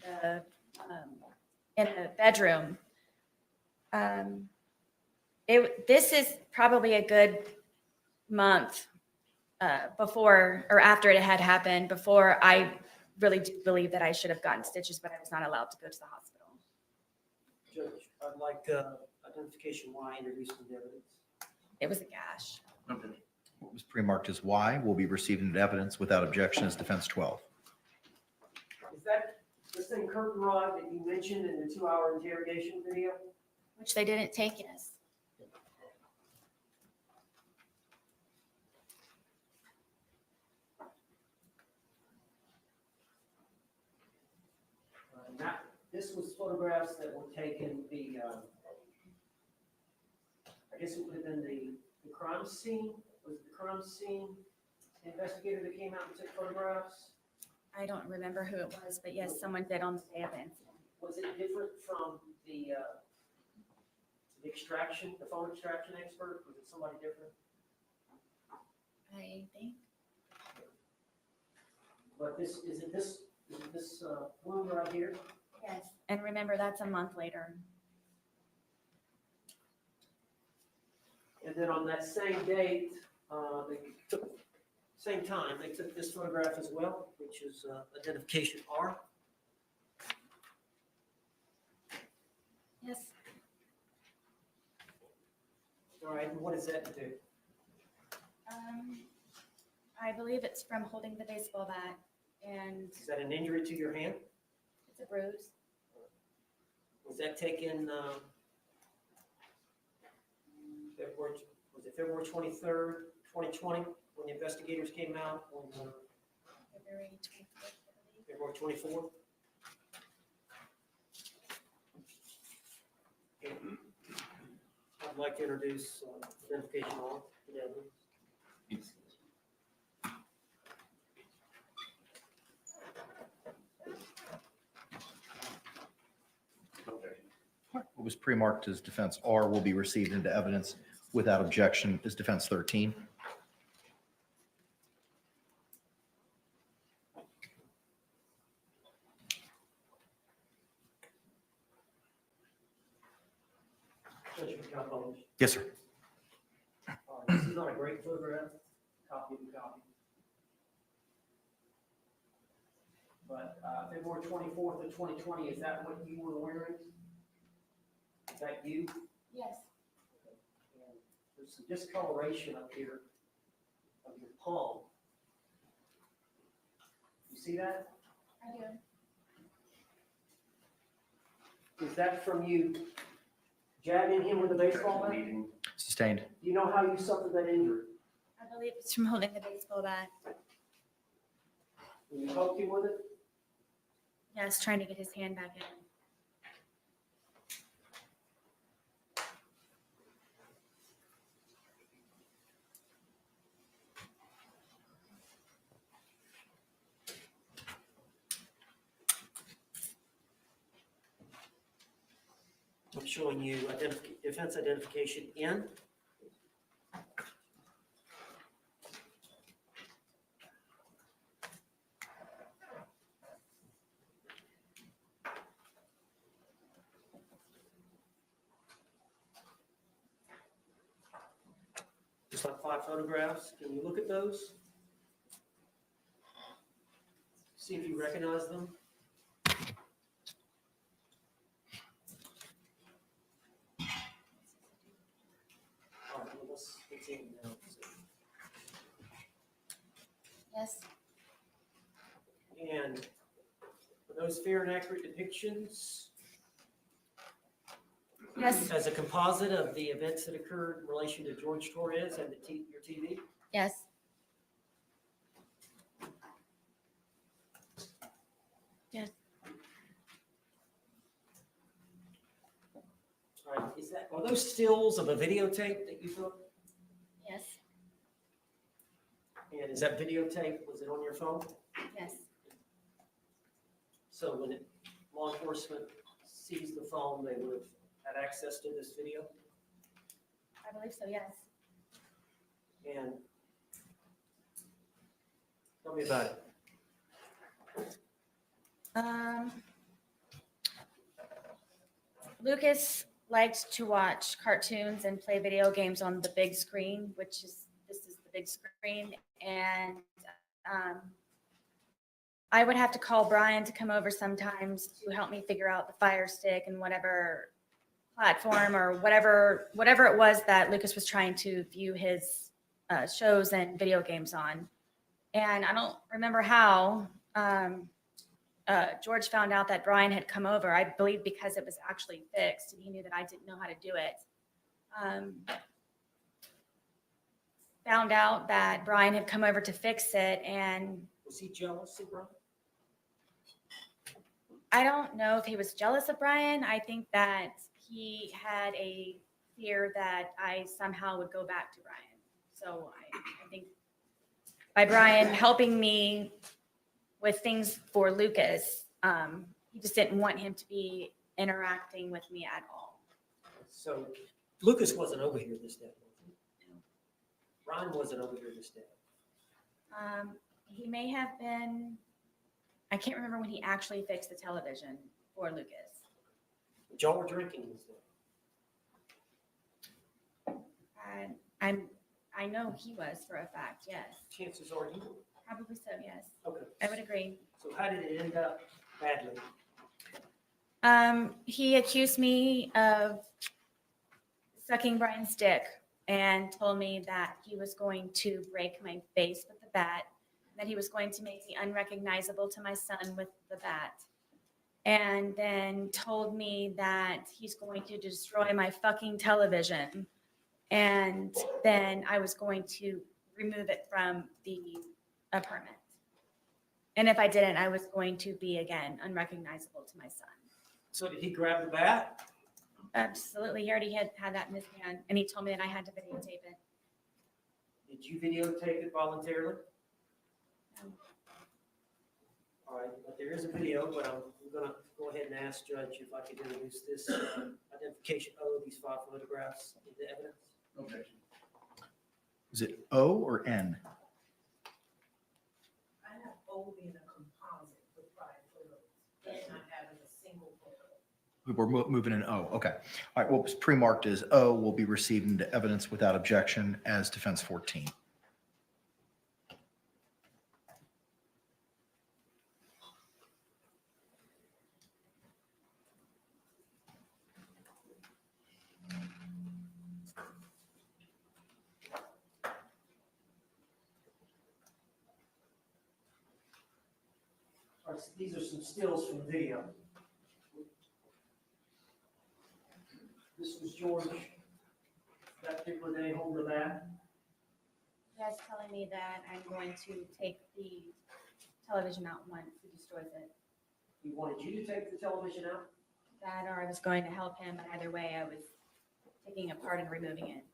the bedroom. This is probably a good month before or after it had happened, before I really do believe that I should have gotten stitches, but I was not allowed to go to the hospital. Judge, I'd like identification why introduced into evidence. It was a gash. What was pre-marked as Y will be received into evidence without objection as defense 12. Is that the same curtain rod that you mentioned in the 2-hour interrogation video? Which they didn't take, yes. This was photographs that were taken, I guess it would have been the crime scene? Was it the crime scene investigator that came out and took photographs? I don't remember who it was, but yes, someone did on the day of the incident. Was it different from the extraction, the phone extraction expert? Was it somebody different? I think. But isn't this Boone right here? Yes. And remember, that's a month later. And then on that same date, they took, same time, they took this photograph as well, which is identification R. Yes. All right, and what does that do? I believe it's from holding the baseball bat, and Is that an injury to your hand? it's a bruise. Was that taken, February 23rd, 2020, when the investigators came out on February 24th, I believe. February 24th? And I'd like to introduce identification on the evidence. What was pre-marked as defense R will be received into evidence without objection as defense 13. Judge McAlpine. Yes, sir. This is not a great photograph, copy to copy. But February 24th of 2020, is that what you were wearing? Is that you? Yes. And there's some discoloration up here of your palm. You see that? I do. Is that from you jabbing him with a baseball bat? Do Sustained. you know how you suffered that injury? I believe it's from holding the baseball bat. When you poked him with it? Yes, trying to get his hand back in. I'm showing you defense identification N. Just like 5 photographs. Can you look at those? See if you recognize them. All right, well, let's continue now. Yes. And are those fair and accurate depictions Yes. as a composite of the events that occurred in relation to Jorge Torres and your TV? Yes. Are those stills of a videotape that you took? Yes, And is that videotape, was it on your phone? yes, So when law enforcement sees the phone, they would have had access to this video? I believe so, yes. And tell me about it. Lucas liked to watch cartoons and play video games on the big screen, this is the big screen. And I would have to call Brian to come over sometimes to help me figure out the Fire Stick and whatever platform or whatever it was that Lucas was trying to view his shows and video games on. And I don't remember how George found out that Brian had come over. I believe because it was actually fixed and he knew that I didn't know how to do it. Found out that Brian had come over to fix it, and Was he jealous of Brian? I don't know if he was jealous of Brian. I think that he had a fear that I somehow would go back to Brian. So I think by Brian helping me with things for Lucas, he just didn't want him to be interacting with me at all. So Lucas wasn't over here this day, was he? Brian wasn't over here this day. He may have been, I can't remember when he actually fixed the television for Lucas. But y'all were drinking this day. I know he was for a fact, yes. Chances are you were. Probably so, yes. Okay. I would agree. So how did it end up badly? He accused me of sucking Brian's dick and told me that he was going to break my face with the bat, that he was going to make me unrecognizable to my son with the bat, and then told me that he's going to destroy my fucking television, and then I was going to remove it from the apartment. And if I didn't, I was going to be, again, unrecognizable to my son. So did he grab the bat? Absolutely. He already had that in his hand, and he told me that I had to videotape it. Did you videotape it voluntarily? No. All right, but there is a video, but I'm gonna go ahead and ask Judge if I could introduce this identification of these 5 photographs into evidence. Okay. Is it O or N? I have O being a composite with 5 photos, and not having a single photo. We're moving in O. Okay. All right. What was pre-marked as O will be received into evidence without objection as defense 14. All right, so these are some stills from the video. This was George that particular day holding the bat. You guys telling me that I'm going to take the television out once he destroys it. He wanted you to take the television out. That or I was going to help him, but either way, I was taking it apart and removing it.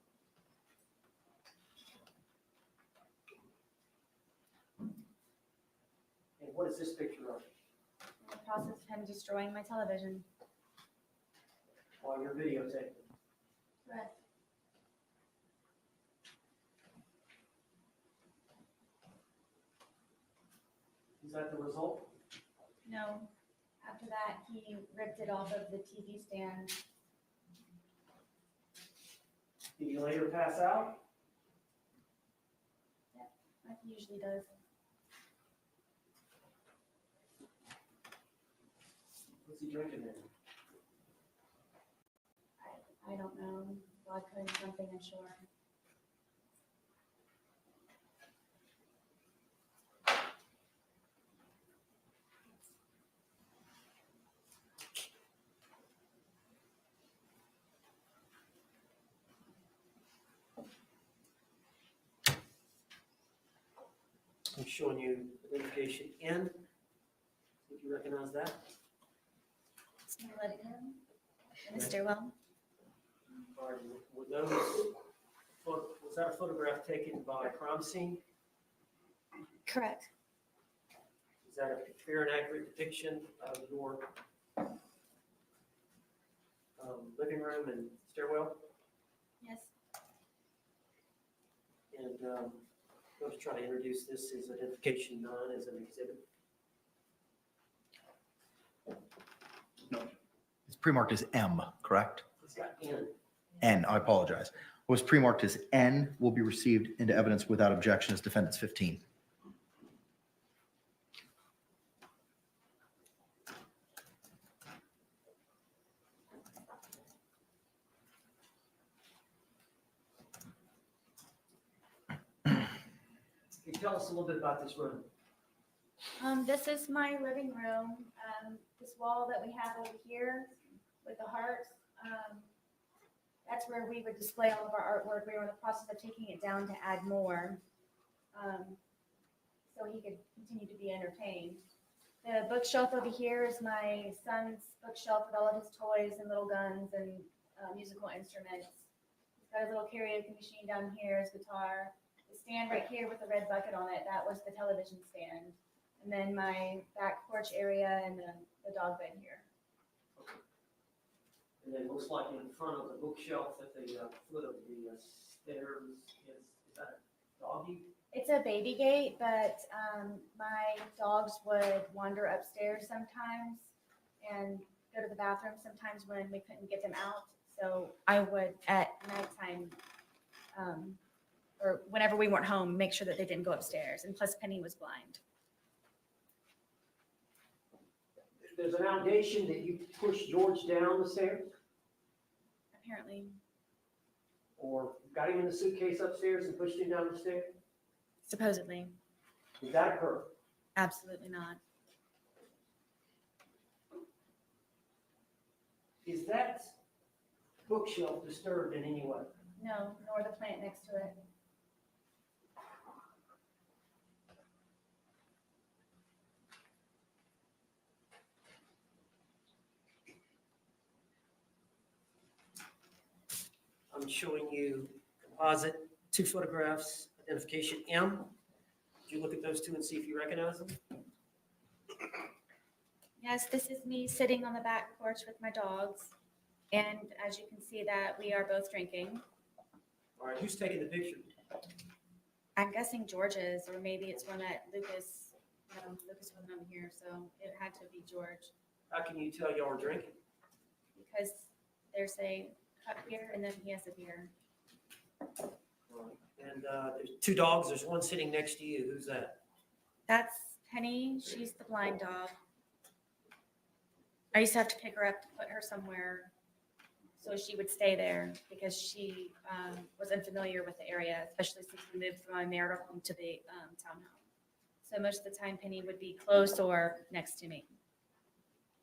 And what is this picture of? In the process of him destroying my television. While you're videotaping. Correct. Is that the result? No. After that, he ripped it off of the TV stand. Did you later pass out? Like he usually does. What's he drinking then? I don't know. Vodka and something, I'm sure. I'm showing you identification N. If you recognize that. Just gonna let it go. In the stairwell. All right, were those, was that a photograph taken by a crime scene? Correct. Is that a fair and accurate depiction of your living room and stairwell? Yes. And I'm going to try to introduce this as identification 9 as an exhibit. It's pre-marked as M, correct? It's got N. N, I apologize. What was pre-marked as N will be received into evidence without objection as defendant's 15. Can you tell us a little bit about this room? This is my living room. This wall that we have over here with the hearts, that's where we would display all of our artwork. We were in the process of taking it down to add more, so he could continue to be entertained. The bookshelf over here is my son's bookshelf with all of his toys and little guns and musical instruments. He's got a little karaoke machine down here, his guitar. The stand right here with the red bucket on it, that was the television stand. And then my back porch area and the dog bed here. And then most likely in front of the bookshelf at the foot of the stairs, is that a doggy? It's a baby gate, but my dogs would wander upstairs sometimes and go to the bathroom sometimes when we couldn't get them out. So I would, at nighttime, or whenever we weren't home, make sure that they didn't go upstairs. And plus Penny was blind. There's an allegation that you pushed George down the stairs Apparently, or got him in the suitcase upstairs and pushed him down the stairs? supposedly, Did that occur? absolutely not. Is that bookshelf disturbed in any way? No, nor the plant next to it. I'm showing you composite 2 photographs, identification M. Did you look at those 2 and see if you recognize them? Yes, this is me sitting on the back porch with my dogs. And as you can see that we are both drinking. All right, who's taking the picture? I'm guessing George's, or maybe it's one that Lucas, Lucas wasn't over here, so it had to be George. How can you tell y'all are drinking? Because there's a cup here and then he has a beer. And there's 2 dogs, there's one sitting next to you. Who's that? That's Penny, she's the blind dog. I used to have to pick her up to put her somewhere so she would stay there because she was unfamiliar with the area, especially since we moved from my marital home to the townhome. So most of the time Penny would be close or next to me.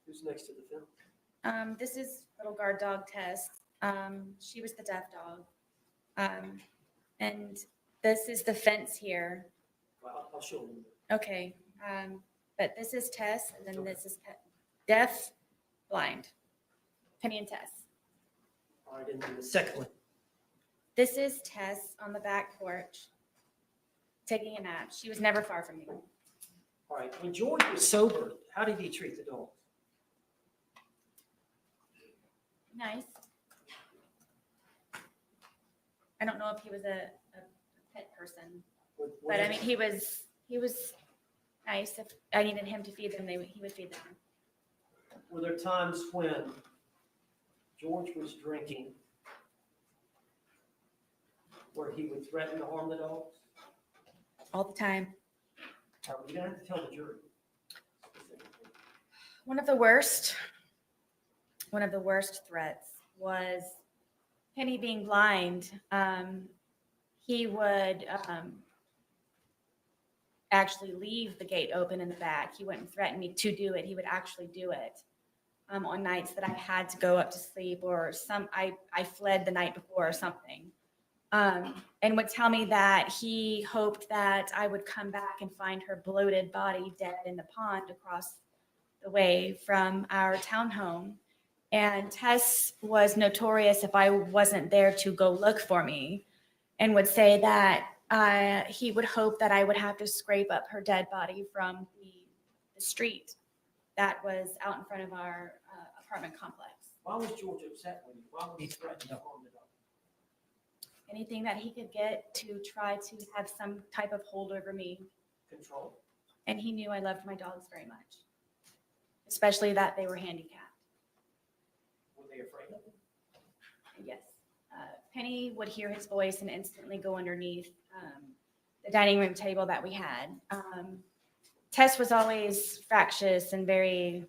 Who's next to the film? This is little guard dog Tess. She was the deaf dog. And this is the fence here. Well, I'll show them. Okay. But this is Tess and then this is deaf, blind. Penny and Tess. All right, and then the second one. This is Tess on the back porch taking a nap. She was never far from me. All right, when George was sober, how did he treat the dogs? Nice. I don't know if he was a pet person, but I mean, he was nice. If I needed him to feed them, he would feed them. Were there times when George was drinking where he would threaten to harm the dogs? All the time. All right, you're gonna have to tell the jury. One of the worst threats was Penny being blind. He would actually leave the gate open in the back. He wouldn't threaten me to do it. He would actually do it on nights that I had to go up to sleep or I fled the night before or something. And would tell me that he hoped that I would come back and find her bloated body dead in the pond across the way from our townhome. And Tess was notorious if I wasn't there to go look for me, and would say that he would hope that I would have to scrape up her dead body from the street that was out in front of our apartment complex. Why was George upset with you? Why was he threatening to harm the dog? Anything that he could get to try to have some type of hold over me. Control? And he knew I loved my dogs very much, especially that they were handicapped. Were they afraid of him? Yes. Penny would hear his voice and instantly go underneath the dining room table that we had. Tess was always fractious and very,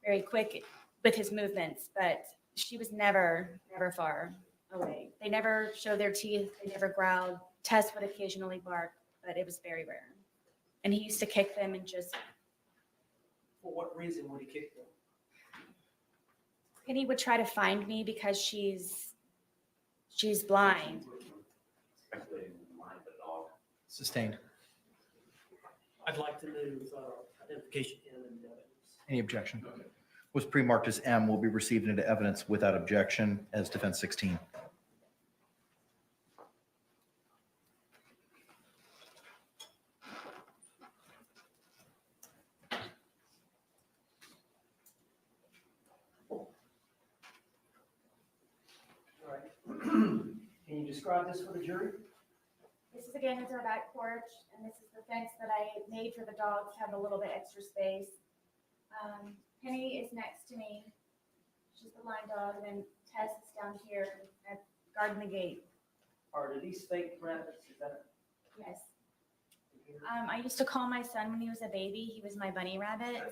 very quick with his movements, but she was never far away. They never showed their teeth. They never growled. Tess would occasionally bark, but it was very rare. And he used to kick them and just. For what reason would he kick them? Penny would try to find me because she's blind. Speculating in the mind of the dog. Sustained. I'd like to move identification in and evidence. Any objection? Was pre-marked as M will be received into evidence without objection as defense 16. All right. Can you describe this for the jury? This is again is our back porch, and this is the fence that I made for the dogs to have a little bit extra space. Penny is next to me. She's the blind dog, and then Tess is down here guarding the gate. Are these fake rabbits? Is that? Yes. I used to call my son when he was a baby. He was my bunny rabbit.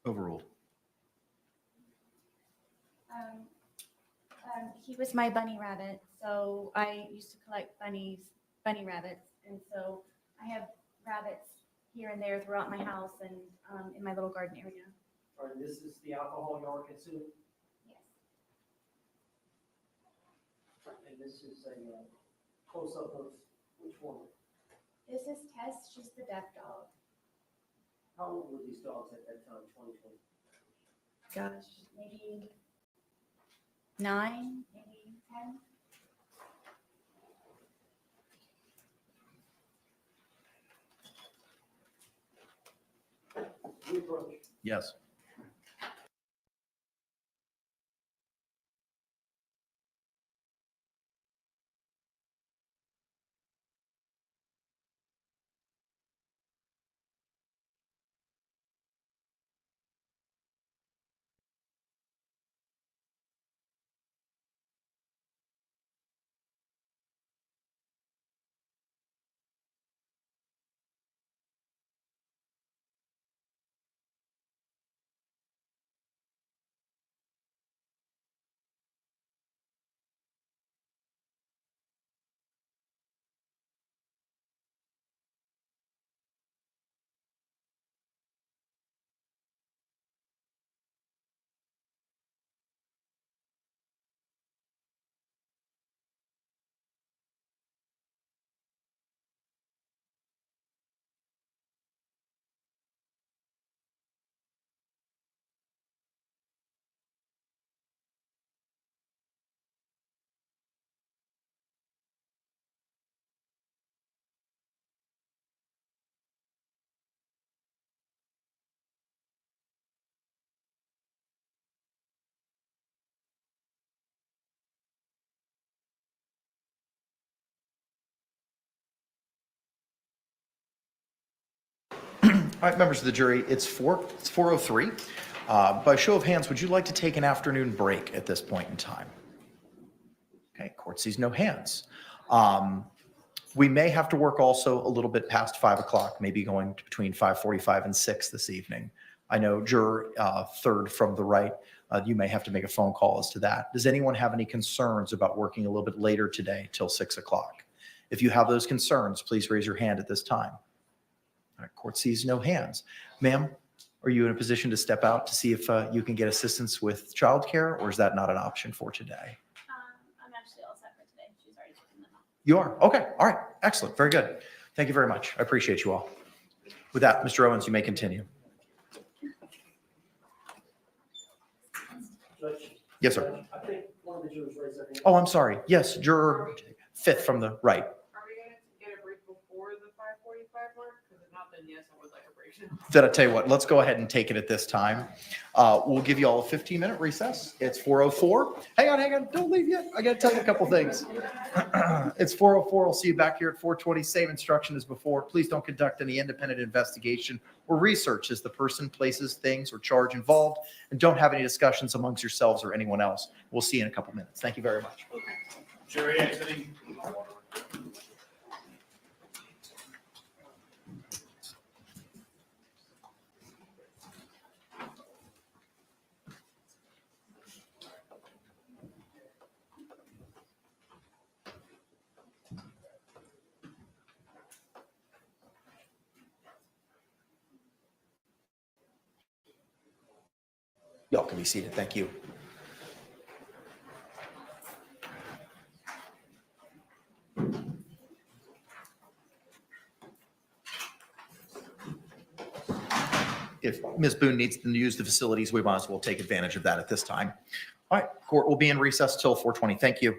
Overruled. He was my bunny rabbit, so I used to collect bunny rabbits, and so I have rabbits here and there throughout my house and in my little garden area. Or this is the alcohol you are consuming? Yes. And this is a close-up of which one? This is Tess. She's the deaf dog. How old were these dogs at that time, 2020? Gosh, maybe 9, maybe 10. We approach. Yes. All right, members of the jury, it's 4:03. By show of hands, would you like to take an afternoon break at this point in time? Okay, court sees no hands. We may have to work also a little bit past 5 o'clock, maybe going to between 5:45 and 6 this evening. I know juror third from the right, you may have to make a phone call as to that. Does anyone have any concerns about working a little bit later today till 6 o'clock? If you have those concerns, please raise your hand at this time. All right, court sees no hands. Ma'am, are you in a position to step out to see if you can get assistance with childcare, or is that not an option for today? I'm actually all set for today. She's already taken them off. You are? Okay. All right. Excellent. Very good. Thank you very much. I appreciate you all. With that, Mr. Owens, you may continue. Yes, sir. I think one of the jurors raised their hand. Oh, I'm sorry. Yes, juror fifth from the right. Are we going to get a break before the 5:45 mark? Because if not, then yes, I would like a break. Then I tell you what, let's go ahead and take it at this time. We'll give you all a 15-minute recess. It's 4:04. Hang on. Don't leave yet. I got to tell you a couple things. It's 4:04. We'll see you back here at 4:20. Same instruction as before. Please don't conduct any independent investigation or research as the person, places, things, or charge involved, and don't have any discussions amongst yourselves or anyone else. We'll see you in a couple minutes. Thank you very much. Jury exiting. Y'all can be seated. Thank you. If Ms. Boone needs to use the facilities, we might as well take advantage of that at this time. All right, court will be in recess till 4:20. Thank you.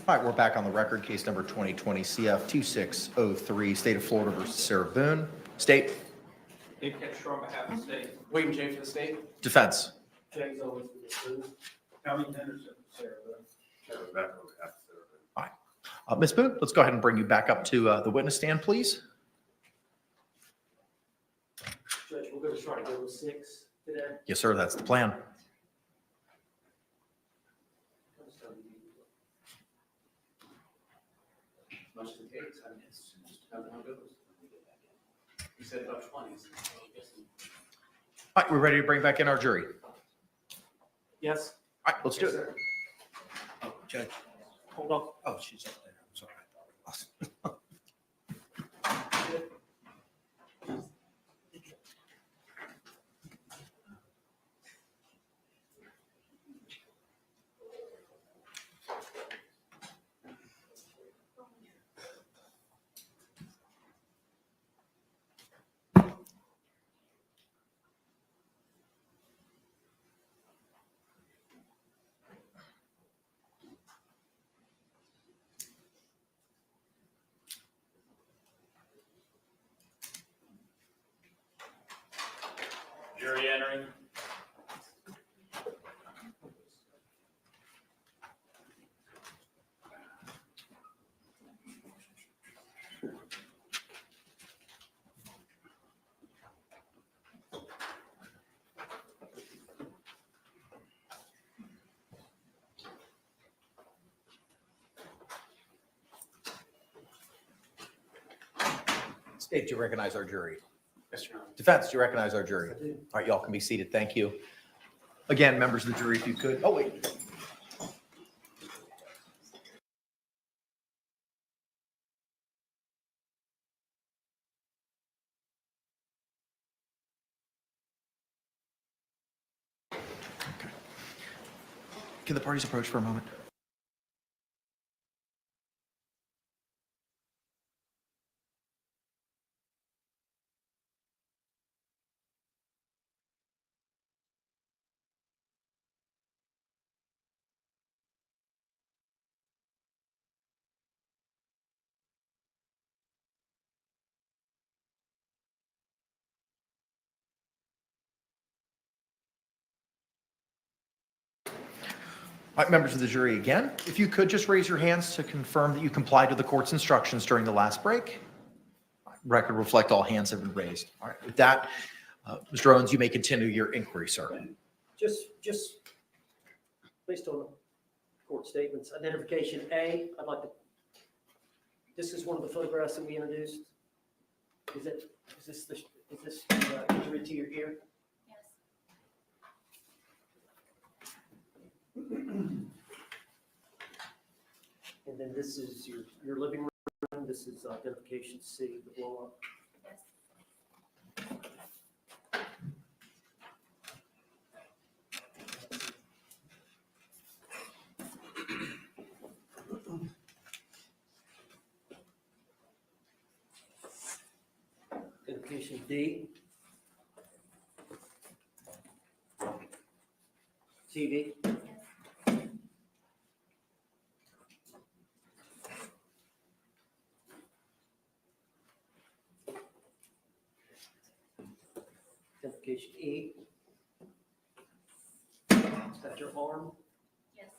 All right, we're back on the record. Case number 2020 CF 2603, State of Florida versus Sarah Boone. State, Dave Ketchum on behalf of the state. William J. for the state. defense. James Owens for the state. Tommy Henderson for Sarah Boone. Rebecca would have to serve. Ms. Boone, let's go ahead and bring you back up to the witness stand, please. Judge, we're going to try to go with 6 today. Yes, sir, that's the plan. Much of the case, I mean, it's just depends on how it goes. You said about 20. So I guess- All right, we're ready to bring back in our jury. Yes, All right, let's do it. Oh, Judge, hold on. oh, she's up there. I'm sorry. I thought we lost her. Jury entering. State, do you recognize our jury? Yes, Your Honor. Defense, do you recognize our jury? All right, y'all can be seated. Thank you. Again, members of the jury, if you could. Oh, wait. Okay. Can the parties approach for a moment? All right, members of the jury, again, if you could just raise your hands to confirm that you complied with the court's instructions during the last break. Record reflect all hands have been raised. All right, with that, Mr. Owens, you may continue your inquiry, sir. Just based on the court statements, identification A, I'd like to, this is one of the photographs that we introduced. Is this injury to your ear? Yes. And then this is your living room. This is identification C, the blow up. Yes. Identification D. TV. Identification E. Is that your arm? Yes.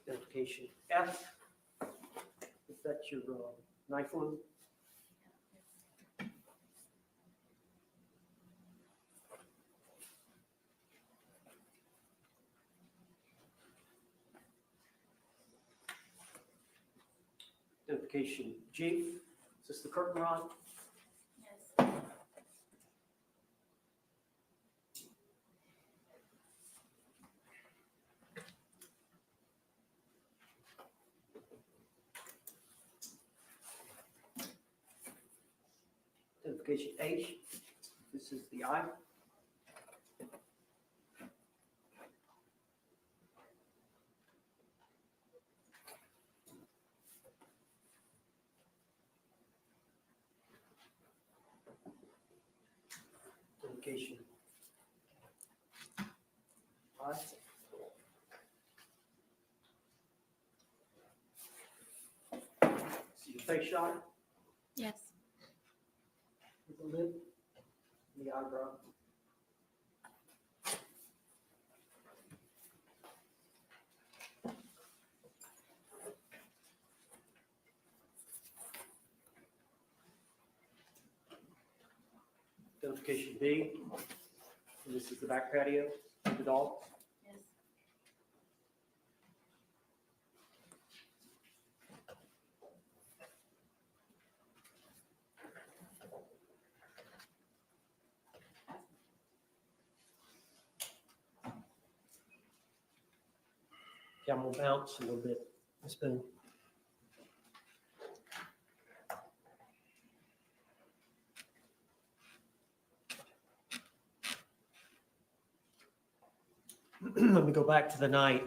Identification F. Is that your knife wound? Identification G. Is this the curtain rod? Yes. Identification H. This is the eye. Identification. All right. See your face shot, Yes. with the lip, the eyebrow. Identification B. And this is the back patio with the dog. Yes. Yeah, I'm gonna bounce a little bit, Ms. Boone. Let me go back to the night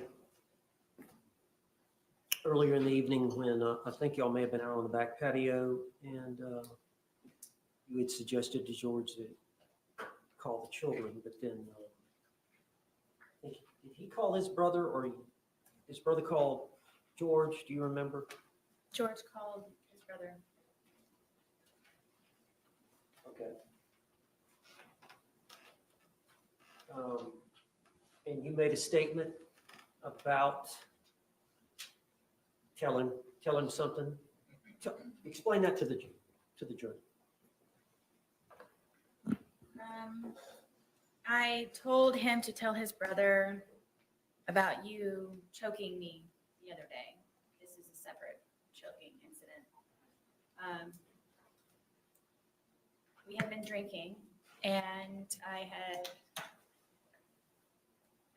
earlier in the evening when I think y'all may have been out on the back patio and you had suggested to George to call the children, but then did he call his brother or his brother called George? Do you remember? George called his brother. Okay. And you made a statement about tell him something. Explain that to the jury. I told him to tell his brother about you choking me the other day. This is a separate choking incident. We had been drinking and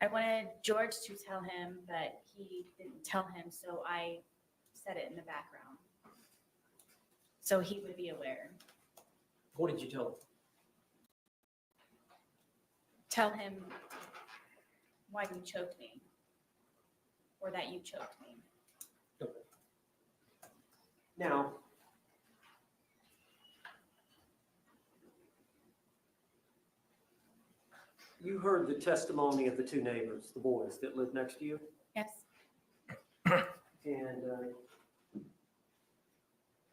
I wanted George to tell him, but he didn't tell him, so I said it in the background. So he would be aware. What did you tell him? Tell him why you choked me or that you choked me. Okay. Now, you heard the testimony of the two neighbors, the boys that lived next to you, Yes, and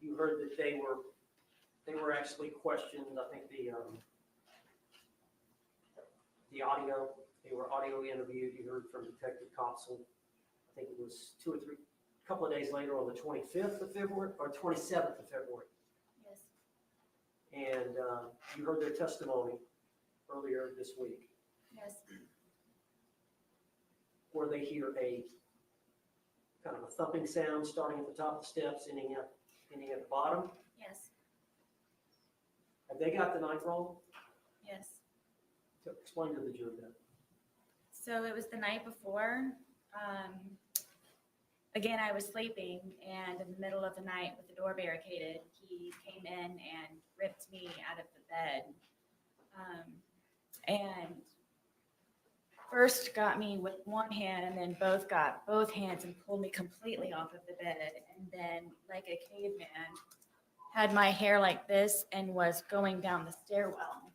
you heard that they were actually questioned. I think the audio, they were audio interviewed. You heard from Detective Copsel. I think it was a couple of days later on the 25th of February or 27th of February. yes, And you heard their testimony earlier this week, yes, where they hear a kind of a thumping sound starting at the top of the steps, ending at the bottom. yes, Have they got the night wrong? yes. So explain to the jury that. So it was the night before. Again, I was sleeping and in the middle of the night with the door barricaded, he came in and ripped me out of the bed. And first got me with one hand and then got both hands and pulled me completely off of the bed. And then like a caveman, had my hair like this and was going down the stairwell,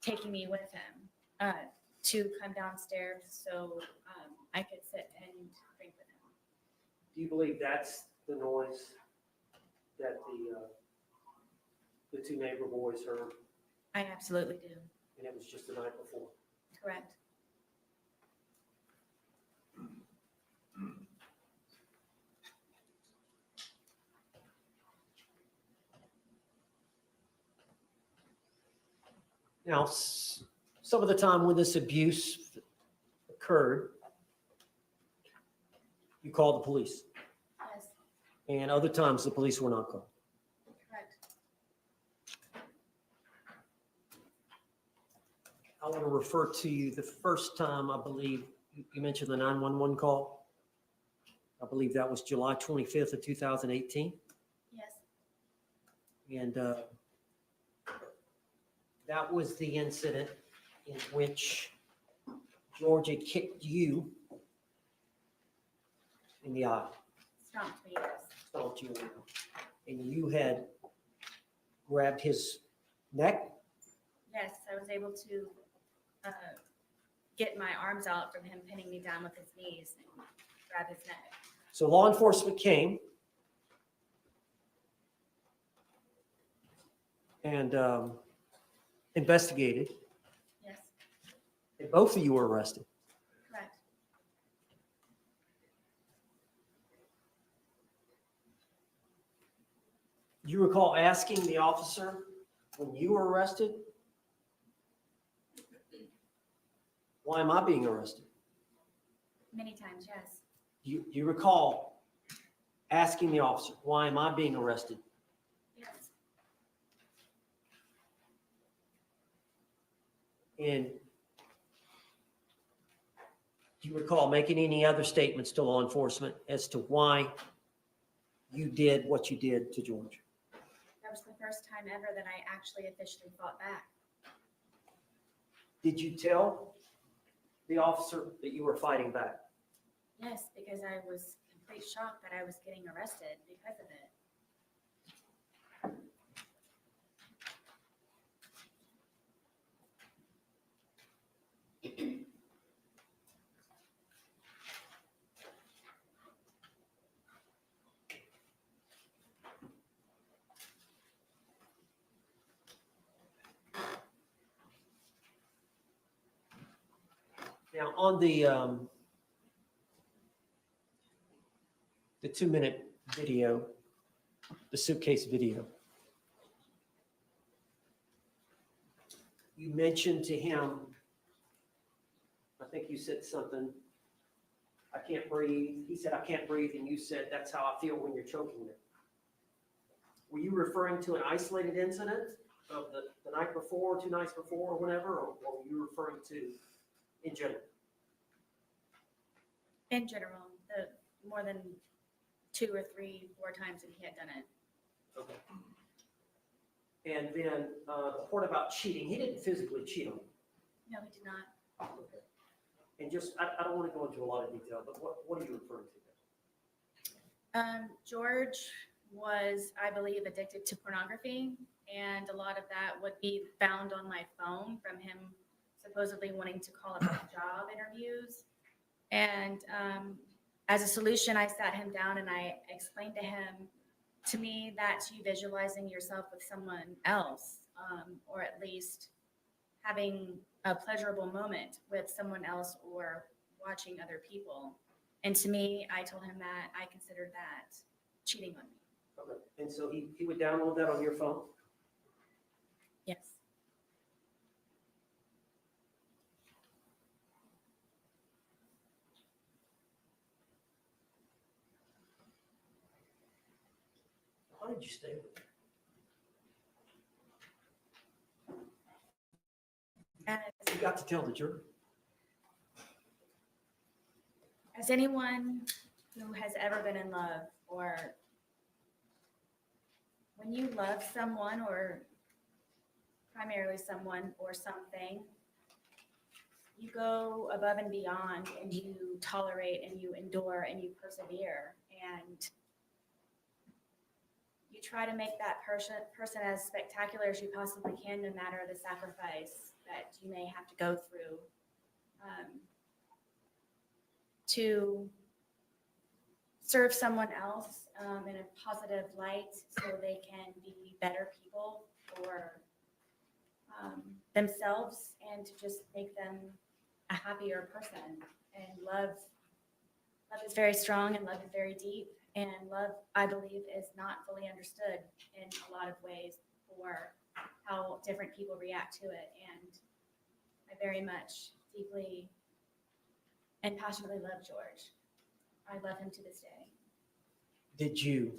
taking me with him to come downstairs so I could sit and drink with him. Do you believe that's the noise that the two neighbor boys heard, I absolutely do. and it was just the night before? Correct. Now, some of the time when this abuse occurred, you called the police, Yes, and other times the police were not called. correct. I want to refer to you the first time, I believe, you mentioned the 911 call. I believe that was July 25th of 2018. Yes, And that was the incident in which Georgia kicked you in the eye, stomped me, yes. stomped you in the eye. And you had grabbed his neck Yes, I was able to get my arms out from him pinning me down with his knees and grab his neck. So law enforcement came and investigated, Yes, and both of you were arrested. correct. Do you recall asking the officer when you were arrested, why am I being arrested? Many times, yes. You recall asking the officer, why am I being arrested? Yes. And do you recall making any other statements to law enforcement as to why you did what you did to George? That was the first time ever that I actually officially fought back. Did you tell the officer that you were fighting back? Yes, because I was complete shock that I was getting arrested because of it. Now, on the 2-minute video, the suitcase video, you mentioned to him, I think you said something, I can't breathe. He said, I can't breathe, and you said, that's how I feel when you're choking me. Were you referring to an isolated incident of the night before, 2 nights before, or whatever, or were you referring to in general? In general, the more than 2 or 3, 4 times that he had done it. Okay. And then the part about cheating, he didn't physically cheat on you. No, he did not. Okay. And just, I don't want to go into a lot of detail, but what are you referring to? George was, I believe, addicted to pornography, and a lot of that would be found on my phone from him supposedly wanting to call about job interviews. And as a solution, I sat him down and I explained to him, to me, that's you visualizing yourself with someone else, or at least having a pleasurable moment with someone else or watching other people. And to me, I told him that I considered that cheating on me. Okay. And so he would download that on your phone? Yes. How did you stay with him? As, You got to tell the jury. as anyone who has ever been in love, or when you love someone, or primarily someone or something, you go above and beyond, and you tolerate and you endure and you persevere, and you try to make that person as spectacular as you possibly can, no matter the sacrifice that you may have to go through to serve someone else in a positive light so they can be better people for themselves, and to just make them a happier person. And love is very strong, and love is very deep, and love, I believe, is not fully understood in a lot of ways for how different people react to it. And I very much, deeply, and passionately love George. I love him to this day. Did you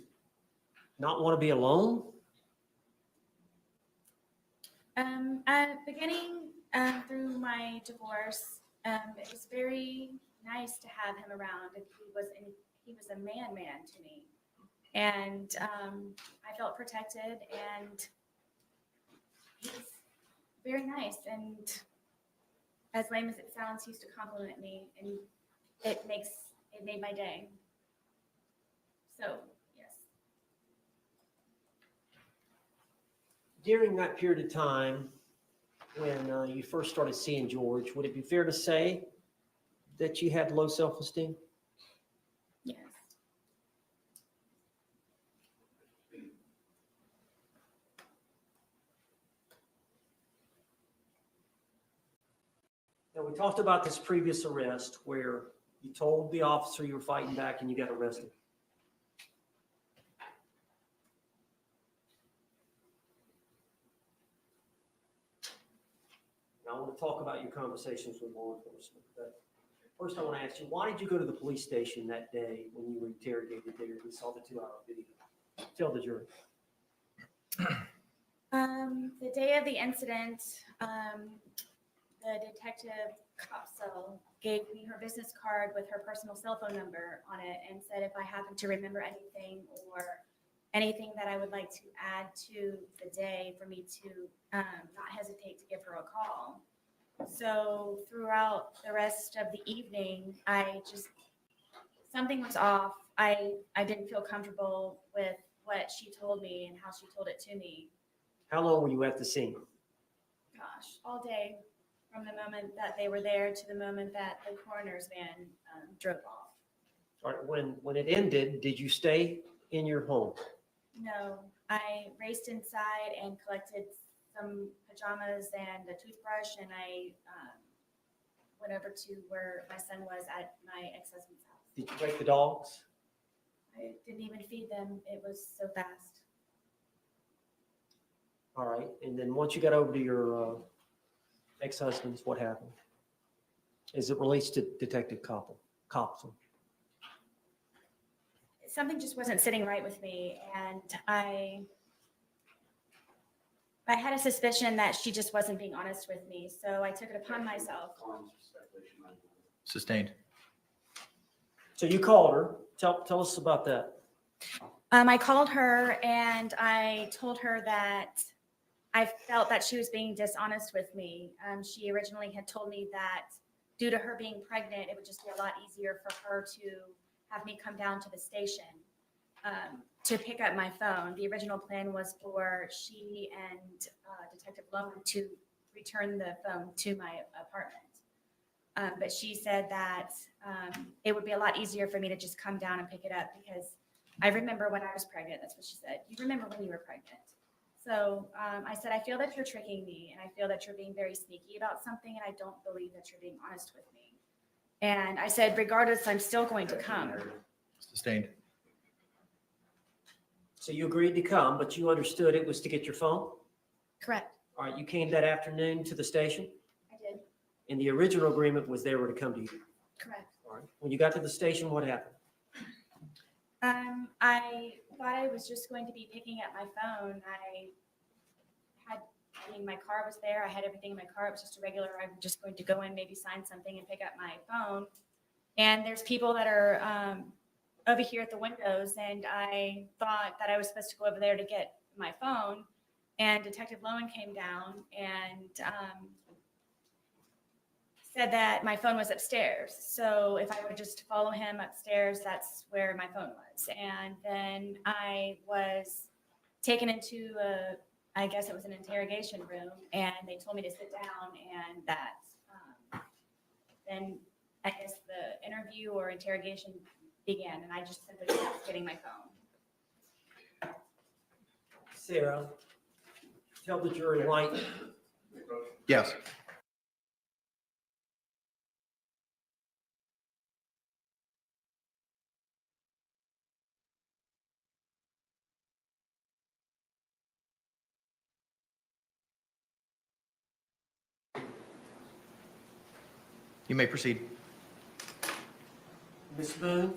not want to be alone? At the beginning, through my divorce, it was very nice to have him around. He was a man to me, and I felt protected, and he's very nice. And as lame as it sounds, he used to compliment me, and it made my day. So yes. During that period of time when you first started seeing George, would it be fair to say that you had low self-esteem? Yes. Now, we talked about this previous arrest where you told the officer you were fighting back and you got arrested. Now, I want to talk about your conversations with law enforcement, but first I want to ask you, why did you go to the police station that day when you were interrogated there? We saw the 2-hour video. Tell the jury. The day of the incident, the detective Copsell gave me her business card with her personal cell phone number on it and said if I happened to remember anything or anything that I would like to add to the day for me to not hesitate to give her a call. So throughout the rest of the evening, something was off. I didn't feel comfortable with what she told me and how she told it to me. How long were you at the scene? Gosh, all day, from the moment that they were there to the moment that the coroner's van drove off. All right, when it ended, did you stay in your home? No, I raced inside and collected some pajamas and a toothbrush, and I went over to where my son was at my ex-husband's house. Did you wake the dogs? I didn't even feed them. It was so fast. All right, and then once you got over to your ex-husband's, what happened? As it relates to Detective Copsell. Something just wasn't sitting right with me, and I had a suspicion that she just wasn't being honest with me, so I took it upon myself. Sustained. So you called her. Tell us about that. I called her and I told her that I felt that she was being dishonest with me. She originally had told me that due to her being pregnant, it would just be a lot easier for her to have me come down to the station to pick up my phone. The original plan was for she and Detective Loman to return the phone to my apartment. But she said that it would be a lot easier for me to just come down and pick it up because I remember when I was pregnant. That's what she said. You remember when you were pregnant. So I said, I feel that you're tricking me and I feel that you're being very sneaky about something and I don't believe that you're being honest with me. And I said, regardless, I'm still going to come. Sustained. So you agreed to come, but you understood it was to get your phone? Correct. All right, you came that afternoon to the station, I did. and the original agreement was they were to come to you. Correct. All right. When you got to the station, what happened? I thought I was just going to be picking up my phone. My car was there. I had everything in my car. It was just a regular, I'm just going to go in, maybe sign something and pick up my phone. And there's people that are over here at the windows. And I thought that I was supposed to go over there to get my phone. And Detective Lowen came down and said that my phone was upstairs. So if I would just follow him upstairs, that's where my phone was. And then I was taken into I guess it was an interrogation room, and they told me to sit down, and that then I guess the interview or interrogation began, and I just simply kept getting my phone. Sarah, tell the jury why. Yes. You may proceed. Ms. Boone?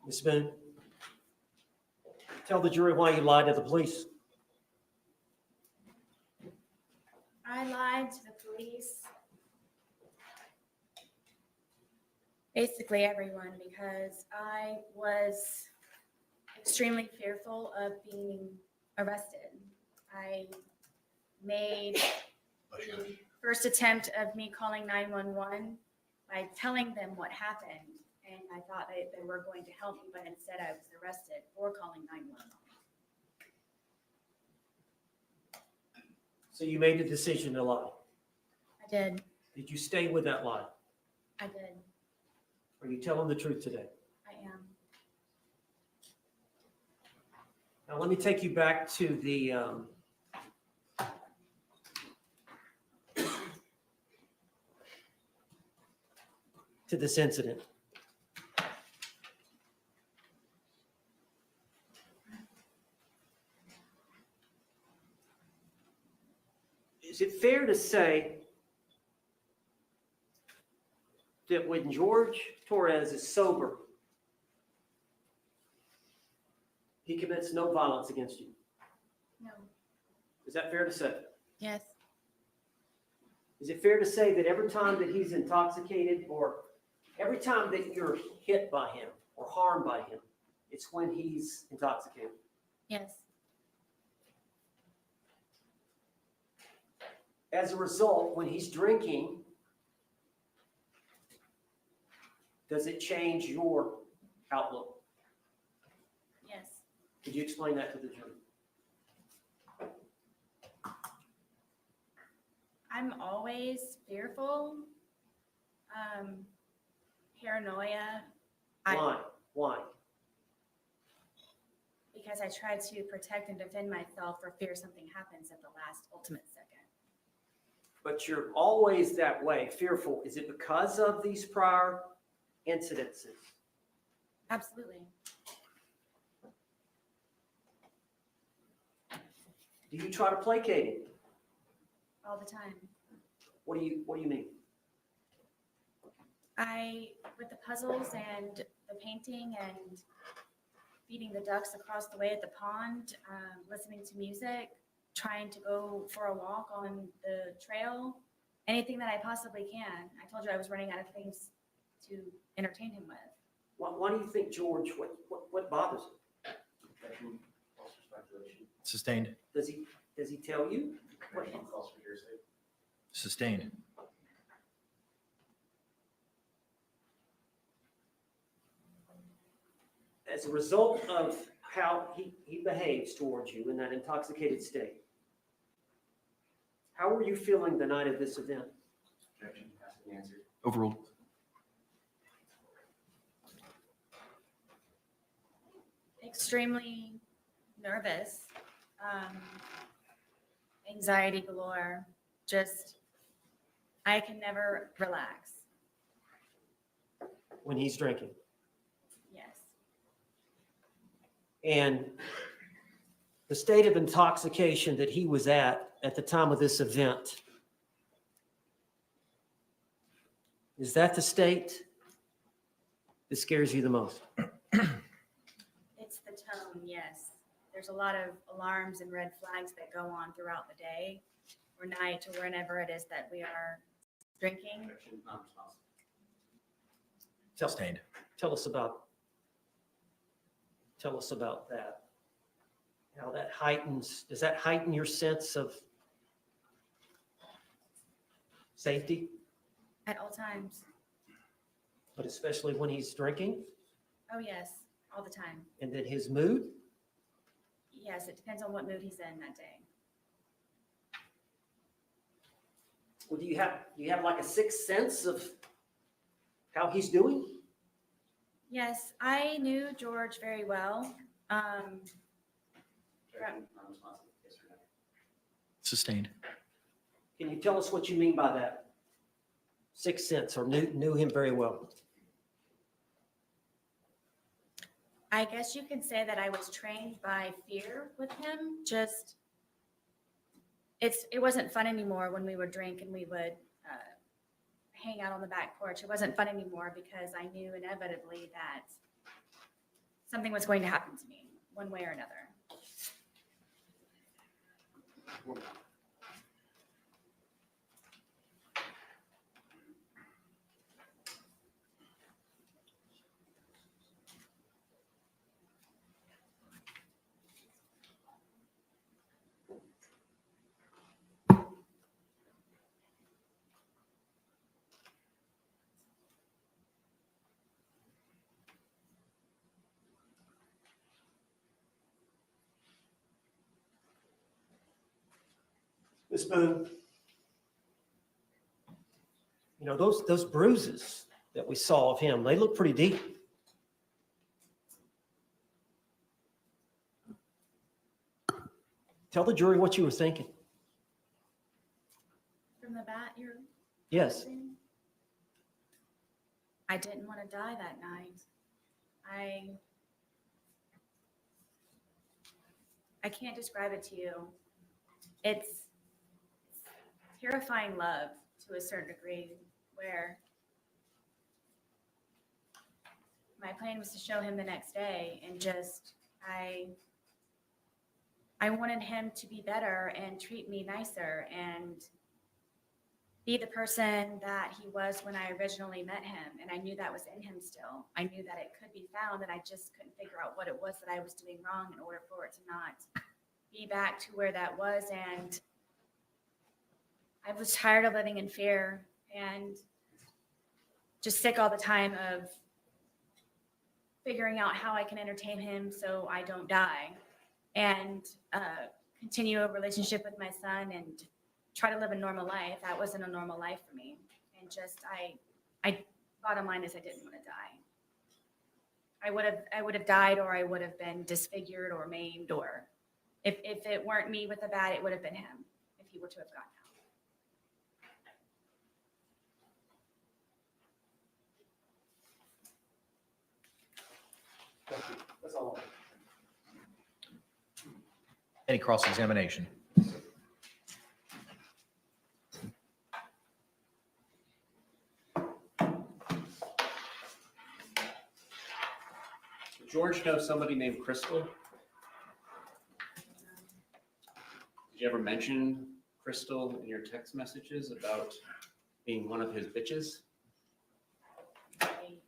Ms. Boone? Tell the jury why you lied to the police. I lied to the police. Basically everyone, because I was extremely fearful of being arrested. I made the first attempt of me calling 911 by telling them what happened. And I thought they were going to help me, but instead I was arrested for calling 911. So you made the decision to lie. I did. Did you stay with that lie? I did. Are you telling the truth today? I am. Now, let me take you back to this incident. Is it fair to say that when Jorge Torres is sober, he commits no violence against you? No. Is that fair to say? Yes. Is it fair to say that every time that he's intoxicated or every time that you're hit by him or harmed by him, it's when he's intoxicated? Yes. As a result, when he's drinking, does it change your outlook? Yes. Could you explain that to the jury? I'm always fearful, paranoia. Why? Because I try to protect and defend myself for fear something happens at the last ultimate second. But you're always that way, fearful. Is it because of these prior incidences? Absolutely. Do you try to placate him? All the time. What do you mean? With the puzzles and the painting and feeding the ducks across the way at the pond, listening to music, trying to go for a walk on the trail, anything that I possibly can. I told you I was running out of things to entertain him with. Why do you think George, what bothers him? Sustained. Does he tell you? Sustained. As a result of how he behaves towards you in that intoxicated state, how were you feeling the night of this event? Objection has to be answered. Overruled. Extremely nervous, anxiety galore, just, I can never relax. When he's drinking? Yes. And the state of intoxication that he was at the time of this event, is that the state that scares you the most? It's the tone, yes. There's a lot of alarms and red flags that go on throughout the day or night or whenever it is that we are drinking. Objection, non-responsive. Sustained. Tell us about that. How that does that heighten your sense of safety, At all times. but especially when he's drinking? Oh, yes, all the time. And then his mood? Yes, it depends on what mood he's in that day. Well, do you have like a sixth sense of how he's doing? Yes, I knew George very well. Objection, non-responsive. Yes or no? Sustained. Can you tell us what you mean by that? Sixth sense, or knew him very well? I guess you can say that I was trained by fear with him. Just, it wasn't fun anymore when we would drink and we would hang out on the back porch. It wasn't fun anymore because I knew inevitably that something was going to happen to me one way or another. Ms. Boone, you know, those bruises that we saw of him, they look pretty deep. Tell the jury what you were thinking. From the bat, you're Yes. saying? I didn't want to die that night. I can't describe it to you. It's terrifying love to a certain degree, where my plan was to show him the next day, and just I wanted him to be better and treat me nicer and be the person that he was when I originally met him. And I knew that was in him still. I knew that it could be found, and I just couldn't figure out what it was that I was doing wrong in order for it to not be back to where that was. And I was tired of living in fear and just sick all the time of figuring out how I can entertain him so I don't die, and continue a relationship with my son and try to live a normal life. That wasn't a normal life for me. And just, bottom line is I didn't want to die. I would have died, or I would have been disfigured or maimed, or if it weren't me with the bat, it would have been him if he were to have gotten out. Thank you. That's all. Any cross-examination? Did George know somebody named Crystal? Did you ever mention Crystal in your text messages about being one of his bitches? I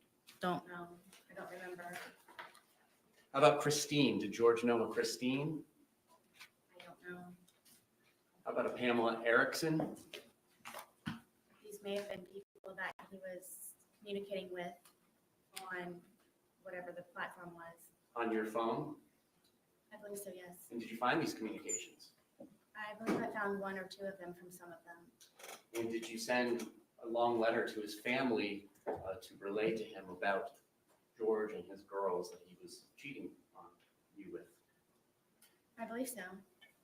don't know. I don't remember. How about Christine? Did George know a Christine? I don't know. How about a Pamela Erickson? These may have been people that he was communicating with on whatever the platform was. On your phone? I believe so, yes. And did you find these communications? I believe I found one or two of them from some of them. And did you send a long letter to his family to relay to him about George and his girls that he was cheating on you with? I believe so.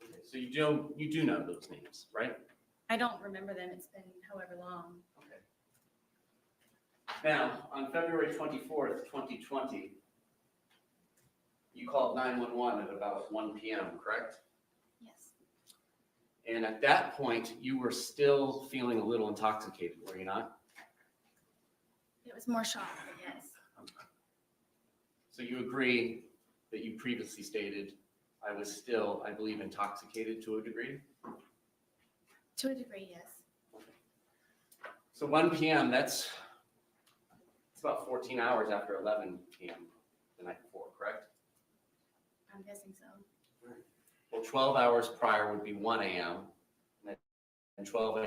Okay, so you do know those names, right? I don't remember them. It's been however long. Okay. Now, on February 24th, 2020, you called 911 at about 1 p.m., correct? Yes. And at that point, you were still feeling a little intoxicated, were you not? It was more shock, but yes. So you agree that you previously stated, I was still, I believe, intoxicated to a degree? To a degree, yes. So 1 p.m., it's about 14 hours after 11 p.m. the night before, correct? I'm guessing so. Well, 12 hours prior would be 1 a.m. and 12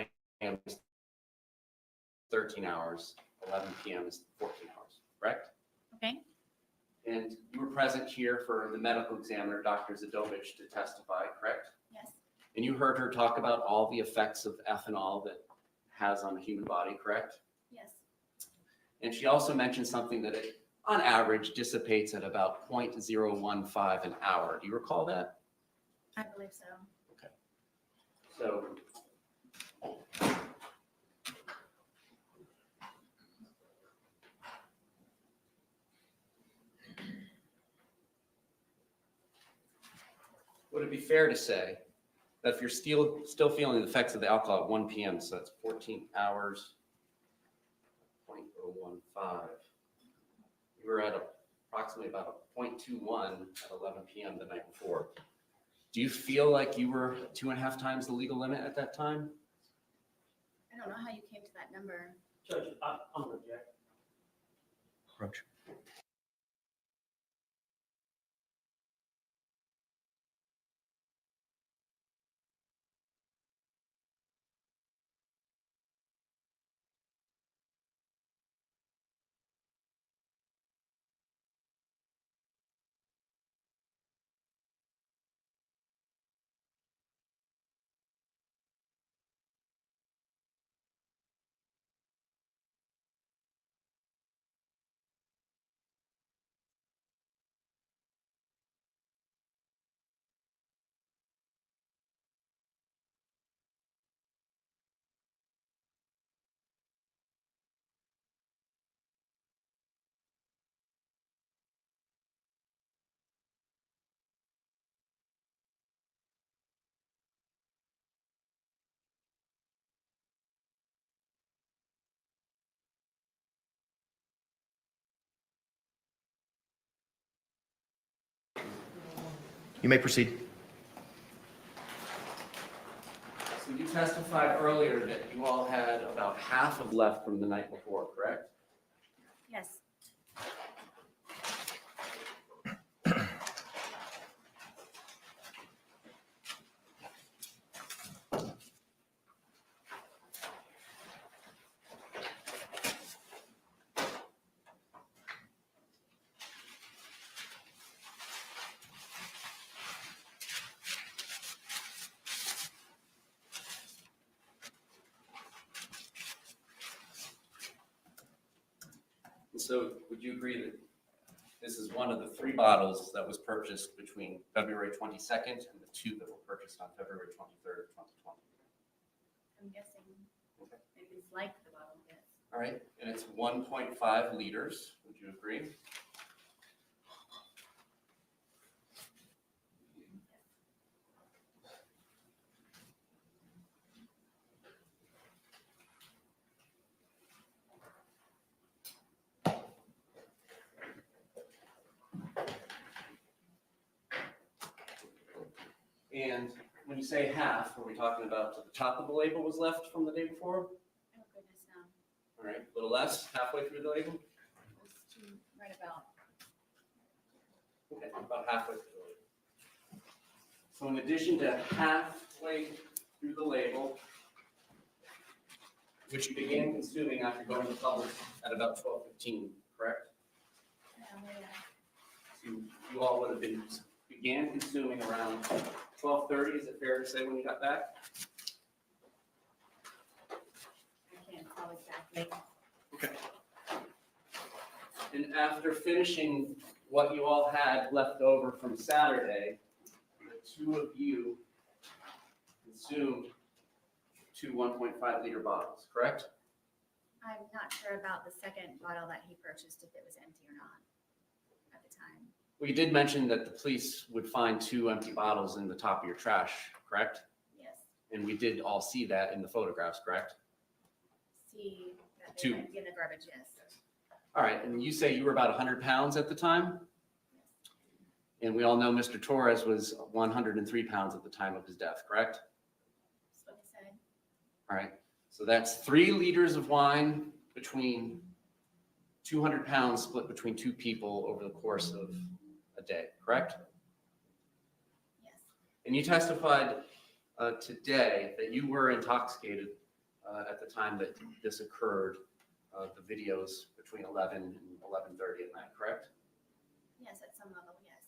a.m. is 13 hours, 11 p.m. is 14 hours, correct? Okay. And you were present here for the medical examiner, Dr. Zadovich, to testify, correct? Yes. And you heard her talk about all the effects of ethanol that it has on the human body, correct? Yes. And she also mentioned something that it, on average, dissipates at about 0.015 an hour. Do you recall that? I believe so. So would it be fair to say that if you're still feeling the effects of the alcohol at 1 p.m., so that's 14 hours, 0.015, you were at approximately about a 0.21 at 11 p.m. the night before. Do you feel like you were 2.5 times the legal limit at that time? I don't know how you came to that number. Judge, I'm going to object. Approach. You may proceed. So you testified earlier that you all had about half of left from the night before, correct? Yes. And so would you agree that this is one of the 3 bottles that was purchased between February 22nd and the 2 that were purchased on February 23rd, 2020? I'm guessing Okay. maybe it's like the bottle, yes. All right, and it's 1.5 liters. Would you agree? And when you say half, are we talking about to the top of the label was left from the day before? Oh, goodness, no. All right, a little less, halfway through the label? It's too, right about. Okay, about halfway through the label. So in addition to halfway through the label, which you began consuming after going to public at about 12:15, correct? Yeah. So you all would have began consuming around 12:30, is it fair to say, when you got back? I can't tell exactly. Okay. And after finishing what you all had left over from Saturday, the 2 of you consumed 2 1.5 liter bottles, correct? I'm not sure about the second bottle that he purchased, if it was empty or not at the time. Well, you did mention that the police would find 2 empty bottles in the top of your trash, correct? Yes. And we did all see that in the photographs, correct? See that they Two. might be in the garbage, yes. All right, and you say you were about 100 pounds at the time? And we all know Mr. Torres was 103 pounds at the time of his death, correct? That's what he said. All right, so that's 3 liters of wine between 200 pounds split between 2 people over the course of a day, correct? Yes. And you testified today that you were intoxicated at the time that this occurred, the videos between 11 and 11:30 at night, correct? Yes, at some level, yes.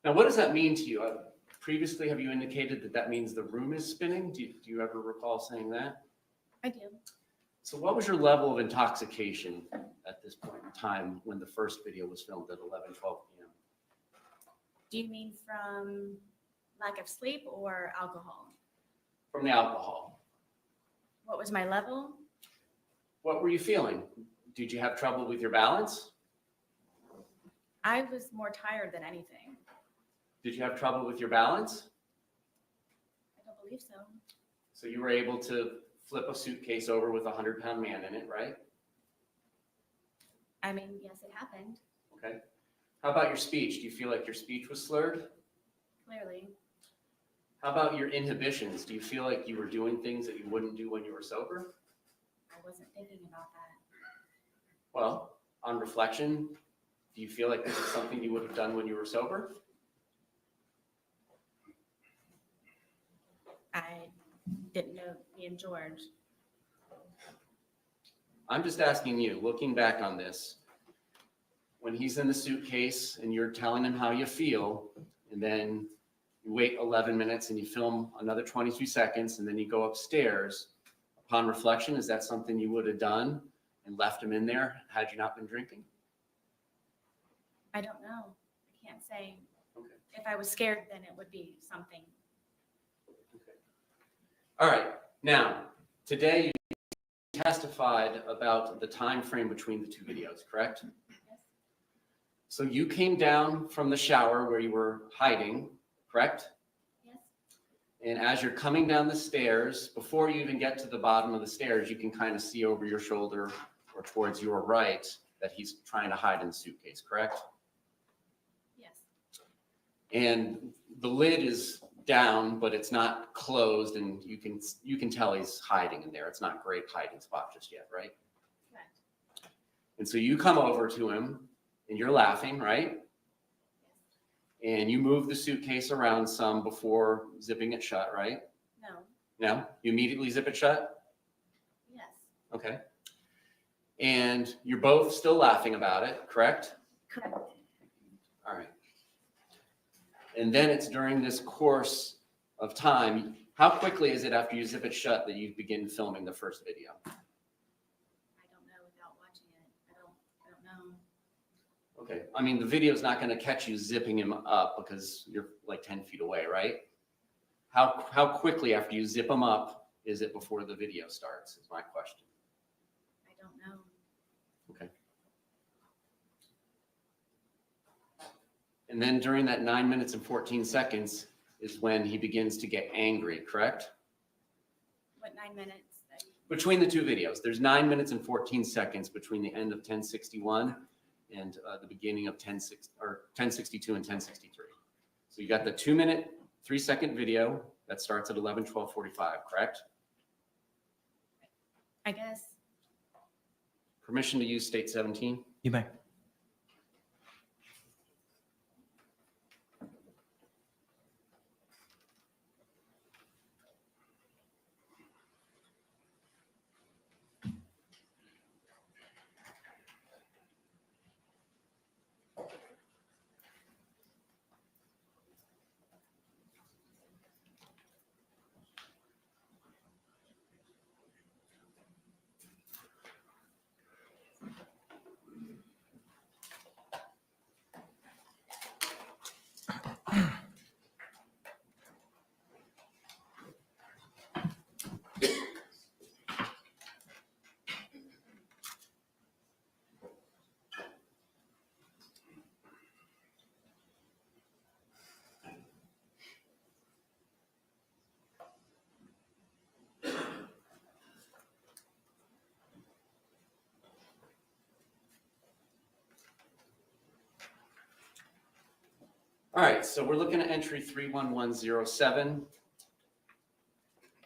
Now, what does that mean to you? Previously, have you indicated that that means the room is spinning? Do you ever recall saying that? I do. So what was your level of intoxication at this point in time when the first video was filmed at 11:12 p.m.? Do you mean from lack of sleep or alcohol? From the alcohol. What was my level? What were you feeling? Did you have trouble with your balance? I was more tired than anything. Did you have trouble with your balance? I don't believe so. So you were able to flip a suitcase over with a 100-pound man in it, right? I mean, yes, it happened, Okay. How about your speech? Do you feel like your speech was slurred? clearly. How about your inhibitions? Do you feel like you were doing things that you wouldn't do when you were sober? I wasn't thinking about that. Well, on reflection, do you feel like this is something you would have done when you were sober? I didn't know me and George. I'm just asking you, looking back on this, when he's in the suitcase and you're telling him how you feel, and then you wait 11 minutes and you film another 23 seconds, and then you go upstairs, upon reflection, is that something you would have done and left him in there had you not been drinking? I don't know. I can't say. Okay. If I was scared, then it would be something. All right, now, today you testified about the time frame between the 2 videos, correct? Yes. So you came down from the shower where you were hiding, correct? Yes. And as you're coming down the stairs, before you even get to the bottom of the stairs, you can kind of see over your shoulder or towards your right that he's trying to hide in the suitcase, correct? Yes. And the lid is down, but it's not closed, and you can tell he's hiding in there. It's not a great hiding spot just yet, right? Correct. And so you come over to him and you're laughing, right? And you move the suitcase around some before zipping it shut, right? No. No? You immediately zip it shut? Yes. Okay. And you're both still laughing about it, correct? Correct. All right. And then it's during this course of time, how quickly is it after you zip it shut that you begin filming the first video? I don't know without watching it. I don't know. Okay, I mean, the video is not going to catch you zipping him up because you're like 10 feet away, right? How quickly after you zip him up is it before the video starts, is my question. I don't know. Okay. And then during that 9 minutes and 14 seconds is when he begins to get angry, correct? What 9 minutes? Between the two videos, there's 9 minutes and 14 seconds between the end of 1061 and the beginning of 1062 and 1063. So you got the 2 minute, 3 second video that starts at 11:12:45, correct? I guess. Permission to use state 17? You may. All right, so we're looking at entry 31107.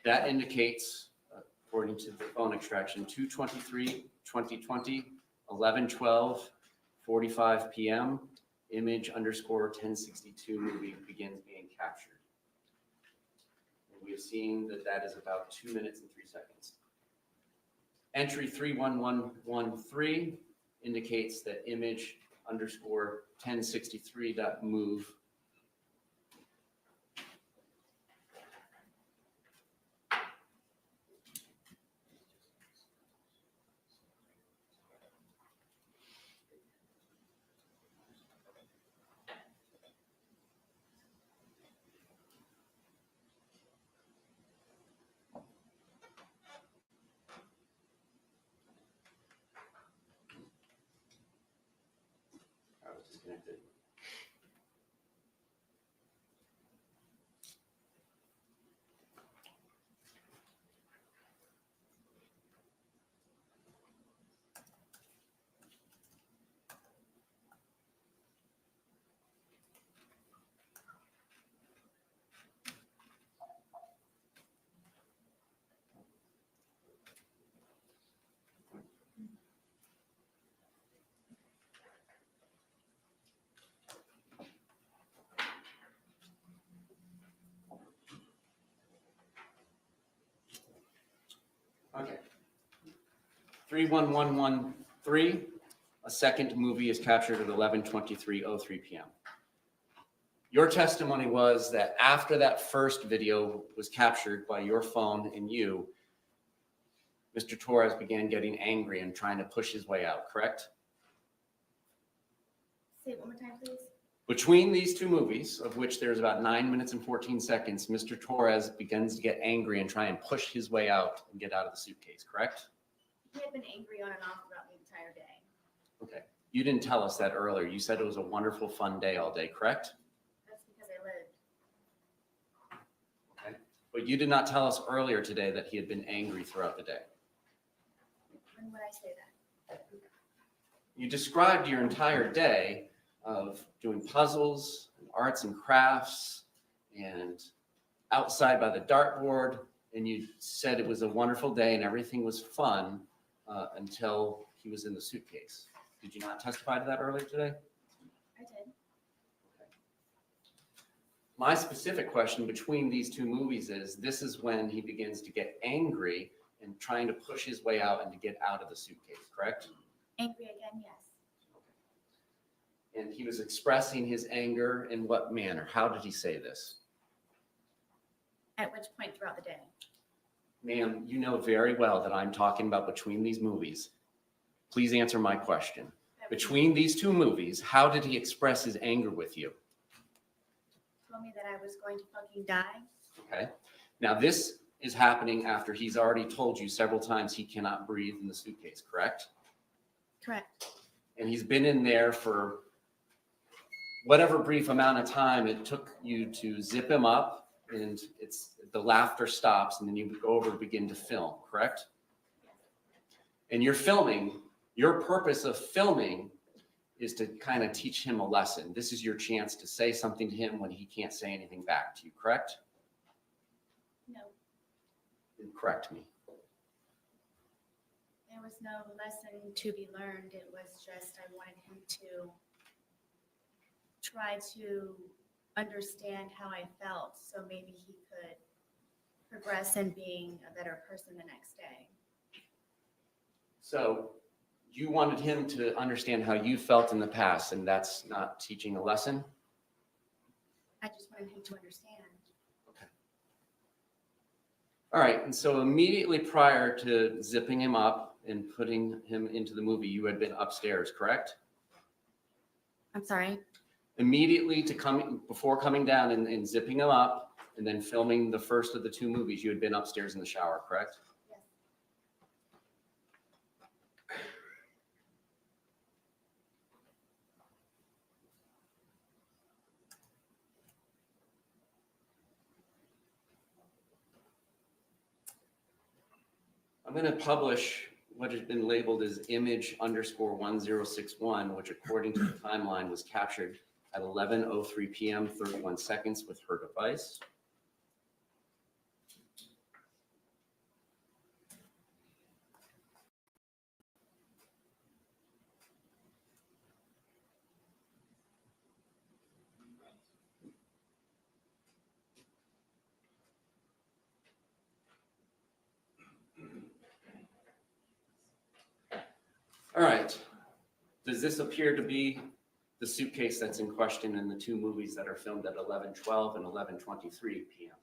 That indicates, according to the phone extraction, 2/23/2020, 11:12:45 p.m. Image _ 1062 movie begins being captured. And we have seen that that is about 2 minutes and 3 seconds. Entry 31113 indicates that image _ 1063.move disconnected. Okay. 31113, a second movie is captured at 11:23:03 p.m. Your testimony was that after that first video was captured by your phone and you, Mr. Torres began getting angry and trying to push his way out, correct? Say it one more time, please. Between these two movies, of which there's about 9 minutes and 14 seconds, Mr. Torres begins to get angry and try and push his way out and get out of the suitcase, correct? He had been angry on and off throughout the entire day. Okay. You didn't tell us that earlier. You said it was a wonderful, fun day all day, correct? That's because I lived. Okay. But you did not tell us earlier today that he had been angry throughout the day. When would I say that? You described your entire day of doing puzzles, and arts and crafts, and outside by the dartboard, and you said it was a wonderful day and everything was fun until he was in the suitcase. Did you not testify to that earlier today? I did. My specific question between these two movies is, this is when he begins to get angry and trying to push his way out and to get out of the suitcase, correct? Angry again, yes. And he was expressing his anger in what manner? How did he say this? At which point throughout the day? Ma'am, you know very well that I'm talking about between these movies. Please answer my question. Between these two movies, how did he express his anger with you? Told me that I was going to fucking die. Okay. Now this is happening after he's already told you several times he cannot breathe in the suitcase, correct? Correct. And he's been in there for whatever brief amount of time it took you to zip him up, and the laughter stops, and then you go over and begin to film, correct? And you're filming, your purpose of filming is to kind of teach him a lesson. This is your chance to say something to him when he can't say anything back to you, correct? No, Then correct me. there was no lesson to be learned. It was just I wanted him to try to understand how I felt, so maybe he could progress in being a better person the next day. So you wanted him to understand how you felt in the past, and that's not teaching a lesson? I just wanted him to understand. All right, and so immediately prior to zipping him up and putting him into the movie, you had been upstairs, correct? I'm sorry. Immediately before coming down and zipping him up and then filming the first of the two movies, you had been upstairs in the shower, correct? Yes. I'm going to publish what has been labeled as image_1061, which according to the timeline was captured at 11:03 p.m. 31 seconds with her device. All right. Does this appear to be the suitcase that's in question in the two movies that are filmed at 11:12 and 11:23 p.m.?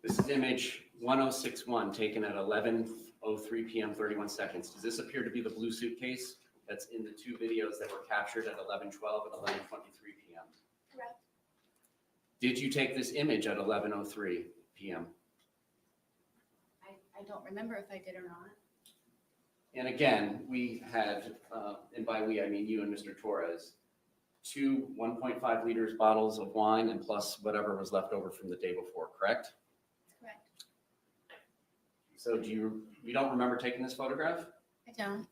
This is image 1061 taken at 11:03 p.m. 31 seconds. Does this appear to be the blue suitcase that's in the two videos that were captured at 11:12 and 11:23 p.m.? Correct. Did you take this image at 11:03 p.m.? I don't remember if I did or not. And again, we had, and by we, I mean you and Mr. Torres, two 1.5 liters bottles of wine and plus whatever was left over from the day before, correct? Correct. So you don't remember taking this photograph? I don't.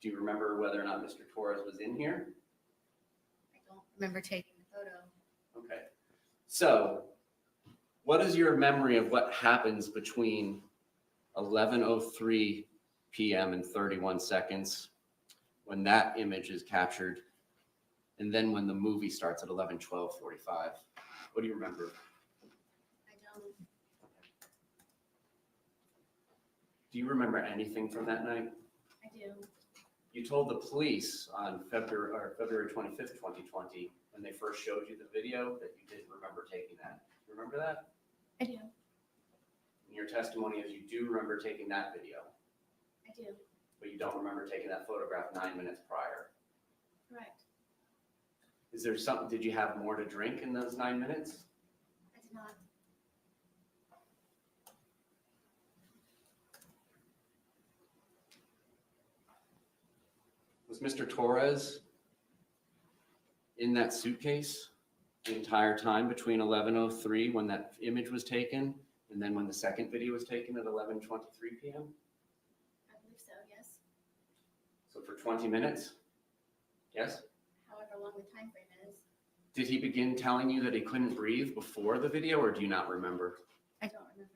Do you remember whether or not Mr. Torres was in here? I don't remember taking the photo. Okay. So what is your memory of what happens between 11:03 p.m. and 31 seconds when that image is captured, and then when the movie starts at 11:12:45? What do you remember? I don't. Do you remember anything from that night? I do. You told the police on February 25th, 2020, when they first showed you the video, that you didn't remember taking that. You remember that? I do. In your testimony is you do remember taking that video. I do. but you don't remember taking that photograph 9 minutes prior. Correct. Is there something, did you have more to drink in those 9 minutes? I did not. Was Mr. Torres in that suitcase the entire time between 11:03 when that image was taken and then when the second video was taken at 11:23 p.m.? I believe so, yes. So for 20 minutes? Yes? However long the time frame is. Did he begin telling you that he couldn't breathe before the video, or do you not remember? I don't remember.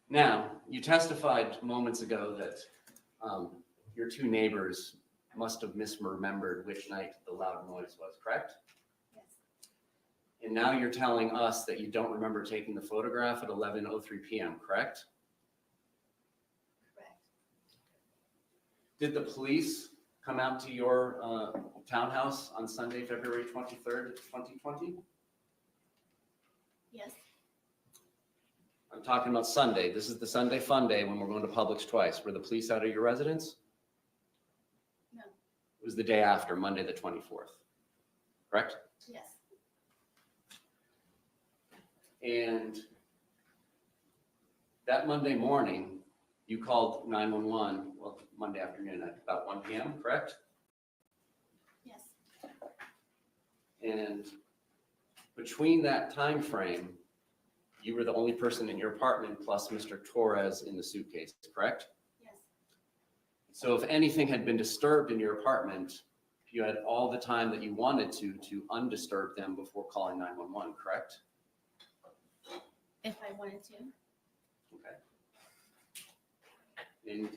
Now, you testified moments ago that your two neighbors must have misremembered which night the loud noise was, correct? Yes. And now you're telling us that you don't remember taking the photograph at 11:03 p.m., correct? Correct. Did the police come out to your townhouse on Sunday, February 23rd, 2020? Yes. I'm talking about Sunday. This is the Sunday fun day when we're going to Publix twice. Were the police out of your residence? No. It was the day after, Monday the 24th, correct? Yes. And that Monday morning, you called 911, well, Monday afternoon at about 1 p.m., correct? Yes. And between that time frame, you were the only person in your apartment plus Mr. Torres in the suitcase, correct? Yes. So if anything had been disturbed in your apartment, you had all the time that you wanted to undisturb them before calling 911, correct? If I wanted to. Okay. And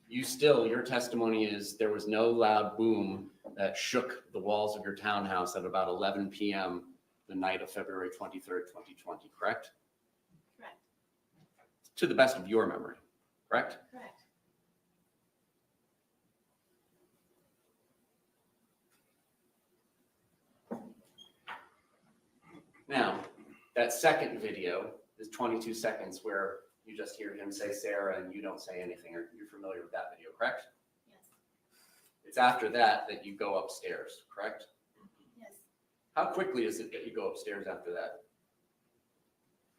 you still, your testimony is there was no loud boom that shook the walls of your townhouse at about 11 p.m. the night of February 23rd, 2020, correct? Correct. To the best of your memory, correct? Correct. Now, that second video is 22 seconds where you just hear him say Sarah and you don't say anything, or you're familiar with that video, correct? Yes. It's after that that you go upstairs, correct? Yes. How quickly is it that you go upstairs after that?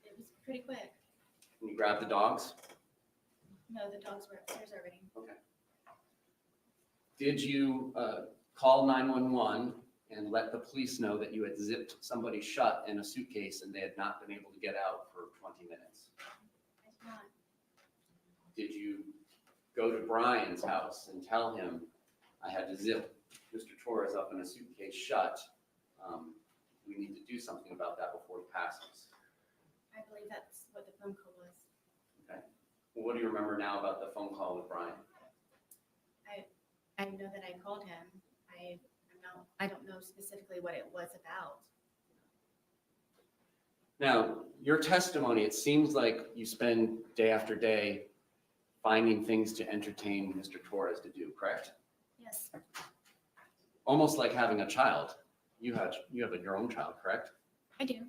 It was pretty quick. Can you grab the dogs? No, the dogs were upstairs already. Did you call 911 and let the police know that you had zipped somebody shut in a suitcase and they had not been able to get out for 20 minutes? I did not. Did you go to Brian's house and tell him, I had to zip Mr. Torres up in a suitcase shut? We need to do something about that before he passes. I believe that's what the phone call was. Okay. Well, what do you remember now about the phone call with Brian? I know that I called him. I don't know specifically what it was about. Now, your testimony, it seems like you spend day after day finding things to entertain Mr. Torres to do, correct? Yes. Almost like having a child. You have your own child, correct? I do.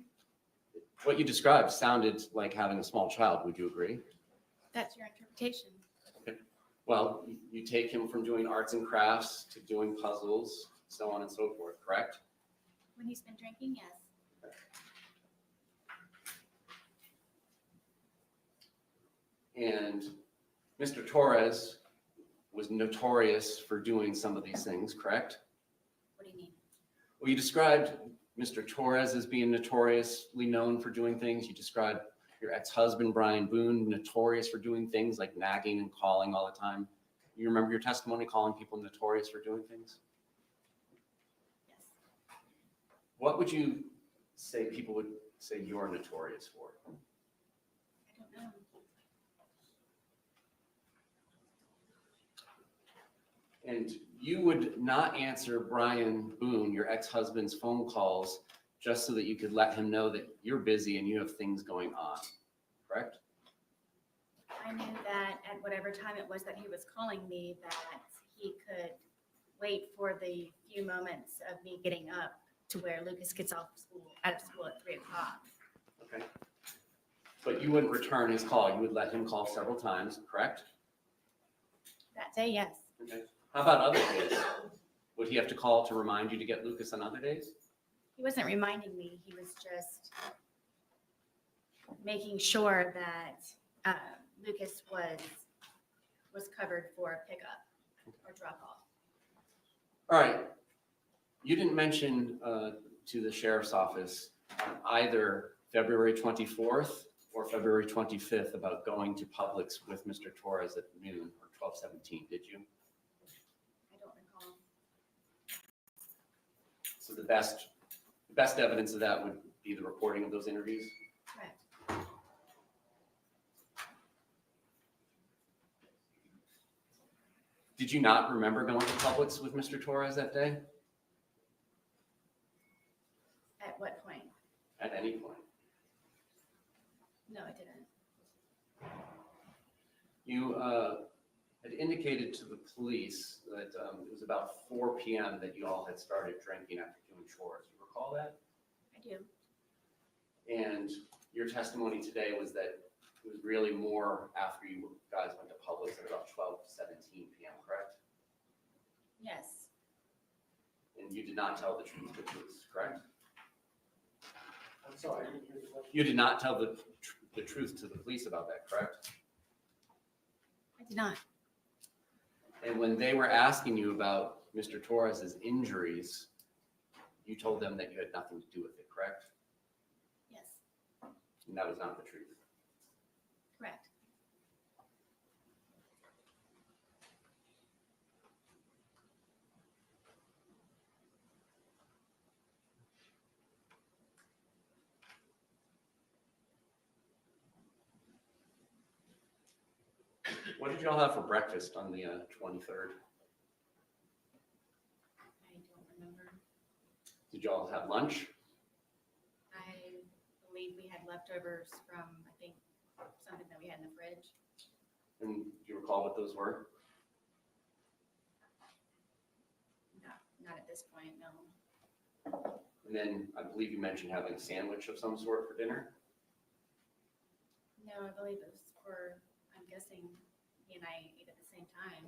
What you described sounded like having a small child. Would you agree? That's your interpretation. Well, you take him from doing arts and crafts to doing puzzles, so on and so forth, correct? When he's been drinking, yes. And Mr. Torres was notorious for doing some of these things, correct? What do you mean? Well, you described Mr. Torres as being notoriously known for doing things. You described your ex-husband, Brian Boone, notorious for doing things like nagging and calling all the time. You remember your testimony calling people notorious for doing things? Yes. What would you say people would say you're notorious for? I don't know. And you would not answer Brian Boone, your ex-husband's phone calls, just so that you could let him know that you're busy and you have things going on, correct? I knew that at whatever time it was that he was calling me, that he could wait for the few moments of me getting up to where Lucas gets out of school at 3:00. Okay. But you wouldn't return his call. You would let him call several times, correct? That day, yes. Okay. How about other days? Would he have to call to remind you to get Lucas on other days? He wasn't reminding me, he was just making sure that Lucas was covered for pickup or drop off. All right. You didn't mention to the sheriff's office on either February 24th or February 25th about going to Publix with Mr. Torres at noon or 12:17, did you? I don't recall. So the best evidence of that would be the recording of those interviews? Correct. Did you not remember going to Publix with Mr. Torres that day? At what point? At any point? No, I didn't. You had indicated to the police that it was about 4 p.m. that you all had started drinking after doing chores. You recall that? I do. And your testimony today was that it was really more after you guys went to Publix at about 12:17 p.m., correct? Yes. And you did not tell the truth to police, correct? I'm sorry, I didn't hear the question. You did not tell the truth to the police about that, correct? I did not. And when they were asking you about Mr. Torres's injuries, you told them that you had nothing to do with it, correct? Yes. And that was not the truth. Correct. What did y'all have for breakfast on the 23rd? I don't remember. Did y'all have lunch? I believe we had leftovers from, I think, something that we had in the fridge. And do you recall what those were? No, not at this point, no. And then I believe you mentioned having a sandwich of some sort for dinner. No, I believe it was for, I'm guessing he and I ate at the same time.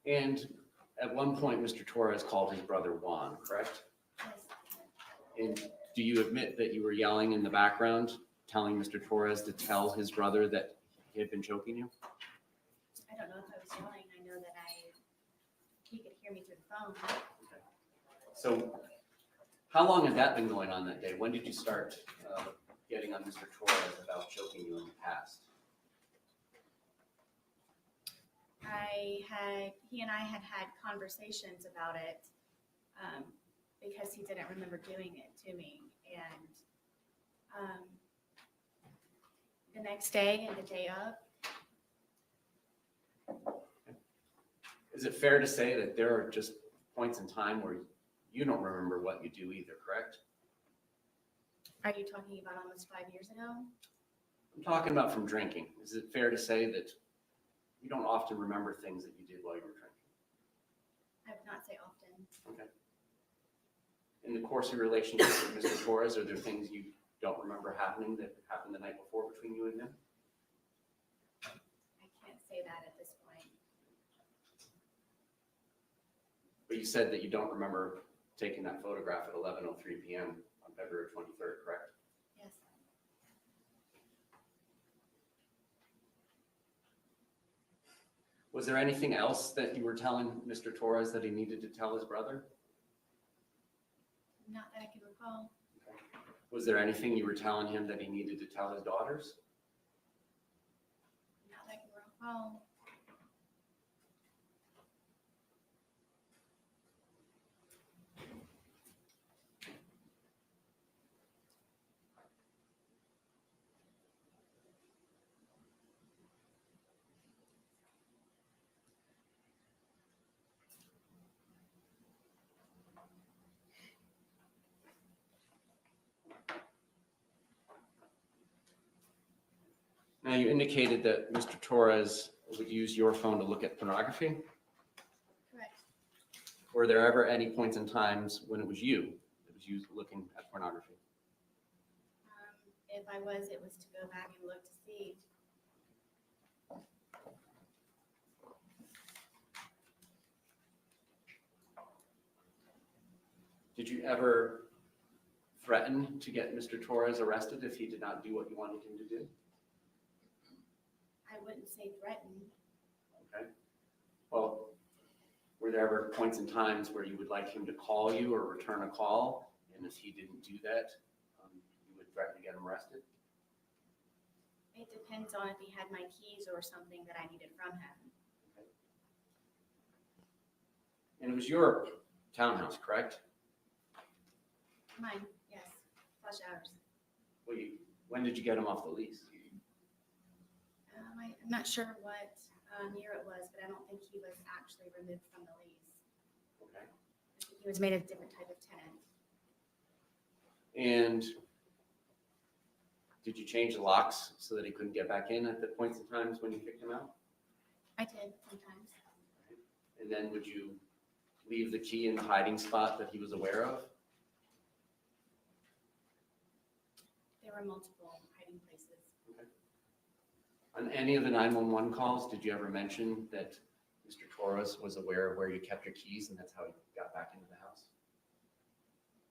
And at one point, Mr. Torres called his brother Juan, correct? Yes. And do you admit that you were yelling in the background, telling Mr. Torres to tell his brother that he had been choking you? I don't know if I was yelling. I know that he could hear me through the phone. So how long had that been going on that day? When did you start getting on Mr. Torres about choking you in the past? He and I had conversations about it because he didn't remember doing it to me. And the next day and the day of, Is it fair to say that there are just points in time where you don't remember what you do either, correct? are you talking about almost 5 years ago? I'm talking about from drinking. Is it fair to say that you don't often remember things that you did while you were drinking? I would not say often. Okay. In the course of your relationship with Mr. Torres, are there things you don't remember happening that happened the night before between you and him? I can't say that at this point. But you said that you don't remember taking that photograph at 11:03 p.m. on February 23rd, correct? Yes. Was there anything else that you were telling Mr. Torres that he needed to tell his brother? Not that I can recall. Was there anything you were telling him that he needed to tell his daughters? Not that I can recall. Now, you indicated that Mr. Torres would use your phone to look at pornography. Correct. Were there ever any points in times when it was you that was used looking at pornography? If I was, it was to go back and look to see. Did you ever threaten to get Mr. Torres arrested if he did not do what you wanted him to do? I wouldn't say threaten. Okay. Well, were there ever points in times where you would like him to call you or return a call? And if he didn't do that, you would threaten to get him arrested? It depends on if he had my keys or something that I needed from him. And it was your townhouse, correct? Mine, yes, plus ours. Well, when did you get him off the lease? I'm not sure what year it was, but I don't think he was actually removed from the lease. Okay. I think he was made a different type of tenant. And did you change the locks so that he couldn't get back in at the points in times when you kicked him out? I did sometimes. And then would you leave the key in the hiding spot that he was aware of? There were multiple hiding places. On any of the 911 calls, did you ever mention that Mr. Torres was aware of where you kept your keys and that's how he got back into the house?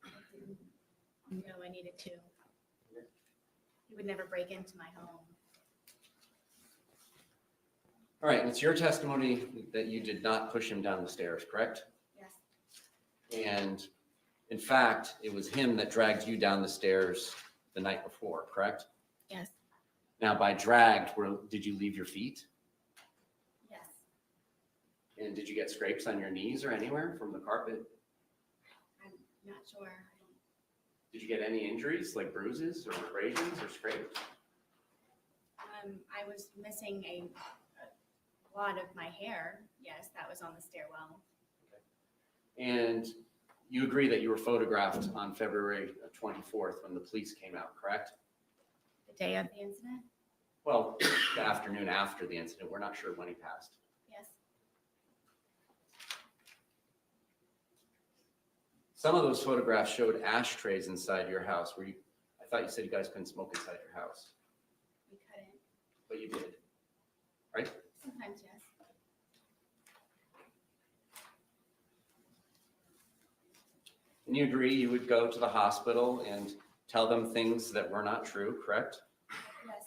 I didn't know I needed to. He would never break into my home. All right, and it's your testimony that you did not push him down the stairs, correct? Yes, And in fact, it was him that dragged you down the stairs the night before, correct? yes, Now, by dragged, did you leave your feet? yes. And did you get scrapes on your knees or anywhere from the carpet? I'm not sure. Did you get any injuries, like bruises or abrasions or scrapes? I was missing a lot of my hair. Yes, that was on the stairwell. And you agree that you were photographed on February 24th when the police came out, correct? The day of the incident? Well, the afternoon after the incident. We're not sure when he passed. Yes. Some of those photographs showed ashtrays inside your house. I thought you said you guys couldn't smoke inside your house, We couldn't. but you did, right? Sometimes, yes. And you agree you would go to the hospital and tell them things that were not true, correct? Yes,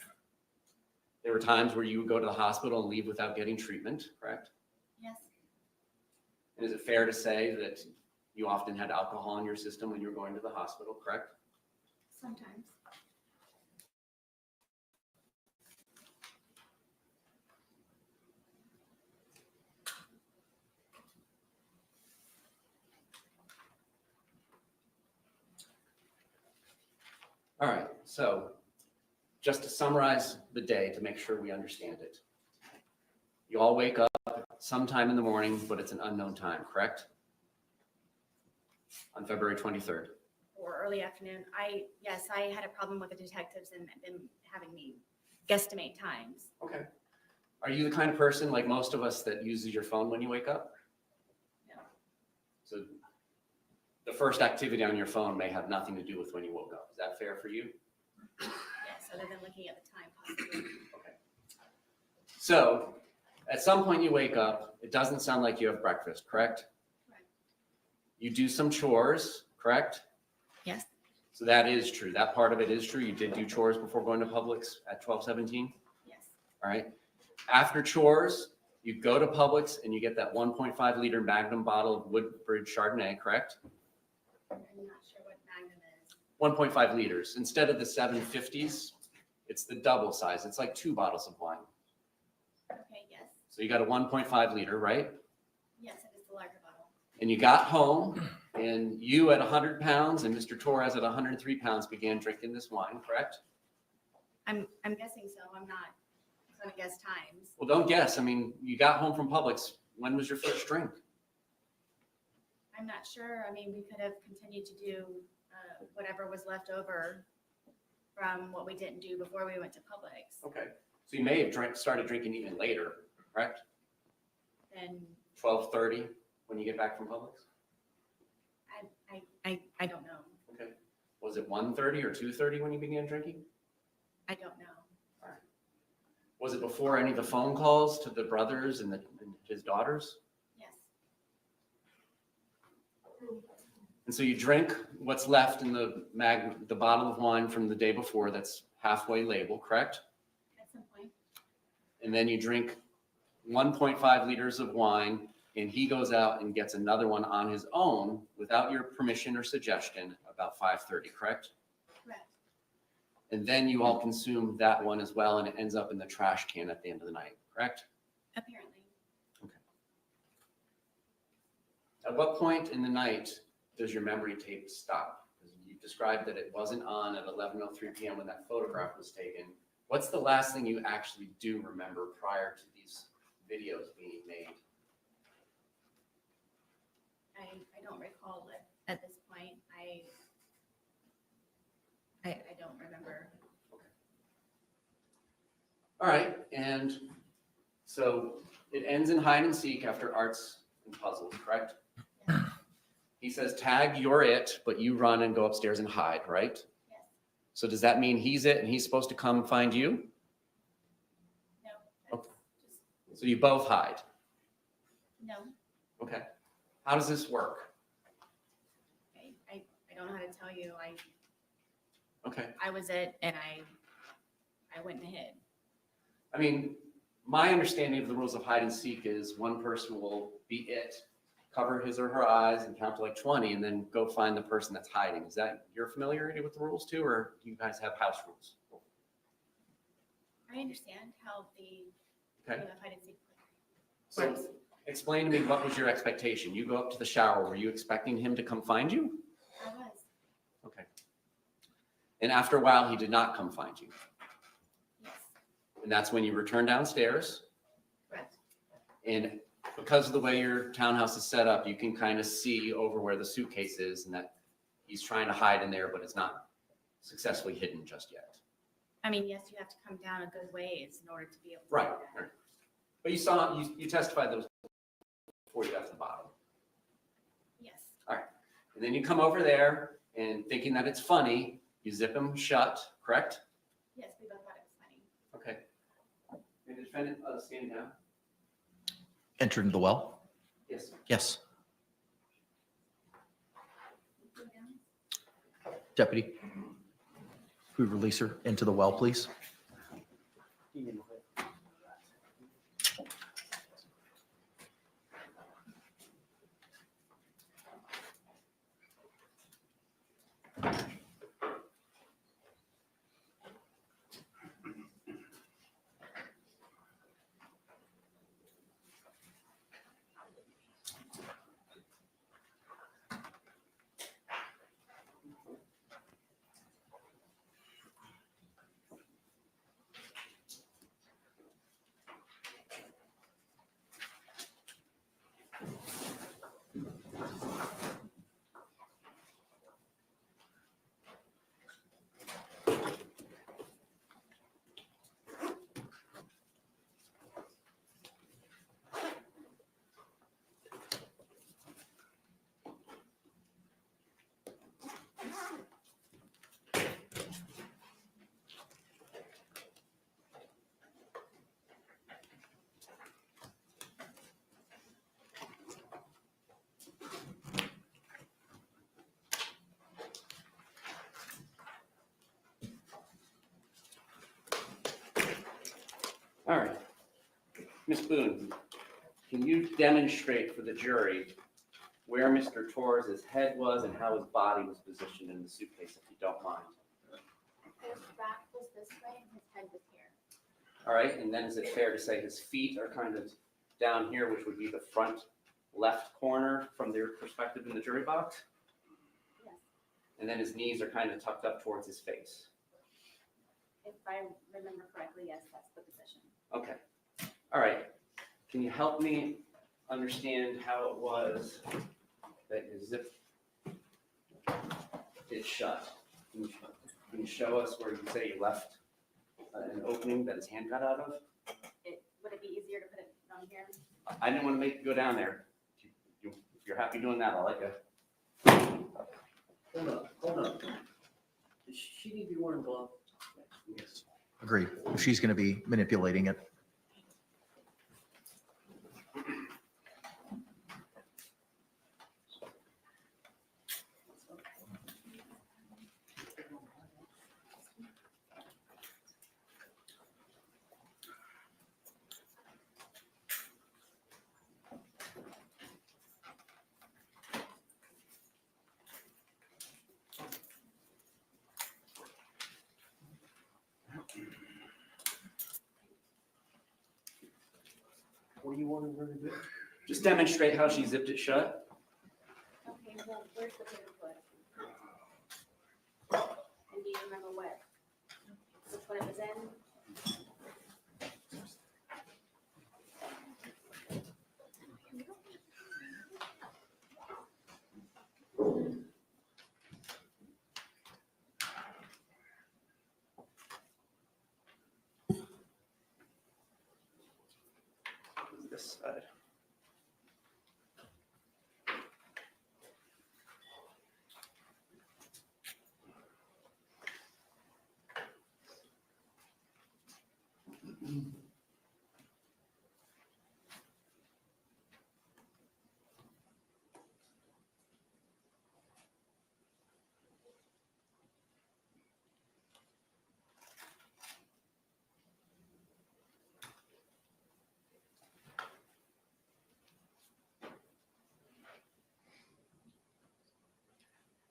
There were times where you would go to the hospital and leave without getting treatment, correct? yes, And is it fair to say that you often had alcohol in your system when you were going to the hospital, correct? sometimes. All right, so just to summarize the day to make sure we understand it. You all wake up sometime in the morning, but it's an unknown time, correct? On February 23rd. Or early afternoon. Yes, I had a problem with the detectives and them having me guesstimate times. Okay. Are you the kind of person, like most of us, that uses your phone when you wake up? No. So the first activity on your phone may have nothing to do with when you woke up. Is that fair for you? Yes, other than looking at the time possibly. Okay. So at some point you wake up, it doesn't sound like you have breakfast, correct? Correct. You do some chores, correct? Yes, So that is true. That part of it is true. You did do chores before going to Publix at 12:17. yes, All right. After chores, you go to Publix and you get that 1.5 liter Magnum bottle of Woodbridge Chardonnay, correct? I'm not sure what Magnum is. 1.5 liters. Instead of the 750s, it's the double size. It's like 2 bottles of wine. Okay, yes, So you got a 1.5 liter, right? yes, it is the larger bottle. And you got home and you at 100 pounds and Mr. Torres at 103 pounds began drinking this wine, correct? I'm guessing so. I'm not gonna guess times. Well, don't guess. I mean, you got home from Publix. When was your first drink? I'm not sure. I mean, we could have continued to do whatever was left over from what we didn't do before we went to Publix. Okay. So you may have started drinking even later, correct? Then 12:30 when you get back from Publix? I don't know. Okay. Was it 1:30 or 2:30 when you began drinking? I don't know. Was it before any of the phone calls to the brothers and his daughters? Yes. And so you drink what's left in the bottle of wine from the day before that's halfway labeled, correct? At some point. And then you drink 1.5 liters of wine, and he goes out and gets another one on his own without your permission or suggestion about 5:30, correct? Correct. And then you all consume that one as well, and it ends up in the trash can at the end of the night, correct? Apparently. At what point in the night does your memory tape stop? Because you described that it wasn't on at 11:03 p.m. when that photograph was taken. What's the last thing you actually do remember prior to these videos being made? I don't recall it at this point. I don't remember. All right, and so it ends in hide and seek after arts and puzzles, correct? He says, tag, you're it, but you run and go upstairs and hide, right? Yes. So does that mean he's it and he's supposed to come find you? No. Okay. So you both hide? No. Okay. How does this work? I don't know how to tell you. Okay. I was it and I went and hid. I mean, my understanding of the rules of hide and seek is one person will be it, cover his or her eyes and count to like 20 and then go find the person that's hiding. Is that your familiarity with the rules too, or do you guys have house rules? I understand how the Okay. game of hide and seek So works. explain to me, what was your expectation? You go up to the shower. Were you expecting him to come find you? I was. Okay. And after a while, he did not come find you. Yes. And that's when you return downstairs. Correct. And because of the way your townhouse is set up, you can kind of see over where the suitcase is and that he's trying to hide in there, but it's not successfully hidden just yet. I mean, yes, you have to come down a good ways in order to be able to Right. do that. Right. But you testified that was before you got to the bottom. Yes. And then you come over there and thinking that it's funny, you zip him shut, correct? Yes, we both thought it was funny. Okay. And the defendant, stand down. Enter into the well? Yes. Yes. Go down. Deputy, could we release her into the well, please? All right. Ms. Boone, can you demonstrate for the jury where Mr. Torres' head was and how his body was positioned in the suitcase, if you don't mind? His back was this way and his head was here. All right, and then is it fair to say his feet are kind of down here, which would be the front left corner from their perspective in the jury box? Yes. And then his knees are kind of tucked up towards his face. If I remember correctly, yes, that's the position. Okay. All right. Can you help me understand how it was that you zipped it shut? Can you show us where you say you left an opening that his hand got out of. Would it be easier to put it on here? I didn't want to make you go down there. If you're happy doing that, I'll let you. Hold up. Does she need to be wearing gloves? Yes. Agreed. If she's going to be manipulating it. What do you want her to do? Just demonstrate how she zipped it shut. Okay, well, where's the paperclip? And do you remember which one it was in? This side.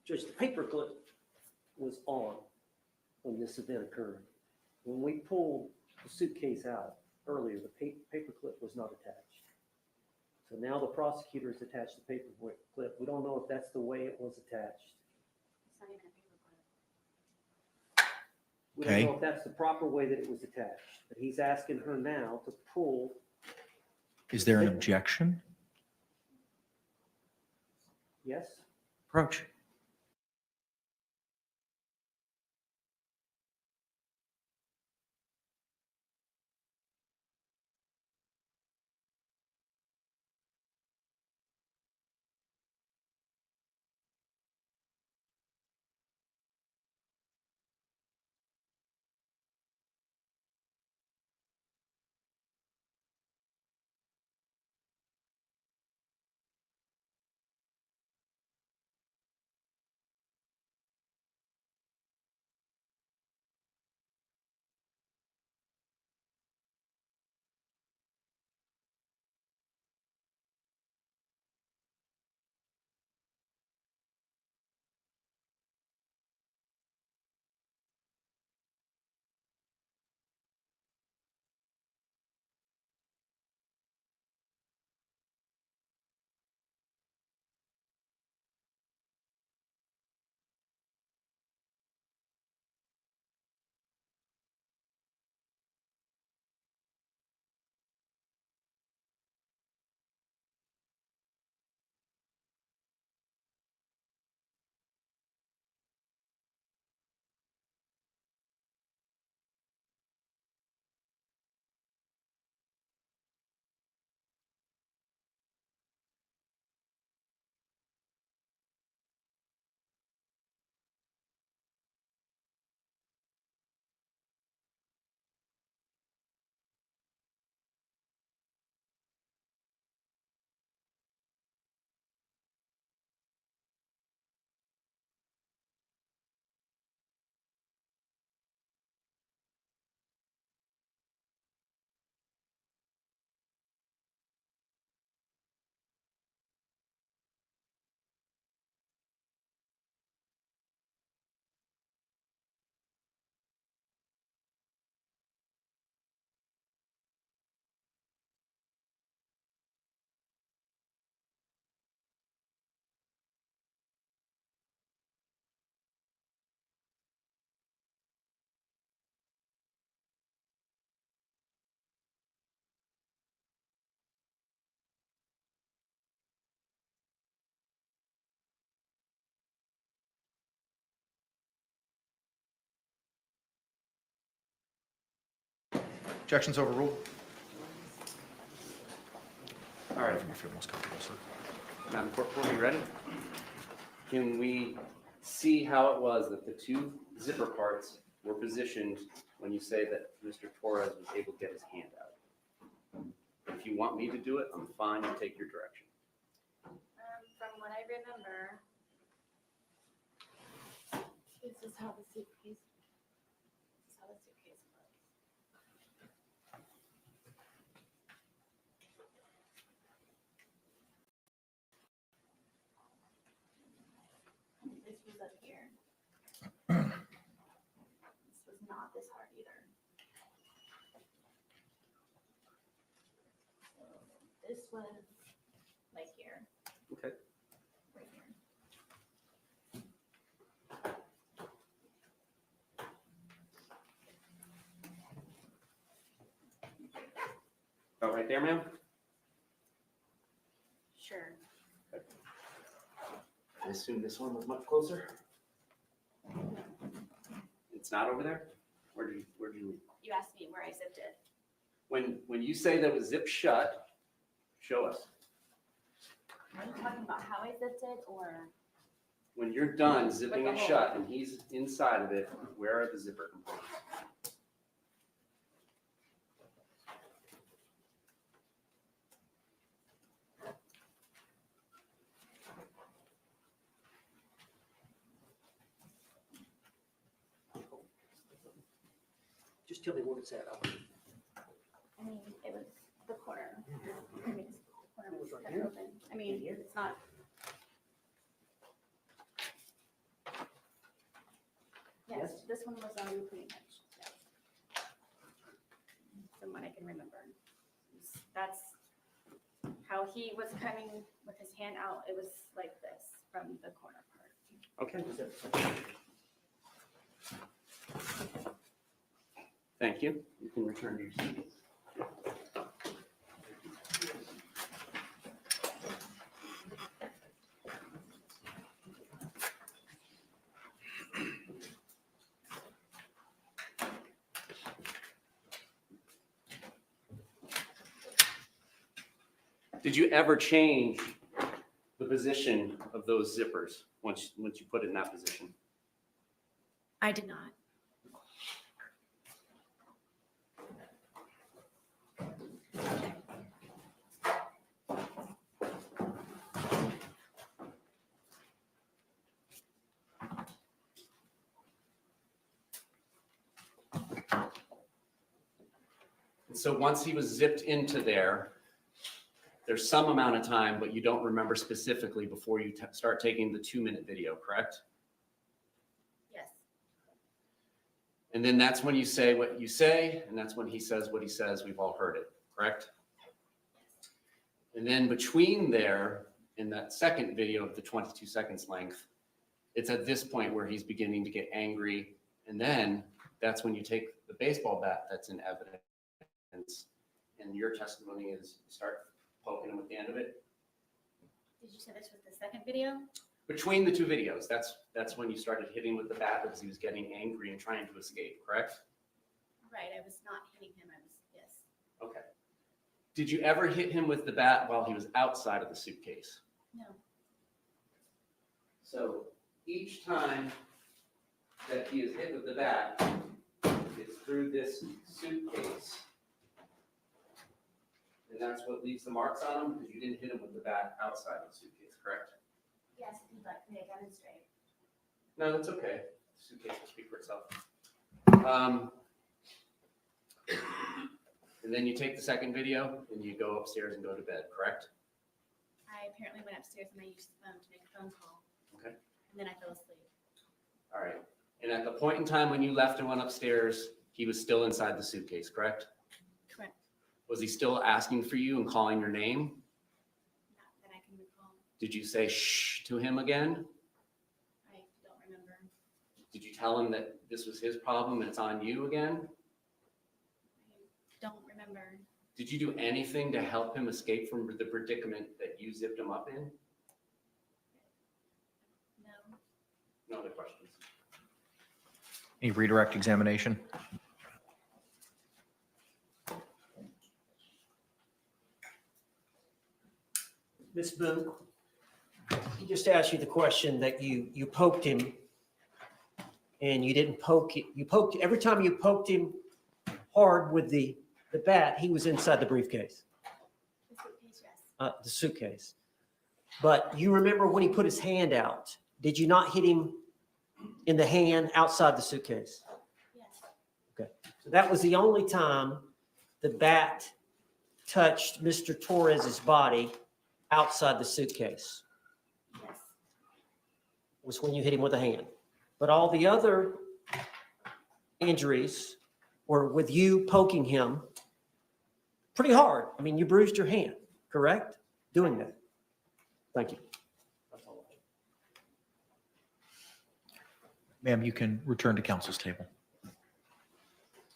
Judge, the paperclip was on when this event occurred. When we pulled the suitcase out earlier, the paperclip was not attached. So now the prosecutors attached the paperclip. We don't know if that's the way it was attached. It's not even a paperclip. We Okay. don't know if that's the proper way that it was attached. But he's asking her now to pull. Is there an objection? Yes? Approach. Objections overruled. All right, If you feel most comfortable, sir. Madam Corporal, you ready? Can we see how it was that the two zipper parts were positioned when you say that Mr. Torres was able to get his hand out? If you want me to do it, I'm fine to take your direction. From what I remember, this is how the suitcase. This is how the suitcase was. This was up here. This was not this hard either. So this was like here. Okay. Right here. About right there, ma'am? Sure. I assume this one was much closer? It's not over there? Where do you? You asked me where I zipped it. When you say that it was zipped shut, show us. Are you talking about how I zipped it or? When you're done zipping Like it a shut and he's inside of it, where are the zipper components? Just tell me what it's at. I mean, it was the corner. I mean, the corner was It was right kind here? of open. I mean, it's not. Yes, Yes. this one was on the pretty much, yes. From what I can remember. That's how he was coming with his hand out. It was like this from the corner part. Okay. Thank you. You can return to your seat. Did you ever change the position of those zippers once you put it in that position? I did not. And so once he was zipped into there, there's some amount of time, but you don't remember specifically before you start taking the 2-minute video, correct? Yes. And then that's when you say what you say, and that's when he says what he says. We've all heard it, correct? And then between there, in that second video of the 22 seconds length, it's at this point where he's beginning to get angry. And then that's when you take the baseball bat that's in evidence, and your testimony is you start poking him with the end of it. Did you say this was the second video? Between the two videos, that's when you started hitting with the bat because he was getting angry and trying to escape, correct? Right, I was not hitting him. I was, yes. Okay. Did you ever hit him with the bat while he was outside of the suitcase? No. So each time that he is hit with the bat, it's through this suitcase. And that's what leaves the marks on him because you didn't hit him with the bat outside of the suitcase, correct? Yes, if you'd like me to demonstrate. No, that's okay. The suitcase will speak for itself. And then you take the second video and you go upstairs and go to bed, correct? I apparently went upstairs and I used the phone to make a phone call. Okay. And then I fell asleep. All right. And at the point in time when you left and went upstairs, he was still inside the suitcase, correct? Correct. Was he still asking for you and calling your name? Not that I can recall. Did you say shh to him again? I don't remember. Did you tell him that this was his problem and it's on you again? I don't remember. Did you do anything to help him escape from the predicament that you zipped him up in? No. No other questions? Any redirect examination? Ms. Boone, he just asked you the question that you poked him and you didn't poke it. You poked, every time you poked him hard with the bat, he was inside the briefcase, The suitcase, yes. the suitcase. But you remember when he put his hand out, did you not hit him in the hand outside the suitcase? Yes. So that was the only time the bat touched Mr. Torres's body outside the suitcase, Yes. was when you hit him with a hand. But all the other injuries were with you poking him pretty hard. I mean, you bruised your hand, correct? Doing that. Thank you. That's all I have. Ma'am, you can return to council's table.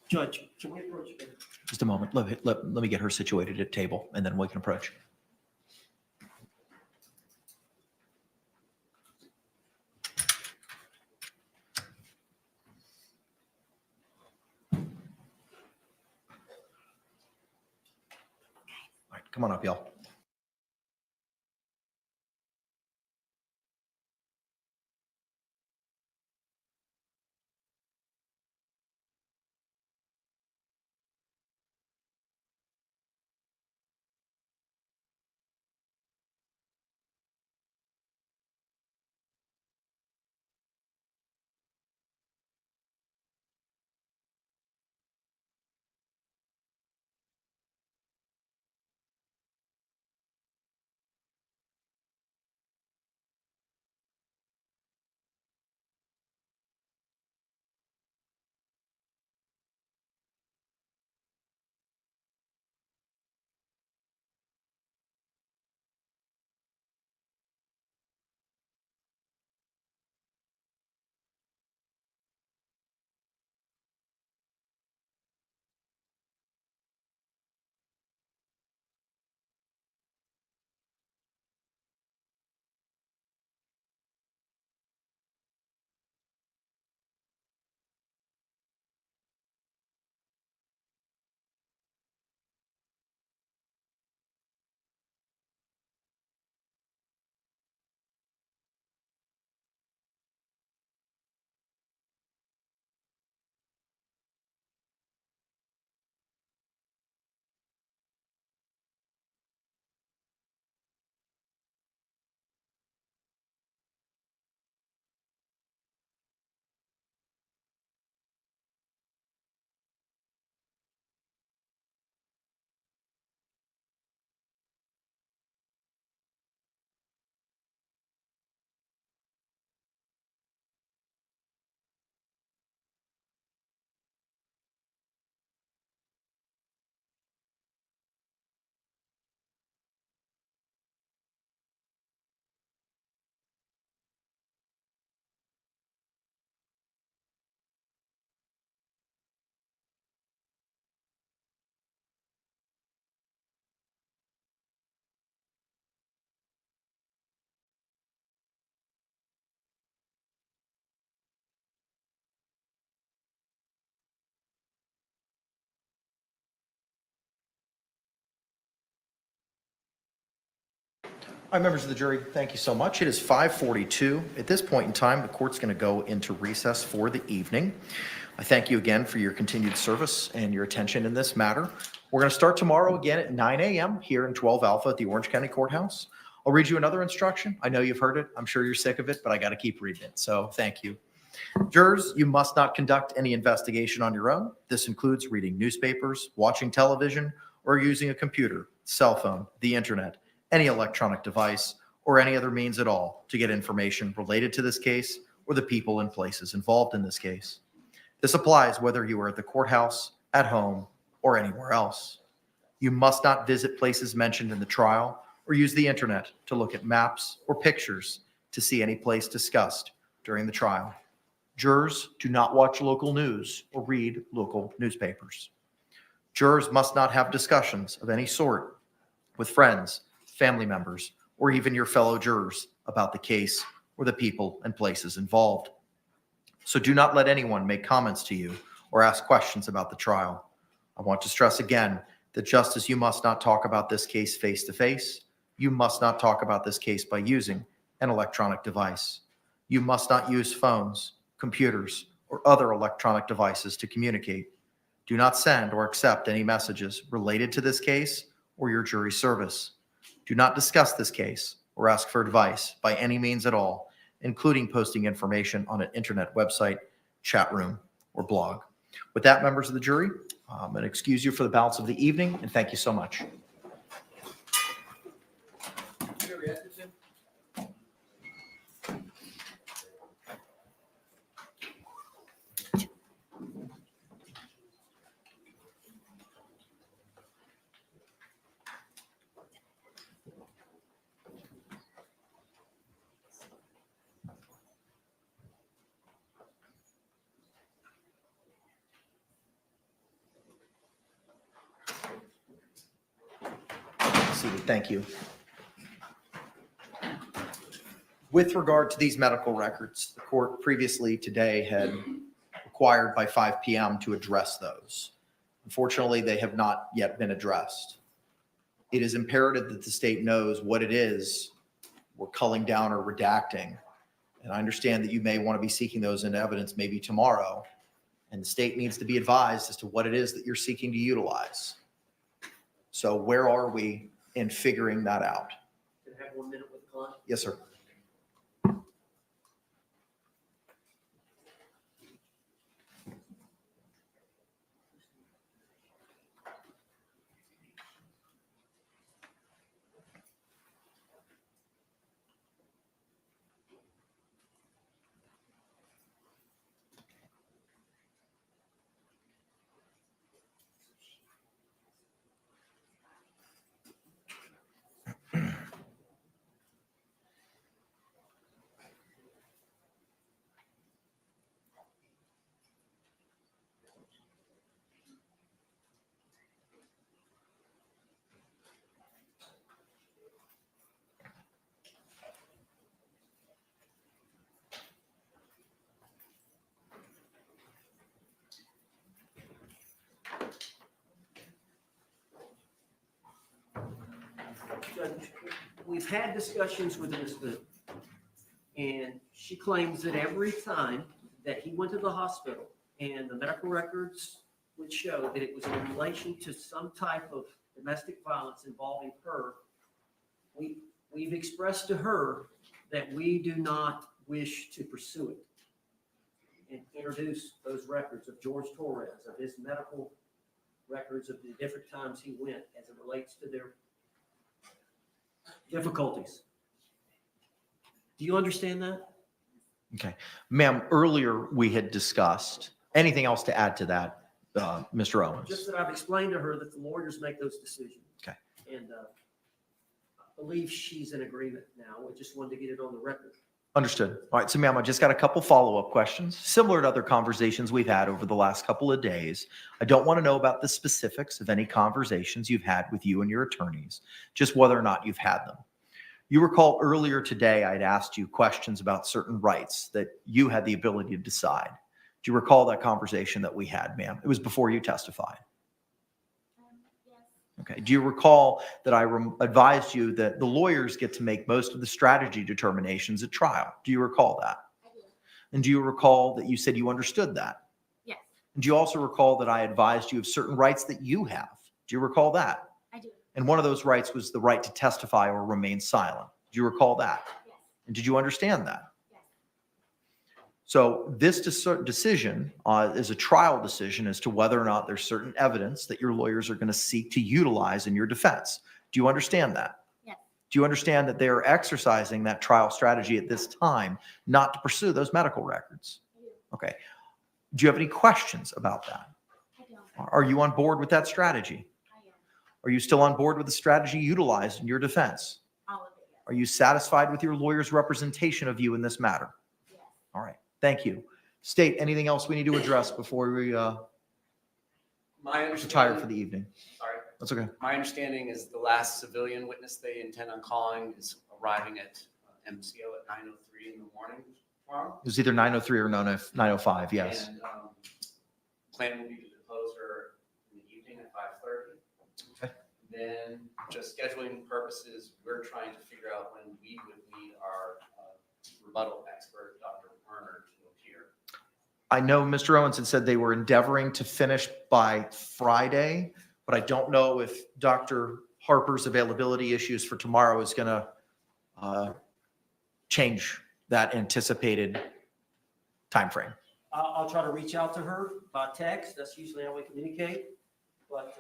Judge, can we approach again? Just a moment. Let me get her situated at table and then we can approach. All right, come on up, y'all. All right, members of the jury, thank you so much. It is 5:42. At this point in time, the court's going to go into recess for the evening. I thank you again for your continued service and your attention in this matter. We're going to start tomorrow again at 9 a.m. here in 12 Alpha at the Orange County Courthouse. I'll read you another instruction. I know you've heard it. I'm sure you're sick of it, but I got to keep reading it. So thank you. Jurors, you must not conduct any investigation on your own. This includes reading newspapers, watching television, or using a computer, cell phone, the internet, any electronic device, or any other means at all to get information related to this case or the people and places involved in this case. This applies whether you are at the courthouse, at home, or anywhere else. You must not visit places mentioned in the trial or use the internet to look at maps or pictures to see any place discussed during the trial. Jurors do not watch local news or read local newspapers. Jurors must not have discussions of any sort with friends, family members, or even your fellow jurors about the case or the people and places involved. So do not let anyone make comments to you or ask questions about the trial. I want to stress again that just as you must not talk about this case face-to-face, You must not talk about this case by using an electronic device. You must not use phones, computers, or other electronic devices to communicate. Do not send or accept any messages related to this case or your jury service. Do not discuss this case or ask for advice by any means at all, including posting information on an internet website, chat room, or blog. With that, members of the jury, I'm going to excuse you for the balance of the evening, and thank you so much. Seated. Thank you. With regard to these medical records, the court previously today had required by 5 p.m. to address those. Unfortunately, they have not yet been addressed. It is imperative that the state knows what it is we're culling down or redacting. And I understand that you may want to be seeking those into evidence maybe tomorrow, and the state needs to be advised as to what it is that you're seeking to utilize. So where are we in figuring that out? Can I have 1 minute with the client? Yes, sir. Judge, we've had discussions with Ms. Boone, and she claims that every time that he went to the hospital and the medical records would show that it was in relation to some type of domestic violence involving her, we've expressed to her that we do not wish to pursue it and introduce those records of Jorge Torres, of his medical records of the different times he went as it relates to their difficulties. Do you understand that? Okay. Ma'am, earlier we had discussed, anything else to add to that, Mr. Owens? Just that I've explained to her that the lawyers make those decisions. Okay. And I believe she's in agreement now. We just wanted to get it on the record. Understood. All right. So ma'am, I just got a couple follow-up questions, similar to other conversations we've had over the last couple of days. I don't want to know about the specifics of any conversations you've had with you and your attorneys, just whether or not you've had them. You recall earlier today, I'd asked you questions about certain rights that you had the ability to decide. Do you recall that conversation that we had, ma'am? It was before you testified. Yes. Okay. Do you recall that I advised you that the lawyers get to make most of the strategy determinations at trial? Do you recall that? I do. And do you recall that you said you understood that? Yes, And do you also recall that I advised you of certain rights that you have? Do you recall that? I do. And one of those rights was the right to testify or remain silent. Do you recall that? Yes. And did you understand that? Yes. So this decision is a trial decision as to whether or not there's certain evidence that your lawyers are going to seek to utilize in your defense. Do you understand that? Yes. Do you understand that they are exercising that trial strategy at this time not to pursue those medical records? I do. Okay. Do you have any questions about that? I don't. Are you on board with that strategy? I am. Are you still on board with the strategy utilized in your defense? All of it, yes. Are you satisfied with your lawyer's representation of you in this matter? Yes. All right. Thank you. State, anything else we need to address before we My retire understanding, for the evening? sorry, That's okay. my understanding is the last civilian witness they intend on calling is arriving at MCO at 9:03 in the morning tomorrow. It was either 9:03 or 9:05, yes. And plan will be to depose her in the evening at 5:30. Okay. Then just scheduling purposes, we're trying to figure out when we would need our rebuttal expert, Dr. Werner, to appear. I know Mr. Owens had said they were endeavoring to finish by Friday, but I don't know if Dr. Harper's availability issues for tomorrow is going to change that anticipated timeframe. I'll try to reach out to her by text. That's usually how we communicate. But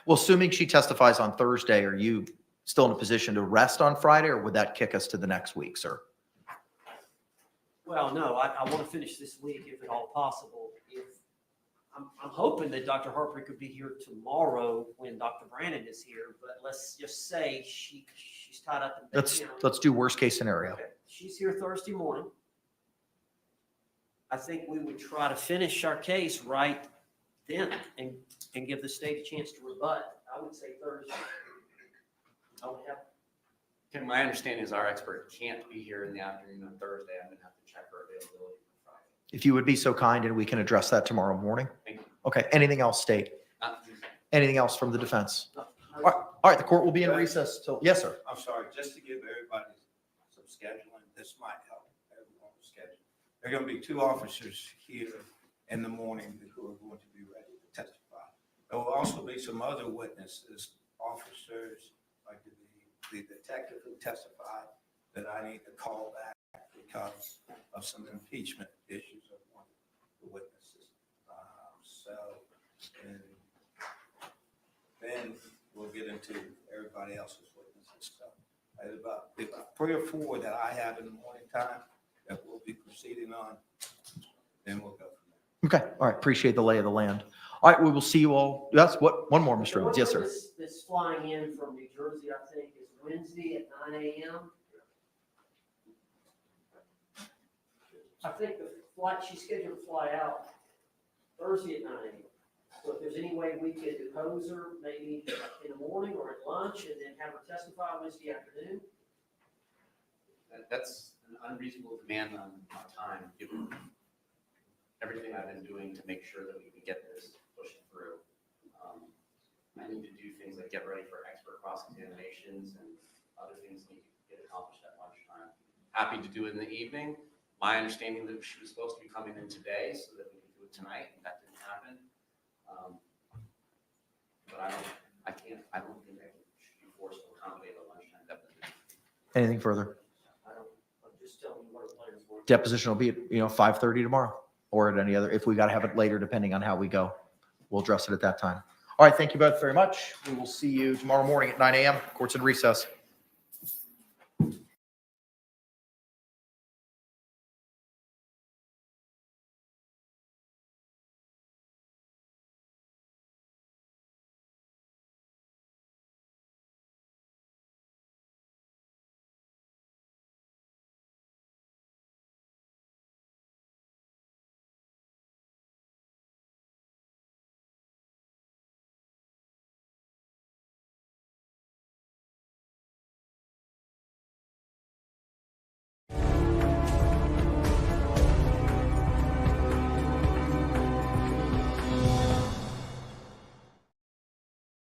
Well, assuming she testifies on Thursday, are you still in a position to rest on Friday, or would that kick us to the next week, sir? well, no, I want to finish this week if at all possible. If I'm hoping that Dr. Harper could be here tomorrow when Dr. Brandon is here, but let's just say she's tied up in Baytown. Let's do worst case scenario. Okay, she's here Thursday morning. I think we would try to finish our case right then and give the state a chance to rebut. I would say Thursday. I would have, Okay, my understanding is our expert can't be here in the afternoon on Thursday. I'm going to have to check her availability for Friday. If you would be so kind, and we can address that tomorrow morning. Thank you. Okay, anything else, state? Not- Anything else from the defense? no, All right, the court will be in recess till, yes, sir. I'm sorry, just to give everybody some scheduling, this might help everyone with scheduling. There are going to be 2 officers here in the morning who are going to be ready to testify. There will also be some other witnesses, officers, like the detective who testified, that I need to call back because of some impeachment issues of one of the witnesses. And then we'll get into everybody else's witnesses. So there's about 3 or 4 that I have in the morning time that we'll be proceeding on. Then we'll go from there. Okay, all right, appreciate the lay of the land. All right, we will see you all. That's what, one more, Mr. Owens. Yes, sir. This flying in from New Jersey, I think, is Wednesday at 9 a.m. I think the flight, she's scheduled to fly out Thursday at 9 a.m. So if there's any way we could depose her, maybe in the morning or at lunch, and then have her testify Wednesday afternoon. That's an unreasonable demand on time, given everything I've been doing to make sure that we can get this pushed through. I need to do things like get ready for expert cross-examinations, and other things need to get accomplished at lunchtime. Happy to do it in the evening. My understanding that she was supposed to be coming in today so that we could do it tonight, and that didn't happen. But I don't think I should be forced to accommodate a lunchtime deposition. Anything further? I'm just telling you what our plans were. Deposition will be at, 5:30 tomorrow, or at any other, if we got to have it later, depending on how we go. We'll address it at that time. All right, thank you both very much. We will see you tomorrow morning at 9 a.m. Court's in recess.